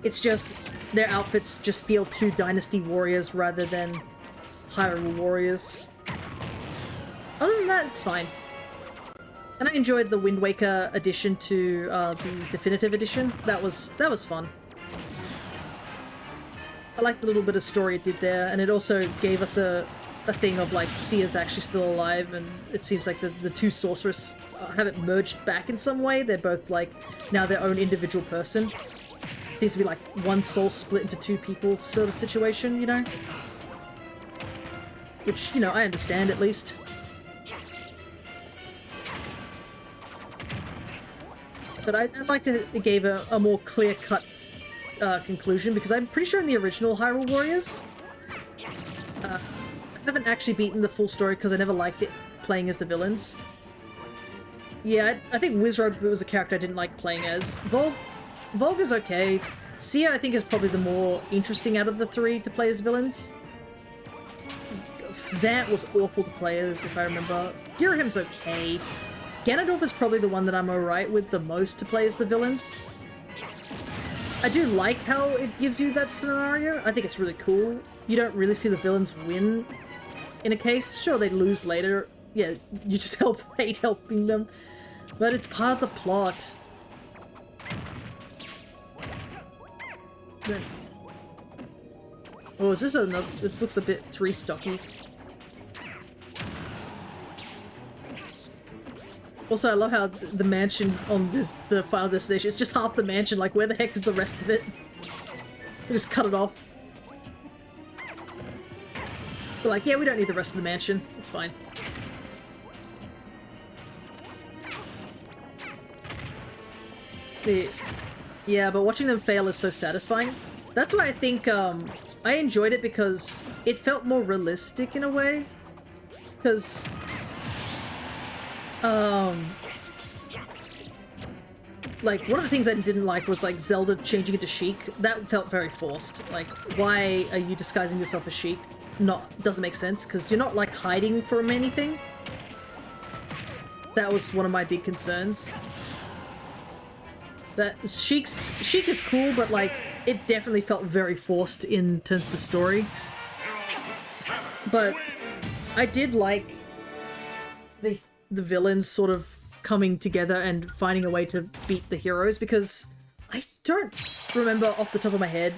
It's just, their outfits just feel too Dynasty Warriors rather than Hyrule Warriors. Other than that, it's fine. And I enjoyed the Wind Waker addition to the Definitive Edition. That was fun. I liked the little bit of story it did there, and it also gave us a thing of, like, Sia's actually still alive, and it seems like the two sorcerers haven't merged back in some way. They're both, like, now their own individual person. It seems to be, like, one soul split into two people sort of situation, you know? Which, you know, I understand at least. But I'd like to give a more clear-cut conclusion, because I'm pretty sure in the original Hyrule Warriors, I haven't actually beaten the full story because I never liked it playing as the villains. Yeah, I think Wizrobe was a character I didn't like playing as. Volga's okay. Sia, I think, is probably the more interesting out of the three to play as villains. Zant was awful to play as, if I remember. Girahim's okay. Ganondorf is probably the one that I'm alright with the most to play as the villains. I do like how it gives you that scenario. I think it's really cool. You don't really see the villains win in a case. Sure, they lose later. Yeah, you just hate helping them. But it's part of the plot. Then... Oh, is this another... This looks a bit 3-stocky. Also, I love how the mansion on the Final Destination, it's just half the mansion, like where the heck is the rest of it? They just cut it off. They're like, yeah, we don't need the rest of the mansion, it's fine. Yeah, but watching them fail is so satisfying. That's why I think I enjoyed it, because it felt more realistic in a way. Because... like, one of the things I didn't like was, like, Zelda changing into Sheik. That felt very forced. Like, why are you disguising yourself as Sheik? Doesn't make sense, because you're not, like, hiding from anything. That was one of my big concerns. That Sheik is cool, but, like, it definitely felt very forced in terms of the story. But I did like the villains sort of coming together and finding a way to beat the heroes, because I don't remember off the top of my head.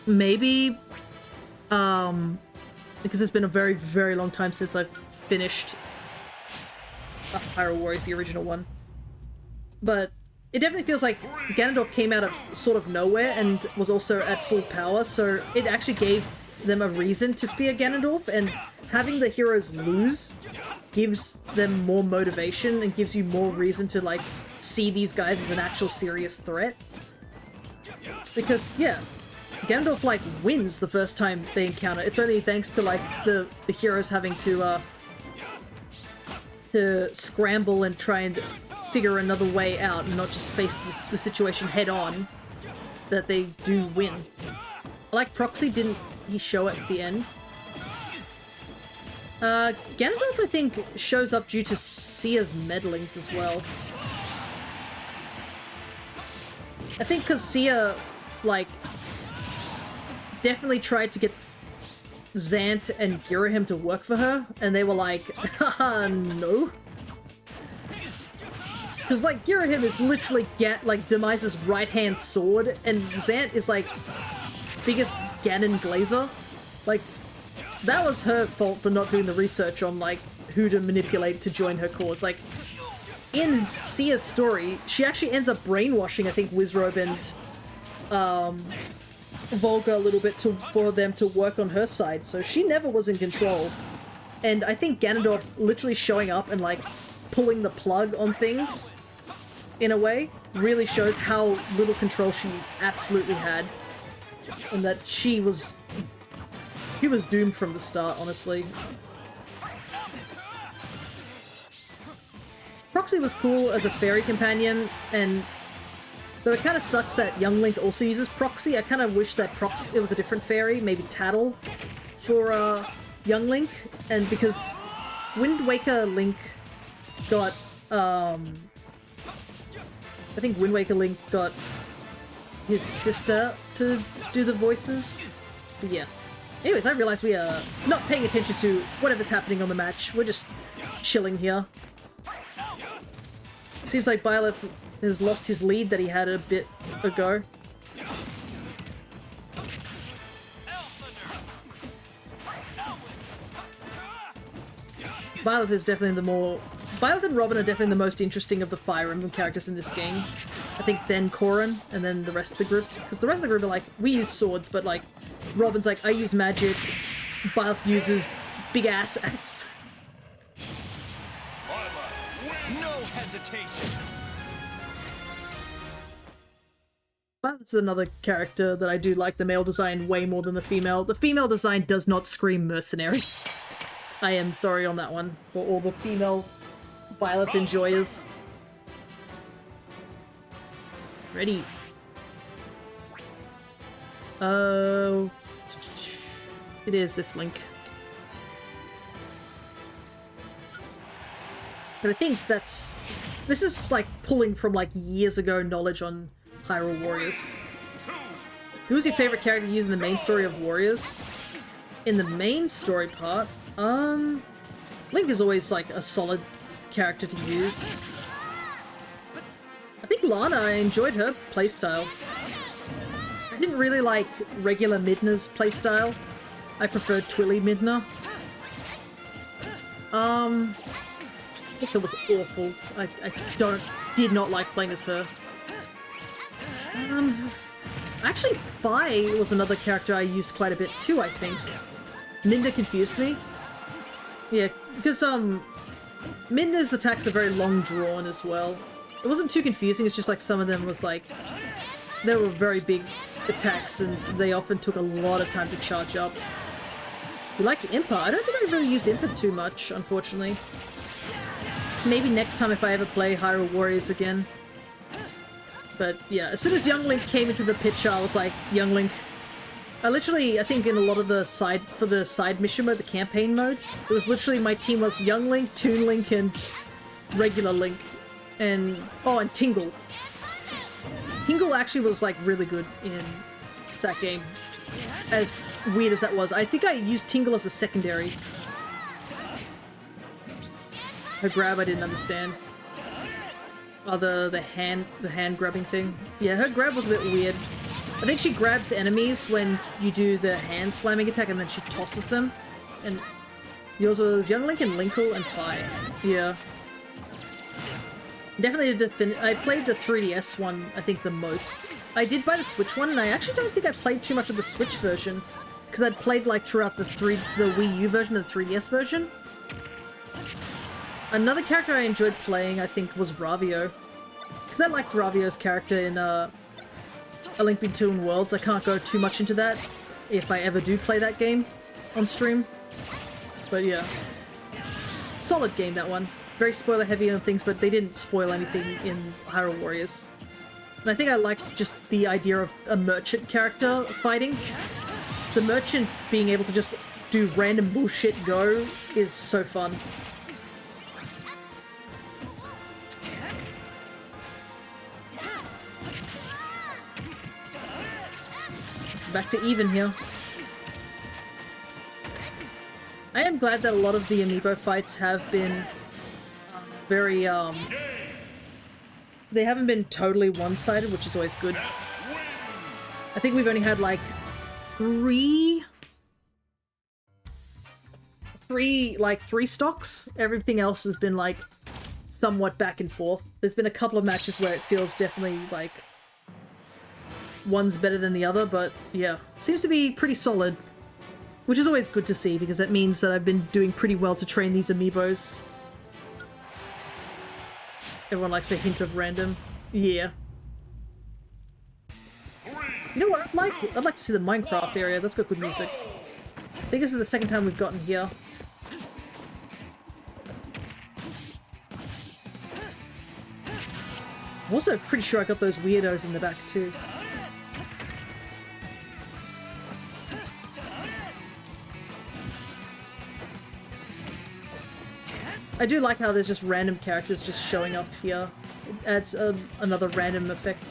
Maybe, because it's been a very, very long time since I've finished Hyrule Warriors, the original one. But it definitely feels like Ganondorf came out of sort of nowhere and was also at full power, so it actually gave them a reason to fear Ganondorf, and having the heroes lose gives them more motivation and gives you more reason to, like, see these guys as an actual serious threat. Because, yeah, Ganondorf, like, wins the first time they encounter. It's only thanks to, like, the heroes having to scramble and try and figure another way out and not just face the situation head on that they do win. I like Proxy, didn't he show at the end? Ganondorf, I think, shows up due to Sia's meddlings as well. I think because Sia, like, definitely tried to get Zant and Girahim to work for her, and they were like, haha, no. Because, like, Girahim is literally, Demise's right-hand sword, and Zant is, like, biggest Ganon glazer. Like, that was her fault for not doing the research on, like, who to manipulate to join her cause. Like, in Sia's story, she actually ends up brainwashing, I think, Wizrobe and, Volga a little bit for them to work on her side, so she never was in control. And I think Ganondorf literally showing up and, like, pulling the plug on things, in a way, really shows how little control she absolutely had. And that she was doomed from the start, honestly. Proxy was cool as a fairy companion, and though it kind of sucks that Young Link also uses Proxy, I kind of wish that it was a different fairy, maybe Tattle, for Young Link, and because Wind Waker Link got, I think Wind Waker Link got his sister to do the voices, but yeah. Anyways, I realize we are not paying attention to whatever's happening on the match. We're just chilling here. Seems like Byleth has lost his lead that he had a bit ago. Byleth is definitely Byleth and Robin are definitely the most interesting of the Fire Emblem characters in this game. I think then Corrin, and then the rest of the group. Because the rest of the group are like, we use swords, but like, Robin's like, I use magic. Byleth uses big-ass axe. No hesitation. Byleth's another character that I do like the male design way more than the female. The female design does not scream mercenary. I am sorry on that one for all the female Byleth enjoyers. Ready. Oh. It is this Link. But I think this is like pulling from like years ago knowledge on Hyrule Warriors. Who was your favorite character to use in the main story of Warriors? In the main story part, Link is always like a solid character to use. I think Lana, I enjoyed her playstyle. I didn't really like regular Midna's playstyle. I preferred Twilly Midna. I think that was awful. I did not like playing as her. Actually, Fi was another character I used quite a bit too, I think. Midna confused me. Yeah, because Midna's attacks are very long drawn as well. It wasn't too confusing, it's just like some of them was like, they were very big attacks and they often took a lot of time to charge up. You liked Impa? I don't think I really used Impa too much, unfortunately. Maybe next time if I ever play Hyrule Warriors again. But yeah, as soon as Young Link came into the picture, I was like, Young Link. I think in a lot of the side mission mode, the campaign mode, it was literally my team was Young Link, Toon Link, and regular Link. And, oh, and Tingle. Tingle actually was like really good in that game. As weird as that was. I think I used Tingle as a secondary. Her grab I didn't understand. Oh, the hand grabbing thing. Yeah, her grab was a bit weird. I think she grabs enemies when you do the hand slamming attack and then she tosses them. And yours was Young Link and Linkle and Fi. Yeah. Definitely I played the 3DS one, I think, the most. I did buy the Switch one, and I actually don't think I played too much of the Switch version. Because I'd played like throughout the Wii U version and the 3DS version. Another character I enjoyed playing, I think, was Ravio. Because I liked Ravio's character in A Link Between Worlds. I can't go too much into that if I ever do play that game on stream. But yeah. Solid game, that one. Very spoiler heavy on things, but they didn't spoil anything in Hyrule Warriors. And I think I liked just the idea of a merchant character fighting. The merchant being able to just do random bullshit go is so fun. Back to even here. I am glad that a lot of the Amiibo fights have been very, they haven't been totally one-sided, which is always good. I think we've only had like three stocks. Everything else has been like somewhat back and forth. There's been a couple of matches where it feels definitely like one's better than the other, but yeah, seems to be pretty solid, which is always good to see because that means that I've been doing pretty well to train these Amiibos. Everyone likes a hint of random. Yeah. You know what I'd like? I'd like to see the Minecraft area. That's got good music. I think this is the second time we've gotten here. I'm also pretty sure I got those weirdos in the back too. I do like how there's just random characters just showing up here. It adds another random effect.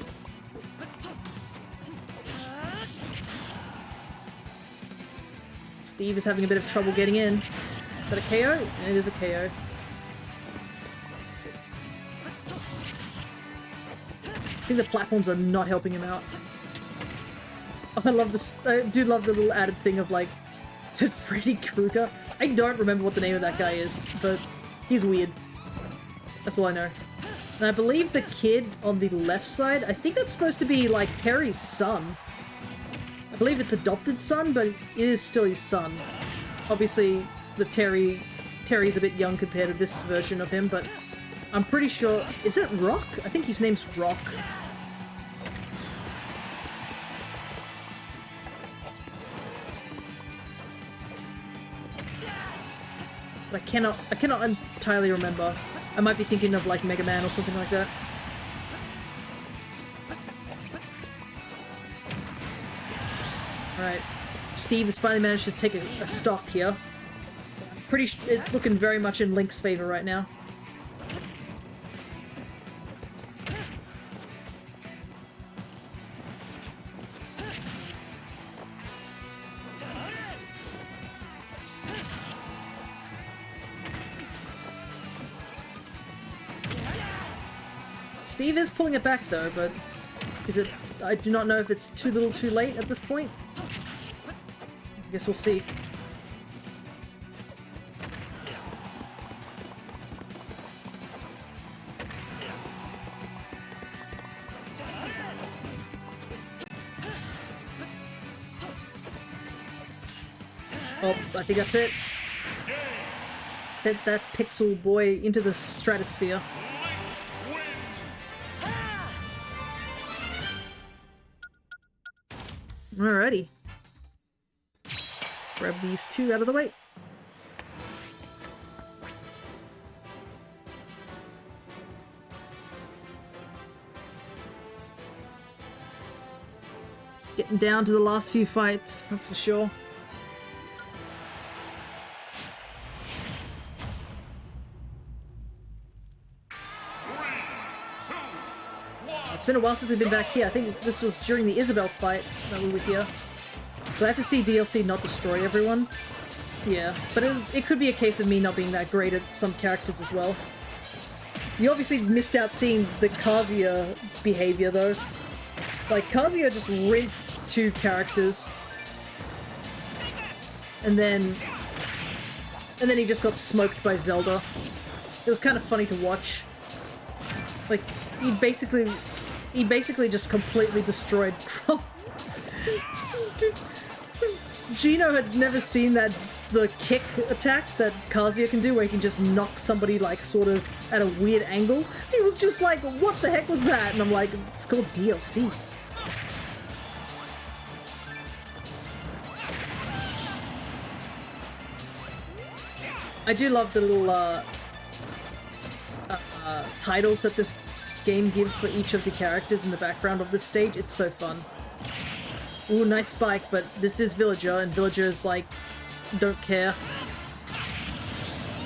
Steve is having a bit of trouble getting in. Is that a KO? It is a KO. I think the platforms are not helping him out. Oh, I love this. I do love the little added thing of like, is it Freddy Krueger? I don't remember what the name of that guy is, but he's weird. That's all I know. And I believe the kid on the left side, I think that's supposed to be like Terry's son. I believe it's adopted son, but it is still his son. Obviously, the Terry's a bit young compared to this version of him, but I'm pretty sure... Is it Rock? I think his name's Rock. But I cannot entirely remember. I might be thinking of like Mega Man or something like that. Alright. Steve has finally managed to take a stock here. It's looking very much in Link's favor right now. Steve is pulling it back though, but is it... I do not know if it's too little too late at this point. I guess we'll see. Oh, I think that's it. Sent that pixel boy into the stratosphere. Alrighty. Grab these two out of the way. Getting down to the last few fights, that's for sure. It's been a while since we've been back here. I think this was during the Isabelle fight that we were here. Glad to see DLC not destroy everyone. Yeah, but it could be a case of me not being that great at some characters as well. You obviously missed out seeing the Kazuya behavior though. Like, Kazuya just rinsed two characters. And then he just got smoked by Zelda. It was kind of funny to watch. Like, he basically just completely destroyed Kron. Gino had never seen the kick attack that Kazuya can do, where he can just knock somebody like sort of at a weird angle. He was just like, what the heck was that? And I'm like, it's called DLC. I do love the little titles that this game gives for each of the characters in the background of this stage. It's so fun. Ooh, nice spike, but this is Villager, and Villager's like, don't care.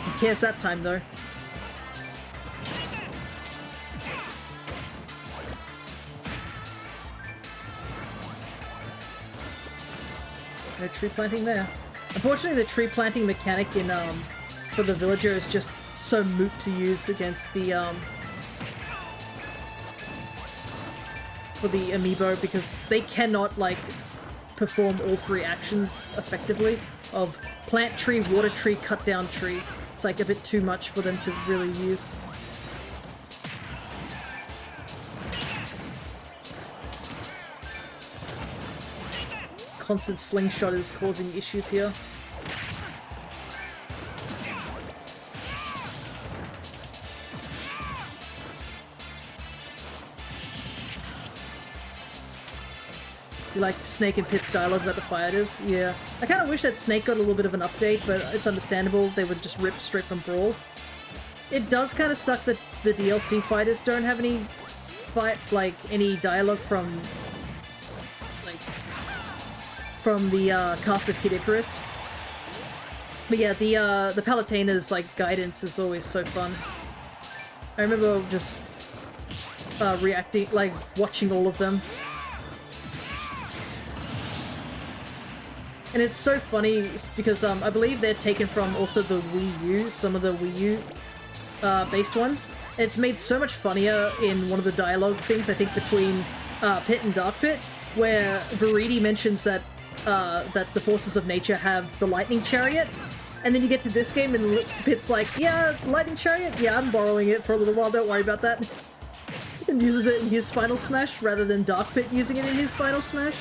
He cares that time though. No tree planting there. Unfortunately, the tree planting mechanic in for the Villager is just so moot to use against the for the Amiibo, because they cannot like perform all three actions effectively of plant tree, water tree, cut down tree. It's like a bit too much for them to really use. Constant slingshot is causing issues here. You like Snake and Pit's dialogue about the fighters? Yeah. I kind of wish that Snake got a little bit of an update, but it's understandable. They would just rip straight from Brawl. It does kind of suck that the DLC fighters don't have any any dialogue from the cast of Kid Icarus. But yeah, the Palutena's like guidance is always so fun. I remember just reacting, like watching all of them. And it's so funny because I believe they're taken from also the Wii U, some of the Wii U based ones. And it's made so much funnier in one of the dialogue things, I think, between Pit and Dark Pit, where Veridi mentions that the forces of nature have the lightning chariot, and then you get to this game and Pit's like, yeah, lightning chariot? Yeah, I'm borrowing it for a little while, don't worry about that. And uses it in his final smash rather than Dark Pit using it in his final smash.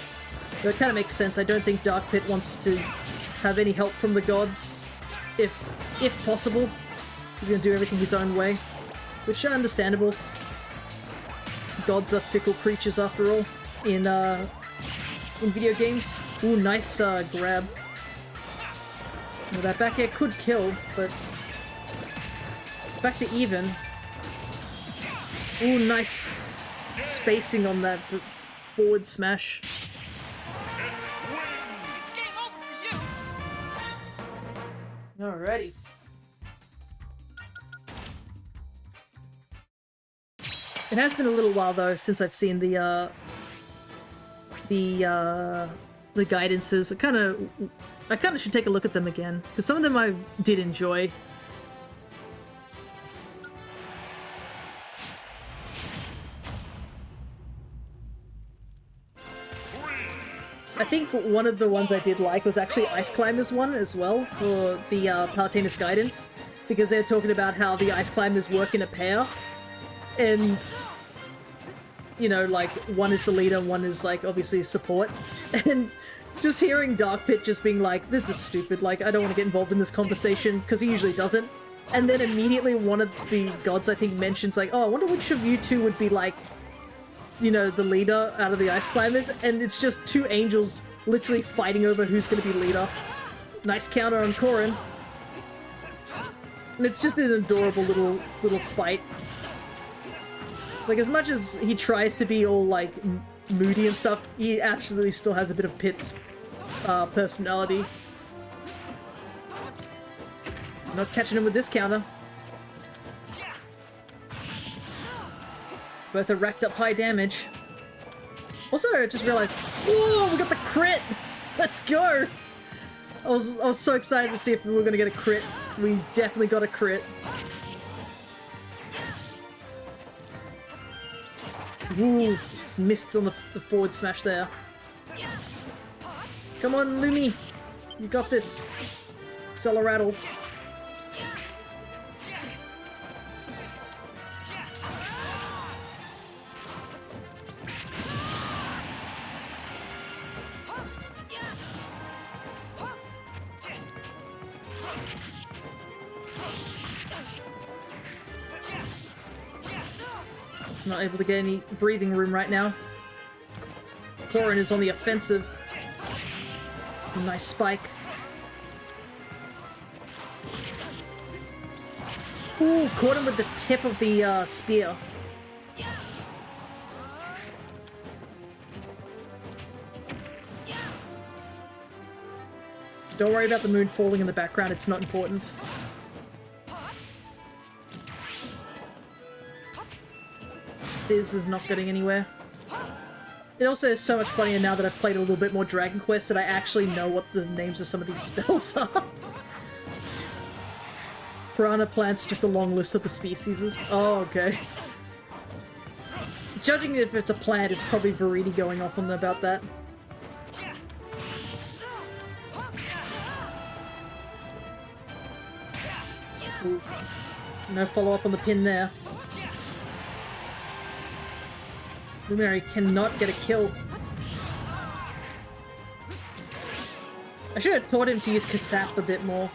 That kind of makes sense. I don't think Dark Pit wants to have any help from the gods, if possible. He's going to do everything his own way, which is understandable. Gods are fickle creatures after all in video games. Ooh, nice grab. Well, that back air could kill, but back to even. Ooh, nice spacing on that forward smash. Alrighty. It has been a little while though since I've seen the guidances. I kind of should take a look at them again because some of them I did enjoy. I think one of the ones I did like was actually Ice Climbers one as well for the Palatinus guidance, because they're talking about how the Ice Climbers work in a pair, and you know, like one is the leader, one is like obviously support, and just hearing Dark Pit just being like, this is stupid, like I don't want to get involved in this conversation, because he usually doesn't, and then immediately one of the gods I think mentions like, oh, I wonder which of you two would be like, you know, the leader out of the Ice Climbers, and it's just two angels literally fighting over who's going to be leader. Nice counter on Corrin. And it's just an adorable little fight. Like, as much as he tries to be all, like, moody and stuff, he absolutely still has a bit of Pit's personality. Not catching him with this counter. Both are racked up high damage. Also, I just realized, whoa, we got the crit! Let's go! I was so excited to see if we were gonna get a crit. We definitely got a crit. Ooh, missed on the forward smash there. Come on, Lumi! You got this. Acceleratle. Not able to get any breathing room right now. Corrin is on the offensive. Nice spike. Ooh, caught him with the tip of the spear. Don't worry about the moon falling in the background, it's not important. This is not getting anywhere. It also is so much funnier now that I've played a little bit more Dragon Quest that I actually know what the names of some of these spells are. Piranha Plant's just a long list of the species. Oh, okay. Judging if it's a plant, it's probably Viridi going off on them about that. Ooh. No follow-up on the pin there. Luminary cannot get a kill. I should have taught him to use Kasap a bit more,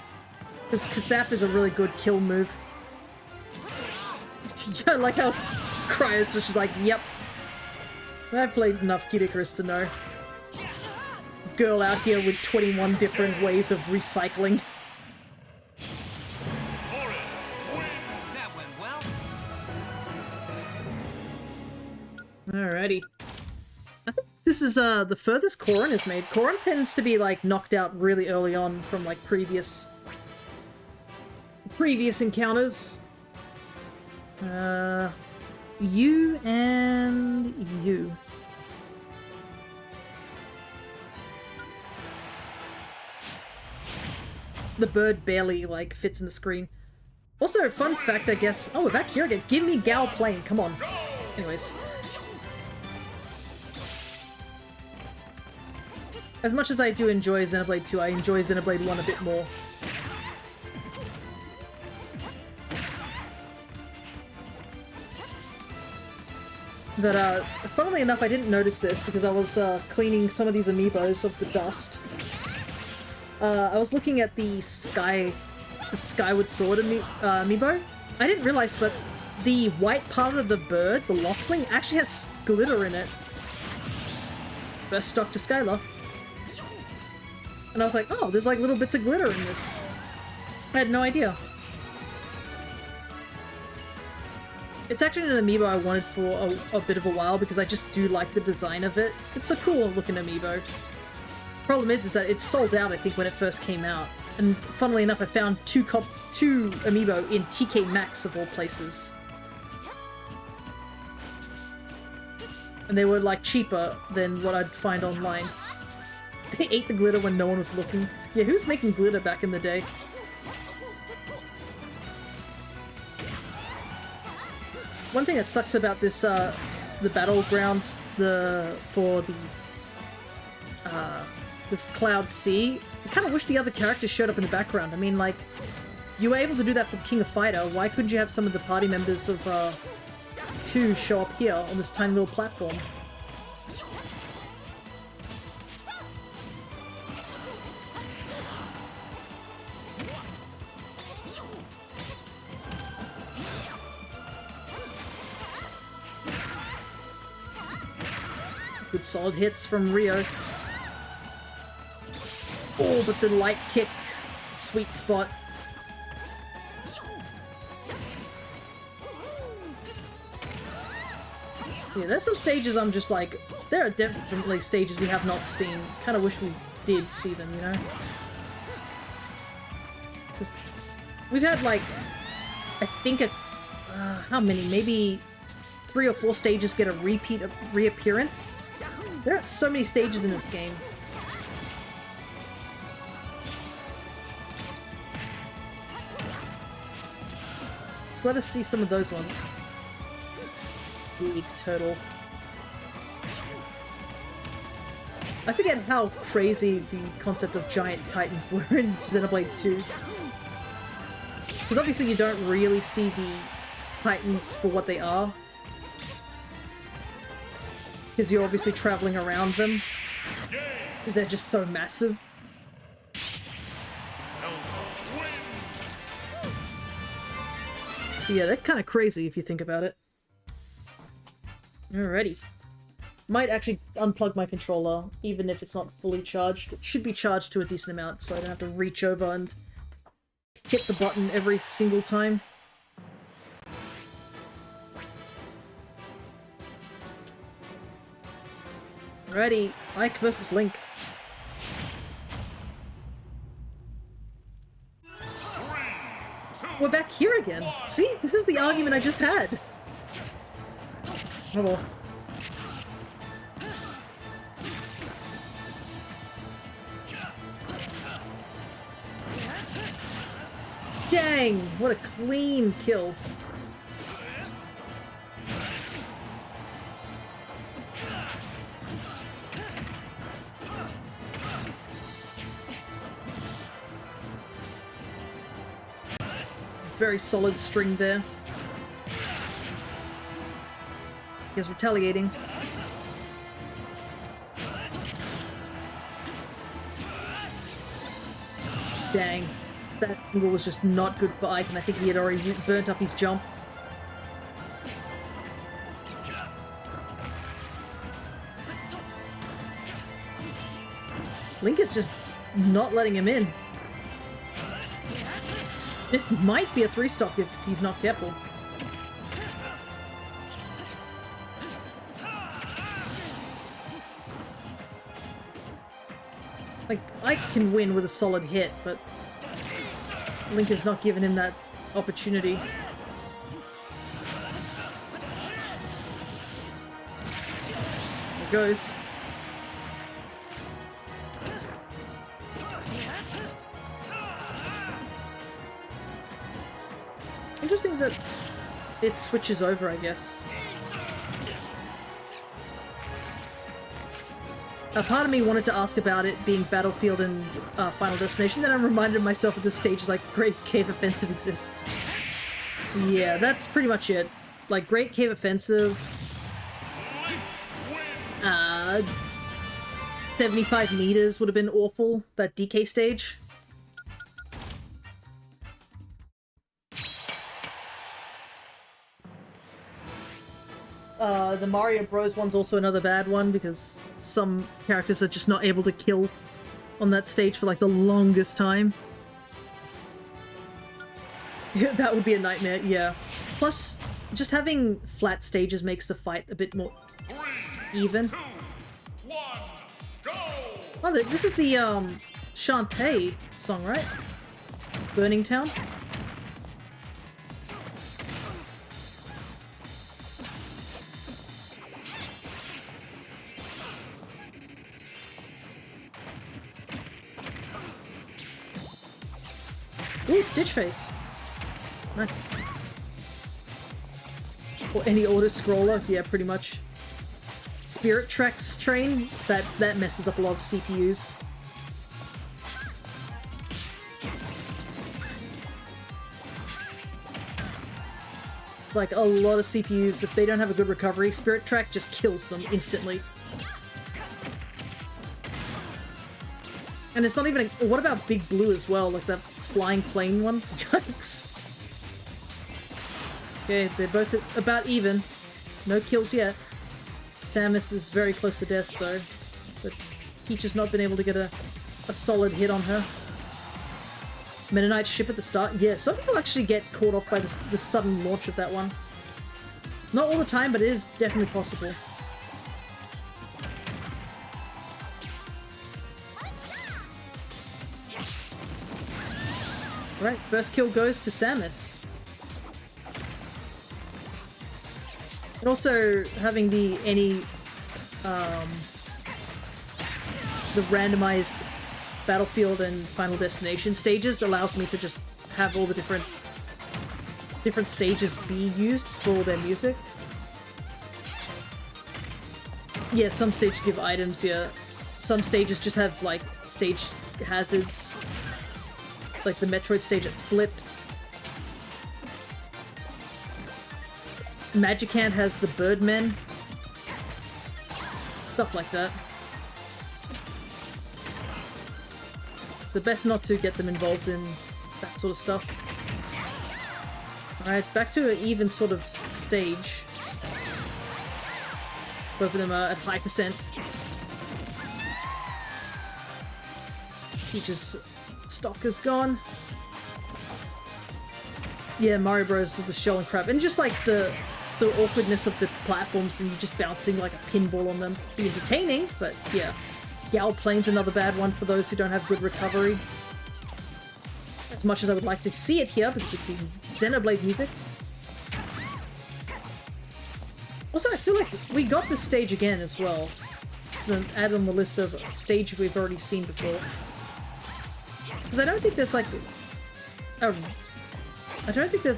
because Kasap is a really good kill move. I like how Cryo's just like, yep. I've played enough Kid Icarus to know. Girl out here with 21 different ways of recycling. That went well. Alrighty. I think this is the furthest Corrin has made. Corrin tends to be like knocked out really early on from like previous encounters. You and you. The bird barely like fits in the screen. Also, fun fact, I guess. Oh, we're back here again. Give me Gal Plane. Come on. Anyways. As much as I do enjoy Xenoblade 2, I enjoy Xenoblade 1 a bit more. But, funnily enough, I didn't notice this because I was cleaning some of these amiibos of the dust. I was looking at the Skyward Sword amiibo. I didn't realize, but the white part of the bird, the Loftwing, actually has glitter in it. First stock to Skylar. And I was like, oh, there's like little bits of glitter in this. I had no idea. It's actually an amiibo I wanted for a bit of a while because I just do like the design of it. It's a cool looking amiibo. Problem is that it sold out, I think, when it first came out. And funnily enough, I found two Amiibo in TK Maxx of all places. And they were like cheaper than what I'd find online. They ate the glitter when no one was looking. Yeah, who's making glitter back in the day? One thing that sucks about this, the battlegrounds, this Cloud Sea, I kind of wish the other characters showed up in the background. I mean, like, you were able to do that for the King of Fighter. Why couldn't you have some of the party members of 2 show up here on this tiny little platform? Good solid hits from Rio. Oh, but the light kick, sweet spot. Yeah, there's some stages I'm just like, there are definitely stages we have not seen. Kind of wish we did see them, you know? Because we've had like, I think how many? Maybe 3 or 4 stages get a reappearance. There are so many stages in this game. Let us see some of those ones. Big turtle. I forget how crazy the concept of giant titans were in Xenoblade 2. Because obviously you don't really see the titans for what they are. Because you're obviously traveling around them. Because they're just so massive. Yeah, they're kind of crazy if you think about it. Alrighty. Might actually unplug my controller, even if it's not fully charged. It should be charged to a decent amount, so I don't have to reach over and hit the button every single time. Alrighty, Ike versus Link. We're back here again. See? This is the argument I just had. Oh well. Dang! What a clean kill. Very solid string there. He's retaliating. Dang. That angle was just not good for Ike, and I think he had already burnt up his jump. Link is just not letting him in. This might be a 3-stock if he's not careful. Like, Ike can win with a solid hit, but Link has not given him that opportunity. There goes. Interesting that it switches over, I guess. A part of me wanted to ask about it being Battlefield and Final Destination, then I reminded myself at this stage is like Great Cave Offensive exists. Yeah, that's pretty much it. Like, Great Cave Offensive... 75 meters would have been awful, that DK stage. The Mario Bros. One's also another bad one because some characters are just not able to kill on that stage for like the longest time. That would be a nightmare, yeah. Plus, just having flat stages makes the fight a bit more even. 3, 2, 1, go! Oh, this is the Shantae song, right? Burning Town. Ooh, Stitch Face. Nice. Or any auto-scroller, yeah, pretty much. Spirit Tracks train, that messes up a lot of CPUs. Like, a lot of CPUs, if they don't have a good recovery, Spirit Track just kills them instantly. And it's not even what about Big Blue as well, like that flying plane one? Yikes. Okay, they're both about even. No kills yet. Samus is very close to death though, but Peach has not been able to get a solid hit on her. Meta Knight's ship at the start? Yeah, some people actually get caught off by the sudden launch of that one. Not all the time, but it is definitely possible. Right, first kill goes to Samus. And also having the randomized Battlefield and Final Destination stages allows me to just have all the different stages be used for all their music. Yeah, some stages give items, yeah. Some stages just have like stage hazards. Like the Metroid stage, it flips. Magicant has the Birdmen. Stuff like that. So best not to get them involved in that sort of stuff. Alright, back to an even sort of stage. Both of them are at high percent. Peach's stock is gone. Yeah, Mario Bros. With the shell and crab. And just like the awkwardness of the platforms and you just bouncing like a pinball on them. Be entertaining, but yeah. Gal Plane's another bad one for those who don't have good recovery. As much as I would like to see it here, because it'd be Xenoblade music. Also, I feel like we got this stage again as well. It's an add on the list of stage we've already seen before. Because I don't think there's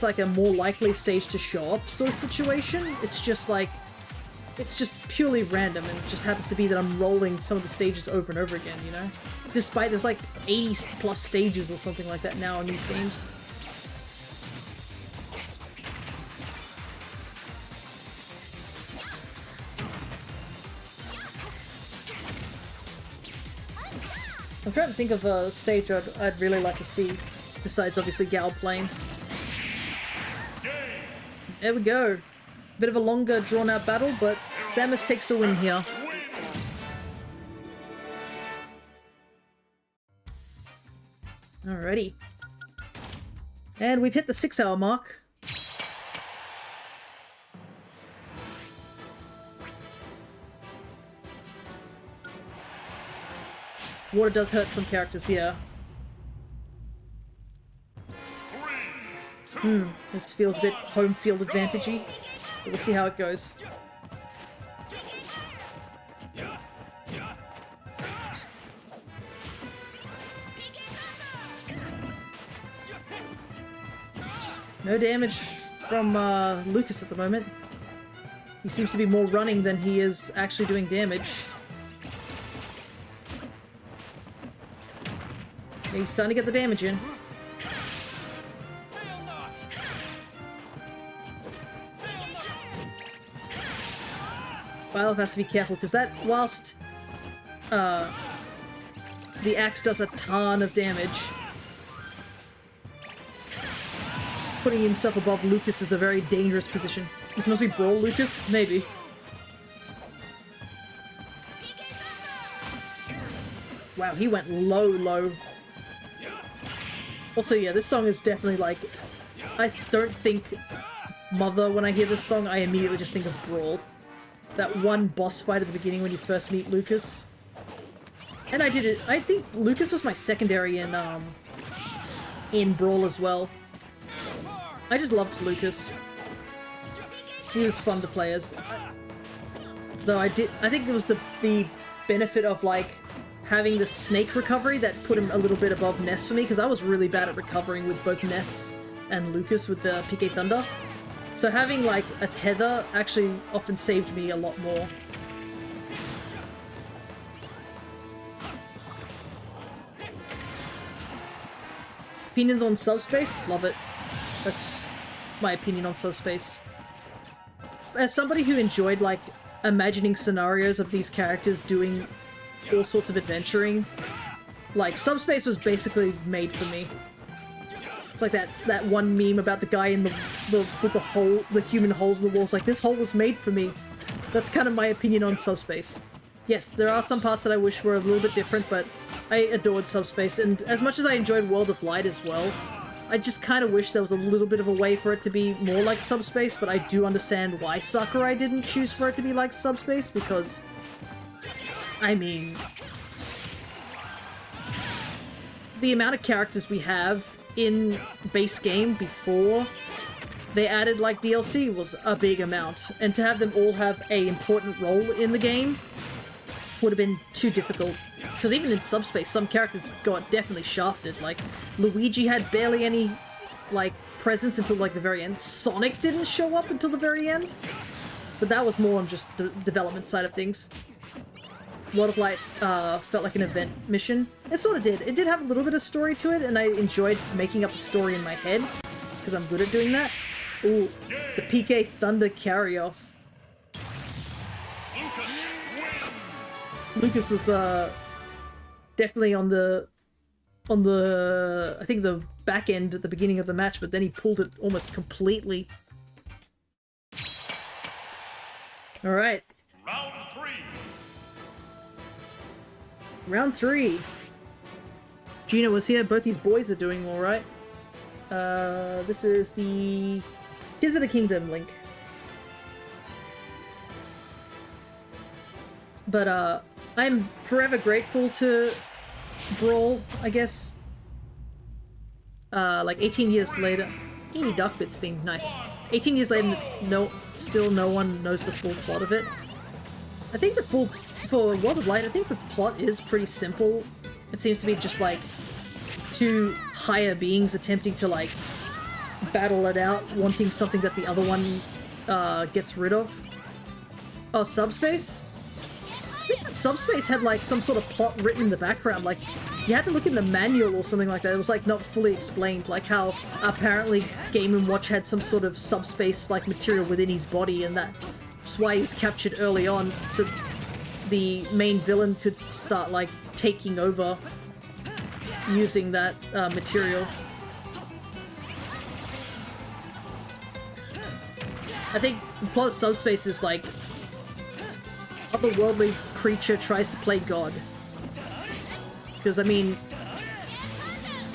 like a more likely stage to show up sort of situation. It's just like, it's just purely random and it just happens to be that I'm rolling some of the stages over and over again, you know? Despite there's like 80 plus stages or something like that now in these games. I'm trying to think of a stage I'd really like to see, besides obviously Gal Plane. There we go. Bit of a longer drawn out battle, but Samus takes the win here. Alrighty. And we've hit the 6-hour mark. Water does hurt some characters here. This feels a bit home field advantage-y. But we'll see how it goes. No damage from Lucas at the moment. He seems to be more running than he is actually doing damage. Yeah, he's starting to get the damage in. Violet has to be careful, because that, whilst the axe does a ton of damage, putting himself above Lucas is a very dangerous position. This must be Brawl Lucas? Maybe. Wow, he went low. Also, yeah, this song is definitely like... I don't think Mother when I hear this song, I immediately just think of Brawl. That one boss fight at the beginning when you first meet Lucas. And I did it. I think Lucas was my secondary in Brawl as well. I just loved Lucas. He was fun to play as. Though I think it was the benefit of like having the snake recovery that put him a little bit above Ness for me, because I was really bad at recovering with both Ness and Lucas with the PK Thunder. So having like a tether actually often saved me a lot more. Opinions on Subspace? Love it. That's my opinion on Subspace. As somebody who enjoyed like imagining scenarios of these characters doing all sorts of adventuring, like Subspace was basically made for me. It's like that one meme about the guy in the with the human holes in the walls. Like, this hole was made for me. That's kind of my opinion on Subspace. Yes, there are some parts that I wish were a little bit different, but I adored Subspace, and as much as I enjoyed World of Light as well, I just kind of wish there was a little bit of a way for it to be more like Subspace, but I do understand why Sakurai didn't choose for it to be like Subspace, because, I mean, the amount of characters we have in base game before they added like DLC was a big amount, and to have them all have a important role in the game would have been too difficult. Because even in Subspace, some characters got definitely shafted. Like, Luigi had barely any, like, presence until, like, the very end. Sonic didn't show up until the very end. But that was more on just the development side of things. World of Light felt like an event mission. It sort of did. It did have a little bit of story to it, and I enjoyed making up a story in my head, because I'm good at doing that. Ooh, the PK Thunder carry-off. Lucas was, definitely on the I think the back end at the beginning of the match, but then he pulled it almost completely. All right. Round 3. Round 3. Gina was here. Both these boys are doing all right. This is the Tears of the Kingdom link. But I'm forever grateful to Brawl, I guess. Like 18 years later. Hey, Darkbits theme, nice. 18 years later, still no one knows the full plot of it. I think for World of Light, I think the plot is pretty simple. It seems to be just like two higher beings attempting to like battle it out, wanting something that the other one gets rid of. Oh, Subspace? I think that Subspace had like some sort of plot written in the background, like you had to look in the manual or something like that. It was like not fully explained, like how apparently Game & Watch had some sort of subspace like material within his body, and that's why he was captured early on, so the main villain could start like taking over using that material. I think the plot of Subspace is like otherworldly creature tries to play God. Because, I mean,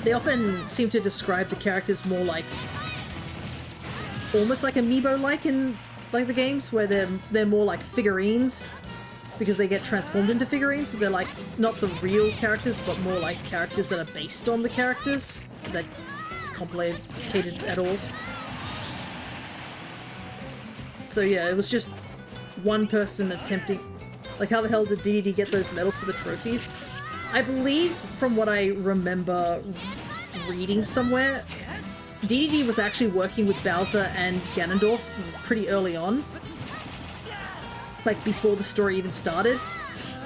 they often seem to describe the characters more like almost like Amiibo-like in like the games, where they're more like figurines because they get transformed into figurines, so they're like not the real characters but more like characters that are based on the characters. That's complicated at all. So yeah, it was just one person attempting. Like, how the hell did DDD get those medals for the trophies? I believe, from what I remember reading somewhere, DDD was actually working with Bowser and Ganondorf pretty early on. Like, before the story even started.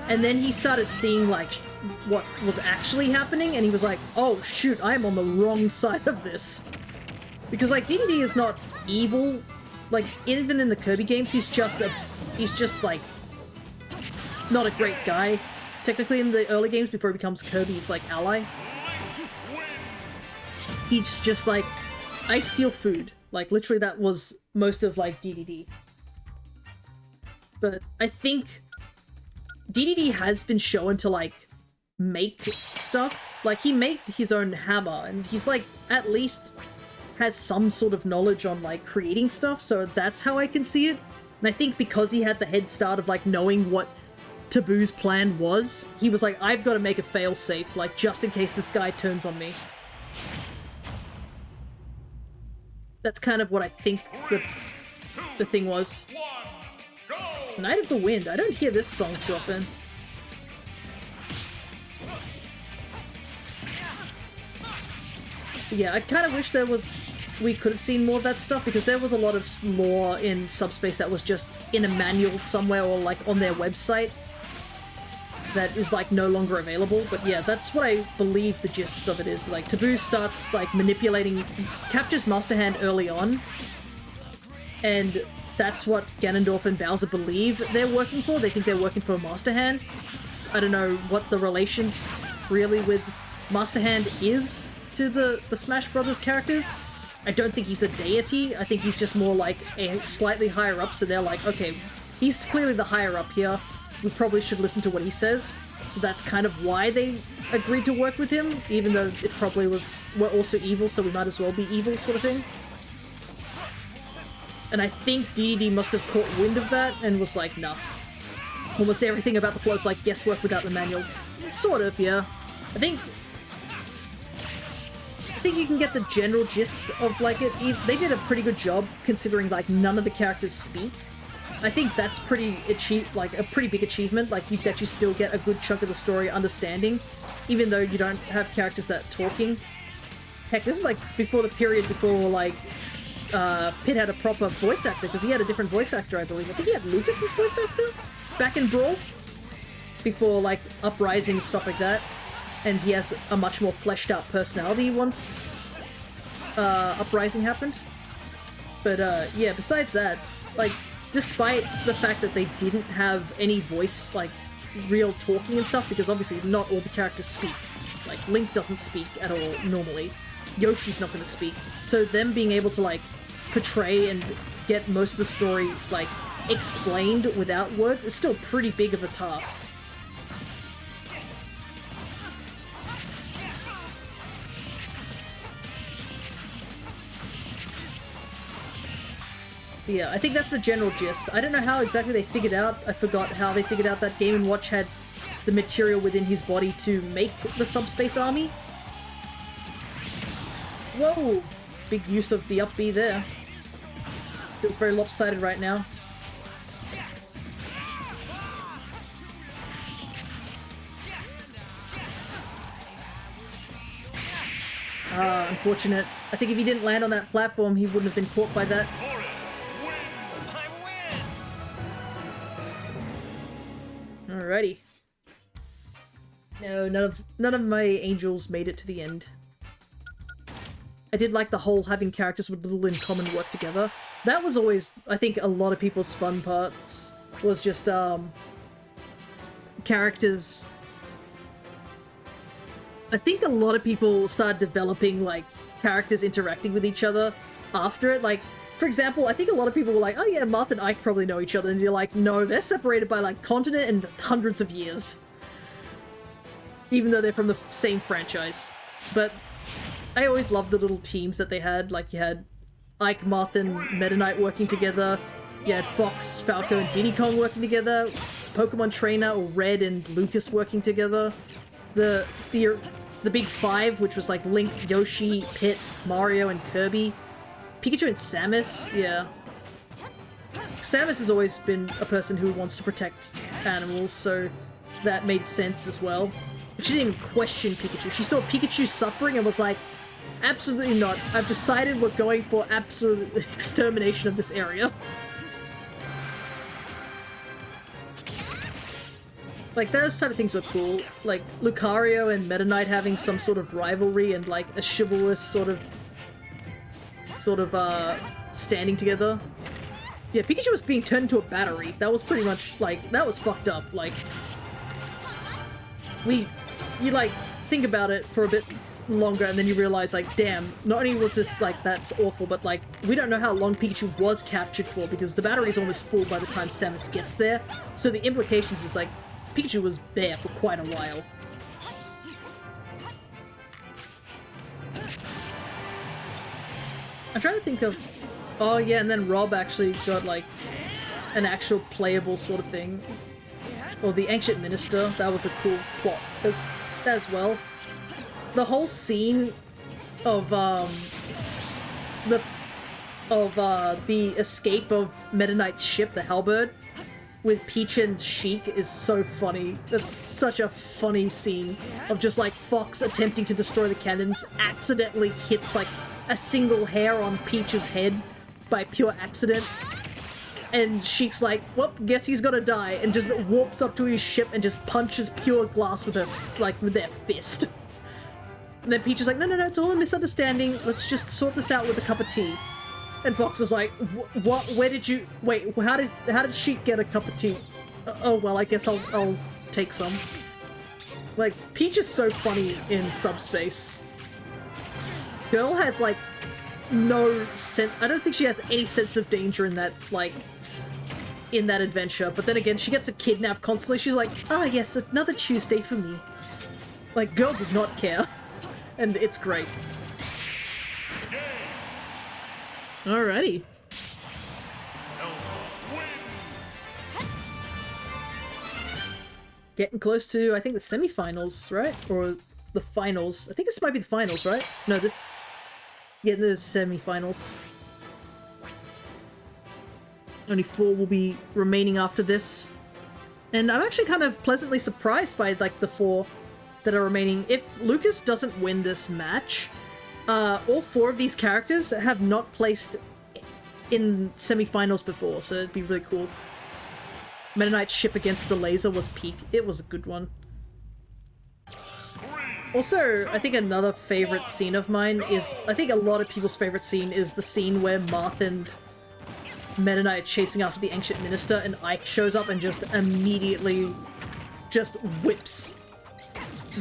And then he started seeing, like, what was actually happening, and he was like, oh shoot, I'm on the wrong side of this. Because, like, DDD is not evil. Like, even in the Kirby games, he's just like, not a great guy. Technically, in the early games, before he becomes Kirby's, like, ally. He's just like, I steal food. Like, literally that was most of, like, DDD. But I think DDD has been shown to, like, make stuff. Like, he made his own hammer, and he's, like, at least has some sort of knowledge on, like, creating stuff, so that's how I can see it. And I think because he had the head start of, like, knowing what Taboo's plan was. He was like, I've got to make a fail-safe, like, just in case this guy turns on me. That's kind of what I think the thing was. Night of the Wind. I don't hear this song too often. Yeah, I kind of wish we could have seen more of that stuff, because there was a lot of lore in Subspace that was just in a manual somewhere or like on their website that is like no longer available. But yeah, that's what I believe the gist of it is. Like, Taboo starts like captures Master Hand early on, and that's what Ganondorf and Bowser believe they're working for. They think they're working for Master Hand. I don't know what the relations really with Master Hand is to the Smash Brothers characters. I don't think he's a deity. I think he's just more like a slightly higher up, so they're like, okay, he's clearly the higher up here. We probably should listen to what he says. So that's kind of why they agreed to work with him, even though it probably we're also evil, so we might as well be evil, sort of thing. And I think DD must have caught wind of that and was like, nah. Almost everything about the plot is like guesswork without the manual. Sort of, yeah. I think you can get the general gist of like it. They did a pretty good job considering like none of the characters speak. I think that's a pretty big achievement. Like, that you still get a good chunk of the story understanding, even though you don't have characters that are talking. Heck, this is like before the period before like Pit had a proper voice actor, because he had a different voice actor, I believe. I think he had Lucas's voice actor back in Brawl before like Uprising and stuff like that. And he has a much more fleshed out personality once Uprising happened. But yeah, besides that, like, despite the fact that they didn't have any voice, like, real talking and stuff, because obviously not all the characters speak. Like, Link doesn't speak at all normally. Yoshi's not going to speak. So them being able to, like, portray and get most of the story, like, explained without words is still pretty big of a task. Yeah, I think that's the general gist. I don't know how exactly they figured out. I forgot how they figured out that Game & Watch had the material within his body to make the Subspace Army. Whoa! Big use of the up B there. Feels very lopsided right now. Ah, unfortunate. I think if he didn't land on that platform, he wouldn't have been caught by that. Alrighty. No, none of my angels made it to the end. I did like the whole having characters with little in common work together. That was always, I think, a lot of people's fun parts. Was just, characters. I think a lot of people started developing, like, characters interacting with each other after it. Like, for example, I think a lot of people were like, oh yeah, Marth and Ike probably know each other, and you're like, no, they're separated by, like, continent and hundreds of years. Even though they're from the same franchise. But I always loved the little teams that they had. Like, you had Ike, Marth, and Meta Knight working together. You had Fox, Falco, and Diddy Kong working together. Pokemon Trainer, or Red, and Lucas working together. The Big Five, which was like Link, Yoshi, Pit, Mario, and Kirby. Pikachu and Samus, yeah. Samus has always been a person who wants to protect animals, so that made sense as well. But she didn't even question Pikachu. She saw Pikachu suffering and was like, absolutely not. I've decided we're going for absolute extermination of this area. Like, those type of things were cool. Like, Lucario and Meta Knight having some sort of rivalry and, like, a chivalrous sort of standing together. Yeah, Pikachu was being turned into a battery. That was pretty much, like, that was fucked up. Like, you, like, think about it for a bit longer and then you realize, like, damn, not only was this, like, that's awful, but, like, we don't know how long Pikachu was captured for, because the battery's almost full by the time Samus gets there. So the implications is, like, Pikachu was there for quite a while. I'm trying to think of... Oh yeah, and then Rob actually got, like, an actual playable sort of thing. Or the Ancient Minister, that was a cool plot as well. The whole scene of the escape of Meta Knight's ship, the Halberd, with Peach and Sheik is so funny. That's such a funny scene of just like Fox attempting to destroy the cannons, accidentally hits like a single hair on Peach's head by pure accident. And Sheik's like, well, guess he's gonna die, and just warps up to his ship and just punches pure glass with their fist. And then Peach is like, no, it's all a misunderstanding. Let's just sort this out with a cup of tea. And Fox is like, what? Where did you... Wait, how did Sheik get a cup of tea? Oh, well, I guess I'll take some. Like, Peach is so funny in Subspace. Girl has, like, no sense... I don't think she has any sense of danger in that, like... in that adventure. But then again, she gets a kidnapped constantly. She's like, ah, yes, another Tuesday for me. Like, girl did not care. And it's great. Alrighty. Getting close to, I think, the semi-finals, right? Or the finals. I think this might be the finals, right? No, this... Yeah, the semi-finals. Only 4 will be remaining after this. And I'm actually kind of pleasantly surprised by, like, the 4 that are remaining. If Lucas doesn't win this match, all 4 of these characters have not placed in semi-finals before, so it'd be really cool. Meta Knight's ship against the laser was peak. It was a good one. Also, I think another favorite scene of mine is... I think a lot of people's favorite scene is the scene where Marth and Meta Knight are chasing after the Ancient Minister, and Ike shows up and just immediately just whips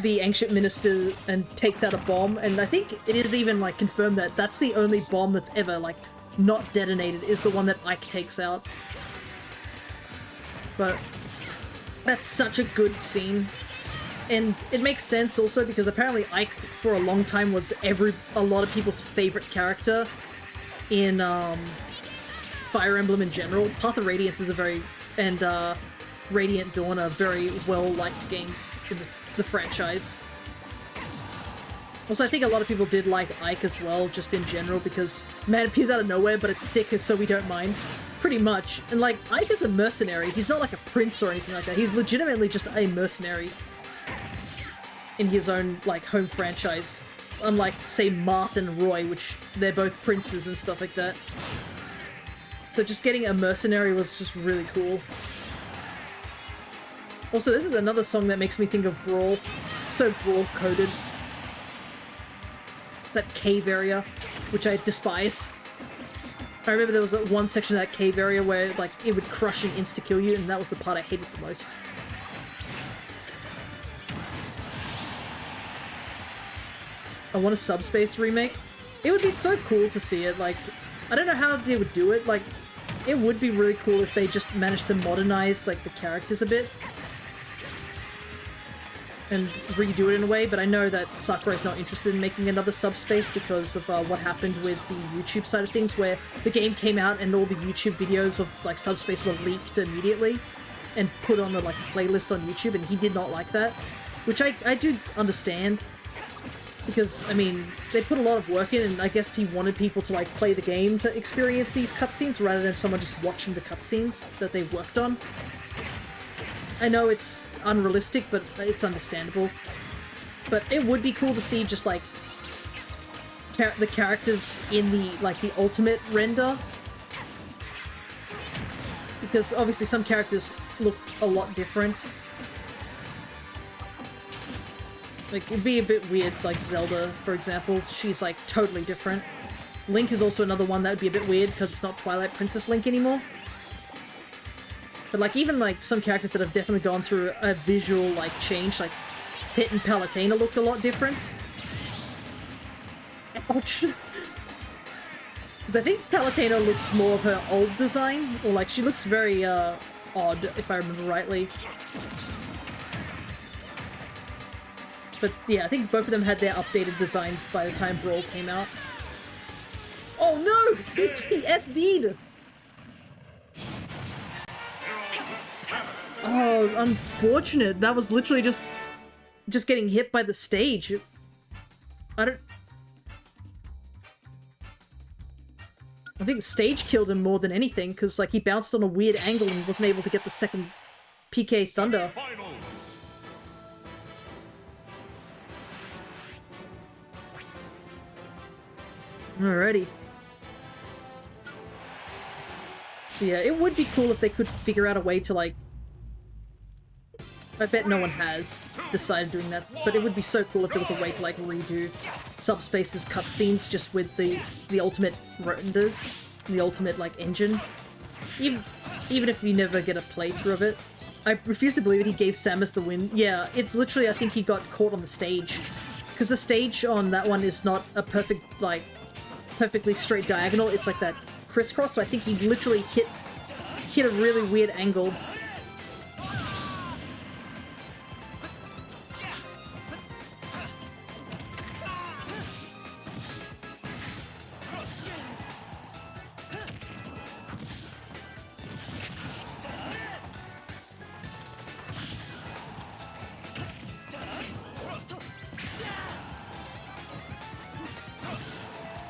the Ancient Minister and takes out a bomb. And I think it is even, like, confirmed that that's the only bomb that's ever, like, not detonated, is the one that Ike takes out. But that's such a good scene. And it makes sense also because apparently Ike for a long time was a lot of people's favorite character in Fire Emblem in general. Path of Radiance is a very... and Radiant Dawn are very well-liked games in the franchise. Also, I think a lot of people did like Ike as well, just in general, because, man, it appears out of nowhere, but it's sick, so we don't mind. Pretty much. And, like, Ike is a mercenary. He's not like a prince or anything like that. He's legitimately just a mercenary in his own, like, home franchise. Unlike, say, Marth and Roy, which they're both princes and stuff like that. So just getting a mercenary was just really cool. Also, this is another song that makes me think of Brawl. It's so Brawl-coded. It's that cave area, which I despise. I remember there was one section of that cave area where, like, it would crush and insta-kill you, and that was the part I hated the most. I want a Subspace remake. It would be so cool to see it, like... I don't know how they would do it, like... It would be really cool if they just managed to modernize, like, the characters a bit. And redo it in a way, but I know that Sakurai's not interested in making another Subspace because of what happened with the YouTube side of things, where the game came out and all the YouTube videos of, like, Subspace were leaked immediately and put on a, like, a playlist on YouTube, and he did not like that. Which I do understand, because, I mean, they put a lot of work in, and I guess he wanted people to, like, play the game to experience these cutscenes rather than someone just watching the cutscenes that they worked on. I know it's unrealistic, but it's understandable. But it would be cool to see just, like, the characters in the, like, the ultimate render. Because obviously some characters look a lot different. Like, it'd be a bit weird, like Zelda, for example. She's, like, totally different. Link is also another one that would be a bit weird because it's not Twilight Princess Link anymore. But, like, even, like, some characters that have definitely gone through a visual, like, change, like, Pit and Palutena look a lot different. Ouch. Because I think Palutena looks more of her old design, or, like, she looks very, odd, if I remember rightly. But, yeah, I think both of them had their updated designs by the time Brawl came out. Oh no! He SD'd! Oh, unfortunate. That was literally just getting hit by the stage. I think the stage killed him more than anything, because like he bounced on a weird angle and he wasn't able to get the second PK Thunder. Finals. Alrighty. Yeah, it would be cool if they could figure out a way to like... I bet no one has decided doing that, but it would be so cool if there was a way to like redo Subspace's cutscenes just with the ultimate renders, the ultimate like engine. Even if we never get a playthrough of it. I refuse to believe it, he gave Samus the win. Yeah, it's literally, I think he got caught on the stage. Because the stage on that one is not a perfect, like, perfectly straight diagonal, it's like that crisscross, so I think he literally hit a really weird angle.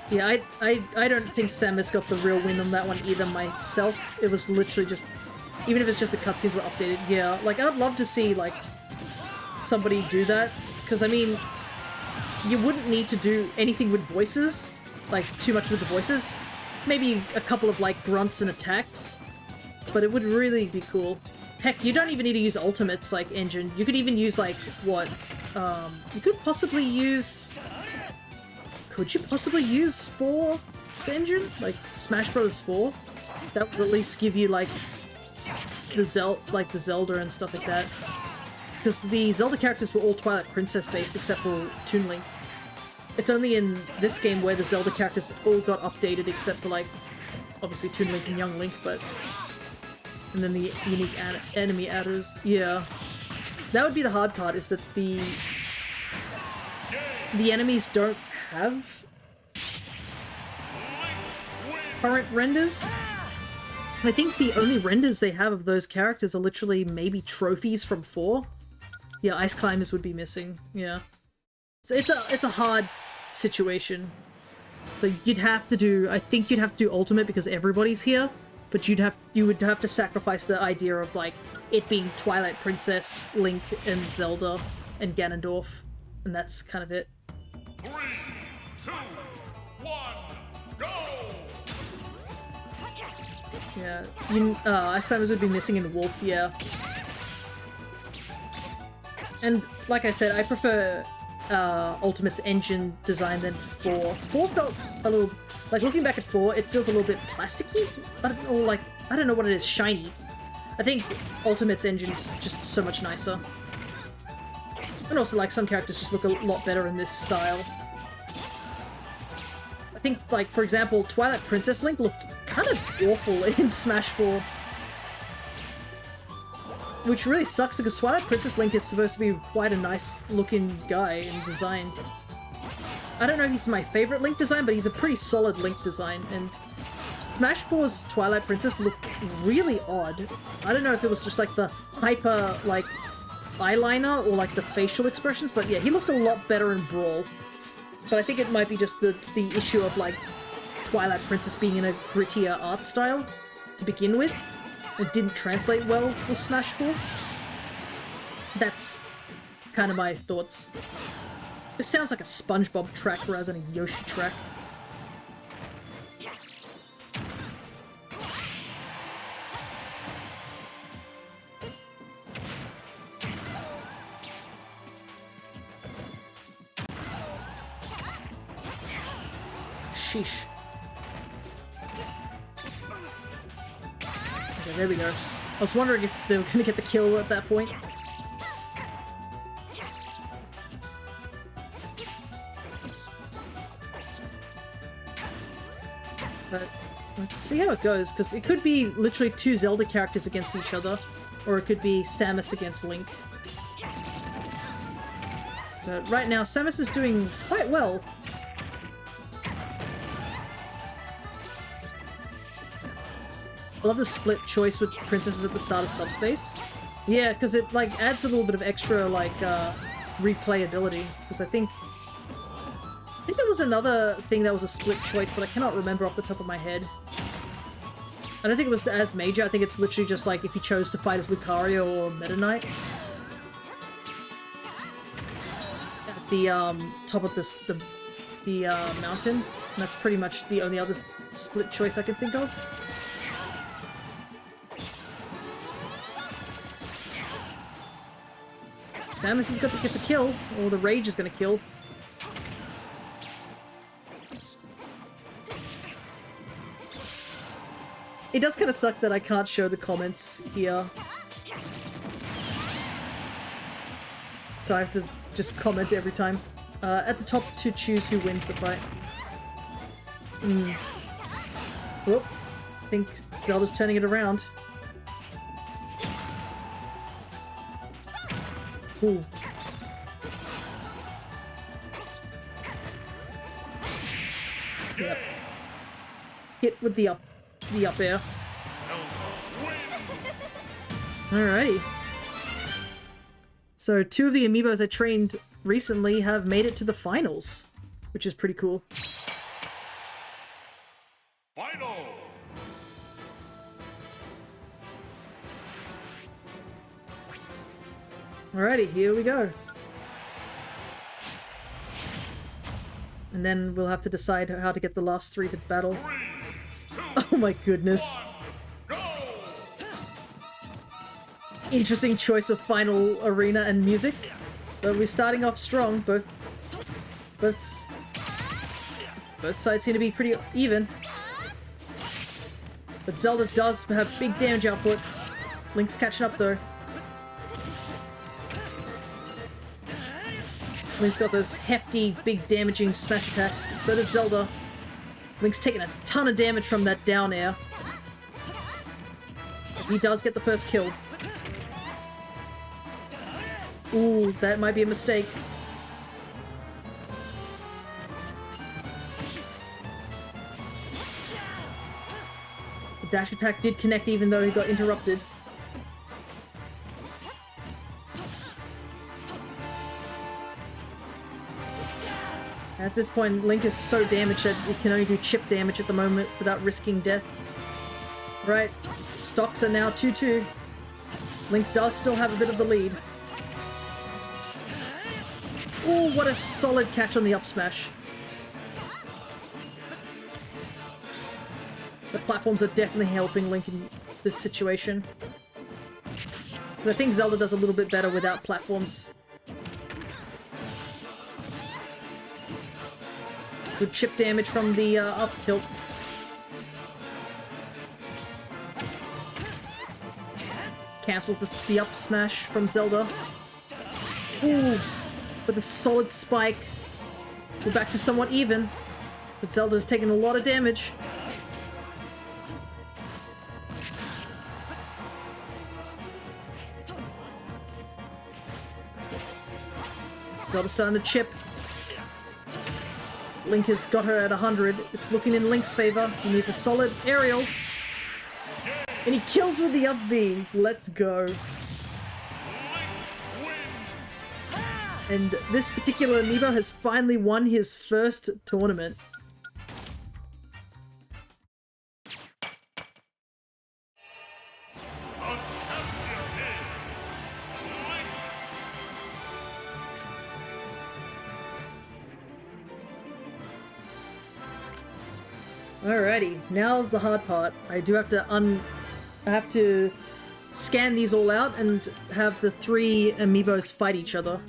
Yeah, I don't think Samus got the real win on that one either myself. It was literally just... Even if it's just the cutscenes were updated, yeah. Like, I'd love to see, like, somebody do that. Because, I mean, you wouldn't need to do anything with voices. Like, too much with the voices. Maybe a couple of, like, grunts and attacks. But it would really be cool. Heck, you don't even need to use ultimates, like, engine. You could even use, like, what? You could possibly use... Could you possibly use 4's engine? Like, Smash Bros. 4? That would at least give you, like, the Zelda and stuff like that. Because the Zelda characters were all Twilight Princess based except for Toon Link. It's only in this game where the Zelda characters all got updated except for, like, obviously Toon Link and Young Link, but... And then the unique enemy adders. Yeah. That would be the hard part, is that the enemies don't have current renders. I think the only renders they have of those characters are literally maybe trophies from 4. Yeah, Ice Climbers would be missing. Yeah, so it's a hard situation. So you'd have to do, I think you'd have to do Ultimate because everybody's here, but you would have to sacrifice the idea of like it being Twilight Princess, Link, and Zelda, and Ganondorf, and that's kind of it. 3, 2, 1, go! Yeah, Ice Climbers would be missing in Wolf, yeah. And like I said, I prefer Ultimate's engine design than 4. 4 felt a little, like looking back at 4, it feels a little bit plasticky. I don't know what it is, shiny. I think Ultimate's engine is just so much nicer. And also, like, some characters just look a lot better in this style. I think, like, for example, Twilight Princess Link looked kind of awful in Smash 4. Which really sucks because Twilight Princess Link is supposed to be quite a nice looking guy in design. I don't know if he's my favorite Link design, but he's a pretty solid Link design, and Smash 4's Twilight Princess looked really odd. I don't know if it was just like the hyper, like, eyeliner or like the facial expressions, but yeah, he looked a lot better in Brawl. But I think it might be just the issue of like Twilight Princess being in a grittier art style to begin with. It didn't translate well for Smash 4. That's kind of my thoughts. This sounds like a SpongeBob track rather than a Yoshi track. Sheesh. Okay, there we go. I was wondering if they were gonna get the kill at that point. But let's see how it goes, because it could be literally 2 Zelda characters against each other, or it could be Samus against Link. But right now, Samus is doing quite well. I love the split choice with princesses at the start of Subspace. Yeah, because it like adds a little bit of extra like replayability. Because I think there was another thing that was a split choice, but I cannot remember off the top of my head. I don't think it was as major. I think it's literally just like if you chose to fight as Lucario or Meta Knight. At the top of the mountain. And that's pretty much the only other split choice I can think of. Samus has got to get the kill, or the Rage is going to kill. It does kind of suck that I can't show the comments here. So I have to just comment every time. At the top to choose who wins the fight. Whoop. I think Zelda's turning it around. Ooh. Yep. Hit with the up air. Alrighty. So 2 of the amiibos I trained recently have made it to the finals, which is pretty cool. Final. Alrighty, here we go. And then we'll have to decide how to get the last 3 to battle. 3, 2, Oh my goodness. 1, go! Interesting choice of final arena and music. But we're starting off strong. Both sides seem to be pretty even. But Zelda does have big damage output. Link's catching up though. Link's got those hefty, big damaging smash attacks, but so does Zelda. Link's taking a ton of damage from that down air. He does get the first kill. Ooh, that might be a mistake. The dash attack did connect even though he got interrupted. At this point, Link is so damaged that he can only do chip damage at the moment without risking death. Right, stocks are now 2-2. Link does still have a bit of the lead. Ooh, what a solid catch on the up smash. The platforms are definitely helping Link in this situation. I think Zelda does a little bit better without platforms. Good chip damage from the up tilt. Cancels the up smash from Zelda. Ooh, with a solid spike. We're back to somewhat even, but Zelda's taking a lot of damage. Zelda's starting to chip. Link has got her at 100. It's looking in Link's favor. He needs a solid aerial. And he kills with the up B. Let's go. And this particular amiibo has finally won his first tournament. Alrighty, now's the hard part. I do have to I have to scan these all out and have the 3 amiibos fight each other.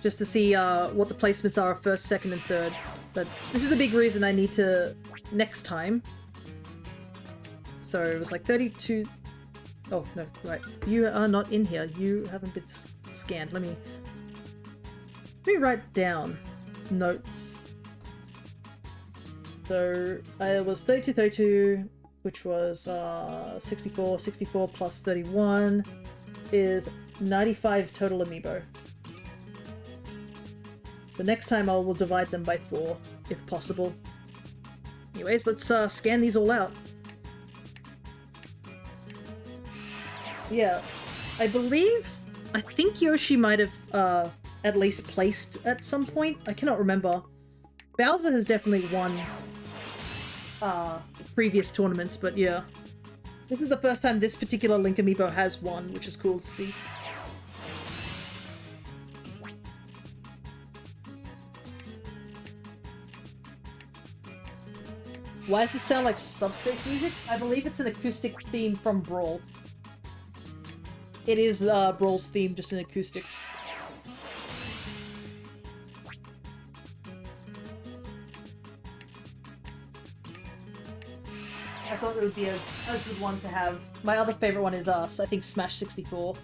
Just to see what the placements are of first, second, and third. But this is the big reason I need to next time. So it was like 32... Oh, no, right. You are not in here. You haven't been scanned. Let me write down notes. So it was 32, which was 64. 64 plus 31 is 95 total amiibo. So next time I will divide them by 4, if possible. Anyways, let's scan these all out. Yeah, I think Yoshi might have at least placed at some point. I cannot remember. Bowser has definitely won previous tournaments, but yeah. This is the first time this particular Link Amiibo has won, which is cool to see. Why does this sound like subspace music? I believe it's an acoustic theme from Brawl. It is Brawl's theme, just in acoustics. I thought it would be a good one to have. My other favorite one is I think Smash 64.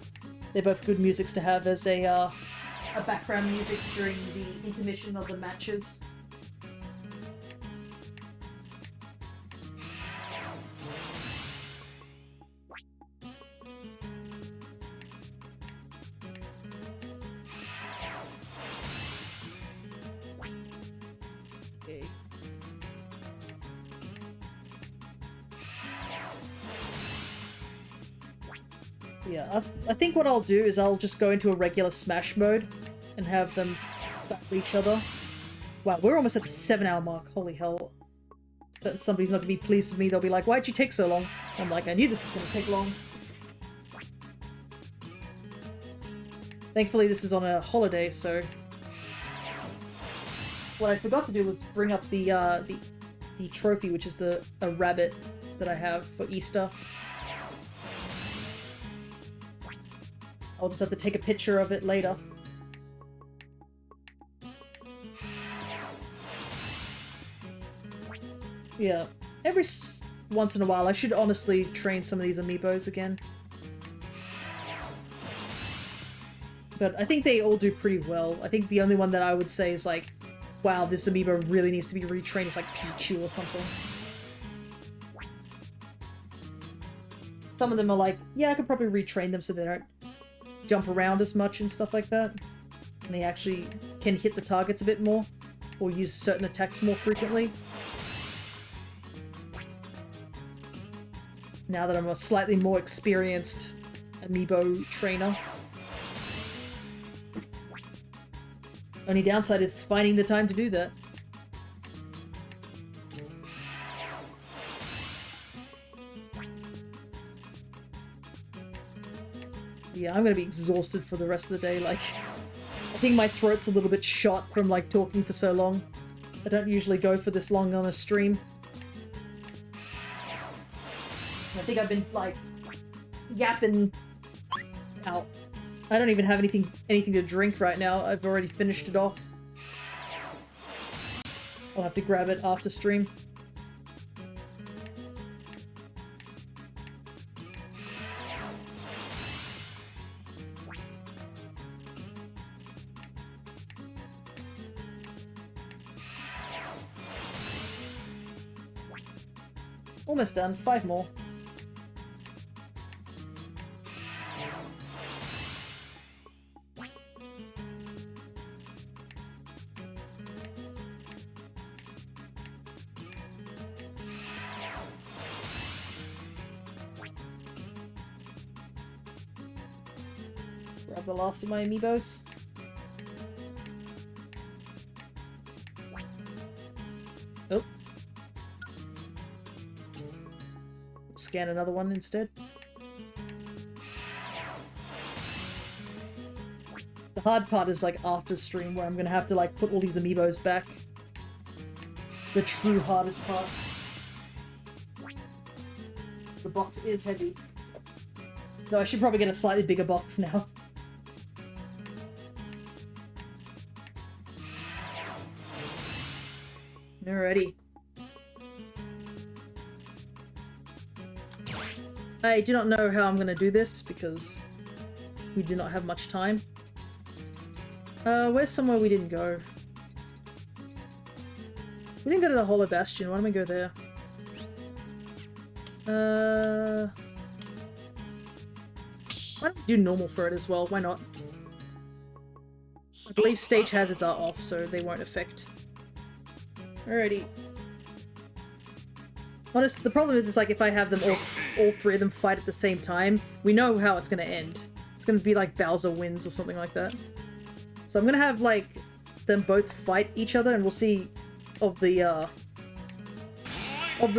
They're both good musics to have as a background music during the intermission of the matches. Okay. Yeah, I think what I'll do is I'll just go into a regular Smash mode and have them battle each other. Wow, we're almost at the 7-hour mark. Holy hell. Somebody's not going to be pleased with me. They'll be like, why'd you take so long? I'm like, I knew this was going to take long. Thankfully, this is on a holiday, so... What I forgot to do was bring up the trophy, which is a rabbit that I have for Easter. I'll just have to take a picture of it later. Yeah, every once in a while I should honestly train some of these Amiibos again. But I think they all do pretty well. I think the only one that I would say is like, wow, this Amiibo really needs to be retrained is like Pichu or something. Some of them are like, yeah, I could probably retrain them so they don't jump around as much and stuff like that. And they actually can hit the targets a bit more, or use certain attacks more frequently. Now that I'm a slightly more experienced Amiibo trainer. Only downside is finding the time to do that. Yeah, I'm gonna be exhausted for the rest of the day, like... I think my throat's a little bit shot from, like, talking for so long. I don't usually go for this long on a stream. I think I've been, like, yapping out. I don't even have anything to drink right now. I've already finished it off. I'll have to grab it after stream. Almost done. 5 more. Grab the last of my Amiibos. Oh. Scan another one instead. The hard part is like after stream where I'm gonna have to like put all these Amiibos back. The true hardest part. The box is heavy. Though I should probably get a slightly bigger box now. Alrighty. I do not know how I'm gonna do this because we do not have much time. Where's somewhere we didn't go? We didn't go to the Hollow Bastion. Why don't we go there? Why don't we do normal for it as well? Why not? I believe stage hazards are off, so they won't affect. Alrighty. Honest, the problem is like if I have them all three of them fight at the same time, we know how it's gonna end. It's gonna be like Bowser wins or something like that. So I'm gonna have like them both fight each other, and we'll see of the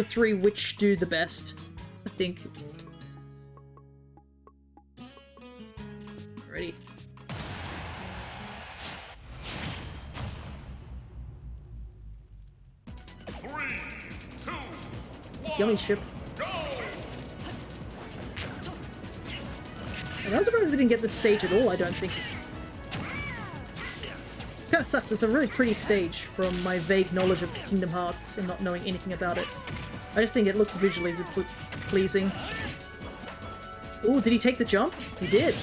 three which do the best. I think. Ready. Yummy ship. And I was surprised we didn't get this stage at all, I don't think. It kind of sucks, it's a really pretty stage from my vague knowledge of Kingdom Hearts and not knowing anything about it. I just think it looks visually pleasing. Ooh, did he take the jump? He did.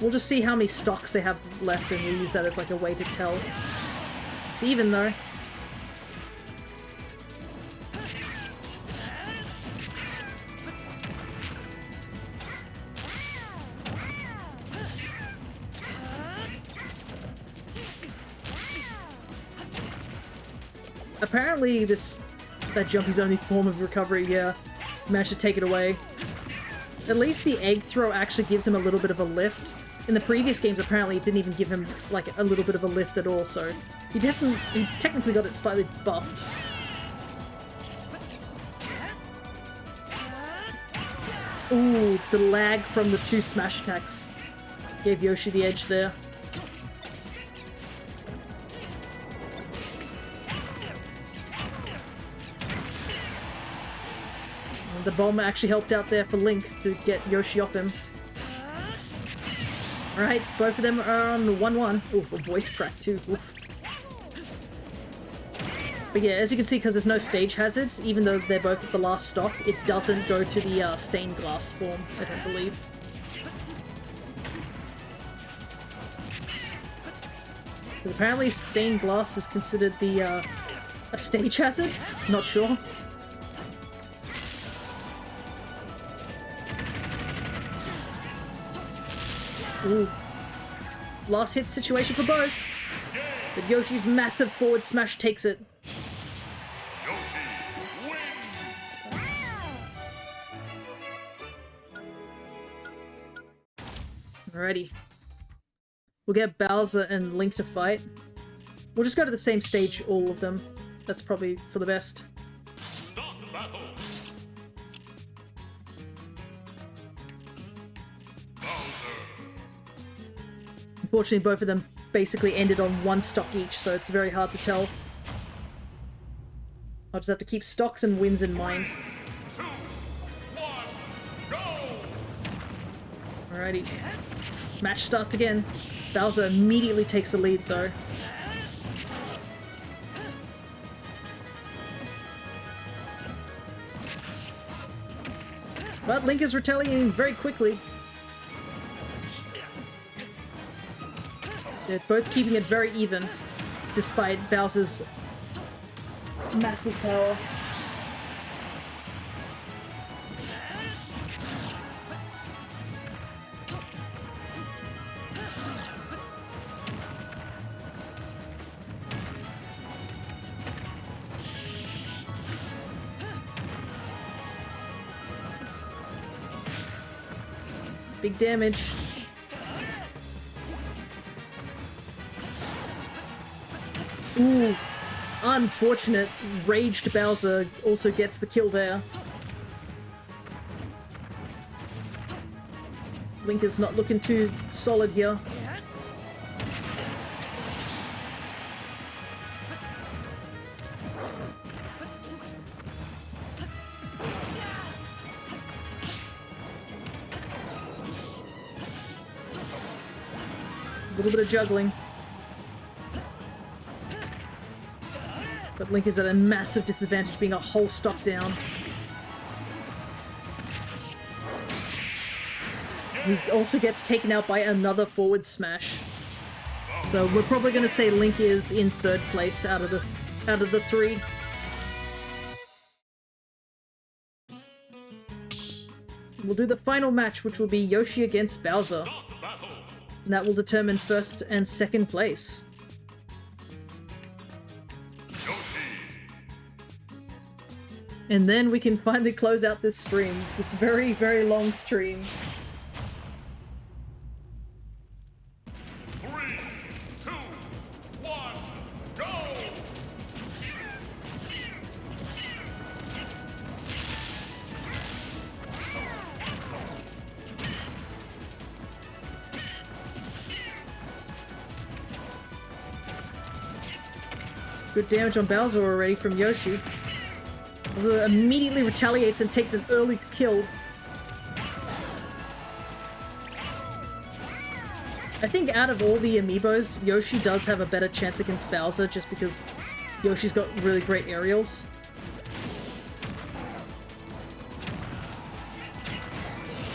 We'll just see how many stocks they have left and we'll use that as like a way to tell. It's even though. Apparently that Jumpy's only form of recovery, yeah, managed to take it away. At least the egg throw actually gives him a little bit of a lift. In the previous games, apparently, it didn't even give him, like, a little bit of a lift at all, so he technically got it slightly buffed. Ooh, the lag from the two smash attacks gave Yoshi the edge there. And the bomb actually helped out there for Link to get Yoshi off him. Alright, both of them are on 1-1. Ooh, a voice crack too. Oof. But yeah, as you can see, because there's no stage hazards, even though they're both at the last stop, it doesn't go to the stained glass form, I don't believe. But apparently stained glass is considered the a stage hazard? Not sure. Ooh. Last hit situation for both. But Yoshi's massive forward smash takes it. Yoshi wins. Alrighty. We'll get Bowser and Link to fight. We'll just go to the same stage, all of them. That's probably for the best. Start the battle. Unfortunately, both of them basically ended on one stock each, so it's very hard to tell. I'll just have to keep stocks and wins in mind. 2, 1, go! Alrighty. Match starts again. Bowser immediately takes the lead, though. But Link is retaliating very quickly. They're both keeping it very even, despite Bowser's massive power. Big damage. Ooh, unfortunate. Raged Bowser also gets the kill there. Link is not looking too solid here. A little bit of juggling. But Link is at a massive disadvantage, being a whole stock down. He also gets taken out by another forward smash. So we're probably going to say Link is in third place out of the three. We'll do the final match, which will be Yoshi against Bowser. And that will determine first and second place. And then we can finally close out this stream. This very, very long stream. 3, 2, 1, go! Good damage on Bowser already from Yoshi. Bowser immediately retaliates and takes an early kill. I think out of all the amiibos, Yoshi does have a better chance against Bowser just because Yoshi's got really great aerials.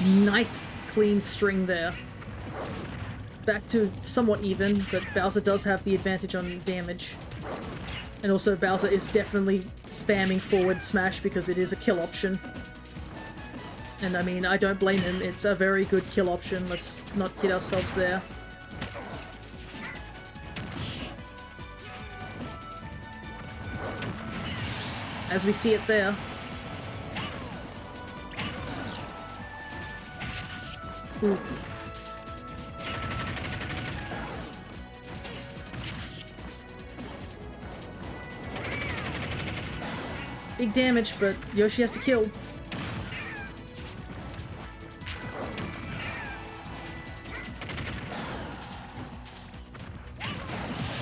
Nice clean string there. Back to somewhat even, but Bowser does have the advantage on damage. And also Bowser is definitely spamming forward smash because it is a kill option. And I mean, I don't blame him, it's a very good kill option, let's not kid ourselves there. As we see it there. Ooh. Big damage, but Yoshi has to kill.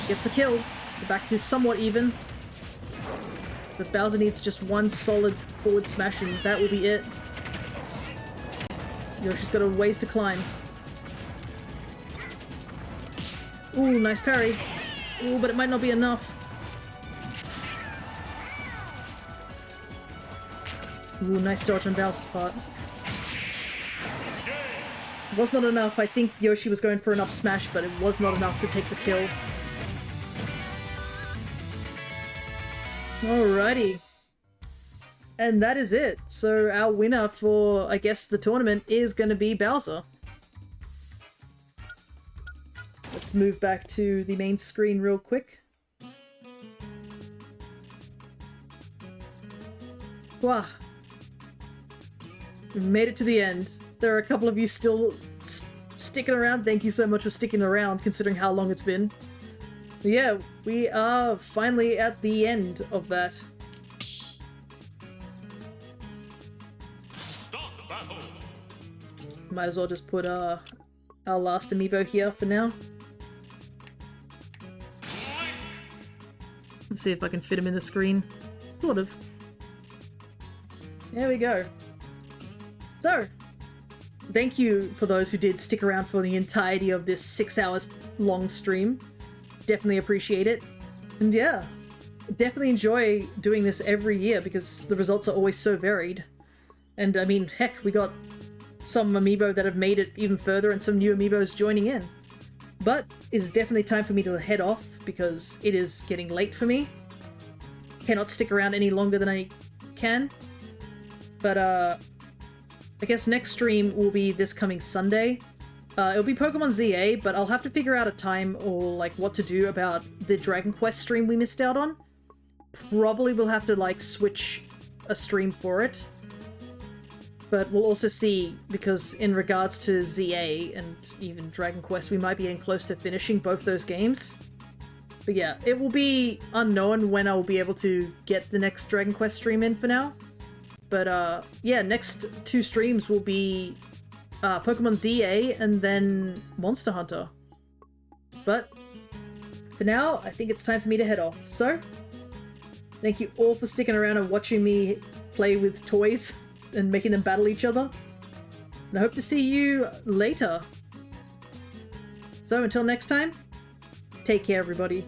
Gets the kill. We're back to somewhat even. But Bowser needs just one solid forward smash and that will be it. Yoshi's got a ways to climb. Ooh, nice parry. Ooh, but it might not be enough. Ooh, nice dodge on Bowser's part. Was not enough. I think Yoshi was going for an up smash, but it was not enough to take the kill. Alrighty. And that is it. So our winner for, I guess, the tournament is going to be Bowser. Let's move back to the main screen real quick. Wow. We've made it to the end. There are a couple of you still sticking around. Thank you so much for sticking around, considering how long it's been. But yeah, we are finally at the end of that. Start battle! Might as well just put our last amiibo here for now. Let's see if I can fit him in the screen. Sort of. There we go. So, thank you for those who did stick around for the entirety of this 6 hours long stream. Definitely appreciate it. And yeah, definitely enjoy doing this every year because the results are always so varied. And I mean, heck, we got some amiibo that have made it even further and some new amiibos joining in. But it's definitely time for me to head off because it is getting late for me. Cannot stick around any longer than I can. But I guess next stream will be this coming Sunday. It'll be Pokemon ZA, but I'll have to figure out a time or like what to do about the Dragon Quest stream we missed out on. Probably we'll have to like switch a stream for it. But we'll also see, because in regards to ZA and even Dragon Quest, we might be getting close to finishing both those games. But yeah, it will be unknown when I will be able to get the next Dragon Quest stream in for now. But yeah, next 2 streams will be Pokemon ZA and then Monster Hunter. But for now, I think it's time for me to head off. So, thank you all for sticking around and watching me play with toys and making them battle each other. And I hope to see you later. So until next time, take care everybody.